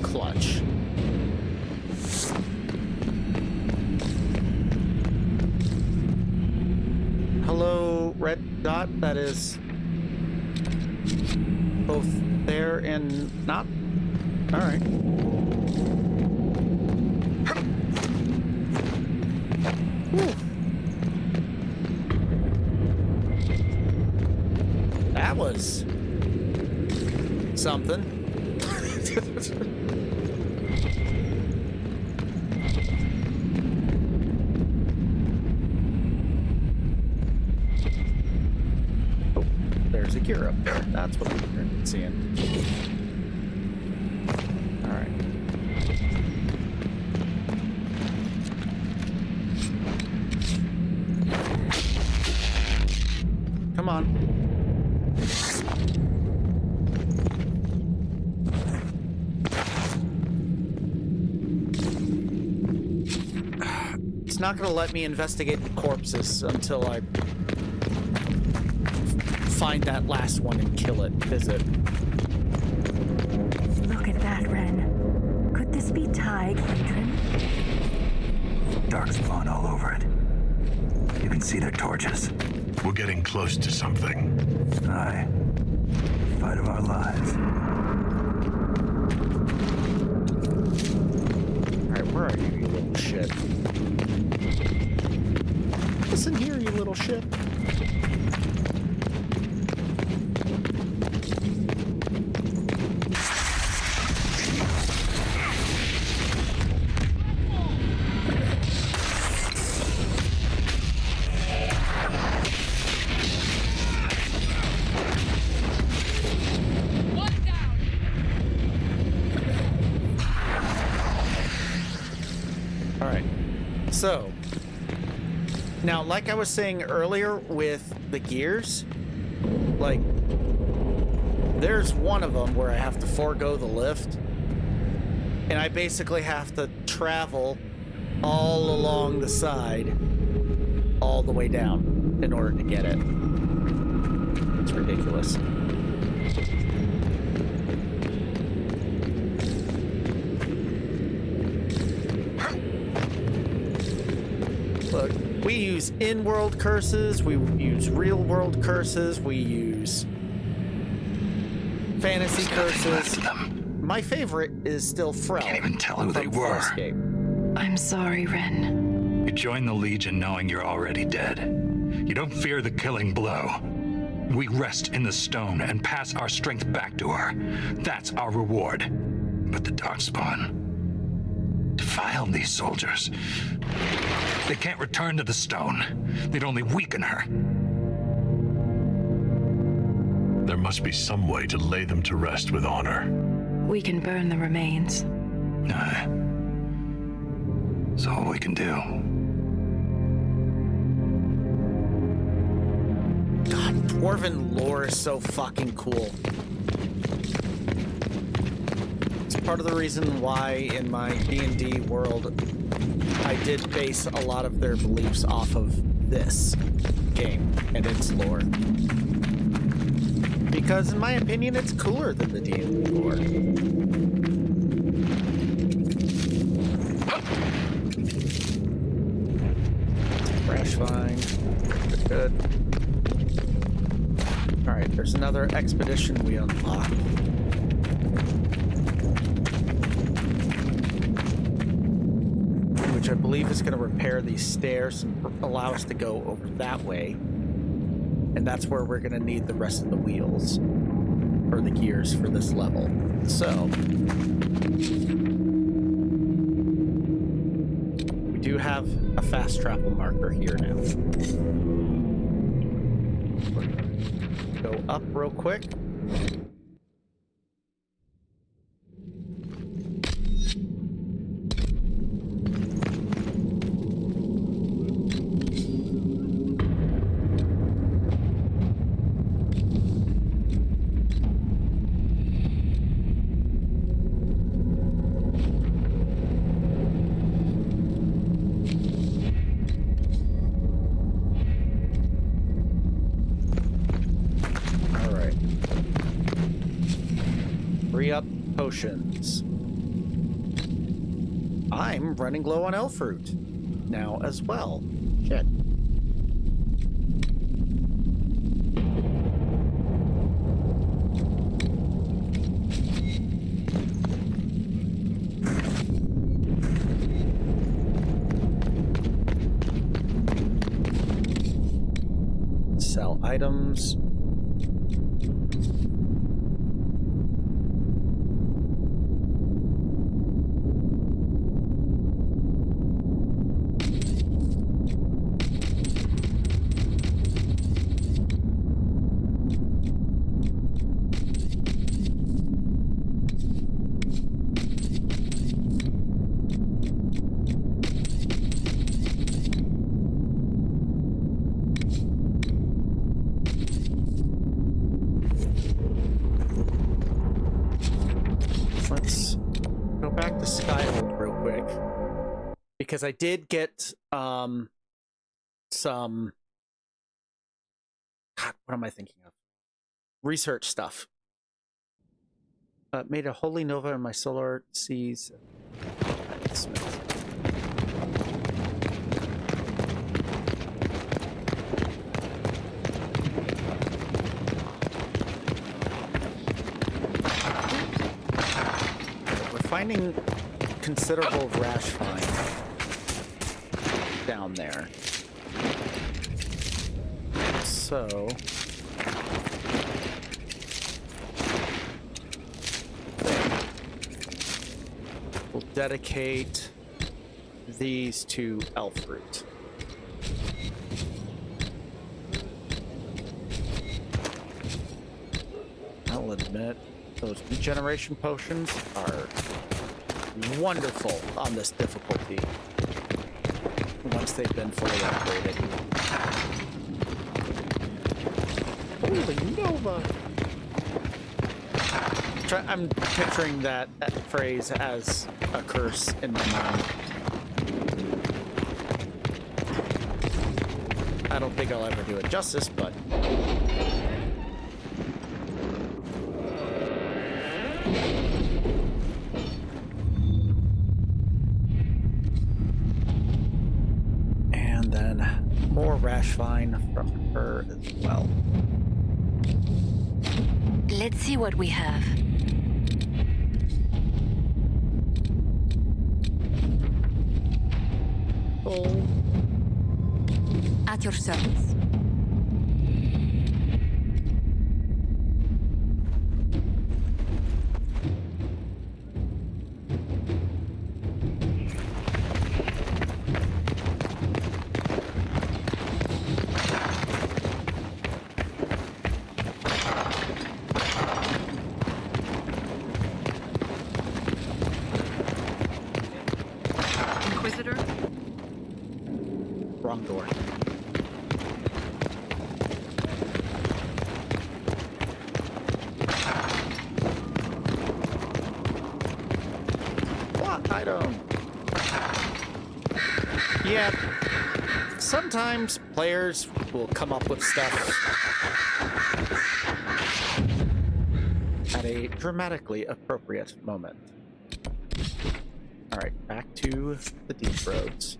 clutch. Hello, red dot. That is both there and not. All right. Whew. That was something. Oh, there's a gear up there. That's what we're seeing. All right. Come on. Not going to let me investigate the corpses until I find that last one and kill it, is it? Look at that, Ren. Could this be Tig, patron? Darkspawn all over it. You can see their torches. We're getting close to something. Aye. Fight of our lives. Alright, where are you, you little shit? Listen here, you little shit. All right, so now, like I was saying earlier with the gears, like, there's one of them where I have to forego the lift, and I basically have to travel all along the side, all the way down in order to get it. It's ridiculous. Look, we use in-world curses, we use real-world curses, we use fantasy curses. My favorite is still Frel. Can't even tell who they were. I'm sorry, Ren. You joined the Legion knowing you're already dead. You don't fear the killing blow. We rest in the stone and pass our strength back to her. That's our reward. But the Darkspawn defiled these soldiers. They can't return to the stone. They'd only weaken her. There must be some way to lay them to rest with honor. We can burn the remains. That's all we can do. God, Dwarven lore is so fucking cool. It's part of the reason why in my D&D world I did base a lot of their beliefs off of this game and its lore. Because in my opinion, it's cooler than the D&D lore. Crash fine. Good. Alright, there's another expedition we unlocked. Which I believe is going to repair these stairs and allow us to go over that way. And that's where we're going to need the rest of the wheels. Or the gears for this level. So we do have a fast travel marker here now. Go up real quick. Up potions. I'm running low on elf fruit now as well. Shit. Sell items. Because I did get some God, what am I thinking of? Research stuff. Made a holy nova in my solar seas. We're finding considerable rash find down there. So we'll dedicate these to elf fruit. I'll admit, those regeneration potions are wonderful on this difficulty once they've been fully upgraded. Holy Nova! I'm picturing that phrase as a curse in my mind. I don't think I'll ever do it justice, but... And then more rash vine from her as well. Let's see what we have. Oh. At your service. Inquisitor? Wrong door. What item? Yeah. Sometimes players will come up with stuff at a dramatically appropriate moment. Alright, back to the deep roads.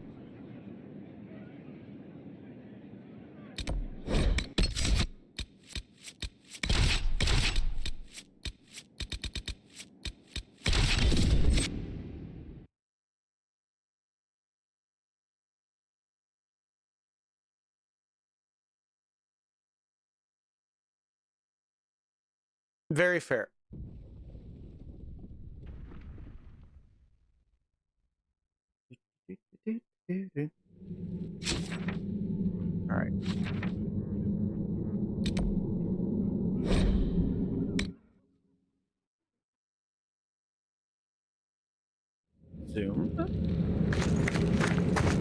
Very fair. All right. Zoom.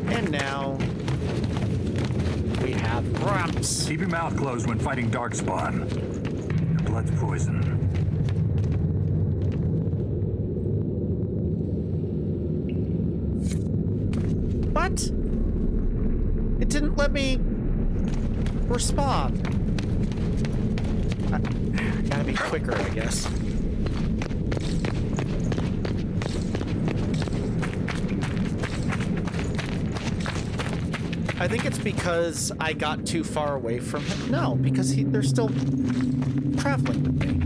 And now we have ramps. Keep your mouth closed when fighting Darkspawn. Your blood's poison. What? It didn't let me respond. I gotta be quicker, I guess. I think it's because I got too far away from him. No, because they're still traveling with me.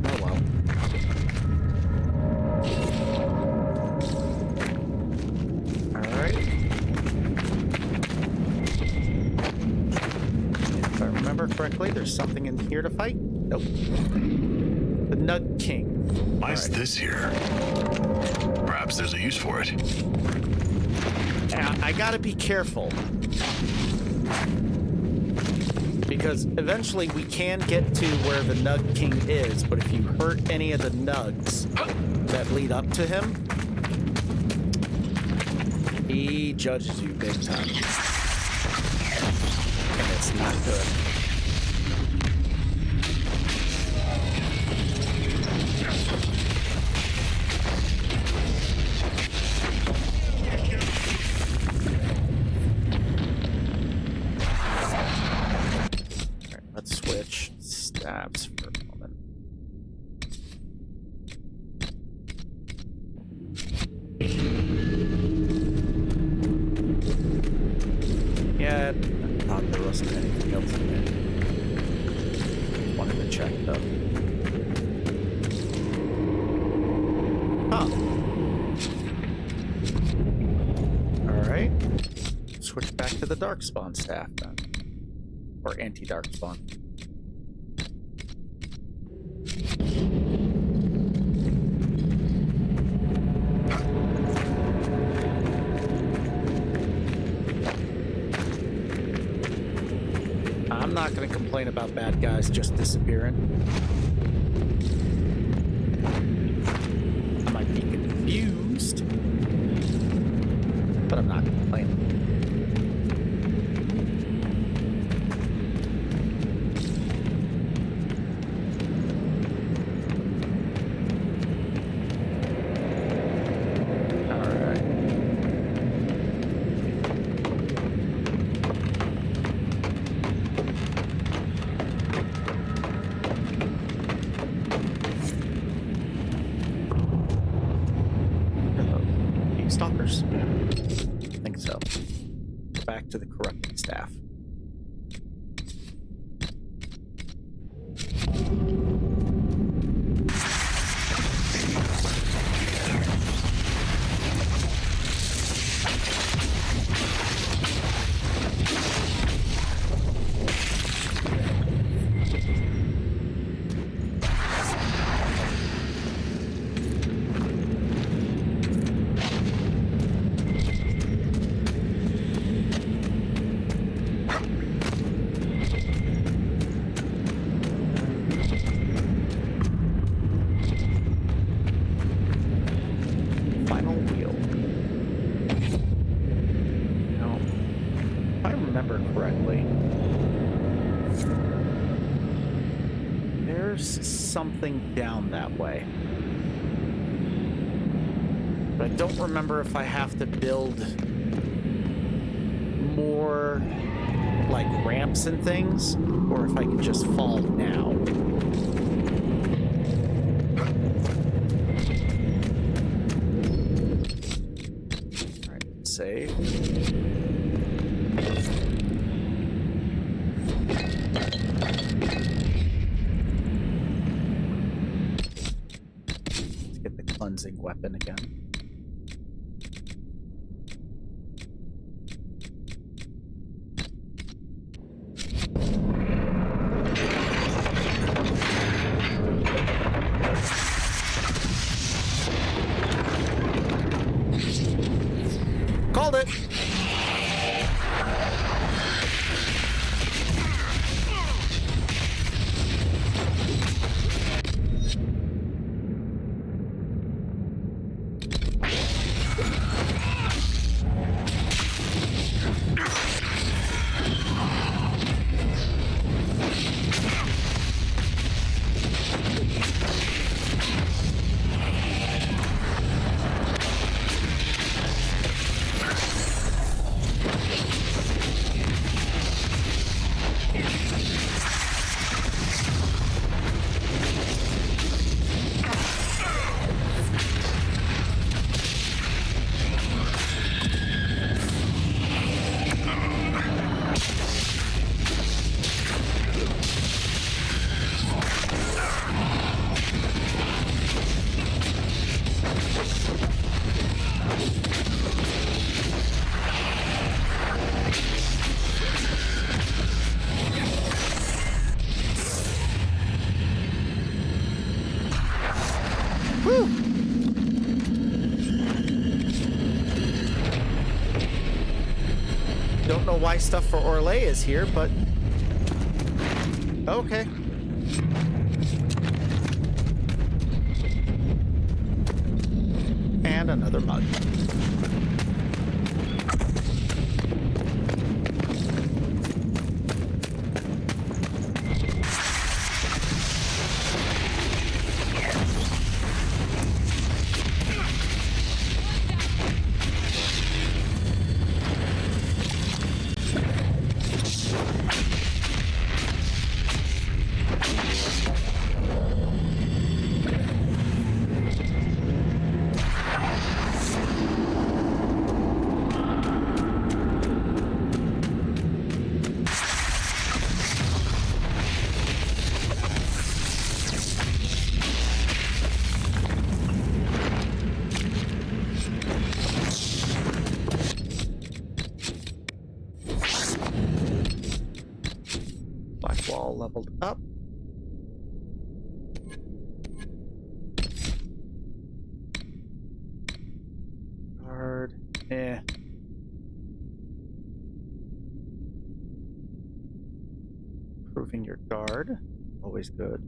Oh well. Alright. If I remember correctly, there's something in here to fight. Nope. The Nug King. Why is this here? Perhaps there's a use for it. I gotta be careful. Because eventually we can get to where the Nug King is, but if you hurt any of the Nugs that lead up to him, he judges you big time. And it's not good. Switch stabs for a moment. Yeah, I thought there wasn't anything else in there. Wanted to check though. Huh. Alright. Switch back to the Darkspawn staff then. Or anti-Darkspawn. I'm not going to complain about bad guys just disappearing. I might be confused, but I'm not complaining. back to the corrupting staff. Something down that way. But I don't remember if I have to build more like ramps and things, or if I can just fall now. Alright, save. Cleansing weapon again. Called it. Don't know why stuff for Orlais is here, but okay. And another mug. Leveled up. Guard. Improving your guard. Always good.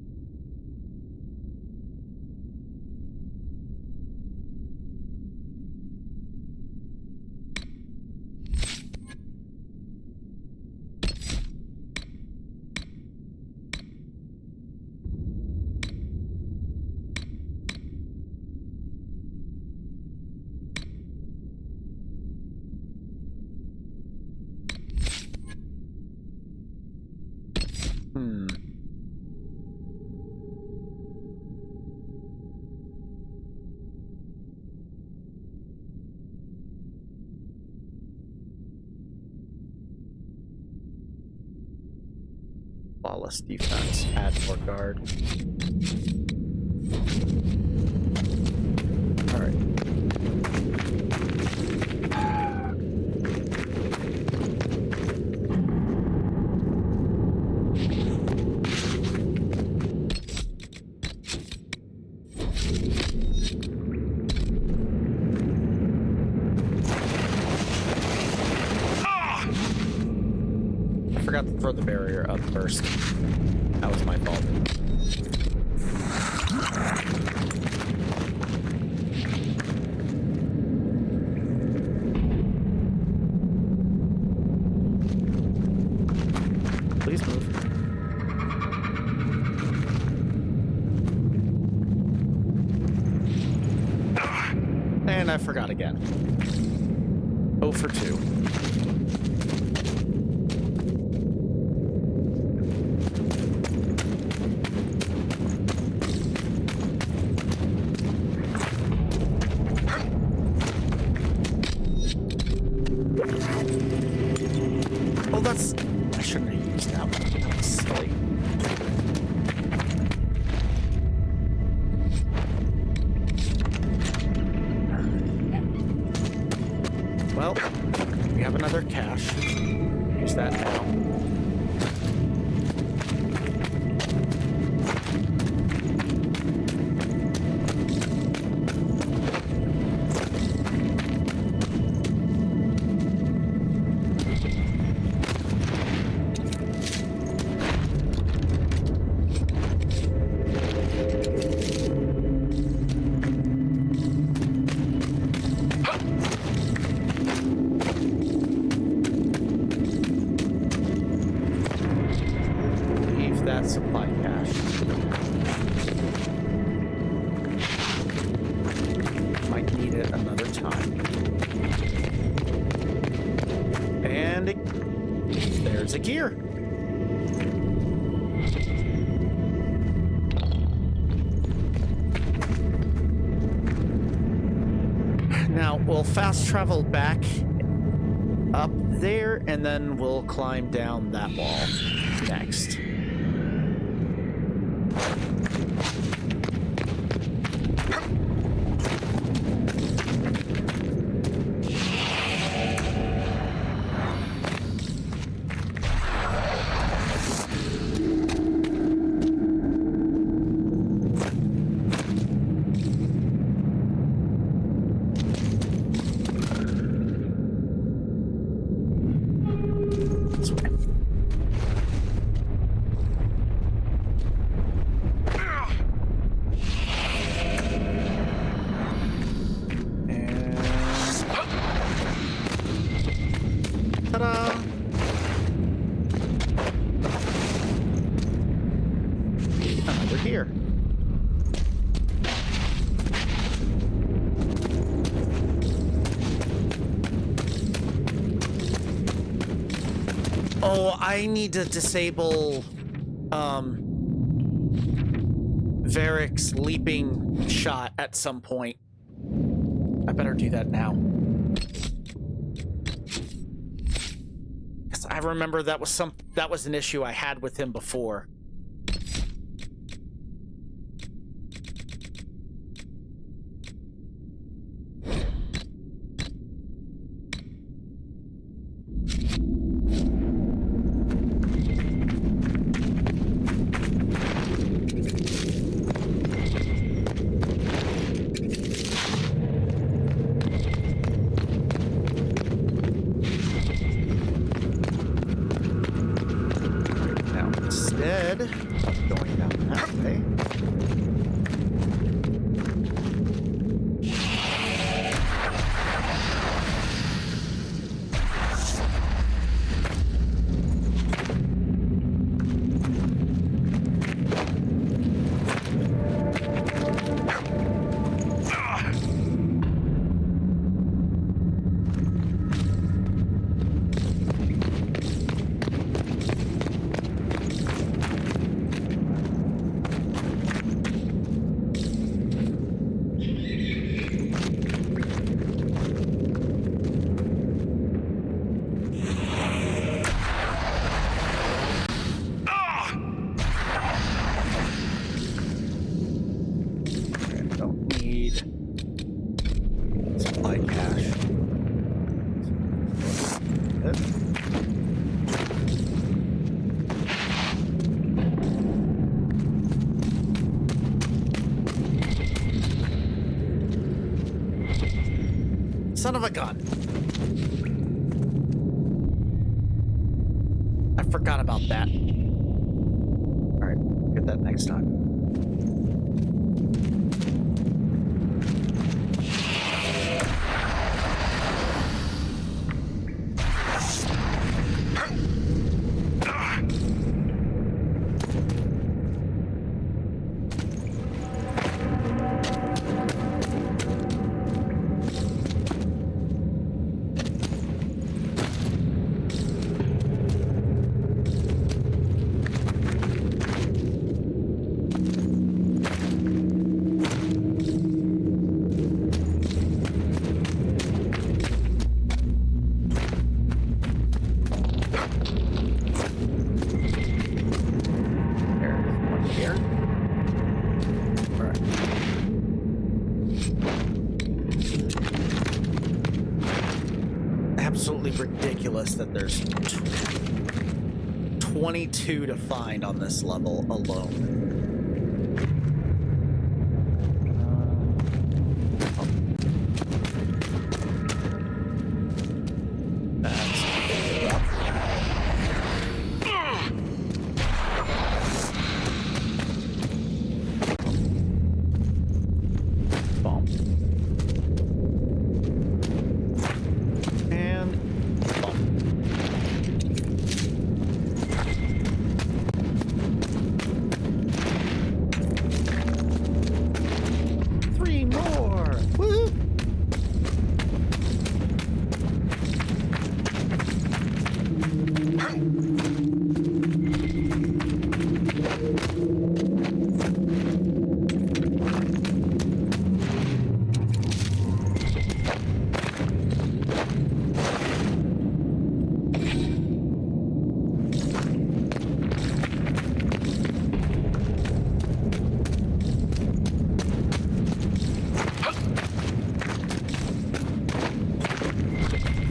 Flawless defense. Add more guard. Alright. I forgot to throw the barrier up first. That was my fault. Please move. And I forgot again. 0 for 2. Oh, that's... I shouldn't have used that one. That was silly. Well, we have another cache. Use that now. Supply cache. Might need it another time. And there's a gear. Now we'll fast travel back up there and then we'll climb down that wall next. Oh, I need to disable Varric's leaping shot at some point. I better do that now. Because I remember that was an issue I had with him before. Going down that way. Son of a gun. I forgot about that. Alright, get that next time. Ridiculous that there's 22 to find on this level alone.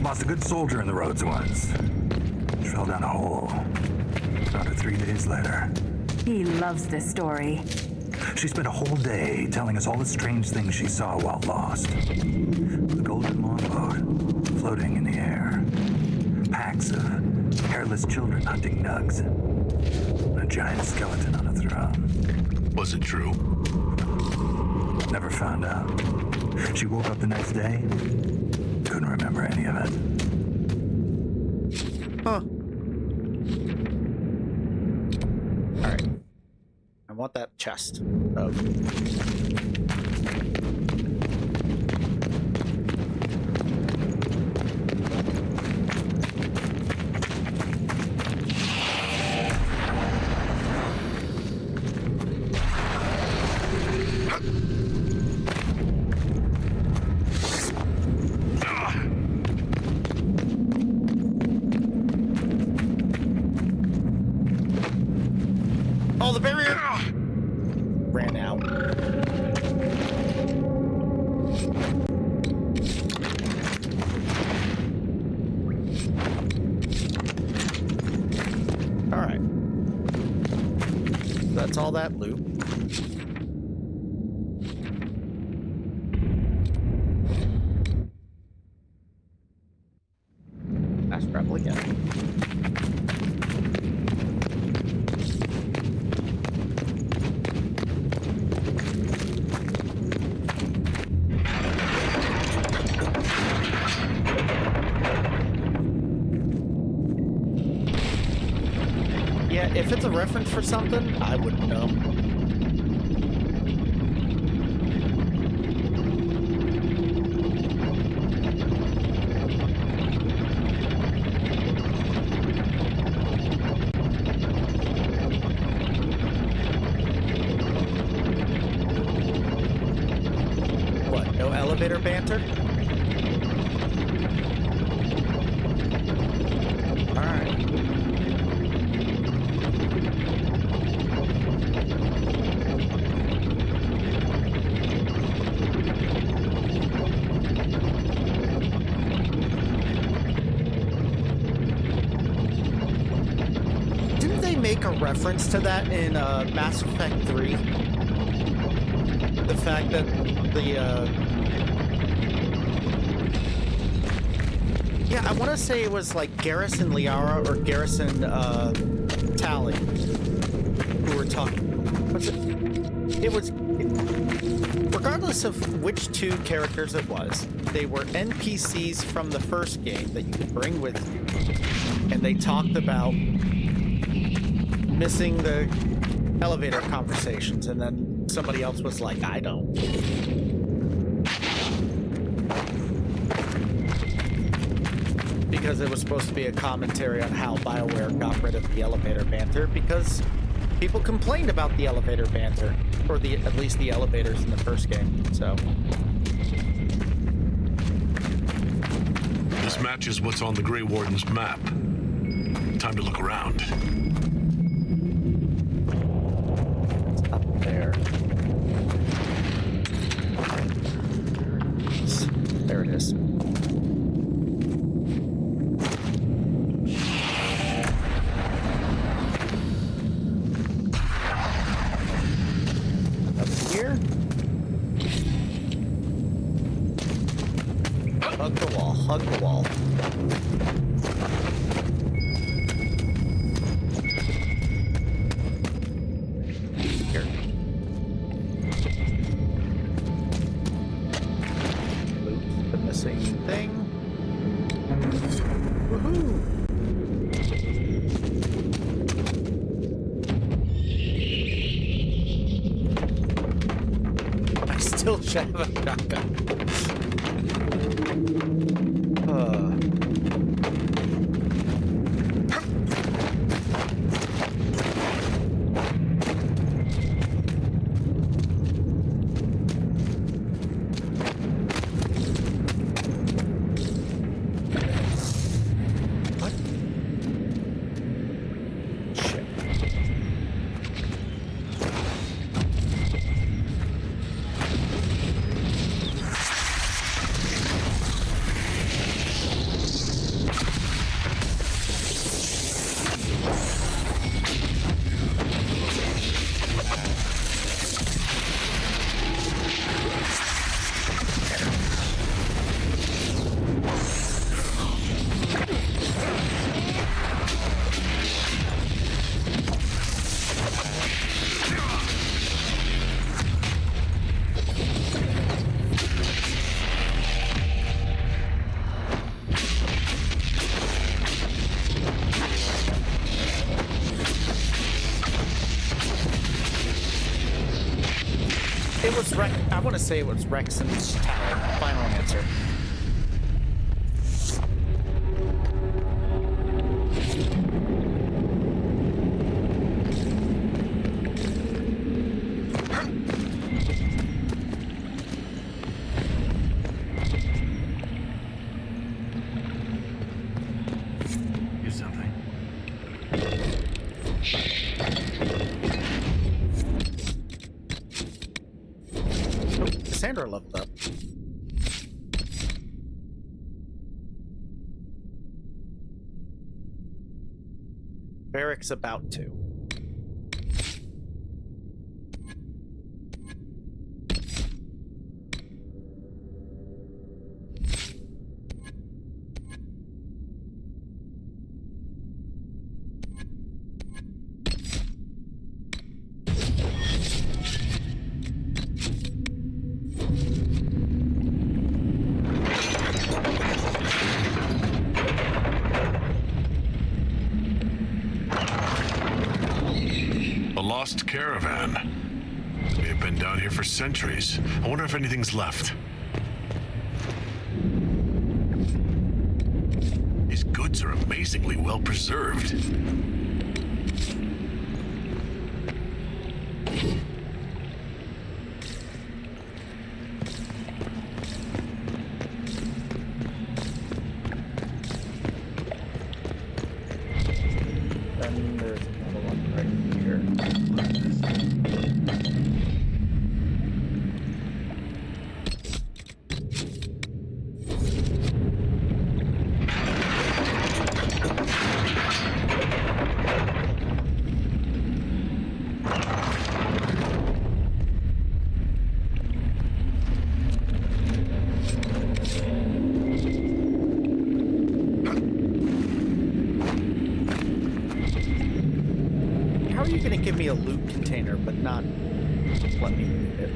Lost a good soldier in the roads once. She fell down a hole. Found her 3 days later. He loves this story. She spent a whole day telling us all the strange things she saw while lost. The golden longboat floating in the air. Packs of hairless children hunting nugs. A giant skeleton on a throne. Was it true? Never found out. She woke up the next day. Couldn't remember any of it. Huh. Alright. I want that chest. Oh. Oh, the barrier ran out. All right. That's all that loot. Fast travel again. If it's a reference for something, I wouldn't know. What, no elevator banter? Make a reference to that in Mass Effect 3. The fact that Yeah, I want to say it was like Garrison Liara or Garrison Tally who were talking. What's it? It was, regardless of which two characters it was, they were NPCs from the first game that you could bring with you, and they talked about missing the elevator conversations, and then somebody else was like, I don't. Because it was supposed to be a commentary on how BioWare got rid of the elevator banter, because people complained about the elevator banter, or at least the elevators in the first game, so. This matches what's on the Grey Warden's map. Time to look around. It's up there. There it is. Hug the wall, hug the wall. Here. Loot the missing thing. Woohoo! I still have a shotgun. It was I want to say it was Rexon's tower. Final answer. Here's something. Cassandra leveled up. Barrick's about to. Lost caravan. They have been down here for centuries. I wonder if anything's left. These goods are amazingly well preserved. Then there's another one right here. a loot container, but not let me loot it.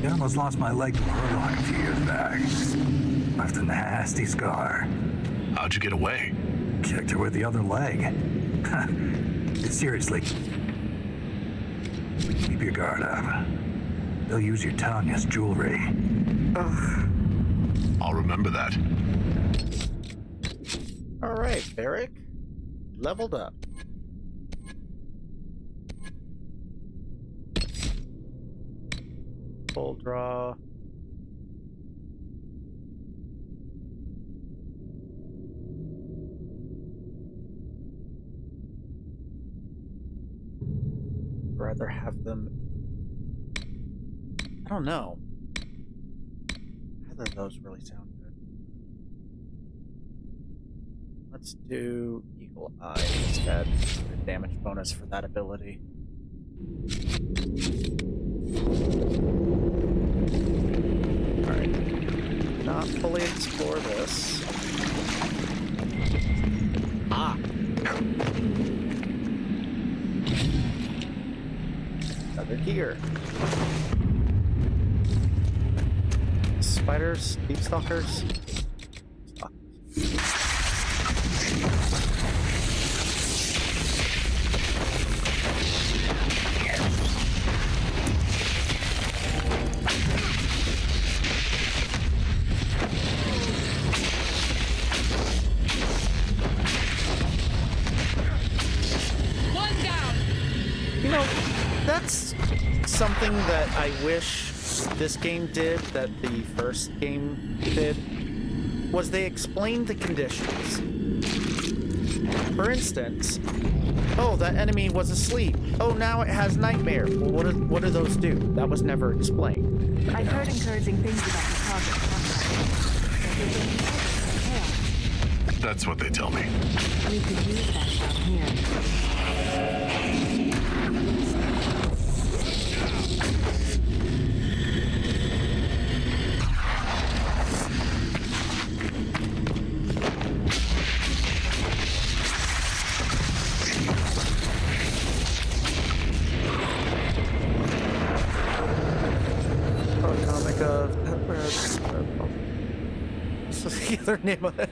Almost lost my leg to a hurlock a few years back. Left a nasty scar. How'd you get away? Kicked her with the other leg. Seriously. Keep your guard up. They'll use your tongue as jewelry. Ugh. I'll remember that. Alright, Varric. Leveled up. Full draw. Rather have them. I don't know. Neither of those really sound good. Let's do Eagle Eye instead. A damage bonus for that ability. Alright. Not fully explore this. Ah! Another gear. Spiders, deep stalkers. Something that I wish this game did that the first game did was they explained the conditions. For instance, oh, that enemy was asleep. Oh, now it has nightmare. Well, what do those do? That was never explained. I've heard encouraging things about the target. That's what they tell me. We could use that down here. Their name of it.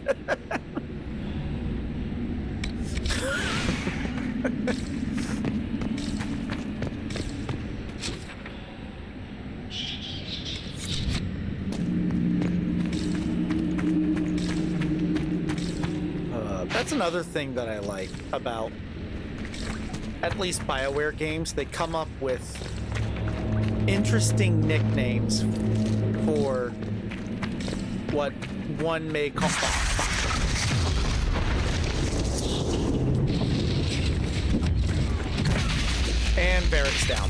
That's another thing that I like about at least BioWare games. They come up with interesting nicknames for what one may call and Varric's down.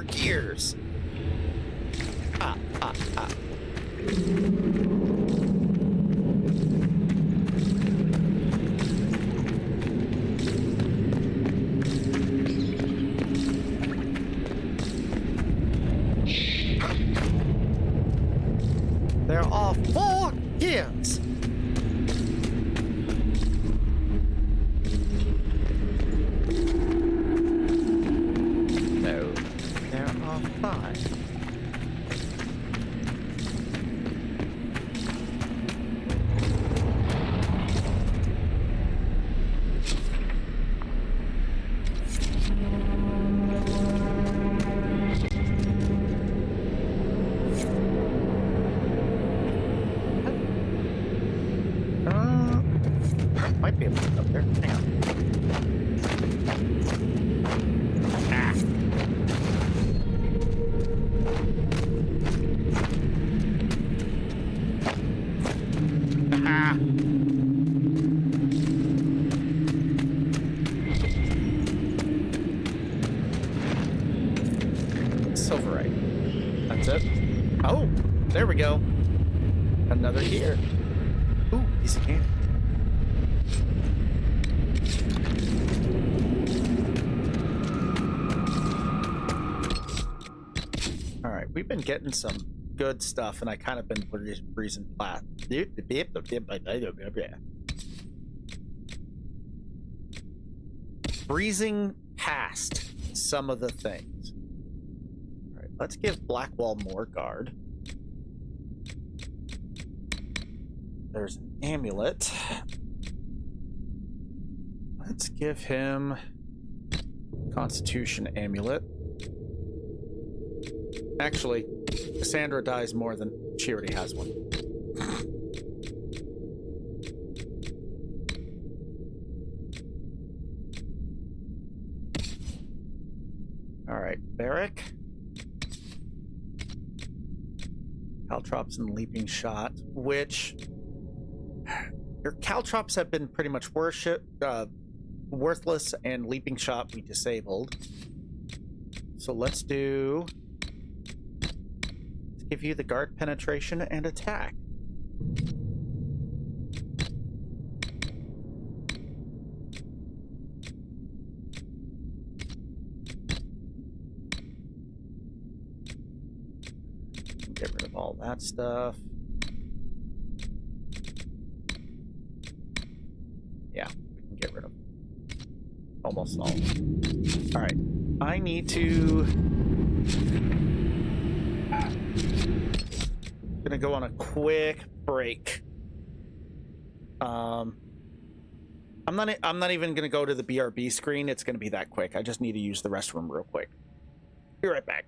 more gears. Ah. There are 4 gears. No, there are 5. Might be able to get up there. Hang on. Ah. Silverite. That's it. Oh, there we go. Another gear. Ooh, piece of candy. All right, we've been getting some good stuff, and I kind of been breezing flat. Breezing past some of the things. All right, let's give Blackwall more guard. There's an amulet. Let's give him Constitution amulet. Actually, Cassandra dies more than she already has one. All right, Barrack. Caltrops and Leaping Shot, which your Caltrops have been pretty much worthless, and Leaping Shot we disabled. So let's give you the guard penetration and attack. Get rid of all that stuff. Yeah, we can get rid of almost all. All right, I need to... Gonna go on a quick break. I'm not even gonna go to the BRB screen. It's gonna be that quick. I just need to use the restroom real quick. Be right back.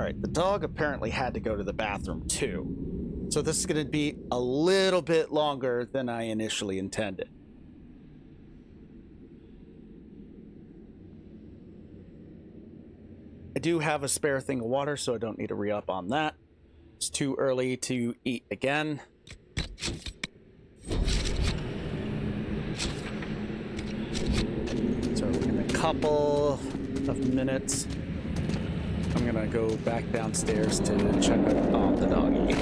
Alright, the dog apparently had to go to the bathroom too. So this is going to be a little bit longer than I initially intended. I do have a spare thing of water, so I don't need to re-up on that. It's too early to eat again. So in a couple of minutes, I'm gonna go back downstairs to check on the doggy.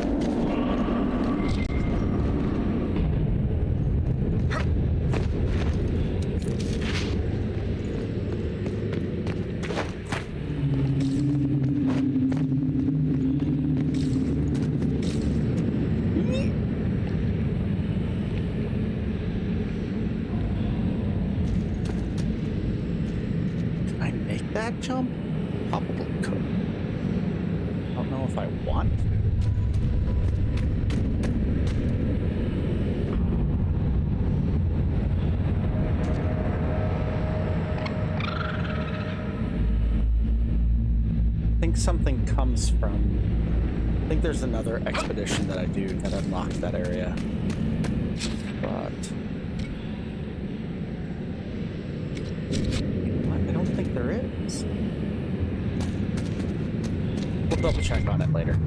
Can I make that jump? Probably could. I don't know if I want. I think something comes from... I think there's another expedition that I do that unlocks that area. But... I don't think there is. We'll double check on it later.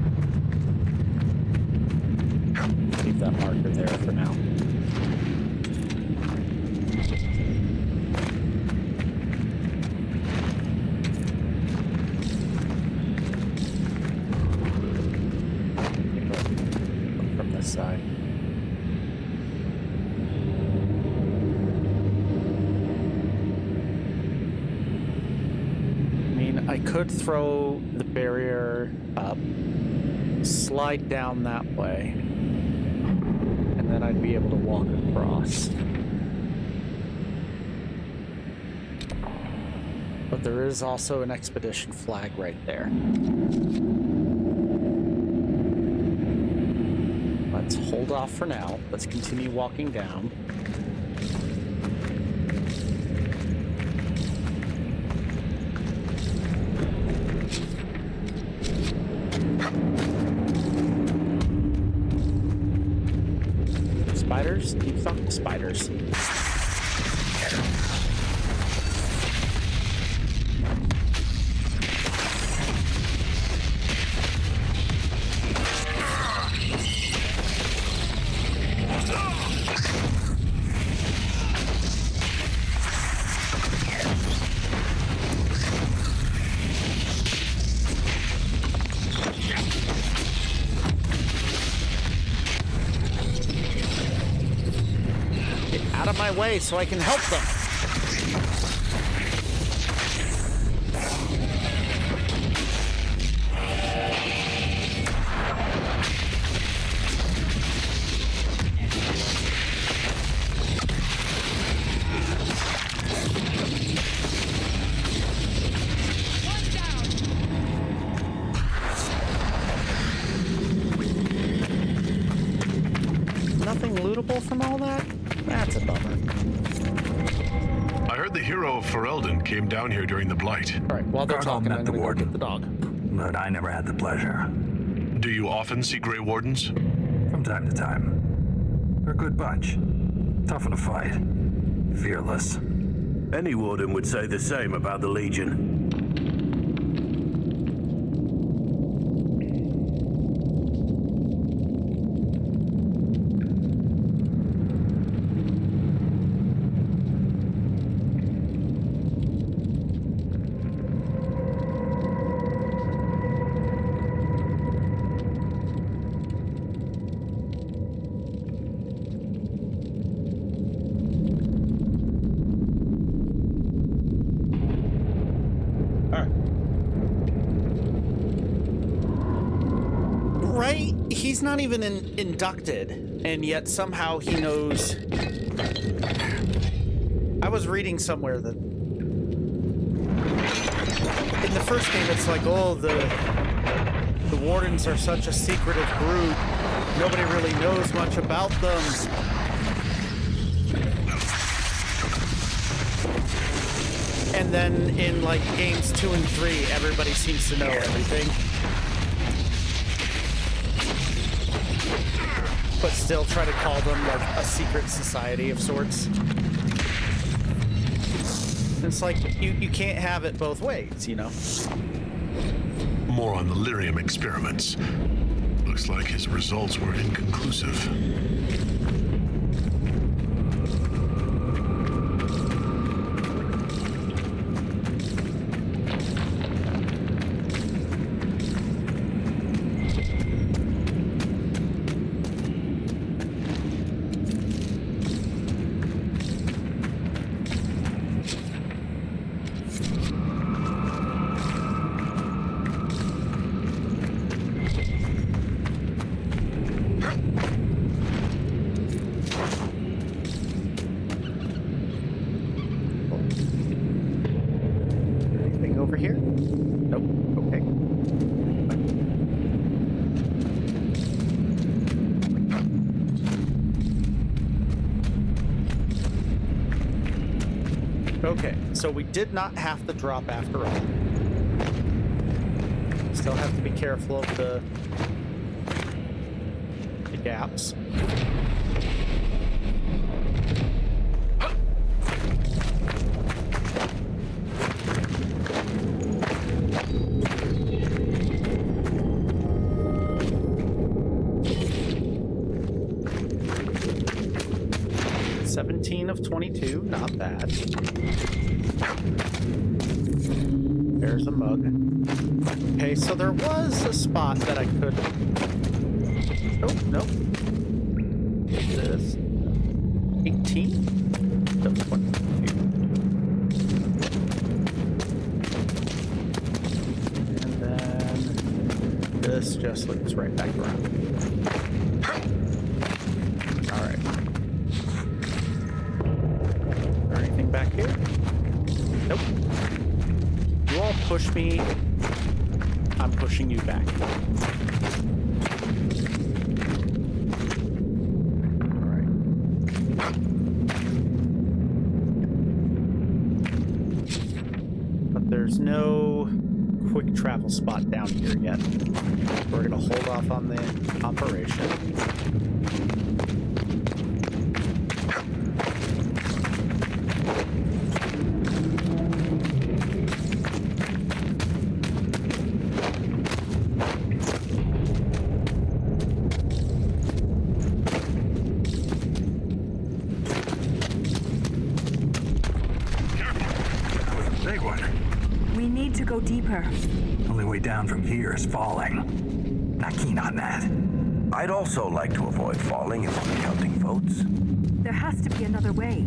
Leave that marker there for now. Look from this side. I could throw the barrier up, slide down that way, and then I'd be able to walk across. But there is also an expedition flag right there. Let's hold off for now. Let's continue walking down. Spiders? Keep talking to spiders. Out of my way so I can help them. Nothing lootable from all that? That's a bummer. I heard the hero of Ferelden came down here during the Blight. All right, while they're talking, I'm gonna go get the dog. But I never had the pleasure. Do you often see Grey Wardens? From time to time. They're a good bunch. Tough in a fight. Fearless. Any warden would say the same about the Legion. Right? He's not even inducted, and yet somehow he knows. I was reading somewhere that in the first game it's like, oh, the Wardens are such a secretive group. Nobody really knows much about them. And then in like games 2 and 3, everybody seems to know everything. But still try to call them like a secret society of sorts. It's like, you can't have it both ways, you know? More on the lyrium experiments. Looks like his results were inconclusive. Over here? Nope. Okay. Okay, so we did not have to drop after all. Still have to be careful of the gaps. 17 of 22, not bad. There's a mug. Okay, so there was a spot that I could... Oh, nope. This. 18? No, 22. And then this just loops right back around. Alright. Anything back here? Nope. You all push me. I'm pushing you back. Alright. But there's no quick travel spot down here yet. We're gonna hold off on the operation. Go deeper. Only way down from here is falling. Not keen on that. I'd also like to avoid falling if I'm counting votes. There has to be another way.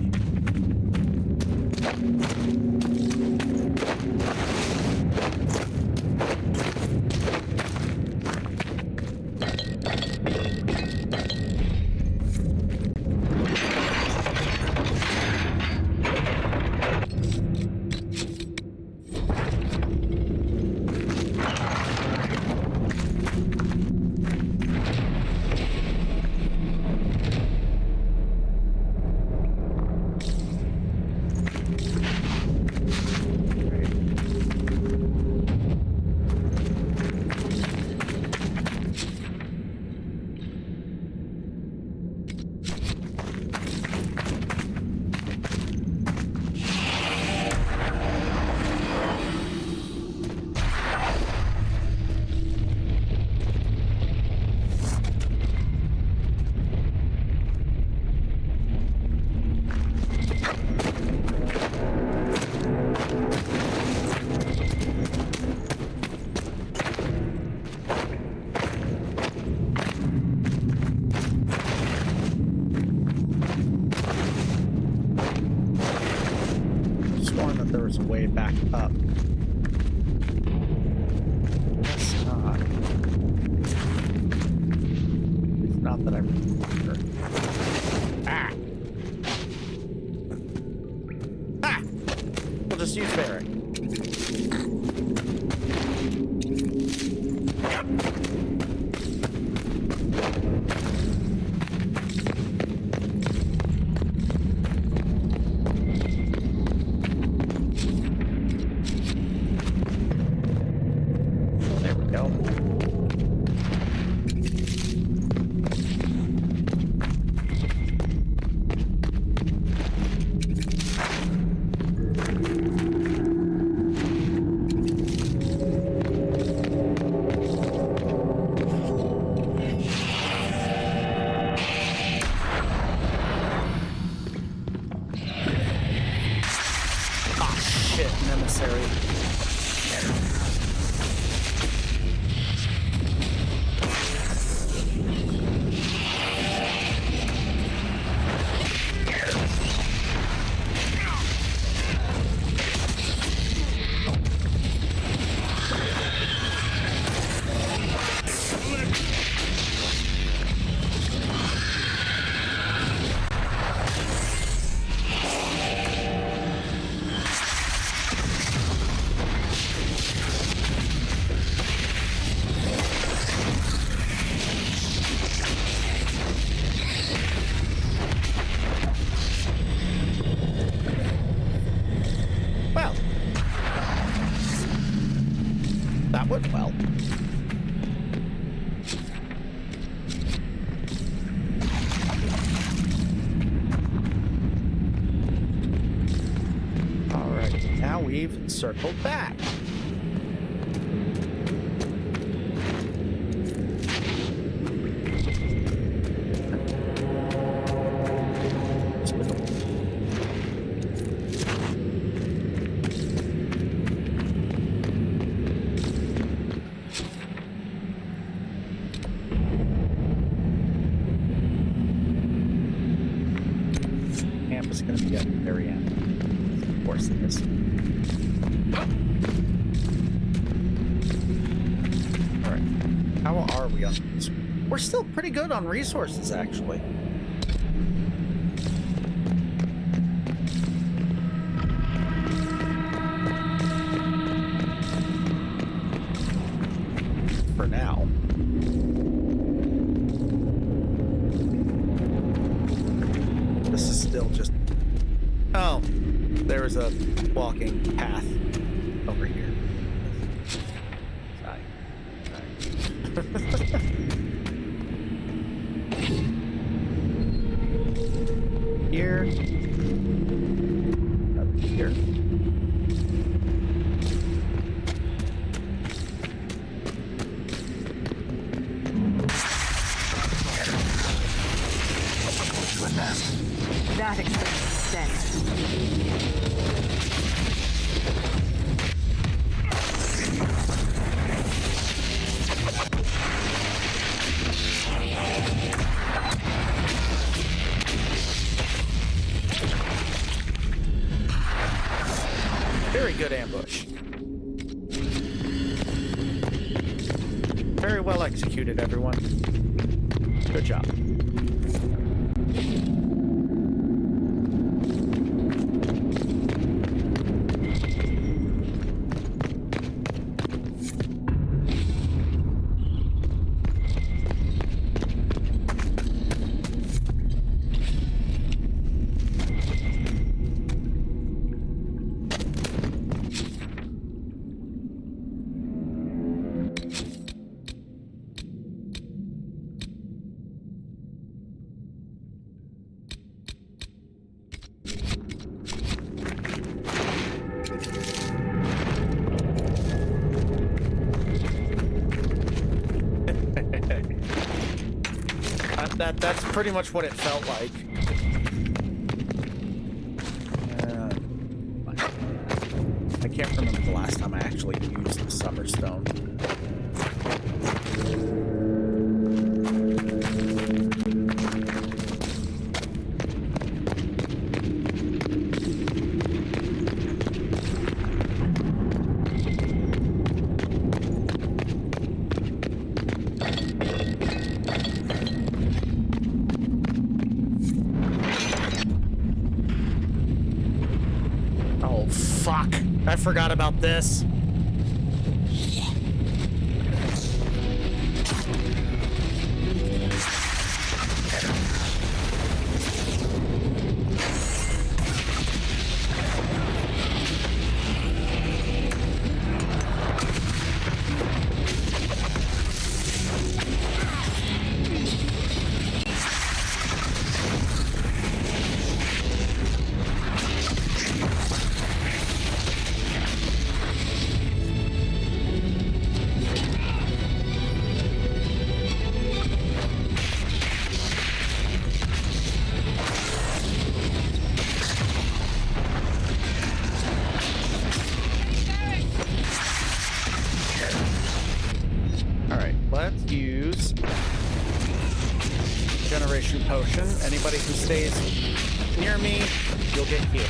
Way back up. That's not. It's not that I remember. Ah! Ah! We'll just use Barrick. necessary. That went well. Alright, now we've circled back. We're still pretty good on resources, actually. For now. This is still just... Oh, there's a walking path over here. Sorry. Here. Up here. That explains the Very good ambush. Very well executed, everyone. Good job. That's pretty much what it felt like. I can't remember the last time I actually used the Summerstone. I forgot about this. potion. Anybody who stays near me, you'll get healed.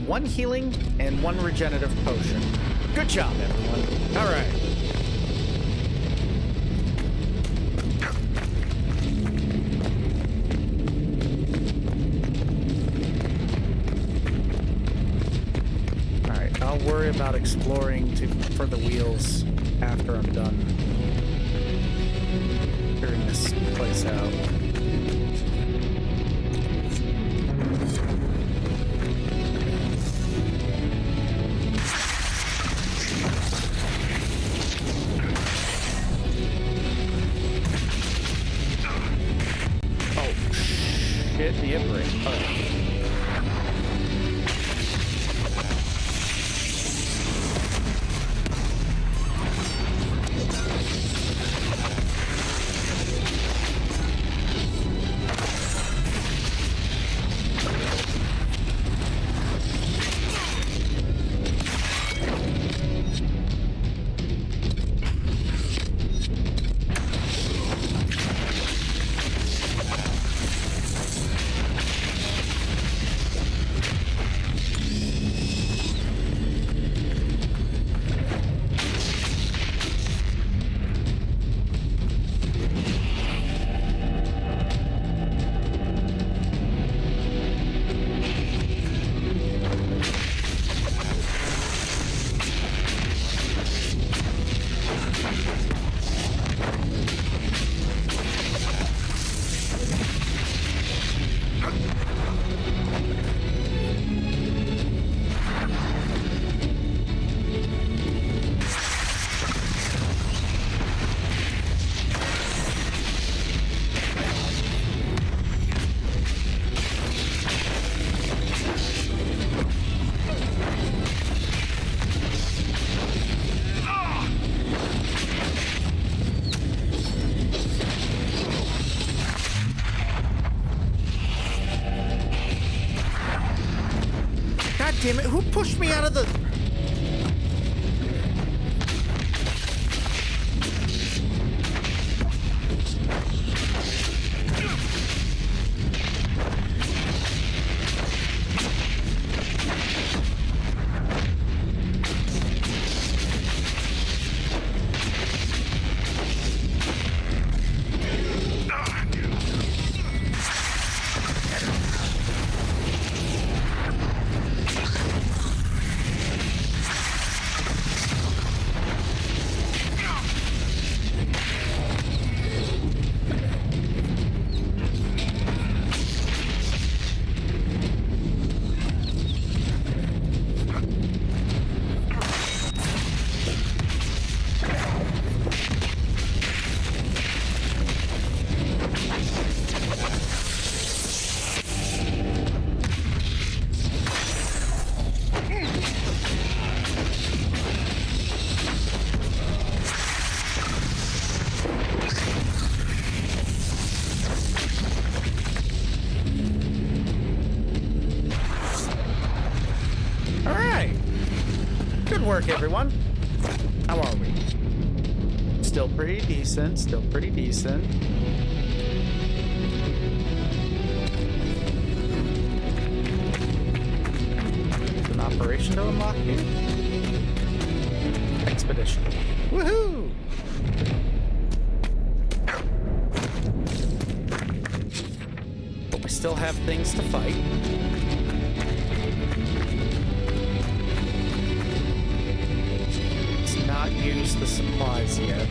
One healing and one regenerative potion. Good job, everyone. All right. All right, I'll worry about exploring for the wheels after I'm done figuring this place out. The Emperor. Damn it, who pushed me out of the... Work, everyone. How are we? Still pretty decent. Still pretty decent. An operation to unlock here. Expedition. Woohoo! But we still have things to fight. use the supplies yet.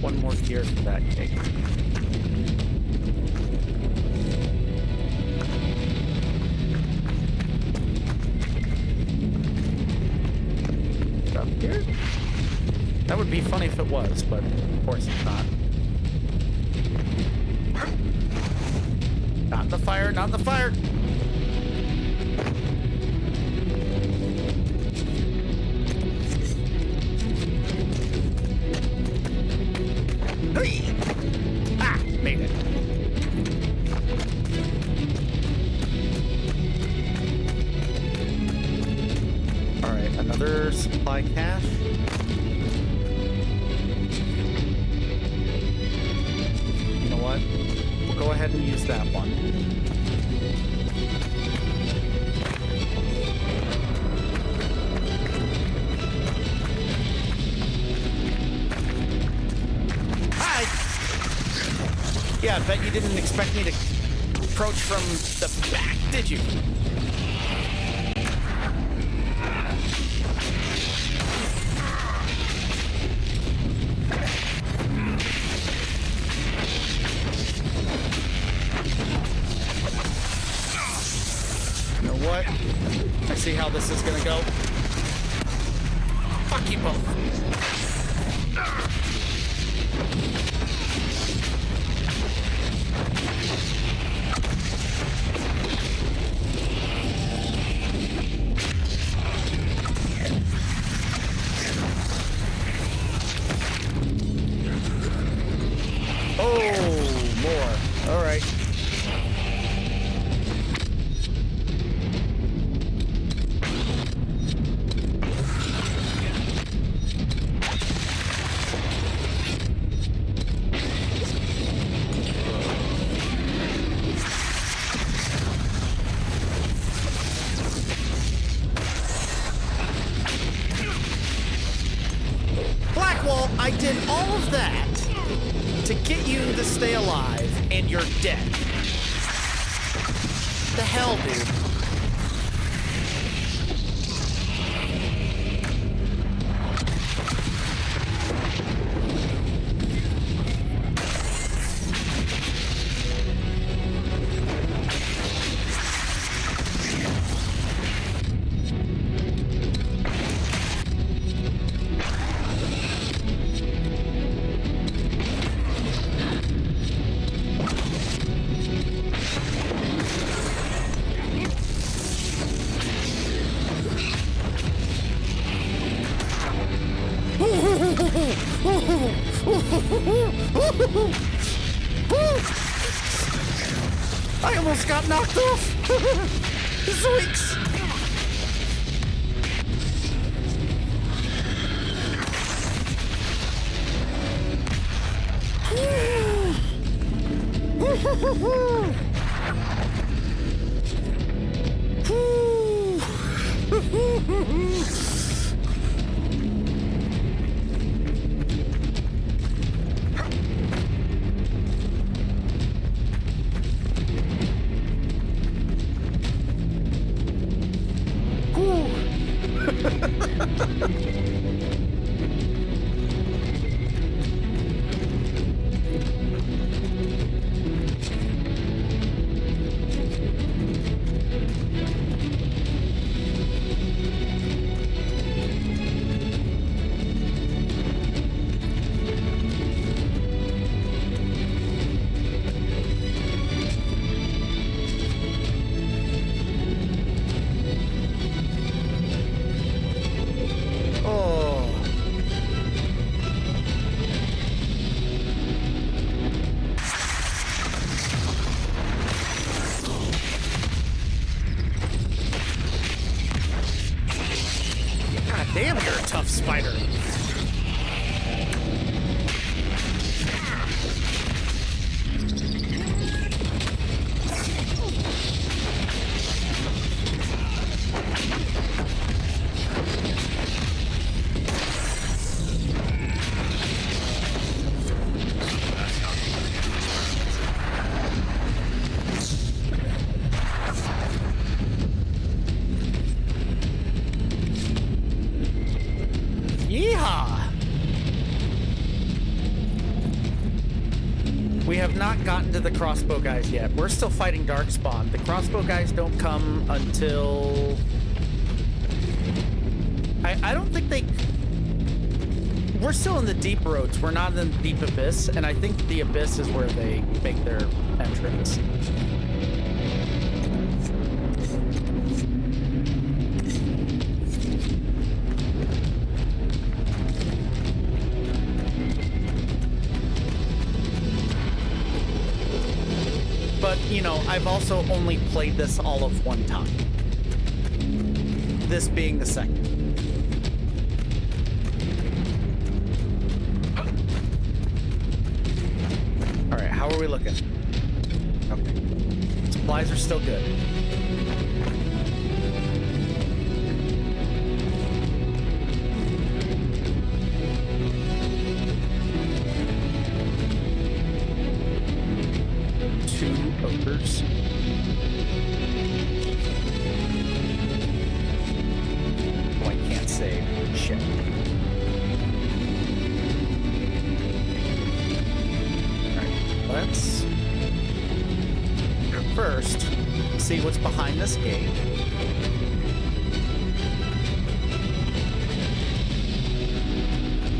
One more gear for that cake. Up here? That would be funny if it was, but of course it's not. Not in the fire, not in the fire! Ah, made it. All right, another supply cache. You know what? We'll go ahead and use that one. Yeah, I bet you didn't expect me to approach from the back, did you? You know what? I see how this is gonna go. Fuck you both. I did all of that to get you to stay alive, and you're dead. The hell, dude? I almost got knocked off! Zoinks! Damn, you're a tough spider. not gotten to the crossbow guys yet. We're still fighting Darkspawn. The crossbow guys don't come until... I don't think they... We're still in the deep roads. We're not in the deep abyss, and I think the abyss is where they make their entrance. But, you know, I've also only played this all of one time. This being the second. Alright, how are we looking? Okay. Supplies are still good. Ogres. Oh, I can't save. Shit. Alright, let's first see what's behind this gate.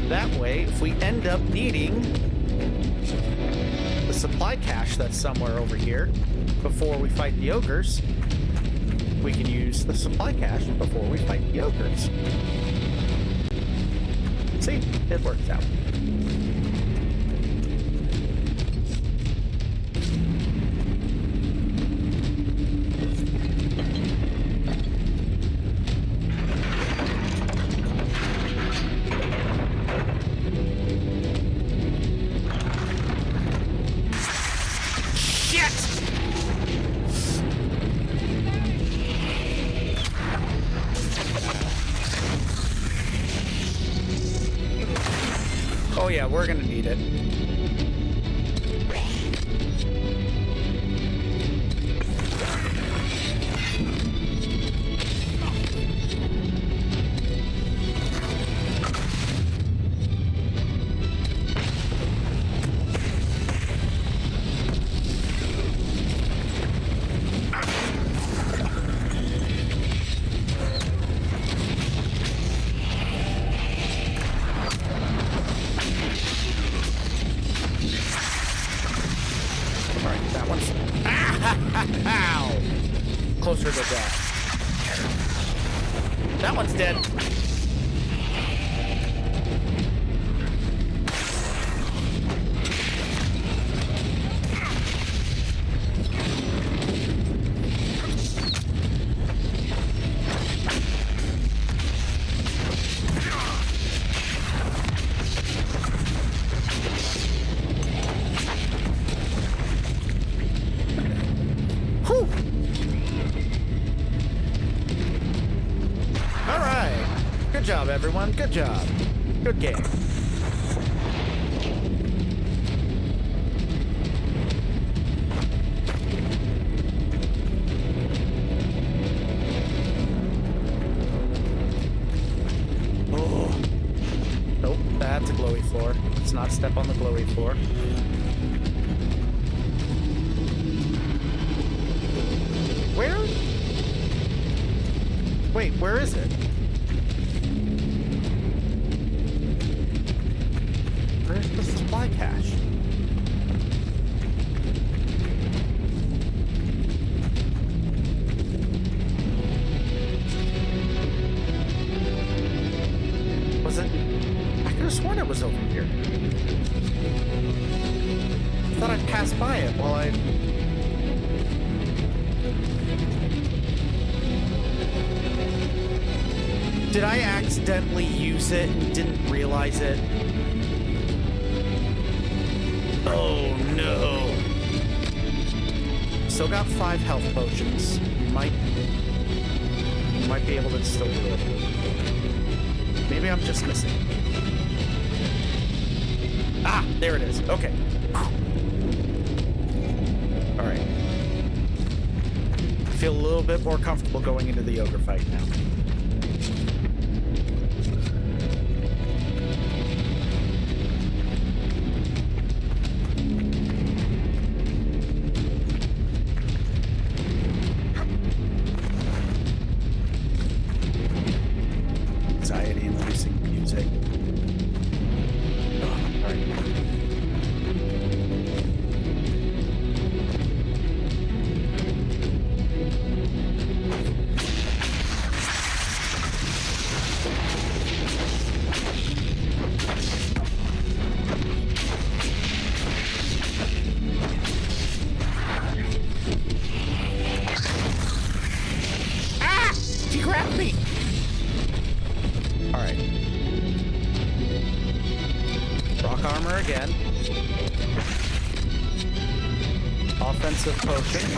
That way, if we end up needing supply cache that's somewhere over here before we fight the ogres, we can use the supply cache before we fight the ogres. See, it works out. Oh yeah, we're gonna need it. Closer to death. That one's dead. Good job, everyone. Good job. Good game. Oh. Nope, that's a glowy floor. Let's not step on the glowy floor. Where? Wait, where is it? Where's the supply cache? Was it? I could have sworn it was over here. I thought I'd pass by it while I... Did I accidentally use it and didn't realize it? Oh no. Still got 5 health potions. We might be able to still do it. Maybe I'm just missing. Ah, there it is. Okay. Alright. I feel a little bit more comfortable going into the ogre fight now. grab me! Alright. Rock armor again. Offensive potion.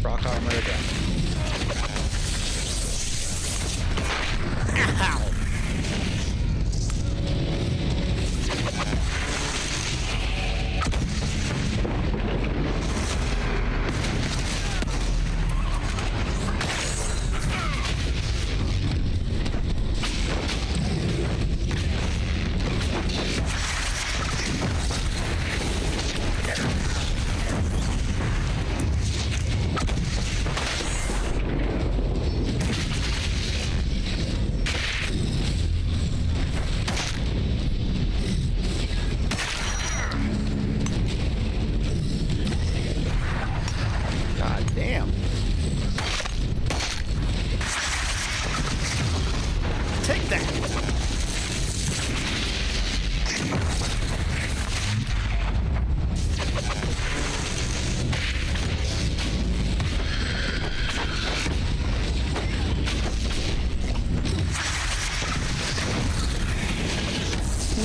Rock armor again. Ow!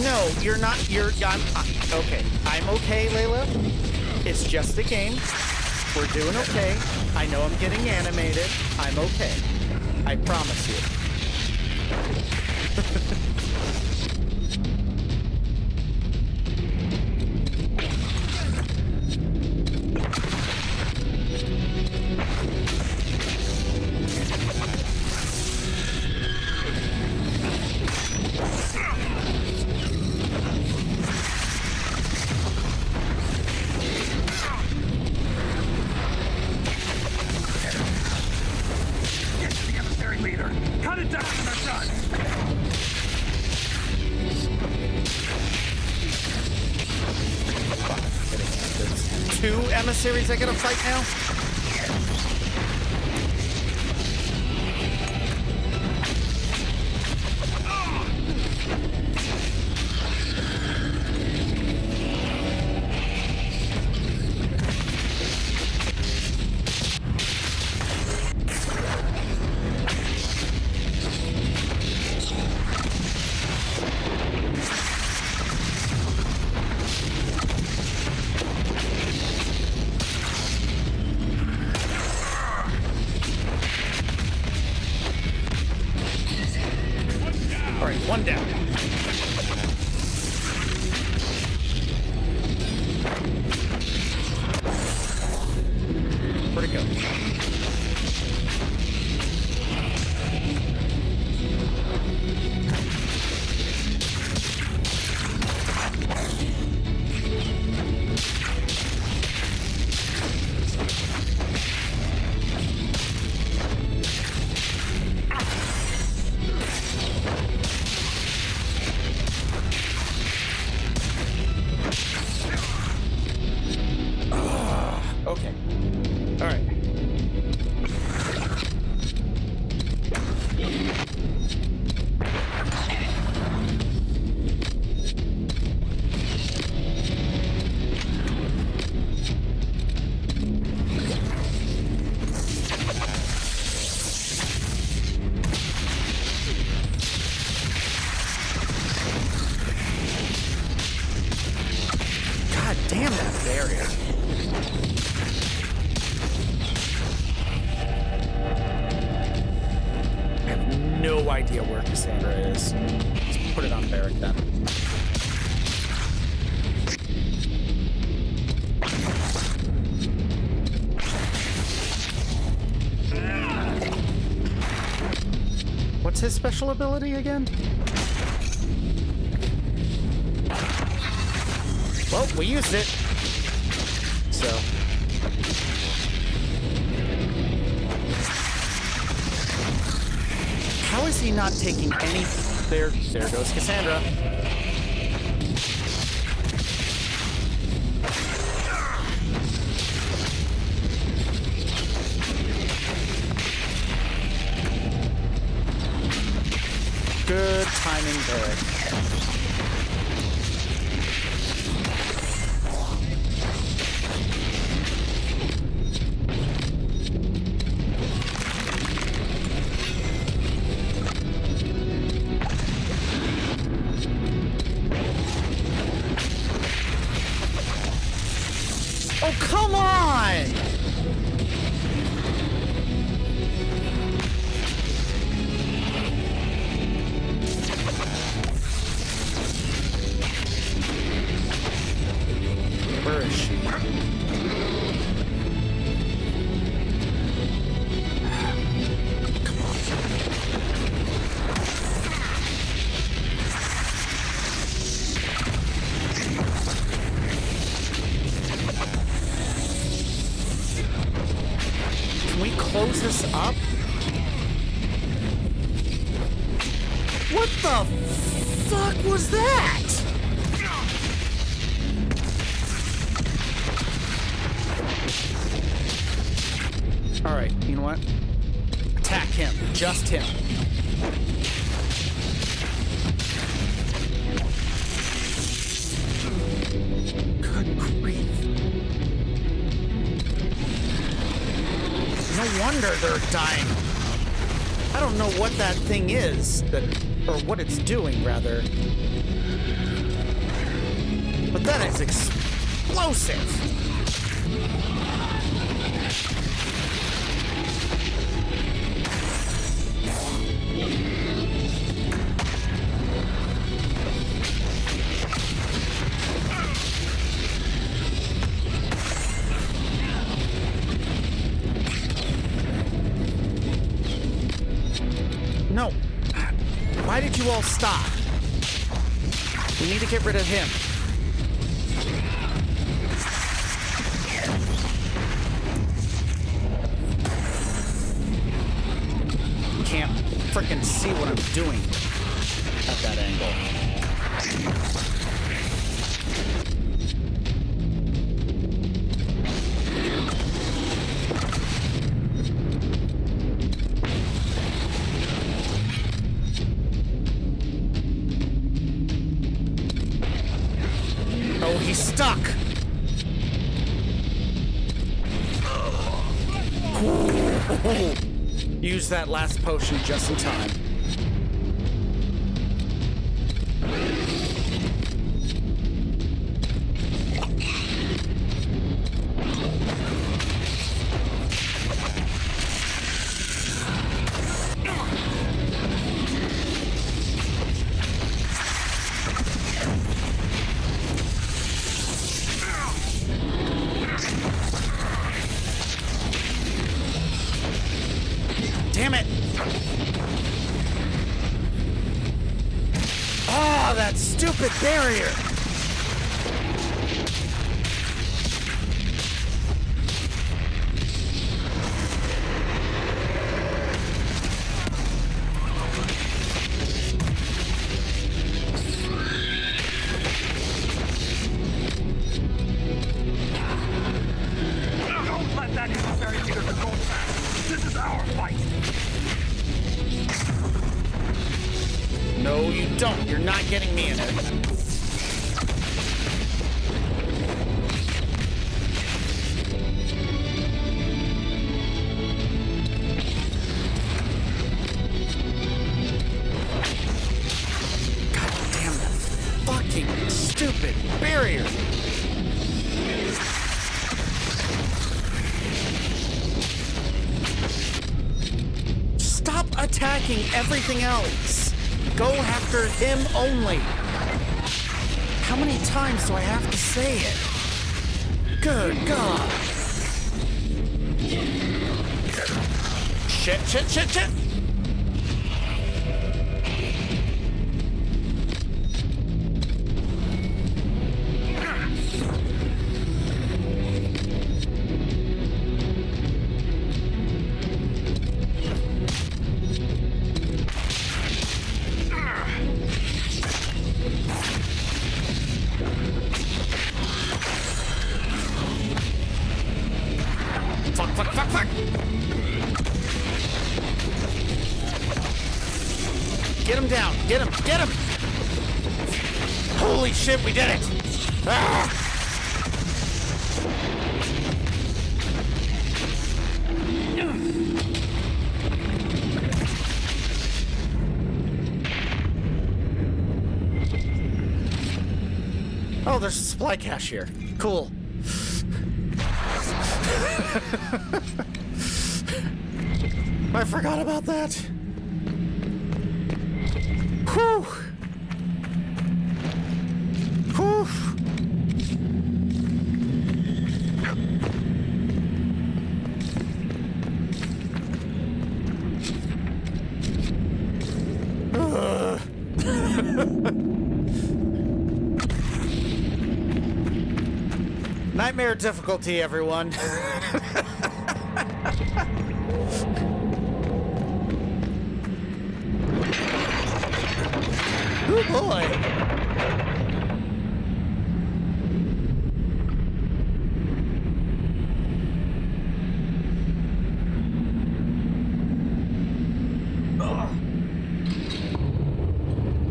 No, you're not. Okay. I'm okay, Layla. It's just a game. We're doing okay. I know I'm getting animated. I'm okay. I promise you. Emissaries I gotta fight now? One down. Where'd it go? Damn that barrier. I have no idea where Cassandra is. Let's put it on Barrack then. What's his special ability again? Well, we used it. So. How is he not taking any... There goes Cassandra. Good timing, Barrack. Oh, come on! Where is she? Close this up? What the fuck was that? Alright, you know what? Attack him. Just him. Good grief. No wonder they're dying. I don't know what that thing is, or what it's doing, rather. But that is explosive. No. Why did you all stop? We need to get rid of him. Can't frickin' see what I'm doing at that angle. Oh, he's stuck. Use that last potion just in time. Damn it! Oh, that stupid barrier! Don't let that emissary get us the gold pass. This is our fight. No, you don't. You're not getting me in it. God damn that fucking stupid barrier. Stop attacking everything else. Go after him only. How many times do I have to say it? Good God. Shit, shit, shit, shit. Fuck, fuck, fuck, fuck! Get him down! Get him! Get him! Holy shit, we did it! Ah! Oh, there's a supply cache here. Cool. I forgot about that. Whew. Whew. Nightmare difficulty, everyone. Oh boy.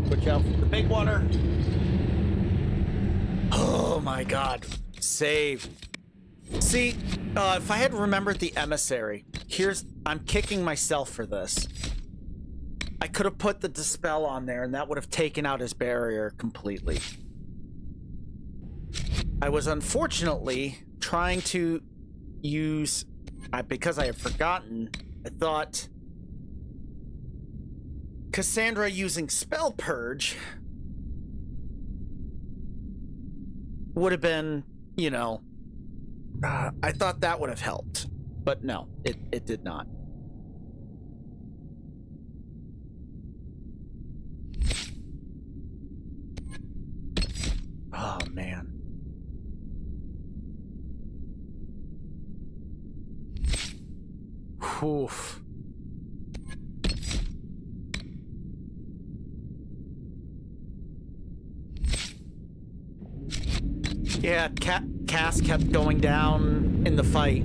Watch out for the big water. Oh my god. Save. See, if I had remembered the emissary, I'm kicking myself for this. I could have put the dispel on there and that would have taken out his barrier completely. I was unfortunately trying to use, because I had forgotten, I thought Cassandra using Spell Purge would have been, you know, I thought that would have helped, but no, it did not. Oh, man. Oof. Yeah, Cass kept going down in the fight.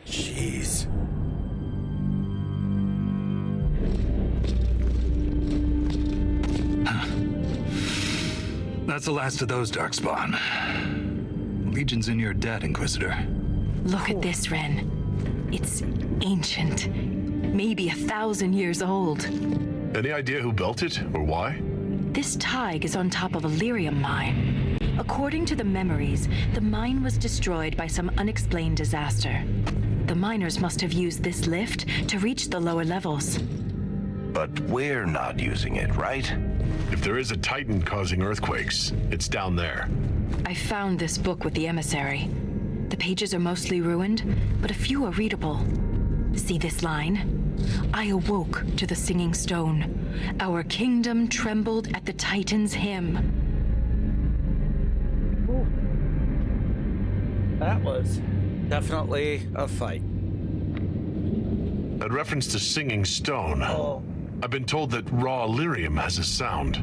Jeez. That's the last of those, Darkspawn. Legion's in your debt, Inquisitor. Look at this, Ren. It's ancient. Maybe 1,000 years old. Any idea who built it or why? This Tig is on top of a lyrium mine. According to the memories, the mine was destroyed by some unexplained disaster. The miners must have used this lift to reach the lower levels. But we're not using it, right? If there is a Titan causing earthquakes, it's down there. I found this book with the emissary. The pages are mostly ruined, but a few are readable. See this line? I awoke to the singing stone. Our kingdom trembled at the Titan's hymn. Ooh. That was definitely a fight. That reference to singing stone. Oh. I've been told that raw lyrium has a sound.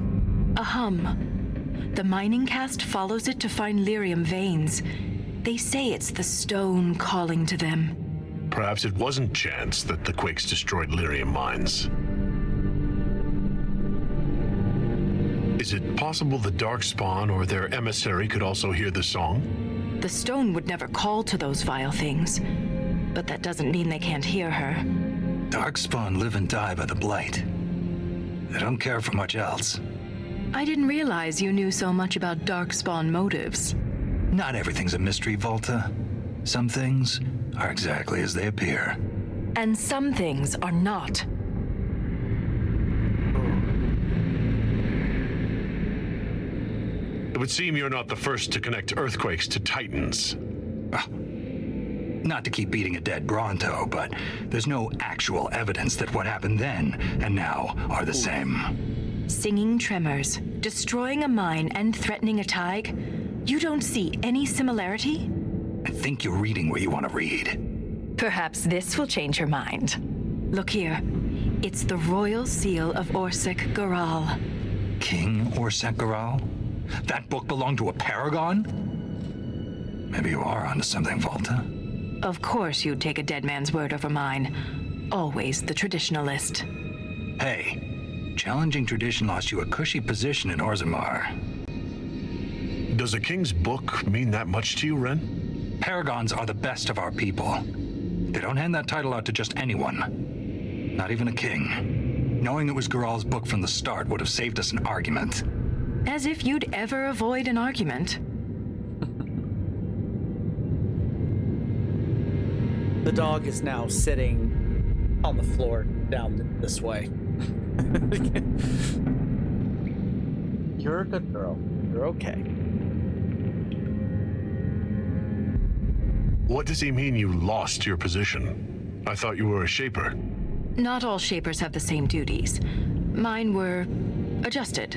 A hum. The mining cast follows it to find lyrium veins. They say it's the stone calling to them. Perhaps it wasn't chance that the quakes destroyed lyrium mines. Is it possible the Darkspawn or their emissary could also hear the song? The stone would never call to those vile things, but that doesn't mean they can't hear her. Darkspawn live and die by the Blight. They don't care for much else. I didn't realize you knew so much about Darkspawn motives. Not everything's a mystery, Volta. Some things are exactly as they appear. And some things are not. It would seem you're not the first to connect earthquakes to Titans. Not to keep beating a dead Bronto, but there's no actual evidence that what happened then and now are the same. Singing tremors, destroying a mine, and threatening a Tig? You don't see any similarity? I think you're reading what you want to read. Perhaps this will change your mind. Look here. It's the royal seal of Orsec Garal. King Orsec Garal? That book belonged to a paragon? Maybe you are onto something, Volta. Of course you'd take a dead man's word over mine. Always the traditionalist. Hey, challenging tradition lost you a cushy position in Orzammar. Does a king's book mean that much to you, Ren? Paragons are the best of our people. They don't hand that title out to just anyone. Not even a king. Knowing it was Garal's book from the start would have saved us an argument. As if you'd ever avoid an argument. The dog is now sitting on the floor down this way. You're a good girl. You're okay. What does he mean you lost your position? I thought you were a Shaper. Not all Shapers have the same duties. Mine were adjusted.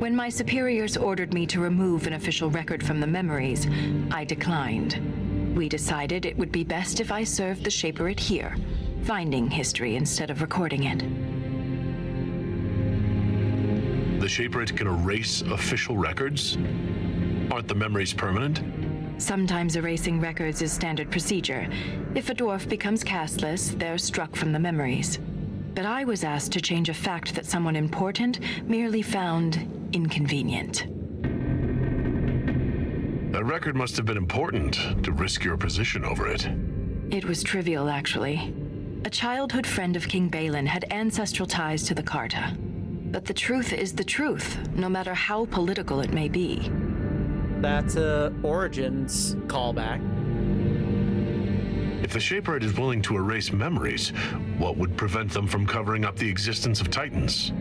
When my superiors ordered me to remove an official record from the memories, I declined. We decided it would be best if I served the Shaperate here, finding history instead of recording it. The Shaperate can erase official records? Aren't the memories permanent? Sometimes erasing records is standard procedure. If a dwarf becomes castless, they're struck from the memories. But I was asked to change a fact that someone important merely found inconvenient. That record must have been important to risk your position over it. It was trivial, actually. A childhood friend of King Balin had ancestral ties to the Carta. But the truth is the truth, no matter how political it may be. That's a Origins callback. If the Shaperate is willing to erase memories, what would prevent them from covering up the existence of Titans?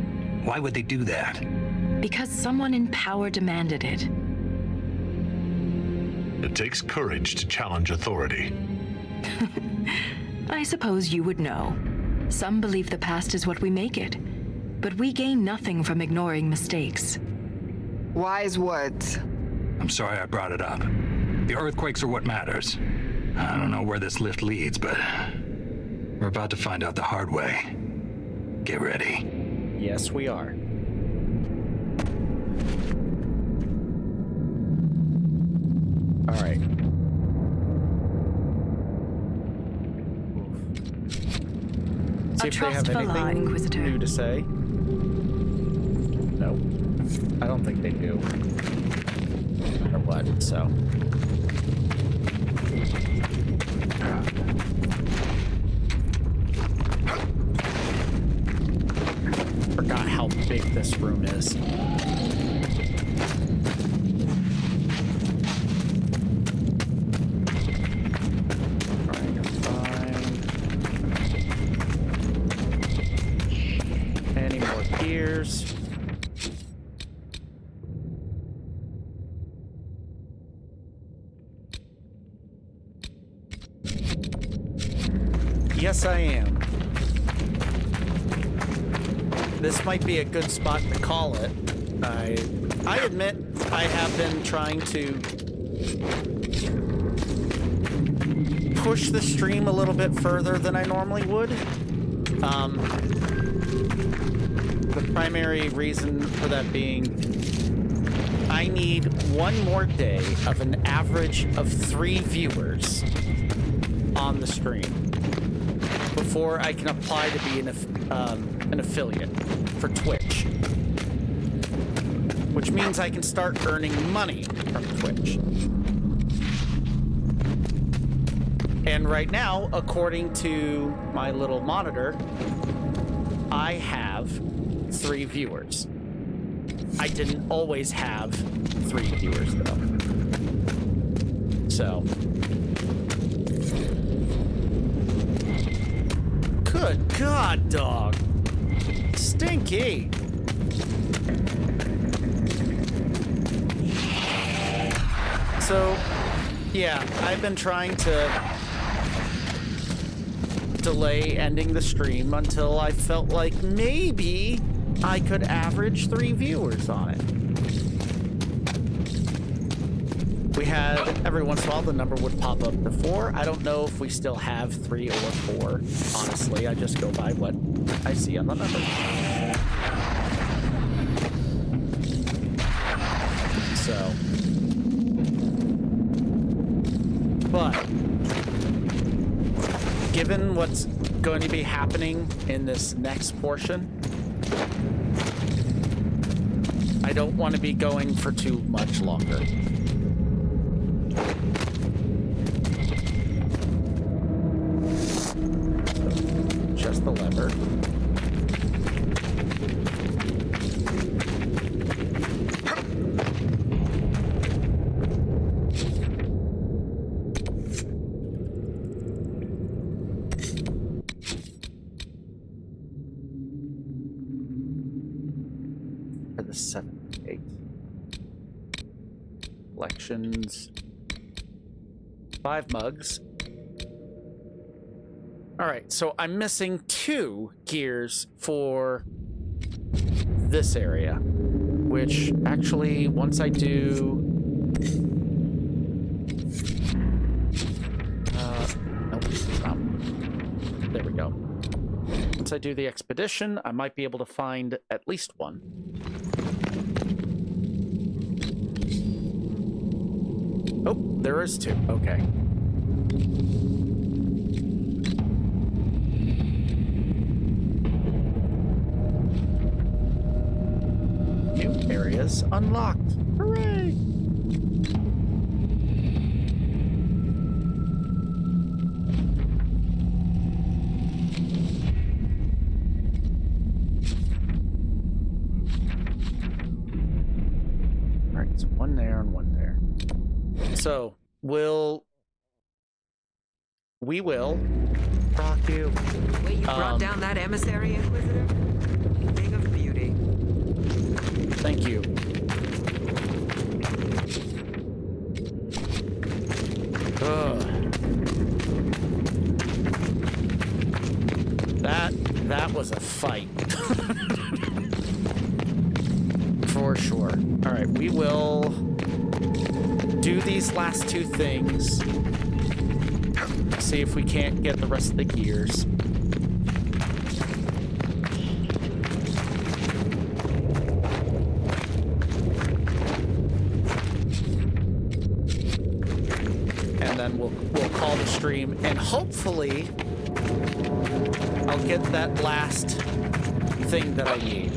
Why would they do that? Because someone in power demanded it. It takes courage to challenge authority. I suppose you would know. Some believe the past is what we make it, but we gain nothing from ignoring mistakes. Wise words. I'm sorry I brought it up. The earthquakes are what matters. I don't know where this lift leads, but we're about to find out the hard way. Get ready. Yes, we are. All right. See if they have anything Inquisitor. new to say. No, I don't think they do. No matter what, so. Forgot how big this room is. Gears. Yes, I am. This might be a good spot to call it. I admit I have been trying to push the stream a little bit further than I normally would. The primary reason for that being, I need one more day of an average of 3 viewers on the stream before I can apply to be an affiliate for Twitch. Which means I can start earning money from Twitch. And right now, according to my little monitor, I have 3 viewers. I didn't always have 3 viewers though. So. Good God, dog. Stinky. So, yeah, I've been trying to delay ending the stream until I felt like maybe I could average 3 viewers on it. We had, every once in a while, the number would pop up to 4. I don't know if we still have 3 or 4. Honestly, I just go by what I see on the number. So. But, given what's going to be happening in this next portion, I don't want to be going for too much longer. Just the lever. for the 78. Collections. 5 mugs. Alright, so I'm missing 2 gears for this area. Which, actually, once I do... nope, stop. There we go. Once I do the expedition, I might be able to find at least 1. Oh, there is 2. Okay. New areas unlocked. Hooray! Alright, so 1 there and 1 there. So, we will rock you. Wait, you brought down that emissary, Inquisitor? Thing of beauty. Thank you. That was a fight. For sure. All right, we will do these last 2 things. See if we can't get the rest of the gears. And then we'll call the stream, and hopefully I'll get that last thing that I need.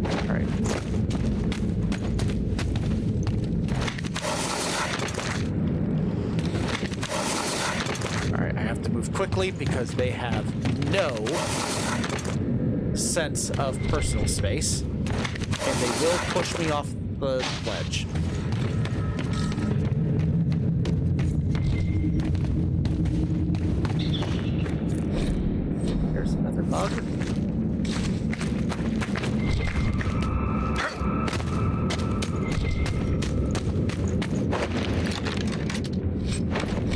All right. All right, I have to move quickly because they have no sense of personal space. And they will push me off the ledge. There's another bug.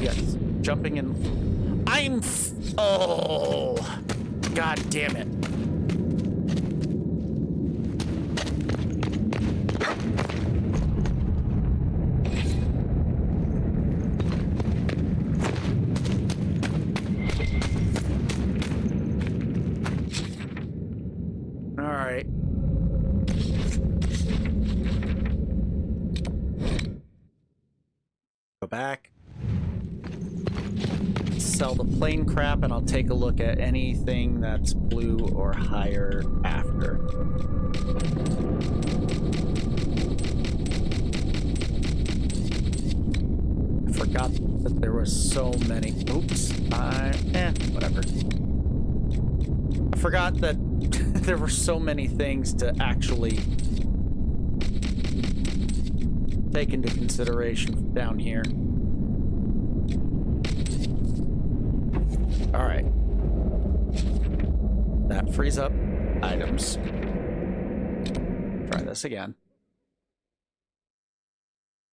Yes, jumping in. Oh, God damn it. Back, sell the plain crap, and I'll take a look at anything that's blue or higher after. I forgot that there was so many. Oops. Whatever. I forgot that there were so many things to actually take into consideration down here. All right. That frees up items. Try this again.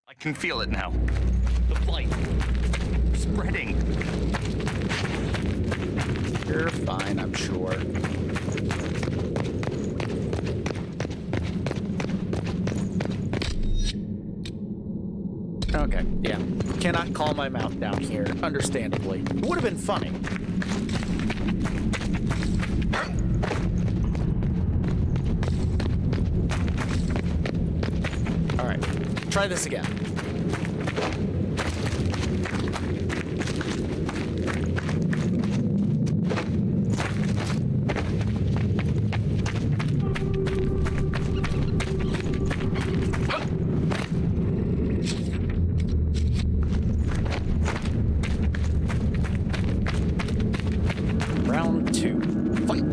I can feel it now. The flight. Spreading. You're fine, I'm sure. Okay, yeah. Cannot call my mount down here, understandably. It would have been funny. Alright, try this again. Round 2. Fight!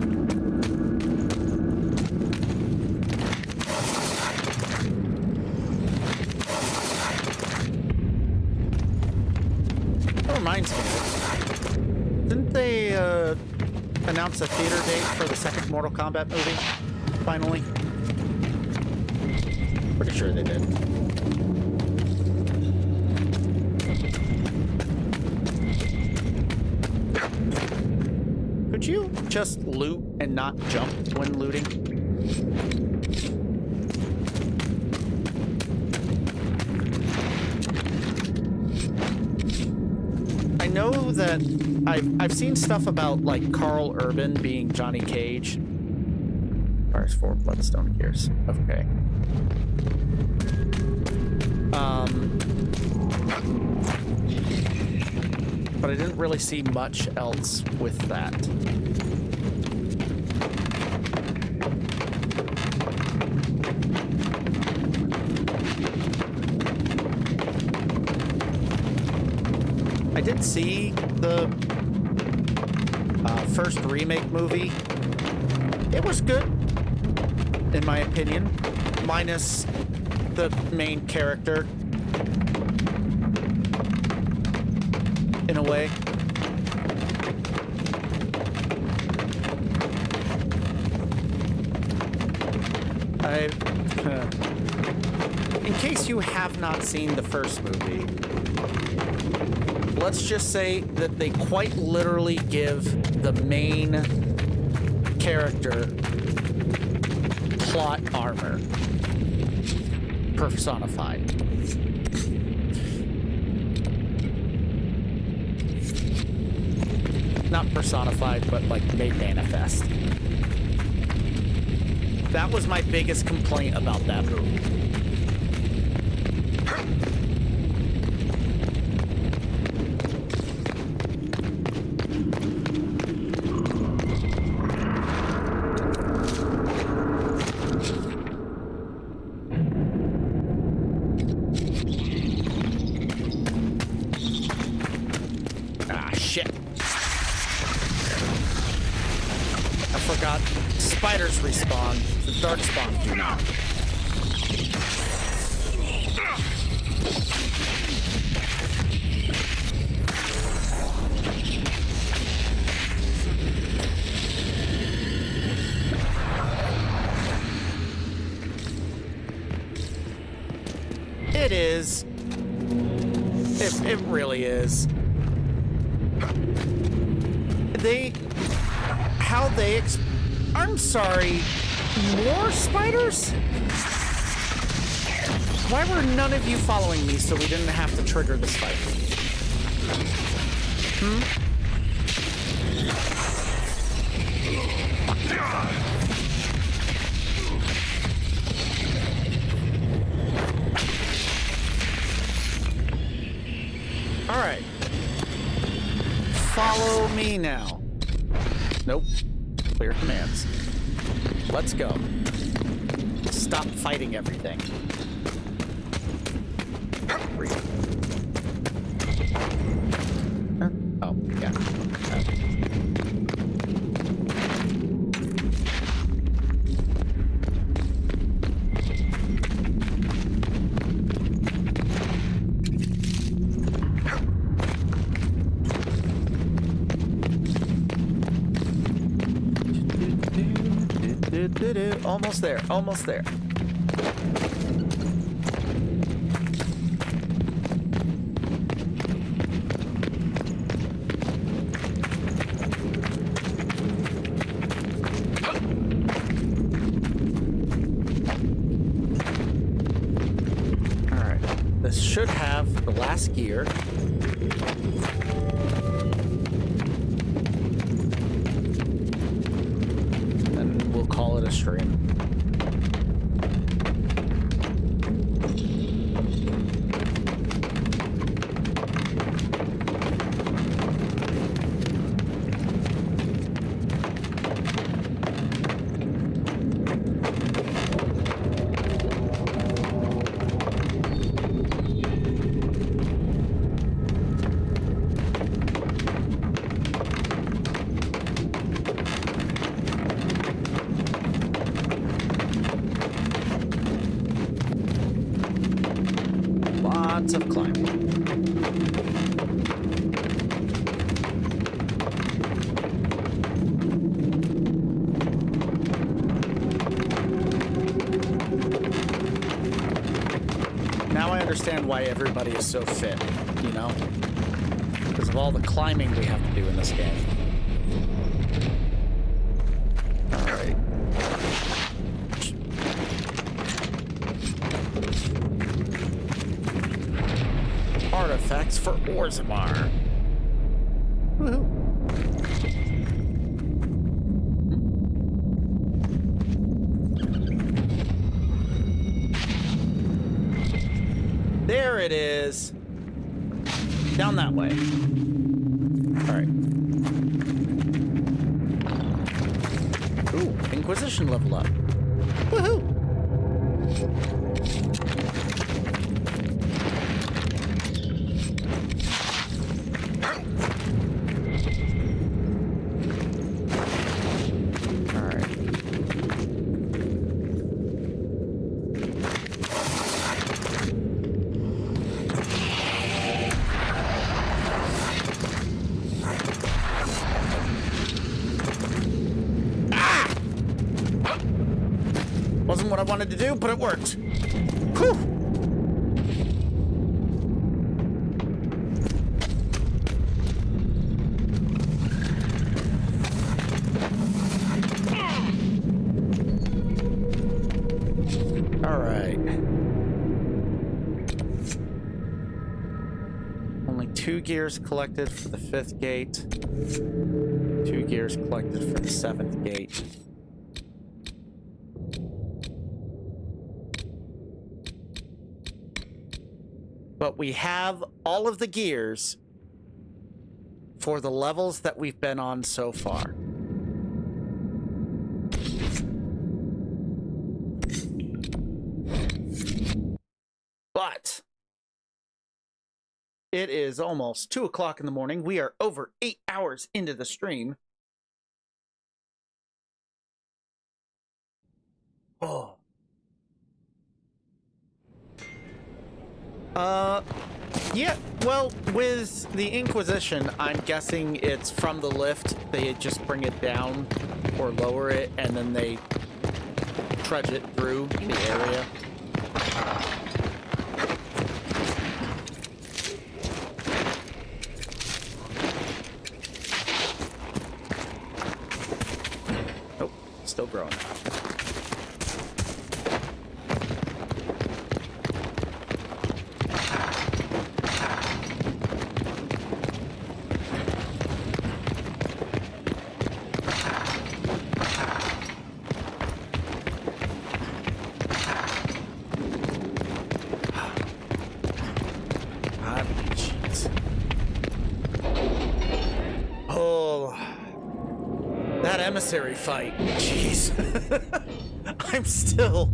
announce a theater date for the second Mortal Kombat movie? Finally? Pretty sure they did. Could you just loot and not jump when looting? I know that I've seen stuff about like Carl Urban being Johnny Cage. Fires 4 Bloodstone Gears. Okay. But I didn't really see much else with that. I did see the first remake movie. It was good, in my opinion, minus the main character, in a way. In case you have not seen the first movie, let's just say that they quite literally give the main character plot armor personified. Not personified, but like made manifest. That was my biggest complaint about that movie. Spiders respawn, the darkspawn do not. It is. It really is. I'm sorry, more spiders? Why were none of you following me so we didn't have to trigger this fight? All right. Follow me now. Nope. Clear commands. Let's go. Stop fighting everything. Oh, yeah. Almost there, almost there. All right, this should have the last gear. And we'll call it a stream. Lots of climbing. understand why everybody is so fit, you know? Because of all the climbing we have to do in this game. Alright. Artifacts for Orzammar. Woohoo. There it is. Down that way. All right. Ooh, Inquisition level up. Woohoo! Wasn't what I wanted to do, but it worked. Whew. All right. Only 2 gears collected for the 5th gate. 2 gears collected for the 7th gate. But we have all of the gears for the levels that we've been on so far. But it is almost 2 o'clock in the morning. We are over 8 hours into the stream. Oh. Yeah, well, with the Inquisition, I'm guessing it's from the lift. They just bring it down or lower it, and then they trudge it through the area. Oh, still growing. Emissary fight. Jeez. I'm still...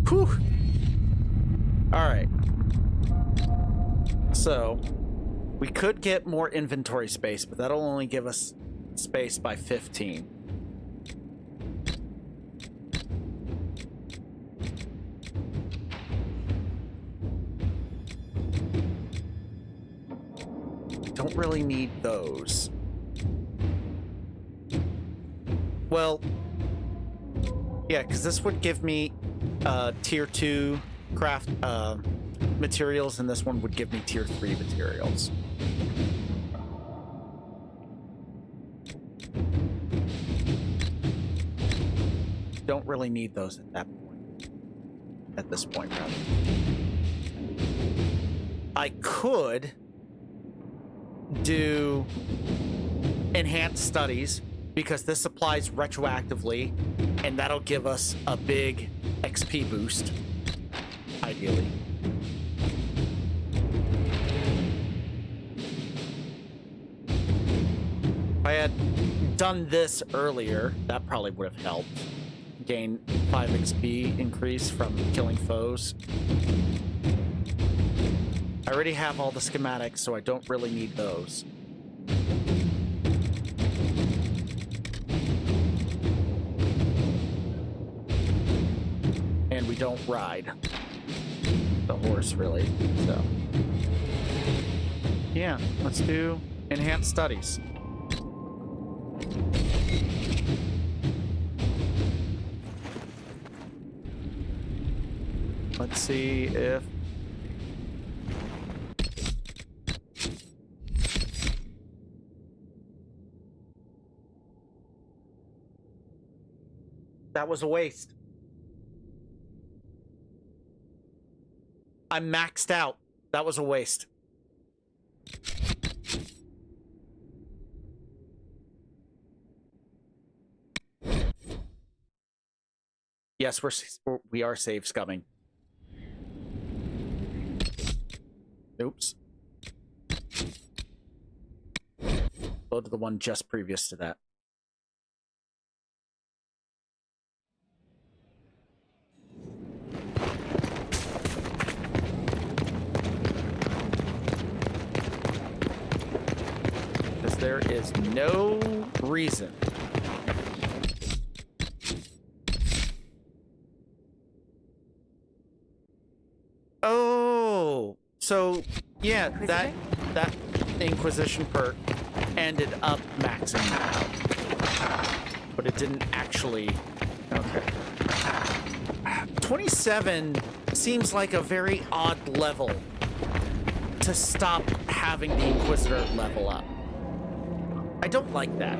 Whew. Alright. So, we could get more inventory space, but that'll only give us space by 15. Don't really need those. Well, yeah, because this would give me tier 2 craft materials, and this one would give me tier 3 materials. Don't really need those at that point. At this point, rather. I could do enhanced studies, because this applies retroactively, and that'll give us a big XP boost, ideally. If I had done this earlier, that probably would have helped. Gain 5 XP increase from killing foes. I already have all the schematics, so I don't really need those. And we don't ride the horse, really, so. Yeah, let's do enhanced studies. Let's see if That was a waste. I'm maxed out. That was a waste. Yes, we are save scumming. Oops. Go to the one just previous to that. Because there is no reason. Oh, so yeah, that Inquisition perk ended up maxing out, but it didn't actually. Okay. 27 seems like a very odd level to stop having the Inquisitor level up. I don't like that.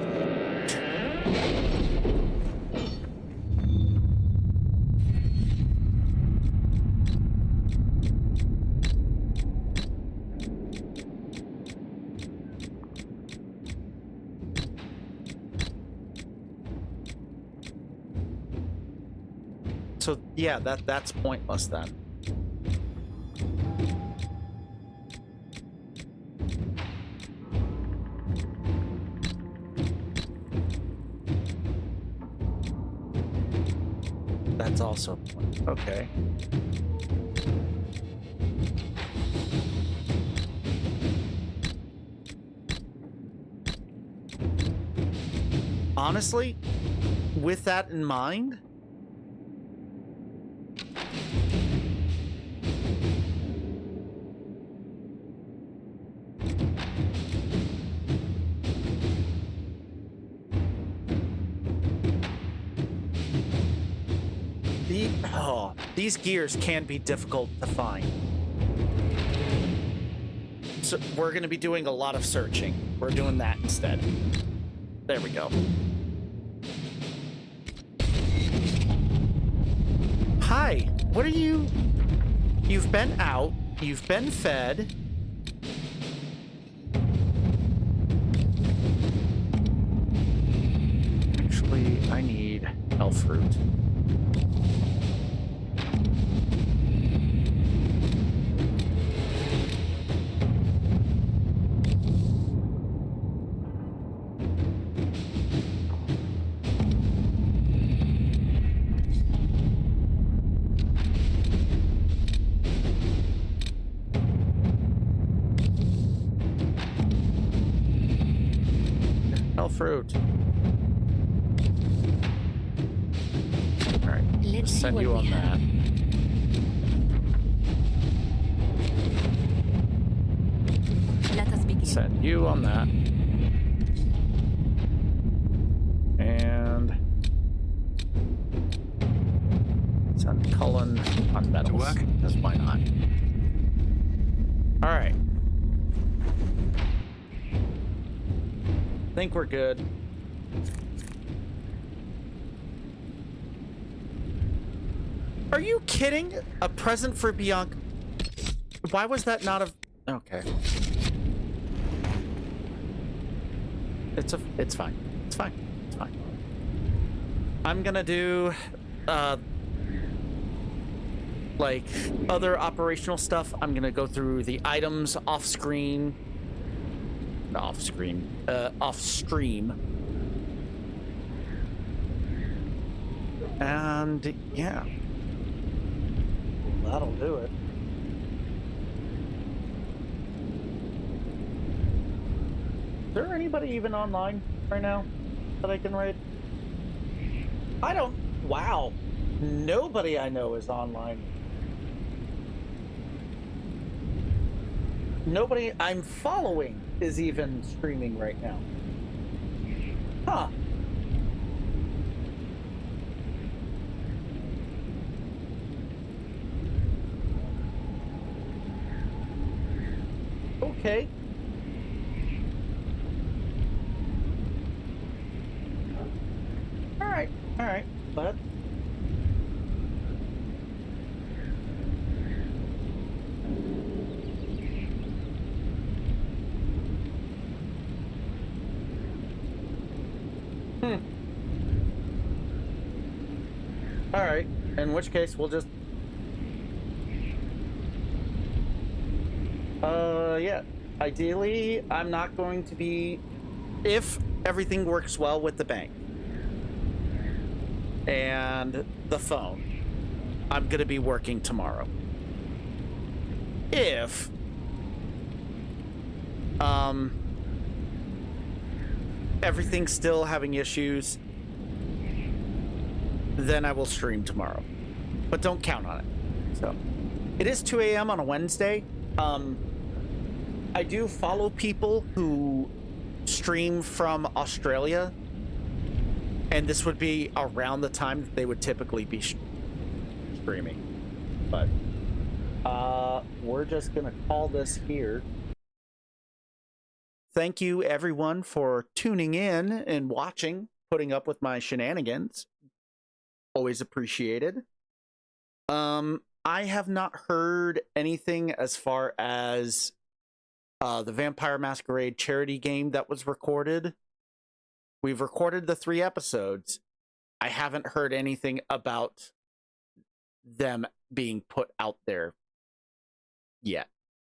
So yeah, that's pointless then. That's also okay. Honestly, with that in mind, these gears can be difficult to find. So we're going to be doing a lot of searching. We're doing that instead. There we go. Hi, what are you? You've been out. You've been fed. Actually, I need elf fruit. Fruit. All right, let's send you on that. Let us begin. Send you on that. And send Cullen on metals. Because why not? All right. I think we're good. Are you kidding? A present for Bianca? Why was that not a... Okay. It's fine. It's fine. It's fine. I'm gonna do, like, other operational stuff. I'm gonna go through the items off-screen. Off-screen. Off-stream. And, yeah. That'll do it. Is there anybody even online right now that I can raid? I don't... Wow. Nobody I know is online. Nobody I'm following is even streaming right now. Huh. Okay. All right. But all right, in which case we'll just yeah, ideally I'm not going to be, if everything works well with the bank and the phone, I'm gonna be working tomorrow. If everything's still having issues, then I will stream tomorrow, but don't count on it. So it is 2 a.m. on a Wednesday. I do follow people who stream from Australia, and this would be around the time that they would typically be streaming. But we're just gonna call this here. Thank you everyone for tuning in and watching, putting up with my shenanigans. Always appreciated. I have not heard anything as far as the Vampire Masquerade charity game that was recorded. We've recorded the 3 episodes. I haven't heard anything about them being put out there yet.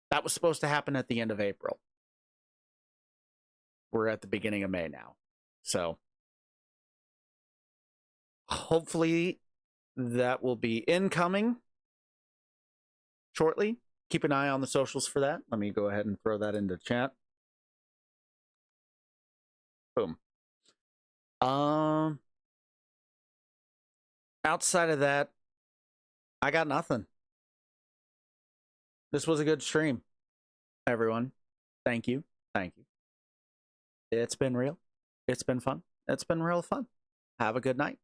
That was supposed to happen at the end of April. We're at the beginning of May now. So hopefully that will be incoming shortly. Keep an eye on the socials for that. Let me go ahead and throw that into chat. Boom. Outside of that, I got nothing. This was a good stream, everyone. Thank you. Thank you. It's been real. It's been fun. It's been real fun. Have a good night.